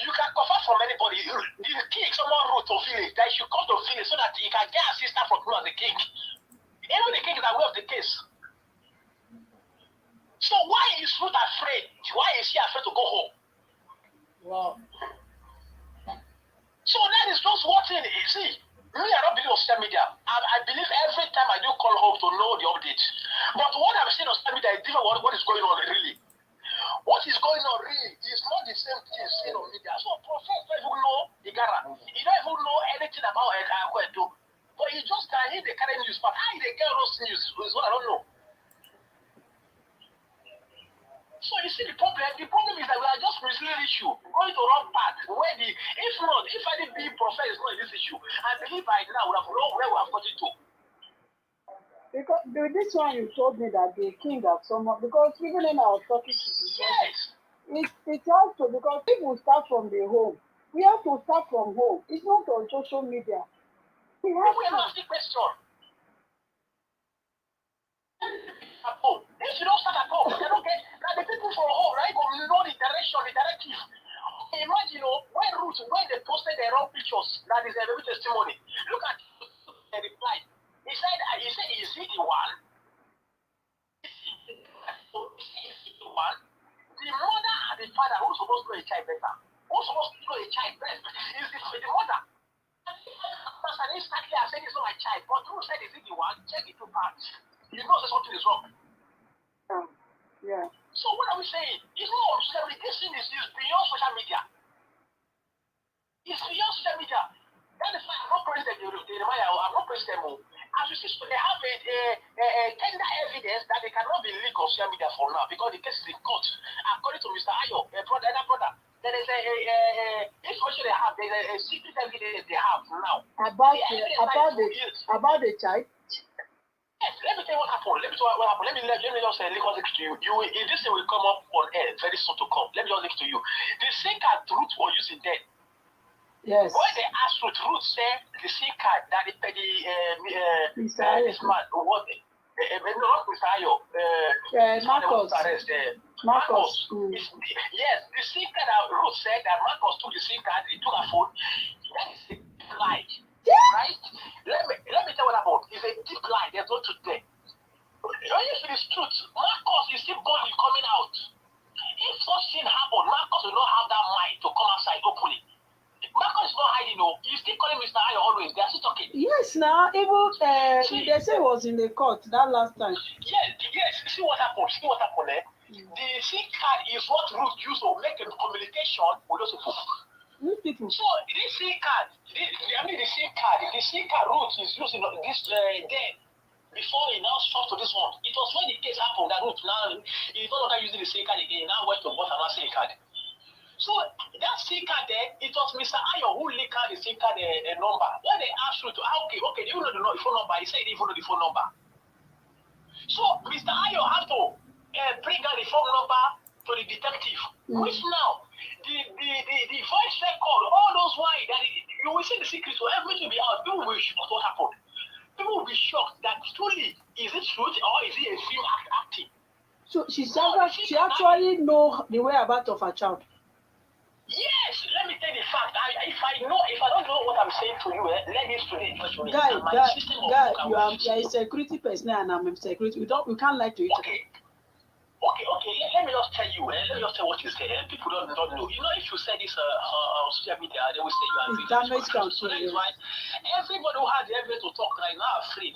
You can confirm from anybody. The king, someone wrote to village that you come to village so that he can get assistance from you as the king. Even the king is aware of the case. So why is Ruth afraid? Why is she afraid to go home? Wow. So that is just what it is. See, me, I don't believe on social media. I believe every time I do call home to know the updates. But what I'm seeing on social media is different what is going on really. What is going on really is not the same thing seen on media. So prophets don't even know the Gara. He don't even know anything about Ekwedo. But he just can hear the current news. But how they get those news is what I don't know. So you see the problem is that we are just misleading issue, going to wrong path. If any big prophet is not in this issue, I believe by now we have known where we have got it to. Because this one you told me that the king of someone, because even when I was talking to you, yes, it has to, because people start from the home. We have to start from home. It's not on social media. We have to ask the question. If you don't start at home, they don't get that the people from home, right? Will know the direction, the directive. Imagine, when they posted their own pictures, that is a very testimony. Look at the reply. He said, is he the one? The mother and the father who's supposed to know a child better, who's supposed to know a child best, is the mother. And instantly I said it's not my child, but who said is he the one? Check the two parts. You know that something is wrong. Yeah. So what are we saying? It's not on social media. This thing is beyond social media. It's beyond social media. That is why I'm not praising them. I'm not praising them. I as you see, so they have a tender evidence that they cannot be leaked on social media for now because the case is in court. According to Mr. Ayo, brother, there is a information they have. There is a secret evidence they have now about the child. Yes, let me tell you what happened. Let me just say legal to you. This thing will come up on air very soon to come. Let me just leak to you. The SIM card Ruth was using then. Yes. When they asked Ruth said the SIM card that this man was not Mr. Ayo. Marcos. Marcos. Yes, the SIM card that Ruth said that Marcos took the SIM card, he took a phone. That is a lie. Right? Let me tell you what happened. It's a deep lie. There's no truth there. When you see this truth, Marcos is still boldly coming out. If such thing happen, Marcos will not have that mind to come outside openly. Marcos is not hiding, no. He's still calling Mr. Ayo always. They are still talking. Yes, now even they say it was in the court that last time. Yes. See what happened. Eh? The SIM card is what Ruth used to make a communication with those people. People. So this SIM card, the SIM card Ruth is using this then before he now switched to this one. It was when the case happened that Ruth now is no longer using the SIM card again. Now went to bought another SIM card. So that SIM card there, it was Mr. Ayo who leaked out the SIM card number. When they asked Ruth, okay, do you know the phone number? He said he didn't know the phone number. So Mr. Ayo had to bring out the phone number to the detective, which now the voice record, all those why that you will see the secret, so everything will be out. People will be shocked what happened. People will be shocked that truly is it truth or is it a film acting? So she actually know the whereabouts of her child. Yes, let me tell you the fact. If I don't know what I'm saying to you, let me explain it to you. Guy, you are a security person and I'm a security. We can't lie to each other. Okay. Let me just tell you. Let me just tell what you say. People don't know. You know, if you say this on social media, they will say you are damage control. So that is why everybody who has the evidence to talk right now are afraid.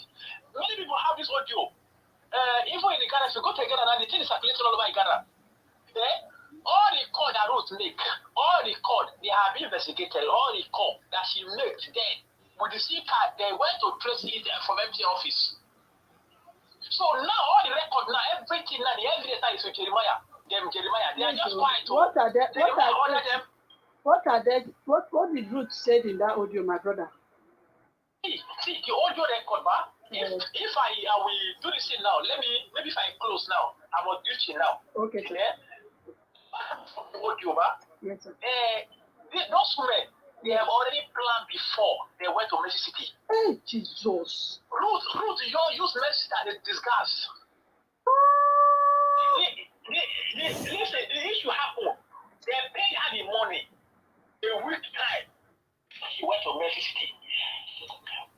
Many people have this audio. Even in the Ghana, if you go to Ghana now, the thing is circulating all over Ghana. All the call that Ruth make, all the call they have been investigated, all the call that she made then with the SIM card, they went to trace it from MT office. So now all the record now, everything now, the evidence is with Jeremiah. They are just quiet. What did Ruth say in that audio, my brother? See the audio record, ba? If I will do this thing now, maybe if I close now, I'm on duty now. Okay. Yeah? Audio, ba? Yes, sir. Those women, they have already planned before they went to Mississippi. Hey, Jesus. Ruth, you use Message as a disguise. Listen, the issue happened. They paid her the money a week time. She went to Mississippi.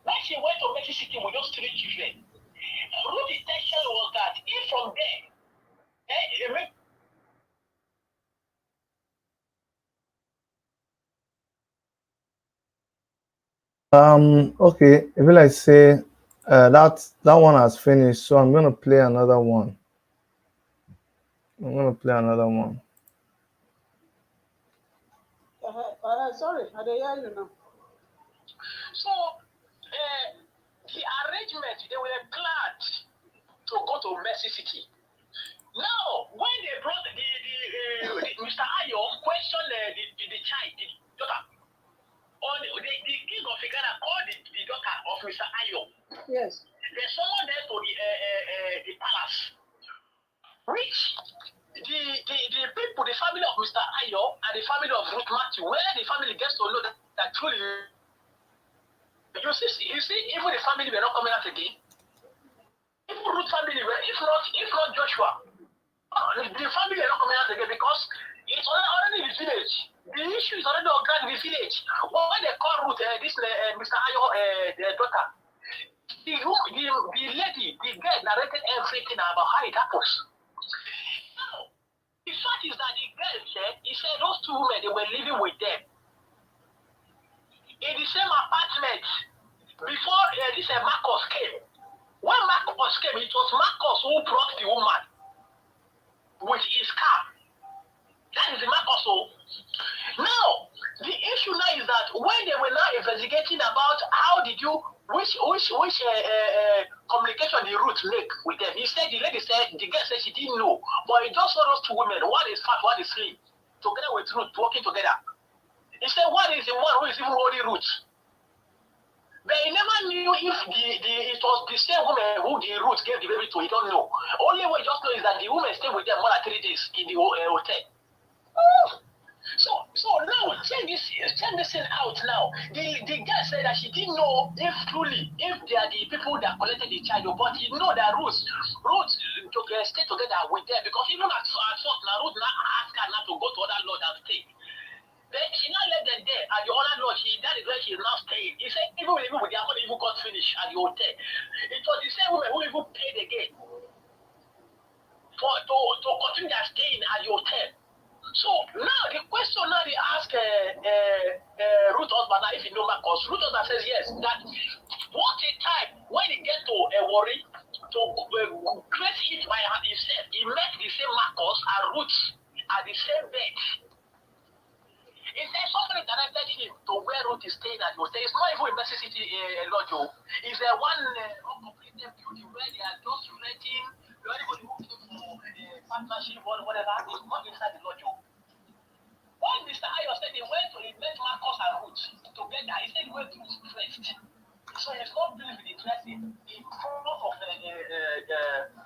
When she went to Mississippi with those 3 children, Ruth's intention was that if from there, Okay, if I say that one has finished, so I'm gonna play another one. Sorry, I don't hear you now. So the arrangement, they were glad to go to Mississippi. Now, when they brought the Mr. Ayo questioned the child, the daughter, or the king of Ghana called the daughter of Mr. Ayo. Yes. There's someone there to the palace, which the people, the family of Mr. Ayo and the family of Ruth Matthew, where the family gets to know that truly, you see, even the family were not coming out again. Even Ruth family were, if not Joshua, the family were not coming out again because it's already in the village. The issue is already occurred in the village. When they call Ruth, Mr. Ayo, their daughter, the lady, the girl narrated everything about how it happens. Now, the fact is that the girl said those 2 women, they were living with them in the same apartment before this Marcos came. When Marcos came, it was Marcos who brought the woman with his car. That is the Marcos. Now, the issue now is that when they were now investigating about how did you which communication the Ruth make with them. He said the lady said the girl said she didn't know, but he just saw those two women. One is fat, one is slim, together with Ruth working together. He said one is the one who is even holding Ruth. But he never knew if it was the same woman who the Ruth gave the baby to. He don't know. Only what he just know is that the woman stayed with them more than 3 days in the hotel. So now check this thing out now. The girl said that she didn't know if they are the people that collected the child, but he know that Ruth stay together with them because even at first now Ruth now asked her not to go to other lord and stay. Then she now left them there at the other lodge. That is where she is now staying. He said even with their money even got finished at the hotel. It was the same woman who even paid again to continue their staying at the hotel. So now the question now they ask Ruth husband if he know Marcus. Ruth husband says yes. That what a time when he get to worry to create it by himself. He met the same Marcus and Ruth at the same bed. He said somebody directed him to where Ruth is staying at the hotel. It's not even in Mexico City lodge. It's one uncompleted building where they are just renting. Anybody who came for partnership or whatever is not inside the lodge. When Mr. Ayo said he met Marcus and Ruth together, he said he went to his first. So he's not believing the dressing in front of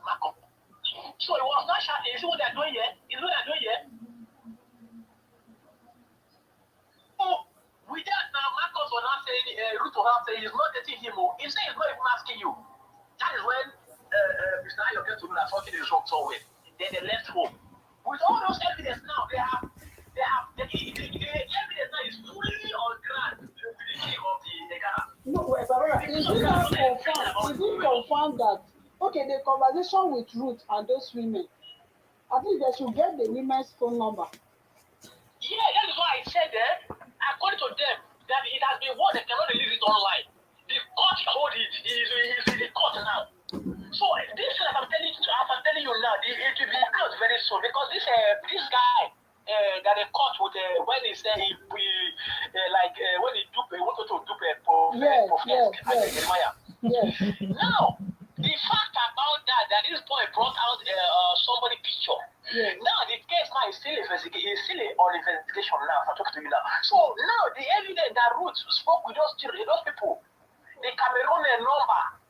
Marcus. So he was not shouting. You see what they're doing here? So with that now, Marcus was not saying, Ruth was not saying he's not dating him. He said he's not even asking you. That is when Mr. Ayo came to know that something is wrong somewhere. Then they left home. With all those evidence now, the evidence now is fully on ground with the killing of the Ghana. No, Barbara, is it not confirmed? Is it confirmed that the conversation with Ruth and those women, I think they should get the women's phone number. Yeah, that is why I said according to them, that it has been what they cannot release it online. The court hold it. He's in the court now. So this thing I'm telling you now, it will be out very soon because this guy that they caught with when he said when he wanted to dupe Jeremiah. Yes. Now the fact about that this boy brought out somebody picture. Yes. Now the case now is still on investigation now. I'm talking to you now. So now the evidence that Ruth spoke with those people, the Cameroonian number.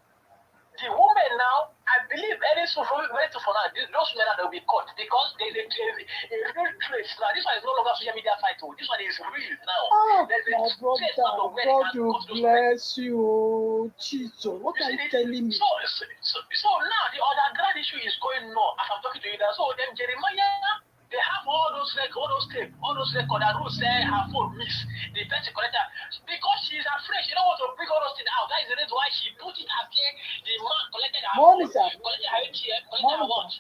The women now, I believe any so for now, those men that will be caught because there's a real trace now. This one is no longer social media fight. This one is real now. Oh, there's a trace now of where God will bless you, Jesus. What are you telling me? So now the underground issue is going on as I'm talking to you now. So then Jeremiah, they have all those records that Ruth said her phone missed. The person collector because she's afraid. She don't want to bring all those things out. That is the reason why she put it as the man collected her phone, collected her ATM, collected her watch.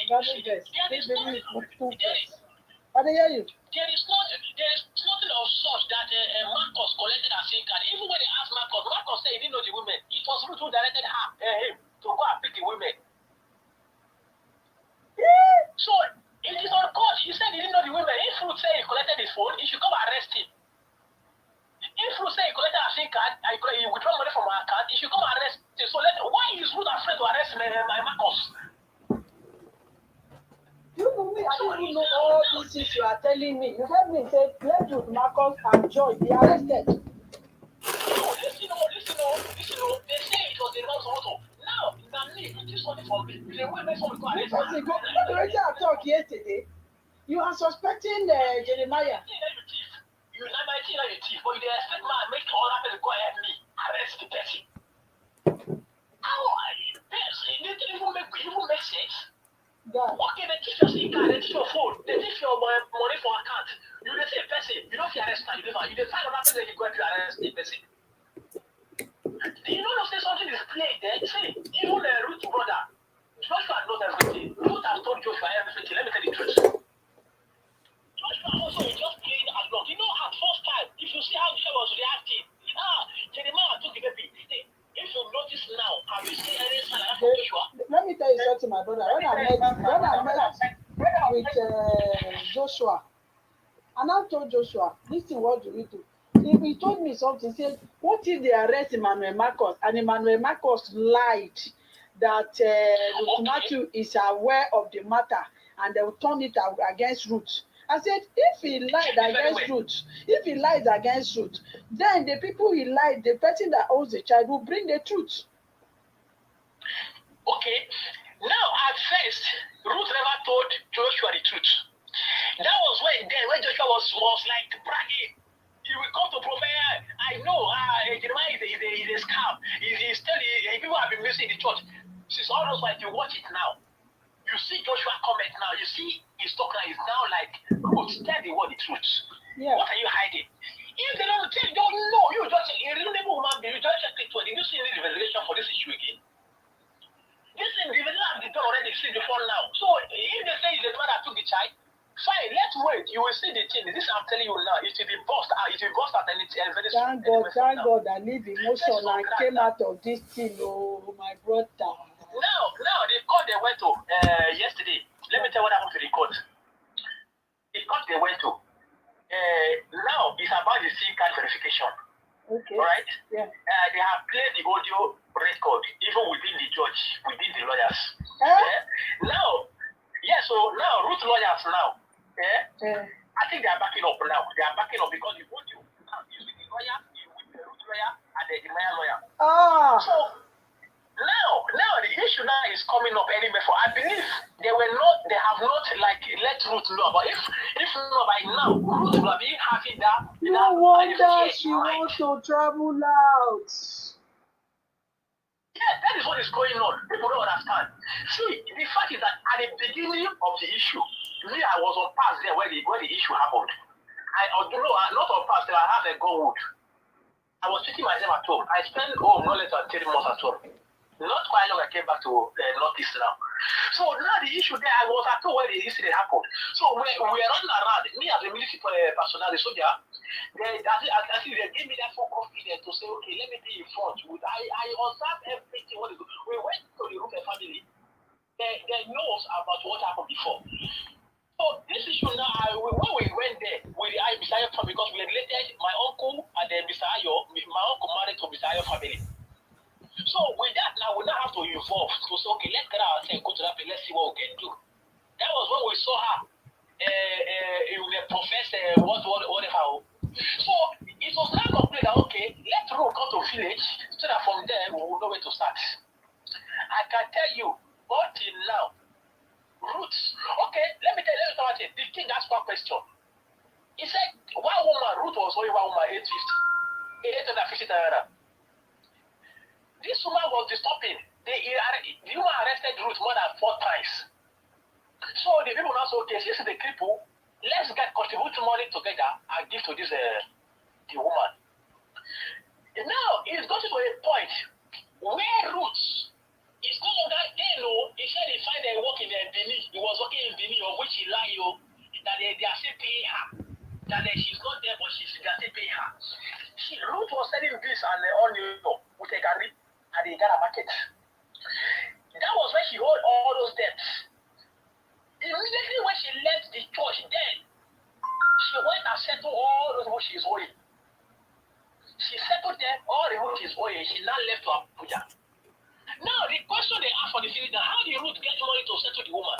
There is nothing of such that Marcus collected her SIM card. Even when they asked Marcus said he didn't know the women. It was Ruth who directed him to go and pick the women. So it is on court. He said he didn't know the women. If Ruth said he collected his phone, he should come arrest him. If Ruth said he collected a SIM card, he withdraw money from her account, he should come arrest him. So why is Ruth afraid to arrest Marcus? You know me, I didn't know all these things you are telling me. You heard me say, let Ruth, Marcus, and Joy be arrested. No, listen. They say it was the wrong photo. Now, this one is from me. The way they go arrest her. The way I talked yesterday, you are suspecting Jeremiah. You like my thing like a thief, but you expect man make all that person go ahead me arrest the person. How are you? It didn't even make sense. God. Okay, they teach your SIM card, they teach your phone, they teach your money for account. You dey say person, you don't feel arrest her, you dey find another person you go to arrest the person. You know say something is played there. See, even the Ruth brother, Joshua knows everything. Ruth has told Joshua everything. Let me tell you the truth. Joshua also is just playing along. You know, at first time, if you see how Joshua was reacting, Jeremiah took the baby. If you notice now, have you seen any sign of Joshua? Let me tell you something, my brother. When I met with Joshua, and I told Joshua, listen, what do we do? he told me something. He said, what if they arrest Emmanuel Marcos? And Emmanuel Marcos lied that Ruth Matthew is aware of the matter and they will turn it against Ruth. I said, if he lied against Ruth, then the people he lied, the person that owns the child will bring the truth. Okay. Now, at first, Ruth never told Joshua the truth. That was when Joshua was like bragging. He will come to prophet. I know Jeremiah is a scam. He's telling people have been missing the church. Since all those like you watch it now. You see Joshua comment now. You see his talk now is now like, Ruth, tell the world the truth. Yeah. What are you hiding? If they don't know, you just a reasonable woman being, you just check it. Did you see any revelation for this issue again? This thing, the revelation has been done already since before now. So if they say the man that took the child, fine, let's wait. You will see the thing. This I'm telling you now. It will be bust out. It will be bust out and it's very soon. Thank God I leave emotion and came out of this thing. Oh, my brother. Now, the court they went to yesterday. Let me tell you what happened to the court. The court they went to. Now it's about the SIM card verification. Okay. Right? Yeah. They have played the audio record even within the judge, within the lawyers. Now, so now Ruth lawyers now. I think they are backing up now. They are backing up because the audio is with the lawyer, with the Ruth lawyer, and the Maya lawyer. So now the issue now is coming up anyway. For I believe they have not like let Ruth know. But if not by now, Ruth will be having that. No wonder she wants to travel out. Yeah, that is what is going on. People don't understand. See, the fact is that at the beginning of the issue, me, I was on pass there where the issue happened. Not on pass there, I have a gold. I was sitting myself at home. I spent no less than 3 months at home. Not quite long I came back to Northeast now. So now the issue there, I was at home where the incident happened. So we were running around. Me as a military personnel, the soldier, they gave me that full confidence to say, okay, let me be in front. I observed everything. We went to the Ruth family. They know about what happened before. So this issue now, when we went there with the Mr. Ayo family, because we are related, my uncle and then Mr. Ayo, my uncle married to Mr. Ayo family. So with that now, we now have to evolve to say, okay, let's get ourselves, go to that place, let's see what we can do. That was when we saw her the professor, whatever. So it was kind of clear that, okay, let's roll come to village so that from there we will know where to start. I can tell you, until now, Ruth, okay, let me tell you something. The king asked one question. He said, one woman, Ruth was only one woman, 850 naira. This woman was disturbing. The woman arrested Ruth more than 4 times. So the people now say, okay, this is the cripple. Let's contribute money together and give to this the woman. And now it's gotten to a point where Ruth is no longer he said he find a work in Benin. He was working in Benin, of which he lied, that they are still paying her. That she's not there, but they are still paying her. Ruth was selling this and on with a garri at the Ghana market. That was when she owed all those debts. Immediately when she left the church, then she went and settled all those what she's owing. She settled them all the what she's owing. She now left to Abuja. Now the question they ask for the city, how did Ruth get money to settle the woman?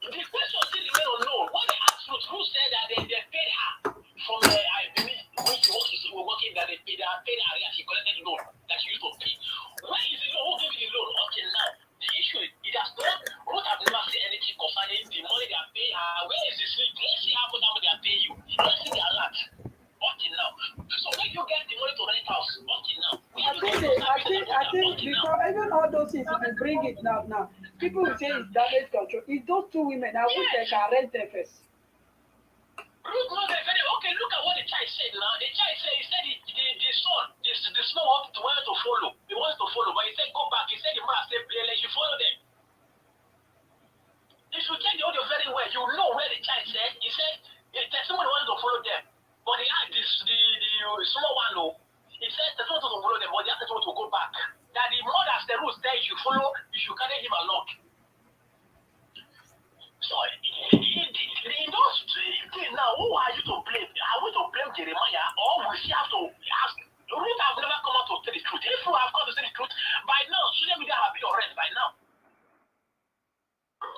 The question still remain unknown. What they asked Ruth said that they paid her from I believe when she was working that they paid her and she collected the loan that she used to pay. Where is the loan? Who gave you the loan? Until now, the issue it has not. Ruth have never said anything concerning the money they are paying her. Where is the slip? Let's see how much they are paying you. Let's see the alert. Until now. So when you get the money to rent house, until now. I think because even all those things, if you bring it now, people will say it's damage control. It's those 2 women. I wish they can rent them first. Ruth knows very okay. Look at what the child said now. The child said he said the son, the small wanted to follow. He wanted to follow, but he said go back. He said the man said let you follow them. If you take the audio very well, you know where the child said. He said the testimony wanted to follow them, but he had the small one. No, he said the testimony to follow them, but the other testimony to go back. That the mother the rules there you should follow, you should carry him along. So the industry now, who are you to blame? Are we to blame Jeremiah, or we still have to ask? Ruth have never come out to tell the truth. If we have come to say the truth, by now, social media have been arrested by now.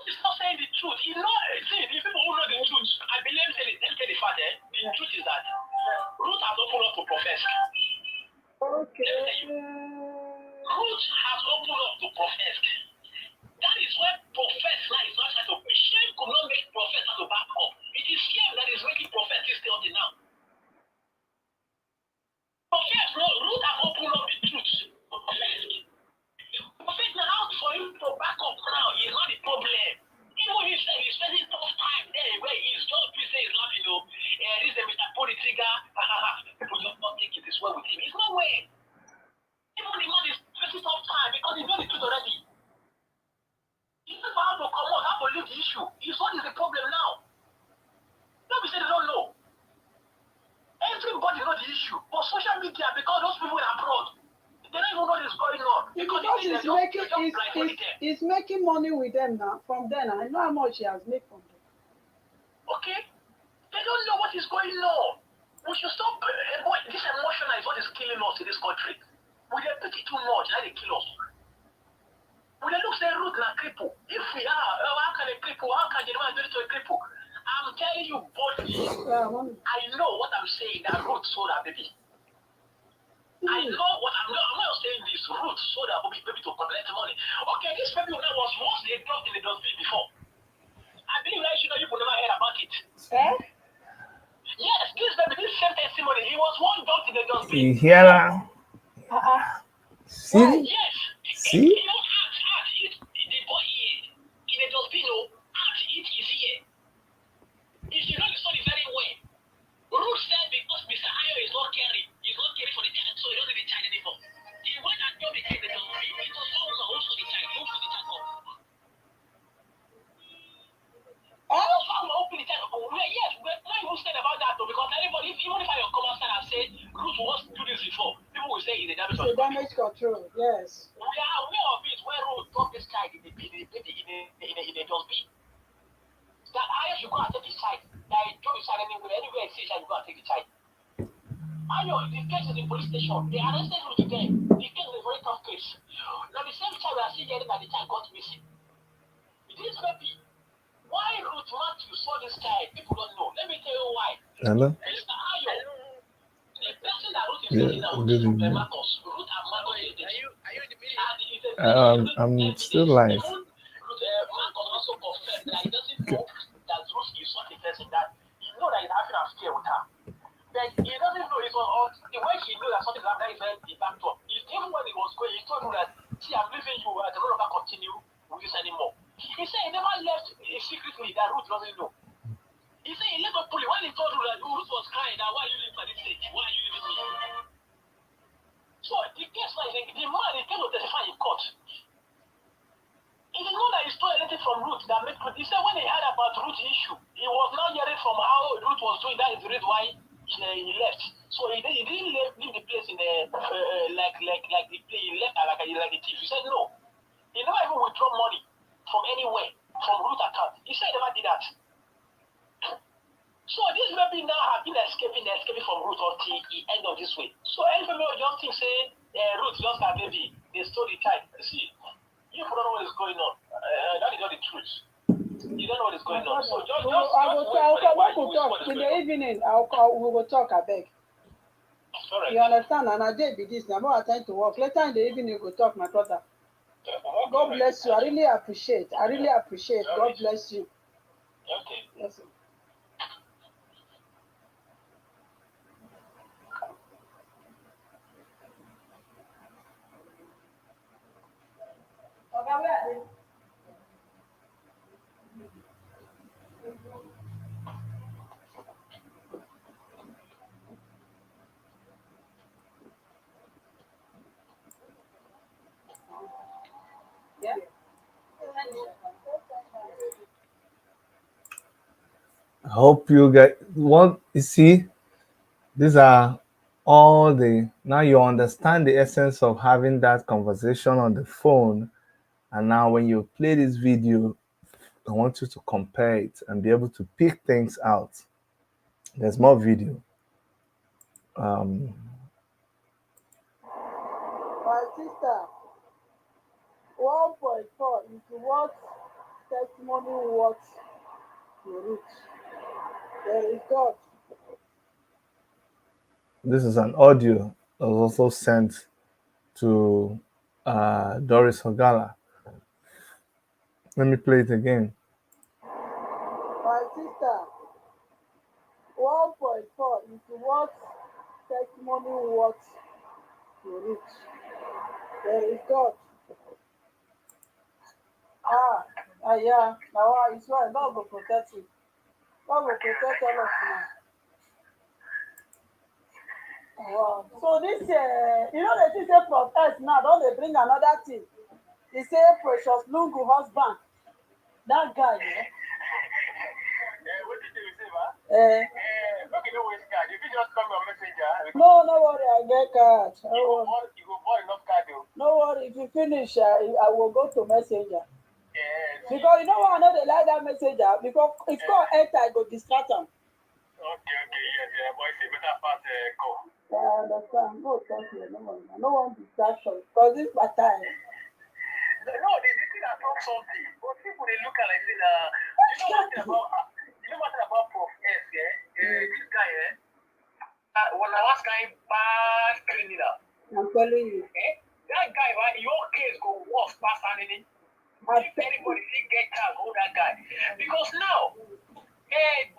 He's not saying the truth. You know, see, the people who know the truth, I believe, let me tell the fact, the truth is that Ruth has opened up to profess. Okay. Ruth has opened up to profess. That is why professor is not trying to. Shame could not make professor to back up. It is shame that is making professor still until now. Professor, Ruth has opened up the truth. Professor now for him to back up now is not the problem. Even he said he's spending tough time there where he's just busy is laughing, this is Mr. Politiga. People just not take it this way with him. It's no way. Even the man is spending tough time because he knows the truth already. He knows how to come out, how to leave the issue. It's what is the problem now. Nobody said they don't know. Everybody knows the issue. But social media, because those people are abroad, they don't even know what's going on. Because he's making money with them now. From them, I know how much he has made from them. Okay? They don't know what is going on. We should stop. This emotion is what is killing us in this country. We get pity too much, that they kill us. We look say Ruth and cripple. If we are, how can a cripple? How can you do it to a cripple? I'm telling you boldly. I know what I'm saying. That Ruth sold her baby. I know what I'm not saying this. Ruth sold her baby to collect money. Okay, this baby was once they dropped in the dustbin before. I believe that you never heard about it. Eh? Yes, this baby, this same testimony, he was one dropped in the dustbin. You hear that? See? Yes. See? You know, act, the boy here, in the dustbin, act, it is here. If you know the story very well, Ruth said because Mr. Ayo is not caring for the child, so he doesn't need the child anymore. He went and told the child in the dustbin, it was all over, also the child, don't put the child up. Yes, we're not even saying about that though, because everybody, even if I come outside and say Ruth wants to do this before, people will say it's a damage control. Yes. We are aware of it where Ruth dropped this child in the dustbin. That I should go and take his child. That I drop his child anywhere I see his child, go and take the child. The case is in the police station. They arrested Ruth today. The case is a very tough case. Now the same child we are seeing hearing that the child got missing. This baby. Why Ruth Matthew saw this child? People don't know. Let me tell you why. Hello? Mr. Ayo, the person that Ruth is taking out is Marcos. Ruth and Marcos is the child. I'm still live. Marcos also confirmed that he doesn't know that Ruth is such a person that he knows that he's having an affair with her. But he doesn't know it was the way he knows that something like that is the back door. Even when he was going, he told her that, see, I'm leaving you, I can no longer continue with this anymore. He said he never left secretly that Ruth doesn't know. He said he left a police when he told Ruth that Ruth was crying that why are you leaving at this stage? Why are you leaving me? So the case was the man he came to testify in court. He didn't know that he stole anything from Ruth that made Ruth. He said when he heard about Ruth's issue, he was not hearing from how Ruth was doing. That is the reason why he left. So he didn't leave the place in like the place he left like a thief. He said no. He never even withdraw money from anywhere, from Ruth account. He said he never did that. So this baby now have been escaping from Ruth until the end of this week. So everybody just think say Ruth lost her baby, they stole the child. See, you don't know what is going on. That is not the truth. You don't know what is going on. So I'll talk in the evening. We will talk. I beg. Right. You understand? And I did be this. Now I time to work. Later in the evening, we will talk, my brother. God bless you. I really appreciate. God bless you. Okay. Yes. Yeah. I hope you get what you see. These are all now you understand the essence of having that conversation on the phone. And now when you play this video, I want you to compare it and be able to pick things out. There's more video. My sister, 1.4 is what testimony what you reach. There is God. This is an audio that was also sent to Doris Hogala. Let me play it again. My sister, 1.4 is what testimony what you reach. There is God. Yeah. Now it's right. God will protect you. God will protect all of you. Wow. So this, you know, they say from earth now, don't they bring another thing? They say Precious Lungu husband. That guy, yeah. What did you say, ma? Okay, no waste card. If you just come your messenger, no worry, I get card. you go buy enough card, though. No worry, if you finish, I will go to messenger. Yes. Because you know why I know they like that messenger? Because if call enter, I go distract them. Okay, yes, but it's a better part, call. I understand. No, thank you. No one distraction. Because this is my time. No, they think I talk something. But people, they look at like, you know one thing about Prof S, this guy, when I was kind bad criminal. I'm telling you. That guy, right, your case go worse past anything. If anybody see get charged, hold that guy. Because now,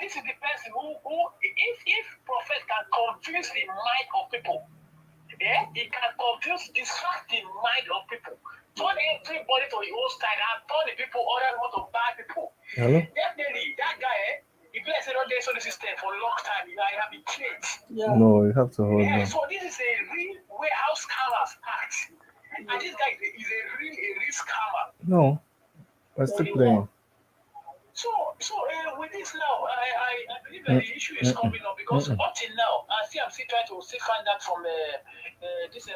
this is the person who if prophet can confuse the mind of people, he can distract the mind of people. Turn everybody to your own side and turn the people other want to buy people. Hello? Definitely, that guy, if you say don't so the system for a long time, you have been changed. Yeah. No, you have to hold on. So this is a real way how scammers act. And this guy is a real scammer. No, I'm still playing. So with this now, I believe that the issue is coming up because up till now, I'm still trying to find out from this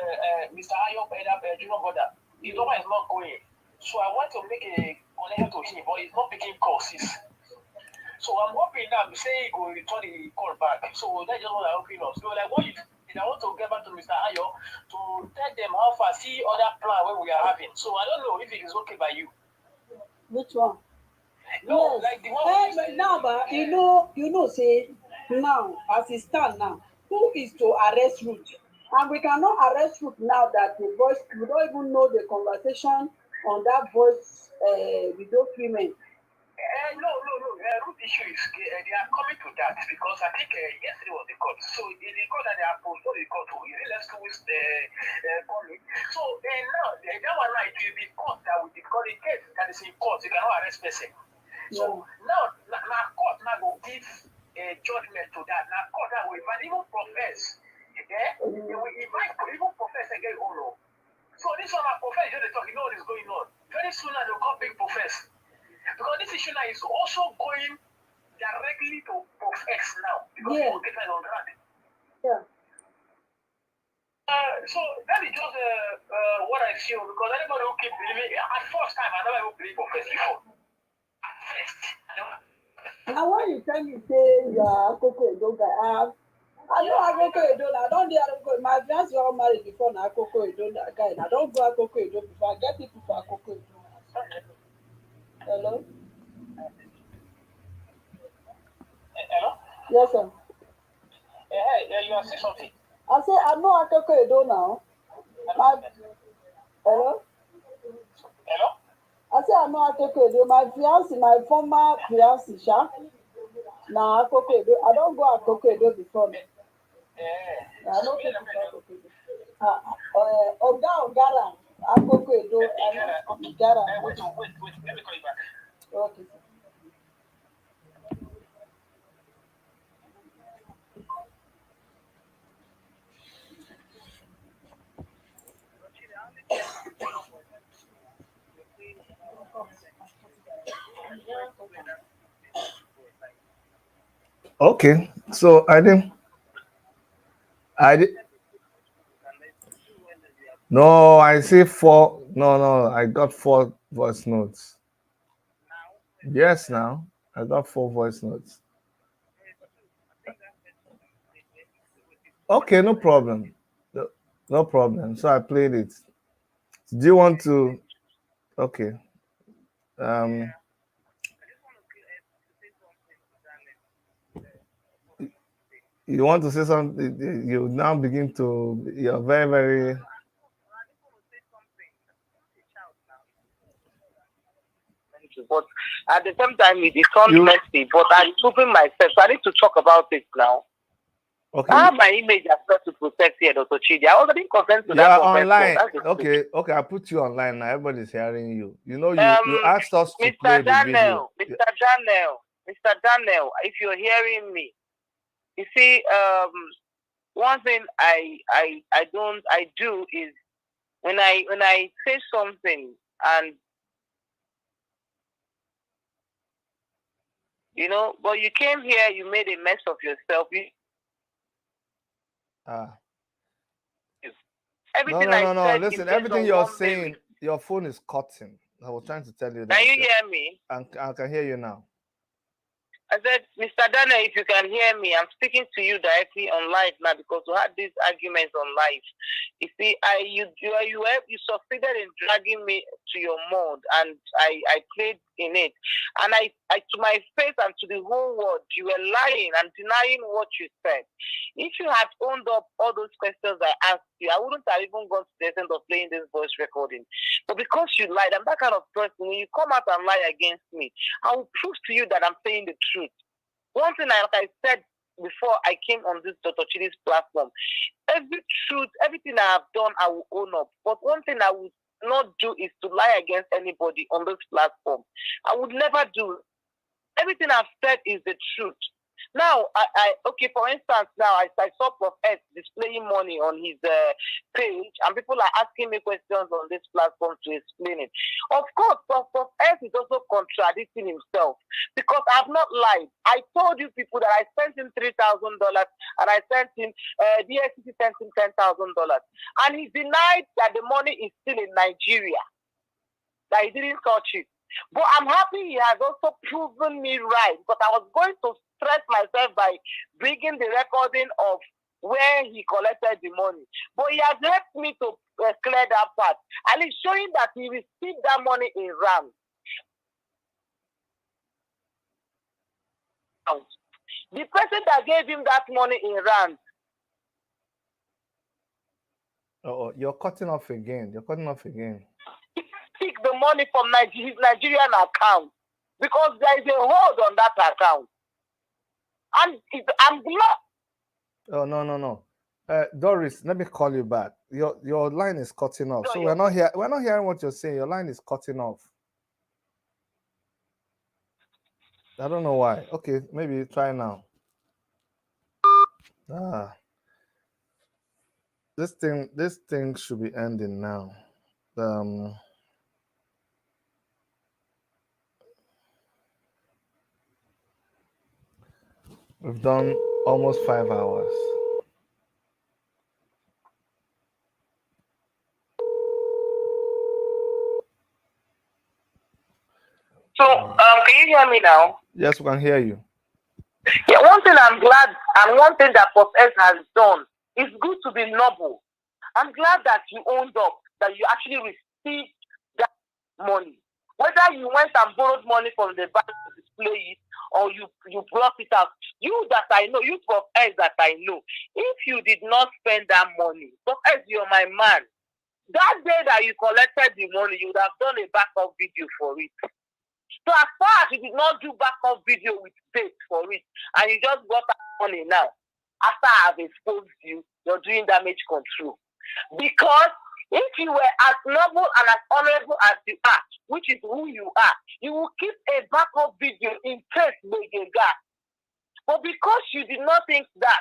Mr. Ayop junior brother. The number is not going. So I want to make a connection to him, but he's not picking calls. So I'm hoping now to say he will return the call back. So that's just what I'm hoping of. So like what you I want to get back to Mr. Ayo to tell them how far see other plan where we are having. So I don't know if it is okay by you. Which one? No, yes. like the one But now, but you know, say now as it stand now, who is to arrest Ruth? And we cannot arrest Ruth now that the voice. We don't even know the conversation on that voice with those women. No. Root issue is they are coming to that because I think yesterday was the court. So the court that they are posed to the court, let's go with the calling. So now that one right will be court that will declare the case that is in court. You cannot arrest person. So now court now will give a judgment to that. Now court that will invite even profess. They will invite even profess again. So this one profess just talk. You know what is going on. Very soon they will come big profess. Because this issue now is also going directly to Prof X now. Because people get on ground. Yeah. So that is just what I feel. Because anybody who keep believing, at first time, I never even believed Prof X before. At first. Now when you tell me say you are Akoko Edo guy, I know Akoko Edo. I don't do Akoko. My friends were all married before now Akoko Edo guy. I don't go Akoko Edo before. I get people for Akoko Edo. Hello? Hello? Yes, sir. Hey, you are saying something? I say I know Akoko Edo now. Hello? Hello? I say I know Akoko Edo. My former fiance, now Akoko Edo. I don't go Akoko Edo before. I know people for Akoko Edo. Ogara. Akoko Edo. Ogara. Wait, let me call you back. Okay. Okay, so I did. No, I see 4. No, I got 4 voice notes. Yes, now I got 4 voice notes. Okay, no problem. No problem. So I played it. Do you want to? Okay. Um, you want to say something? You now begin to. You're very, very. But at the same time, it sounds You- messy. But I'm proving myself. So I need to talk about it now. Okay. I have my image as well to protect here, Dr. Chidi. I already consent to You that are conference call. online. That's the truth. Okay. I put you online now. Everybody's hearing you. You know, you asked us to play Mr. the video. Mr. Daniel, if you're hearing me, you see, one thing I do is when I say something and but you came here, you made a mess of yourself. Everything No. Listen, everything you're saying, your phone is cutting. I was trying to tell you that. Can you hear me? I can hear you now. I said, Mr. Dana, if you can hear me, I'm speaking to you directly on live now because we had these arguments on live. You see, you succeeded in dragging me to your mode, and I played in it. And I to my face and to the whole world, you were lying and denying what you said. If you had owned up all those questions I asked you, I wouldn't have even gone to the extent of playing this voice recording. But because you lied, I'm that kind of person. When you come out and lie against me, I will prove to you that I'm saying the truth. One thing, like I said before I came on this Dr. Chidi's platform, everything I have done, I will own up. But one thing I will not do is to lie against anybody on this platform. I would never do. Everything I've said is the truth. Now, for instance, now I saw Prof S displaying money on his page, and people are asking me questions on this platform to explain it. Of course, Prof S is also contradicting himself because I have not lied. I told you people that I sent him $3,000 and I sent him, DSCC sent him $10,000. And he denied that the money is still in Nigeria, that he didn't touch it. But I'm happy he has also proven me right because I was going to stress myself by bringing the recording of where he collected the money. But he has helped me to clear that part. And he's showing that he received that money in rands. The person that gave him that money in rands. Oh, you're cutting off again. Take the money from his Nigerian account because there is a hold on that account. And I'm glad. Oh, no. Doris, let me call you back. Your line is cutting off. So we're not hearing what you're saying. Your line is cutting off. I don't know why. Okay, maybe try now. This thing should be ending now. We've done almost 5 hours. So, can you hear me now? Yes, we can hear you. Yeah, one thing I'm glad, and one thing that Prof S has done, it's good to be noble. I'm glad that you owned up, that you actually received that money. Whether you went and borrowed money from the bank to display it, or you brought it out, you that I know, you Prof S that I know, if you did not spend that money, Prof S, you're my man. That day that you collected the money, you would have done a backup video for it. So as far as you did not do backup video with date for it, and you just got that money now, after I have exposed you, you're doing damage control. Because if you were as noble and as honorable as you are, which is who you are, you will keep a backup video in case they get gas. But because you did not think that,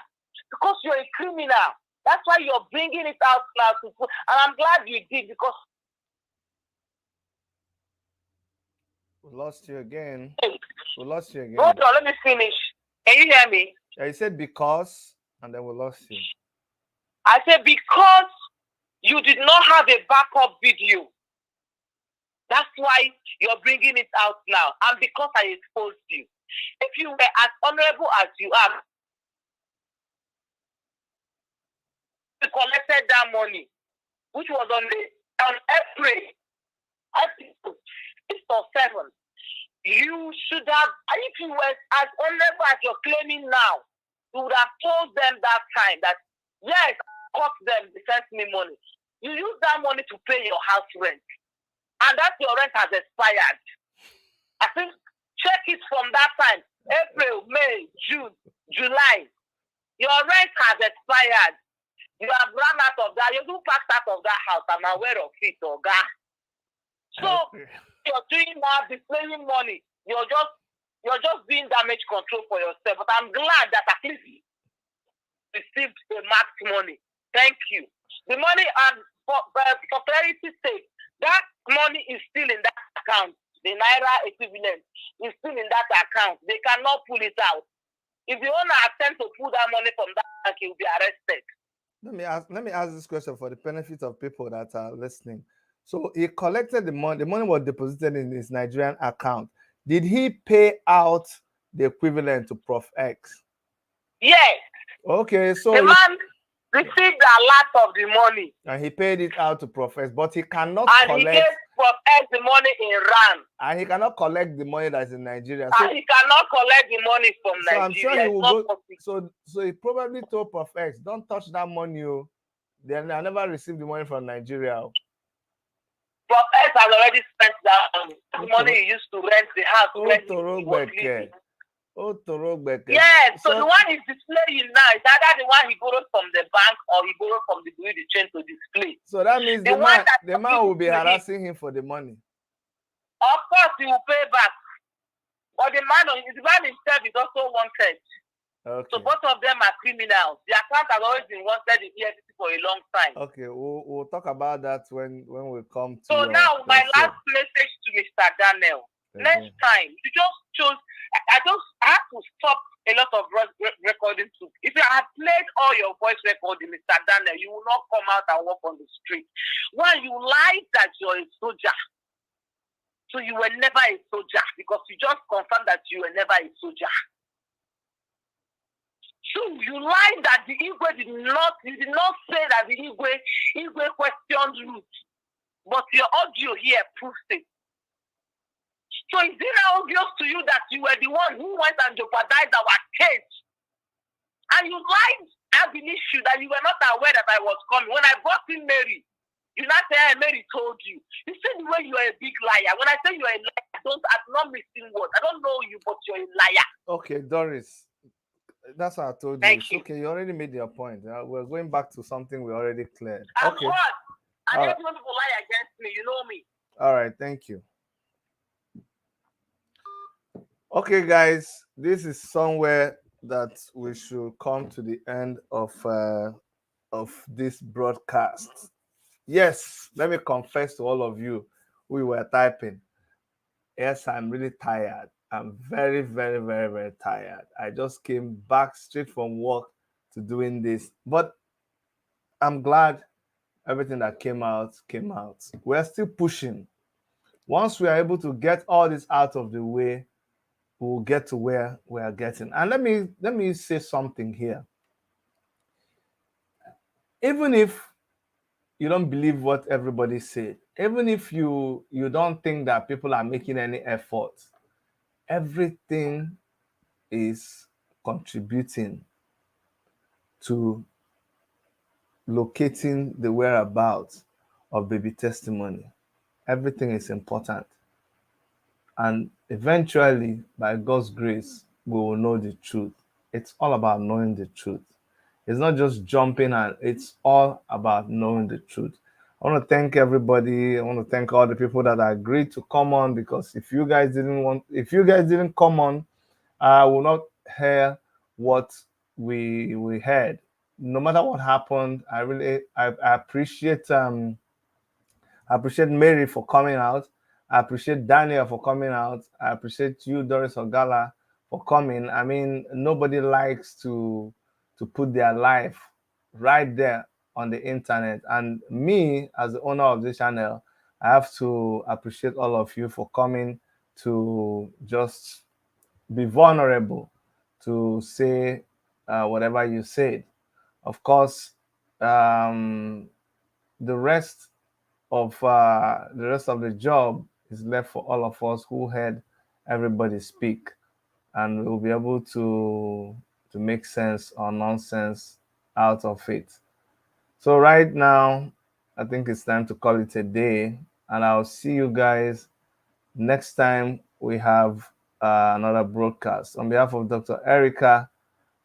because you're a criminal, that's why you're bringing it out now. And I'm glad you did, because we lost you again. Hold on, let me finish. Can you hear me? Yeah, you said because, and then we lost you. I said because you did not have a backup video. That's why you're bringing it out now. And because I exposed you. If you were as honorable as you are, you collected that money, which was on April 6th or 7th. You should have, if you were as honorable as you're claiming now, you would have told them that time that, yes, cost them, they sent me money. You use that money to pay your house rent. And that your rent has expired. I think check it from that time. April, May, June, July. Your rent has expired. You have run out of that. You packed out of that house. I'm aware of it, Oga. So you're doing now, displaying money. You're just doing damage control for yourself. But I'm glad that at least you received the marked money. Thank you. The money, and for clarity's sake, that money is still in that account. The Naira equivalent is still in that account. They cannot pull it out. If the owner attempts to pull that money from that bank, he will be arrested. Let me ask this question for the benefit of people that are listening. So he collected the money. The money was deposited in his Nigerian account. Did he pay out the equivalent to Prof X? Yes. Okay, so the man received a lot of the money. And he paid it out to Prof X, but he cannot collect. And he gave Prof X the money in rand. And he cannot collect the money that's in Nigeria. So, and he cannot collect the money from Nigeria. I'm sure he will go. So he probably told Prof X, don't touch that money. I never received the money from Nigeria. Prof X has already spent that money he used to rent the house. Yes, so the one he's displaying now is either the one he borrowed from the bank or he borrowed from the bureau de change to display. So that means the man will be harassing him for the money. Of course, he will pay back. But the man himself is also wanted. Okay. So both of them are criminals. The account has always been wanted in EFCC for a long time. Okay, we'll talk about that when we come to. So now my last message to Mr. Daniel. Next time, you just chose. I have to stop a lot of recording too. If you had played all your voice recording, Mr. Daniel, you will not come out and walk on the street. One, you lied that you're a soldier. So you were never a soldier because you just confirmed that you were never a soldier. Two, you lied that the Igwe did not say that the Igwe questioned Ruth. But your audio here proves it. So is it obvious to you that you were the one who went and jeopardized our case? And you lied ab initio that you were not aware that I was coming. When I brought in Mary, you not say, hey, Mary told you. You said the way you are a big liar. When I say you are a liar, I'm not missing words. I don't know you, but you're a liar. Okay, Doris. That's what I told you. Thank you. Okay, you already made your point. We're going back to something we already cleared. I'm okay. What? I don't want people lie against me. You know me. All right, thank you. Okay, guys, this is somewhere that we should come to the end of this broadcast. Yes, let me confess to all of you who were typing. Yes, I'm really tired. I'm very, very, very, very tired. I just came back straight from work to doing this, but I'm glad everything that came out. We're still pushing. Once we are able to get all this out of the way, we'll get to where we are getting. And let me say something here. Even if you don't believe what everybody said, even if you don't think that people are making any effort, everything is contributing to locating the whereabouts of baby testimony. Everything is important. And eventually, by God's grace, we will know the truth. It's all about knowing the truth. It's not just jumping, and it's all about knowing the truth. I want to thank everybody. I want to thank all the people that agreed to come on, because if you guys didn't come on, I will not hear what we heard. No matter what happened, I appreciate Mary for coming out. I appreciate Daniel for coming out. I appreciate you, Doris Ogala, for coming. I mean, nobody likes to put their life right there on the internet. And me, as the owner of this channel, I have to appreciate all of you for coming to just be vulnerable, to say whatever you said. Of course, um, the rest of the job is left for all of us who heard everybody speak, and we'll be able to make sense or nonsense out of it. So right now, I think it's time to call it a day, and I'll see you guys next time we have another broadcast. On behalf of Dr. Erica,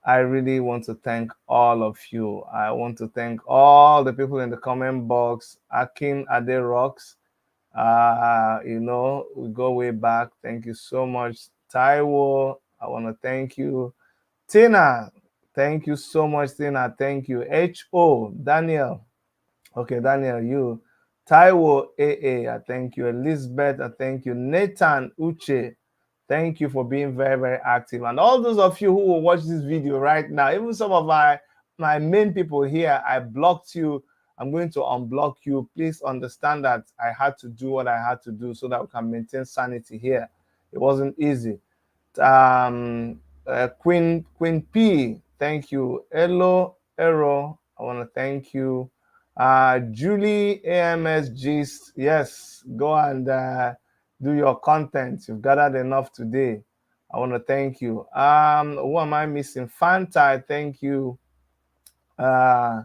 I really want to thank all of you. I want to thank all the people in the comment box. Akin Ade Rocks, we go way back. Thank you so much. Taiwo, I want to thank you. Tina, thank you so much, Tina. Thank you. H.O. Daniel. Okay, Daniel, you. Taiwo AA, I thank you. Elizabeth, I thank you. Nathan Uche, thank you for being very, very active. And all those of you who will watch this video right now, even some of my main people here, I blocked you. I'm going to unblock you. Please understand that I had to do what I had to do so that we can maintain sanity here. It wasn't easy. Queen P, thank you. Hello, Ero, I want to thank you. Julie AMS Gist, yes, go and do your content. You've gathered enough today. I want to thank you. Who am I missing? Fanta, thank you. I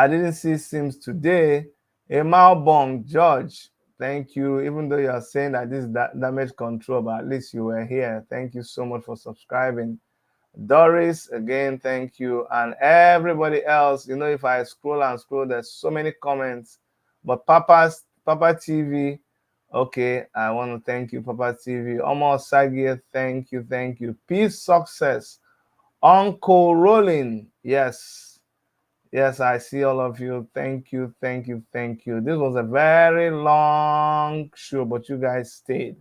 didn't see Sims today. Emal Bong, George, thank you. Even though you are saying that this is damage control, but at least you were here. Thank you so much for subscribing. Doris, again, thank you. And everybody else, if I scroll and scroll, there's so many comments. But Papa TV, okay, I want to thank you, Papa TV. Omar Sagir, thank you. Peace, success. Uncle Rolling, yes, I see all of you. Thank you. This was a very long show, but you guys stayed.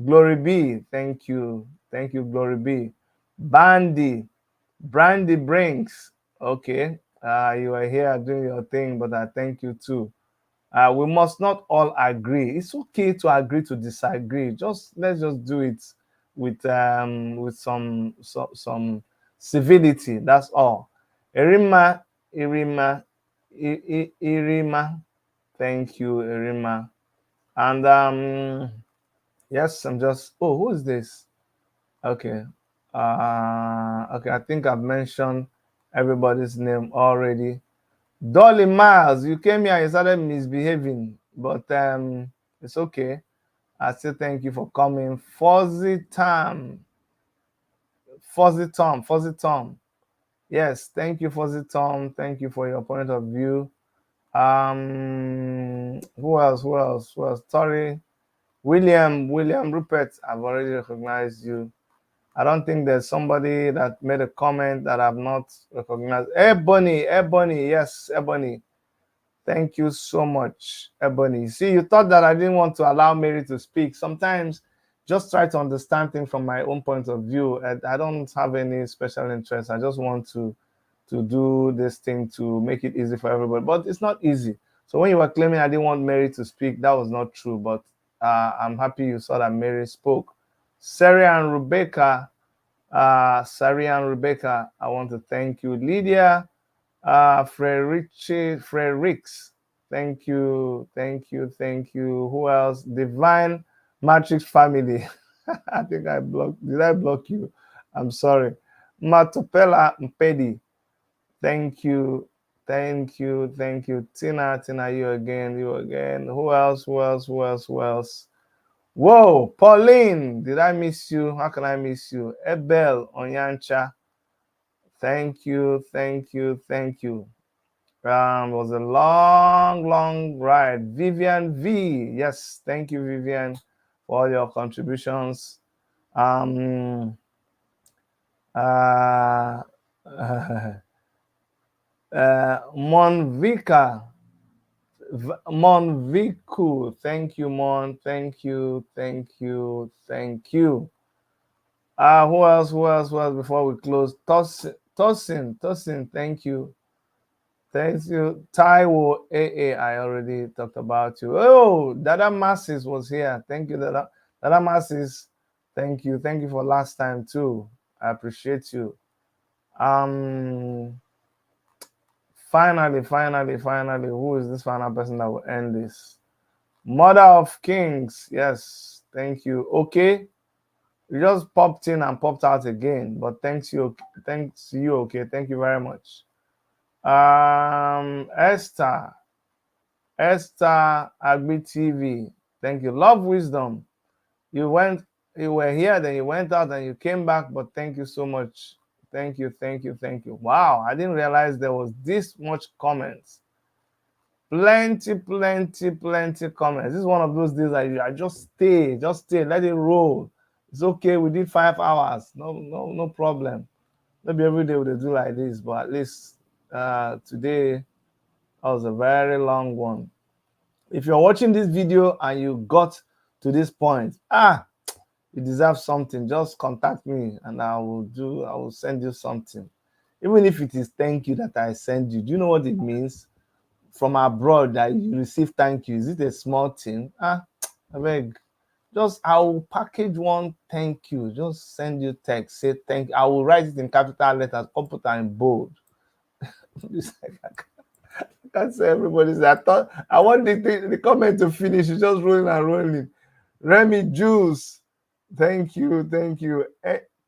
Glory be, thank you, Glory be. Brandy Brinks, okay, you are here doing your thing, but I thank you too. We must not all agree. It's okay to agree to disagree. Let's just do it with some civility. That's all. Irima, thank you, Irima. And yes, who is this? Okay. Okay, I think I've mentioned everybody's name already. Dolly Miles, you came here, you started misbehaving, but it's okay. I still thank you for coming. Fuzzy Tom. Yes, thank you, Fuzzy Tom. Thank you for your point of view. Who else? Sorry. William Rupert, I've already recognized you. I don't think there's somebody that made a comment that I've not recognized. Ebony, yes, Ebony. Thank you so much, Ebony. See, you thought that I didn't want to allow Mary to speak. Sometimes just try to understand things from my own point of view. I don't have any special interest. I just want to do this thing to make it easy for everybody. But it's not easy. So when you were claiming I didn't want Mary to speak, that was not true. But I'm happy you saw that Mary spoke. Sari and Rebecca, I want to thank you. Lydia, Fredericks, thank you. Who else? Divine Matrix Family. I think I blocked. Did I block you? I'm sorry. Matopela Mpedi, thank you. Tina, you again. Who else? Whoa, Pauline, did I miss you? How can I miss you? Ebel Onyancha, thank you. It was a long ride. Vivian V, yes, thank you, Vivian, for all your contributions. Monviku, thank you, Mon. Thank you. Who else before we close? Tosin, thank you. Thank you. Taiwo AA, I already talked about you. Oh, Dada Masses was here. Thank you, Dada. Dada Masses, thank you. Thank you for last time too. I appreciate you. Finally, who is this final person that will end this? Mother of Kings, yes, thank you. Okay, you just popped in and popped out again, but thanks you. Okay, thank you very much. Esther Agbi TV, thank you. Love Wisdom, you were here, then you went out and you came back, but thank you so much. Thank you. Wow, I didn't realize there was this much comments. Plenty comments. This is one of those days I just stay, let it roll. It's okay, we did 5 hours, no problem. Maybe every day we do like this, but at least today was a very long one. If you're watching this video and you got to this point, you deserve something, just contact me and I will send you something. Even if it is thank you that I send you, do you know what it means? From abroad that you receive thank you. Is it a small thing? I beg. Just I will package one thank you. Just send you text, say thank you. I will write it in capital letters, put it in bold. I can't say everybody's. I thought I want the comment to finish. It's just rolling and rolling. Remy Juice, thank you.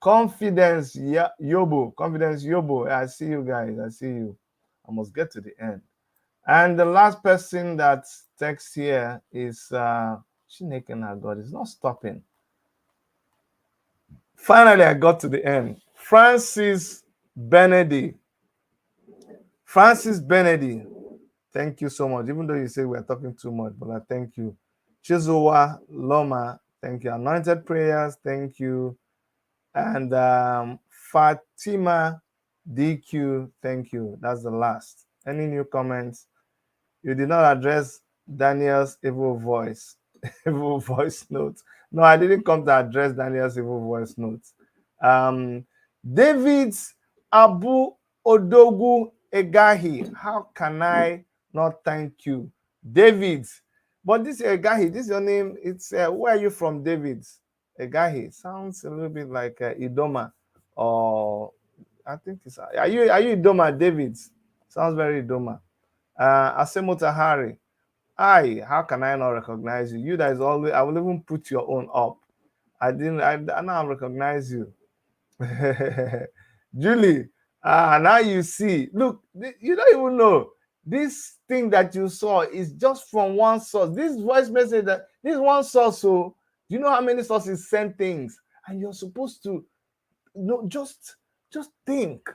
Confidence Yobo. I see you guys. I see you. I must get to the end. And the last person that texts here is Chineke na God. It's not stopping. Finally, I got to the end. Francis Benedy. Thank you so much. Even though you say we're talking too much, but I thank you. Chizowa Loma, thank you. Anointed Prayers, thank you. And Fatima DQ, thank you. That's the last. Any new comments? You did not address Daniel's evil voice note. No, I didn't come to address Daniel's evil voice note. David's Abu Odogu Egahi. How can I not thank you, David? But this Egahi, this is your name. It's where are you from, David? Egahi sounds a little bit like Idoma, or I think it's. Are you Idoma, David? Sounds very Idoma. Asemotahari, how can I not recognize you? You guys always, I will even put your own up. I now recognize you. Julie, now you see. Look, you don't even know. This thing that you saw is just from one source. This voice message, this one source. So, do you know how many sources send things? And you're supposed to, just think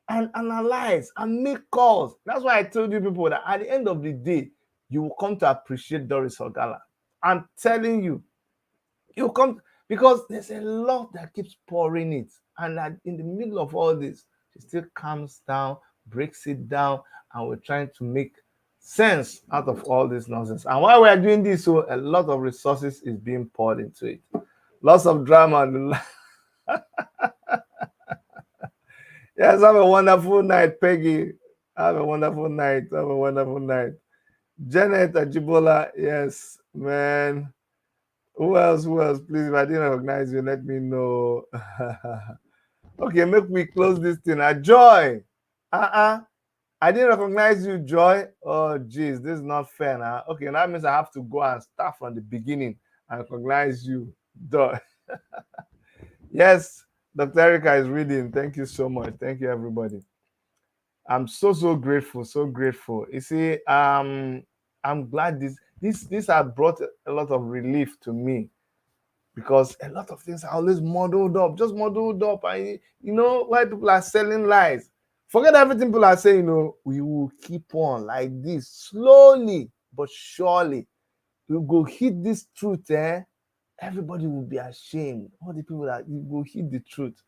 and analyze and make calls. That's why I told you people that at the end of the day, you will come to appreciate Doris Ogala. I'm telling you, you come, because there's a lot that keeps pouring it. And in the middle of all this, she still calms down, breaks it down, and we're trying to make sense out of all this nonsense. And while we're doing this, so a lot of resources is being poured into it. Lots of drama. Yes, have a wonderful night, Peggy. Have a wonderful night. Janet Ajibola, yes, man. Who else? Please, if I didn't recognize you, let me know. Okay, make me close this thing. Joy. I didn't recognize you, Joy. Oh, geez, this is not fair now. Okay, that means I have to go and start from the beginning and recognize you. Duh. Yes, Dr. Erica is reading. Thank you so much. Thank you, everybody. I'm so grateful, You see, I'm glad this has brought a lot of relief to me, because a lot of things are always muddled up, and why people are selling lies. Forget everything people are saying. We will keep on like this, slowly but surely. We go hit this truth, everybody will be ashamed. All the people that you go hit the truth.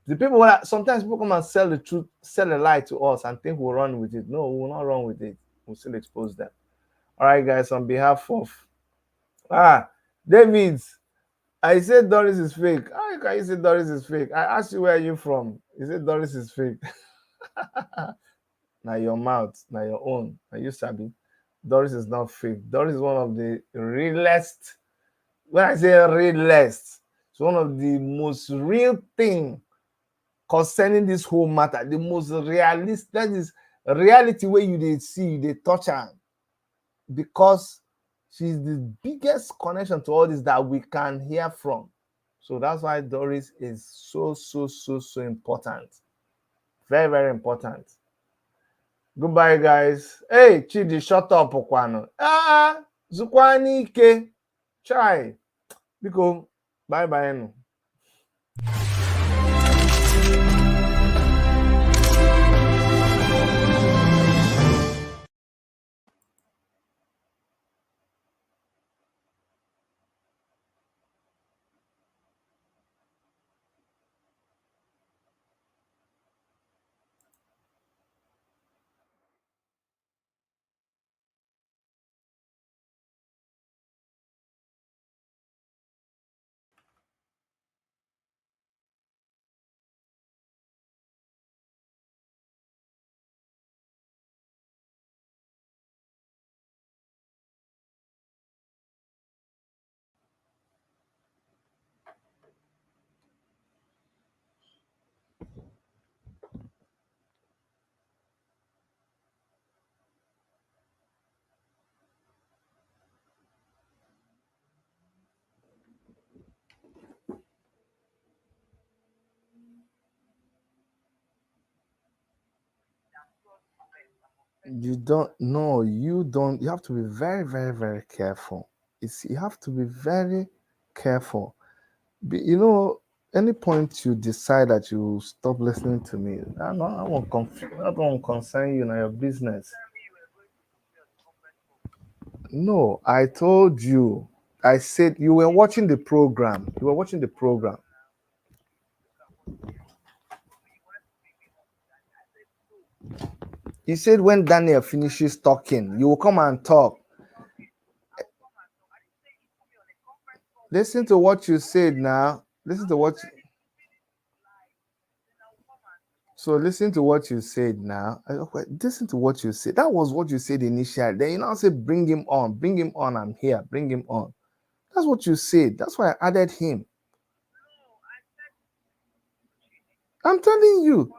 The people that sometimes people come and sell the truth, sell a lie to us and think we'll run with it. No, we will not run with it. We'll still expose them. All right, guys, on behalf of David, I said Doris is fake. How can you say Doris is fake? I asked you where are you from. You said Doris is fake. Now your mouth, now your own. Now you sabi. Doris is not fake. Doris is one of the realest. When I say realest, it's one of the most real thing concerning this whole matter. The most realist, that is reality where you they see, they touch her, because she's the biggest connection to all this that we can hear from. So that's why Doris is so important. Very, very important. Goodbye, guys. Hey, Chidi, shut up, Okwano. Zukwani Ike. Chai. Biko, bye bye. You don't know, you don't, you have to be very, very, very careful. You have to be very careful. Any point you decide that you stop listening to me, that won't concern you, now your business. No, I told you. I said you were watching the program. You were watching the program. You said when Daniel finishes talking, you will come and talk. Listen to what you said now. Listen to what. So listen to what you said now. Listen to what you said. That was what you said initially. Then you now say, bring him on, bring him on. I'm here, bring him on. That's what you said. That's why I added him. I'm telling you.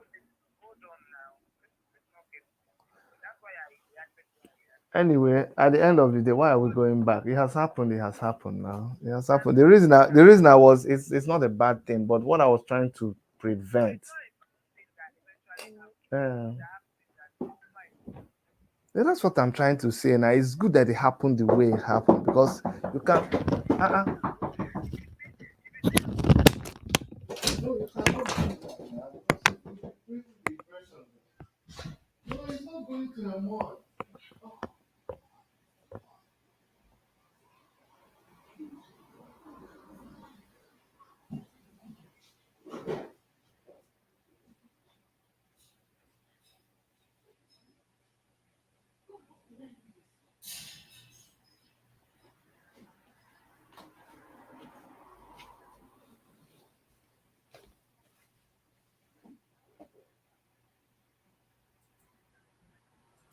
Anyway, at the end of the day, why are we going back? It has happened. It has happened now. It has happened. The reason I was, it's not a bad thing, but what I was trying to prevent. Yeah, that's what I'm trying to say. Now it's good that it happened the way it happened, because you can't. No, you cannot do that. No, it's not going to the mall.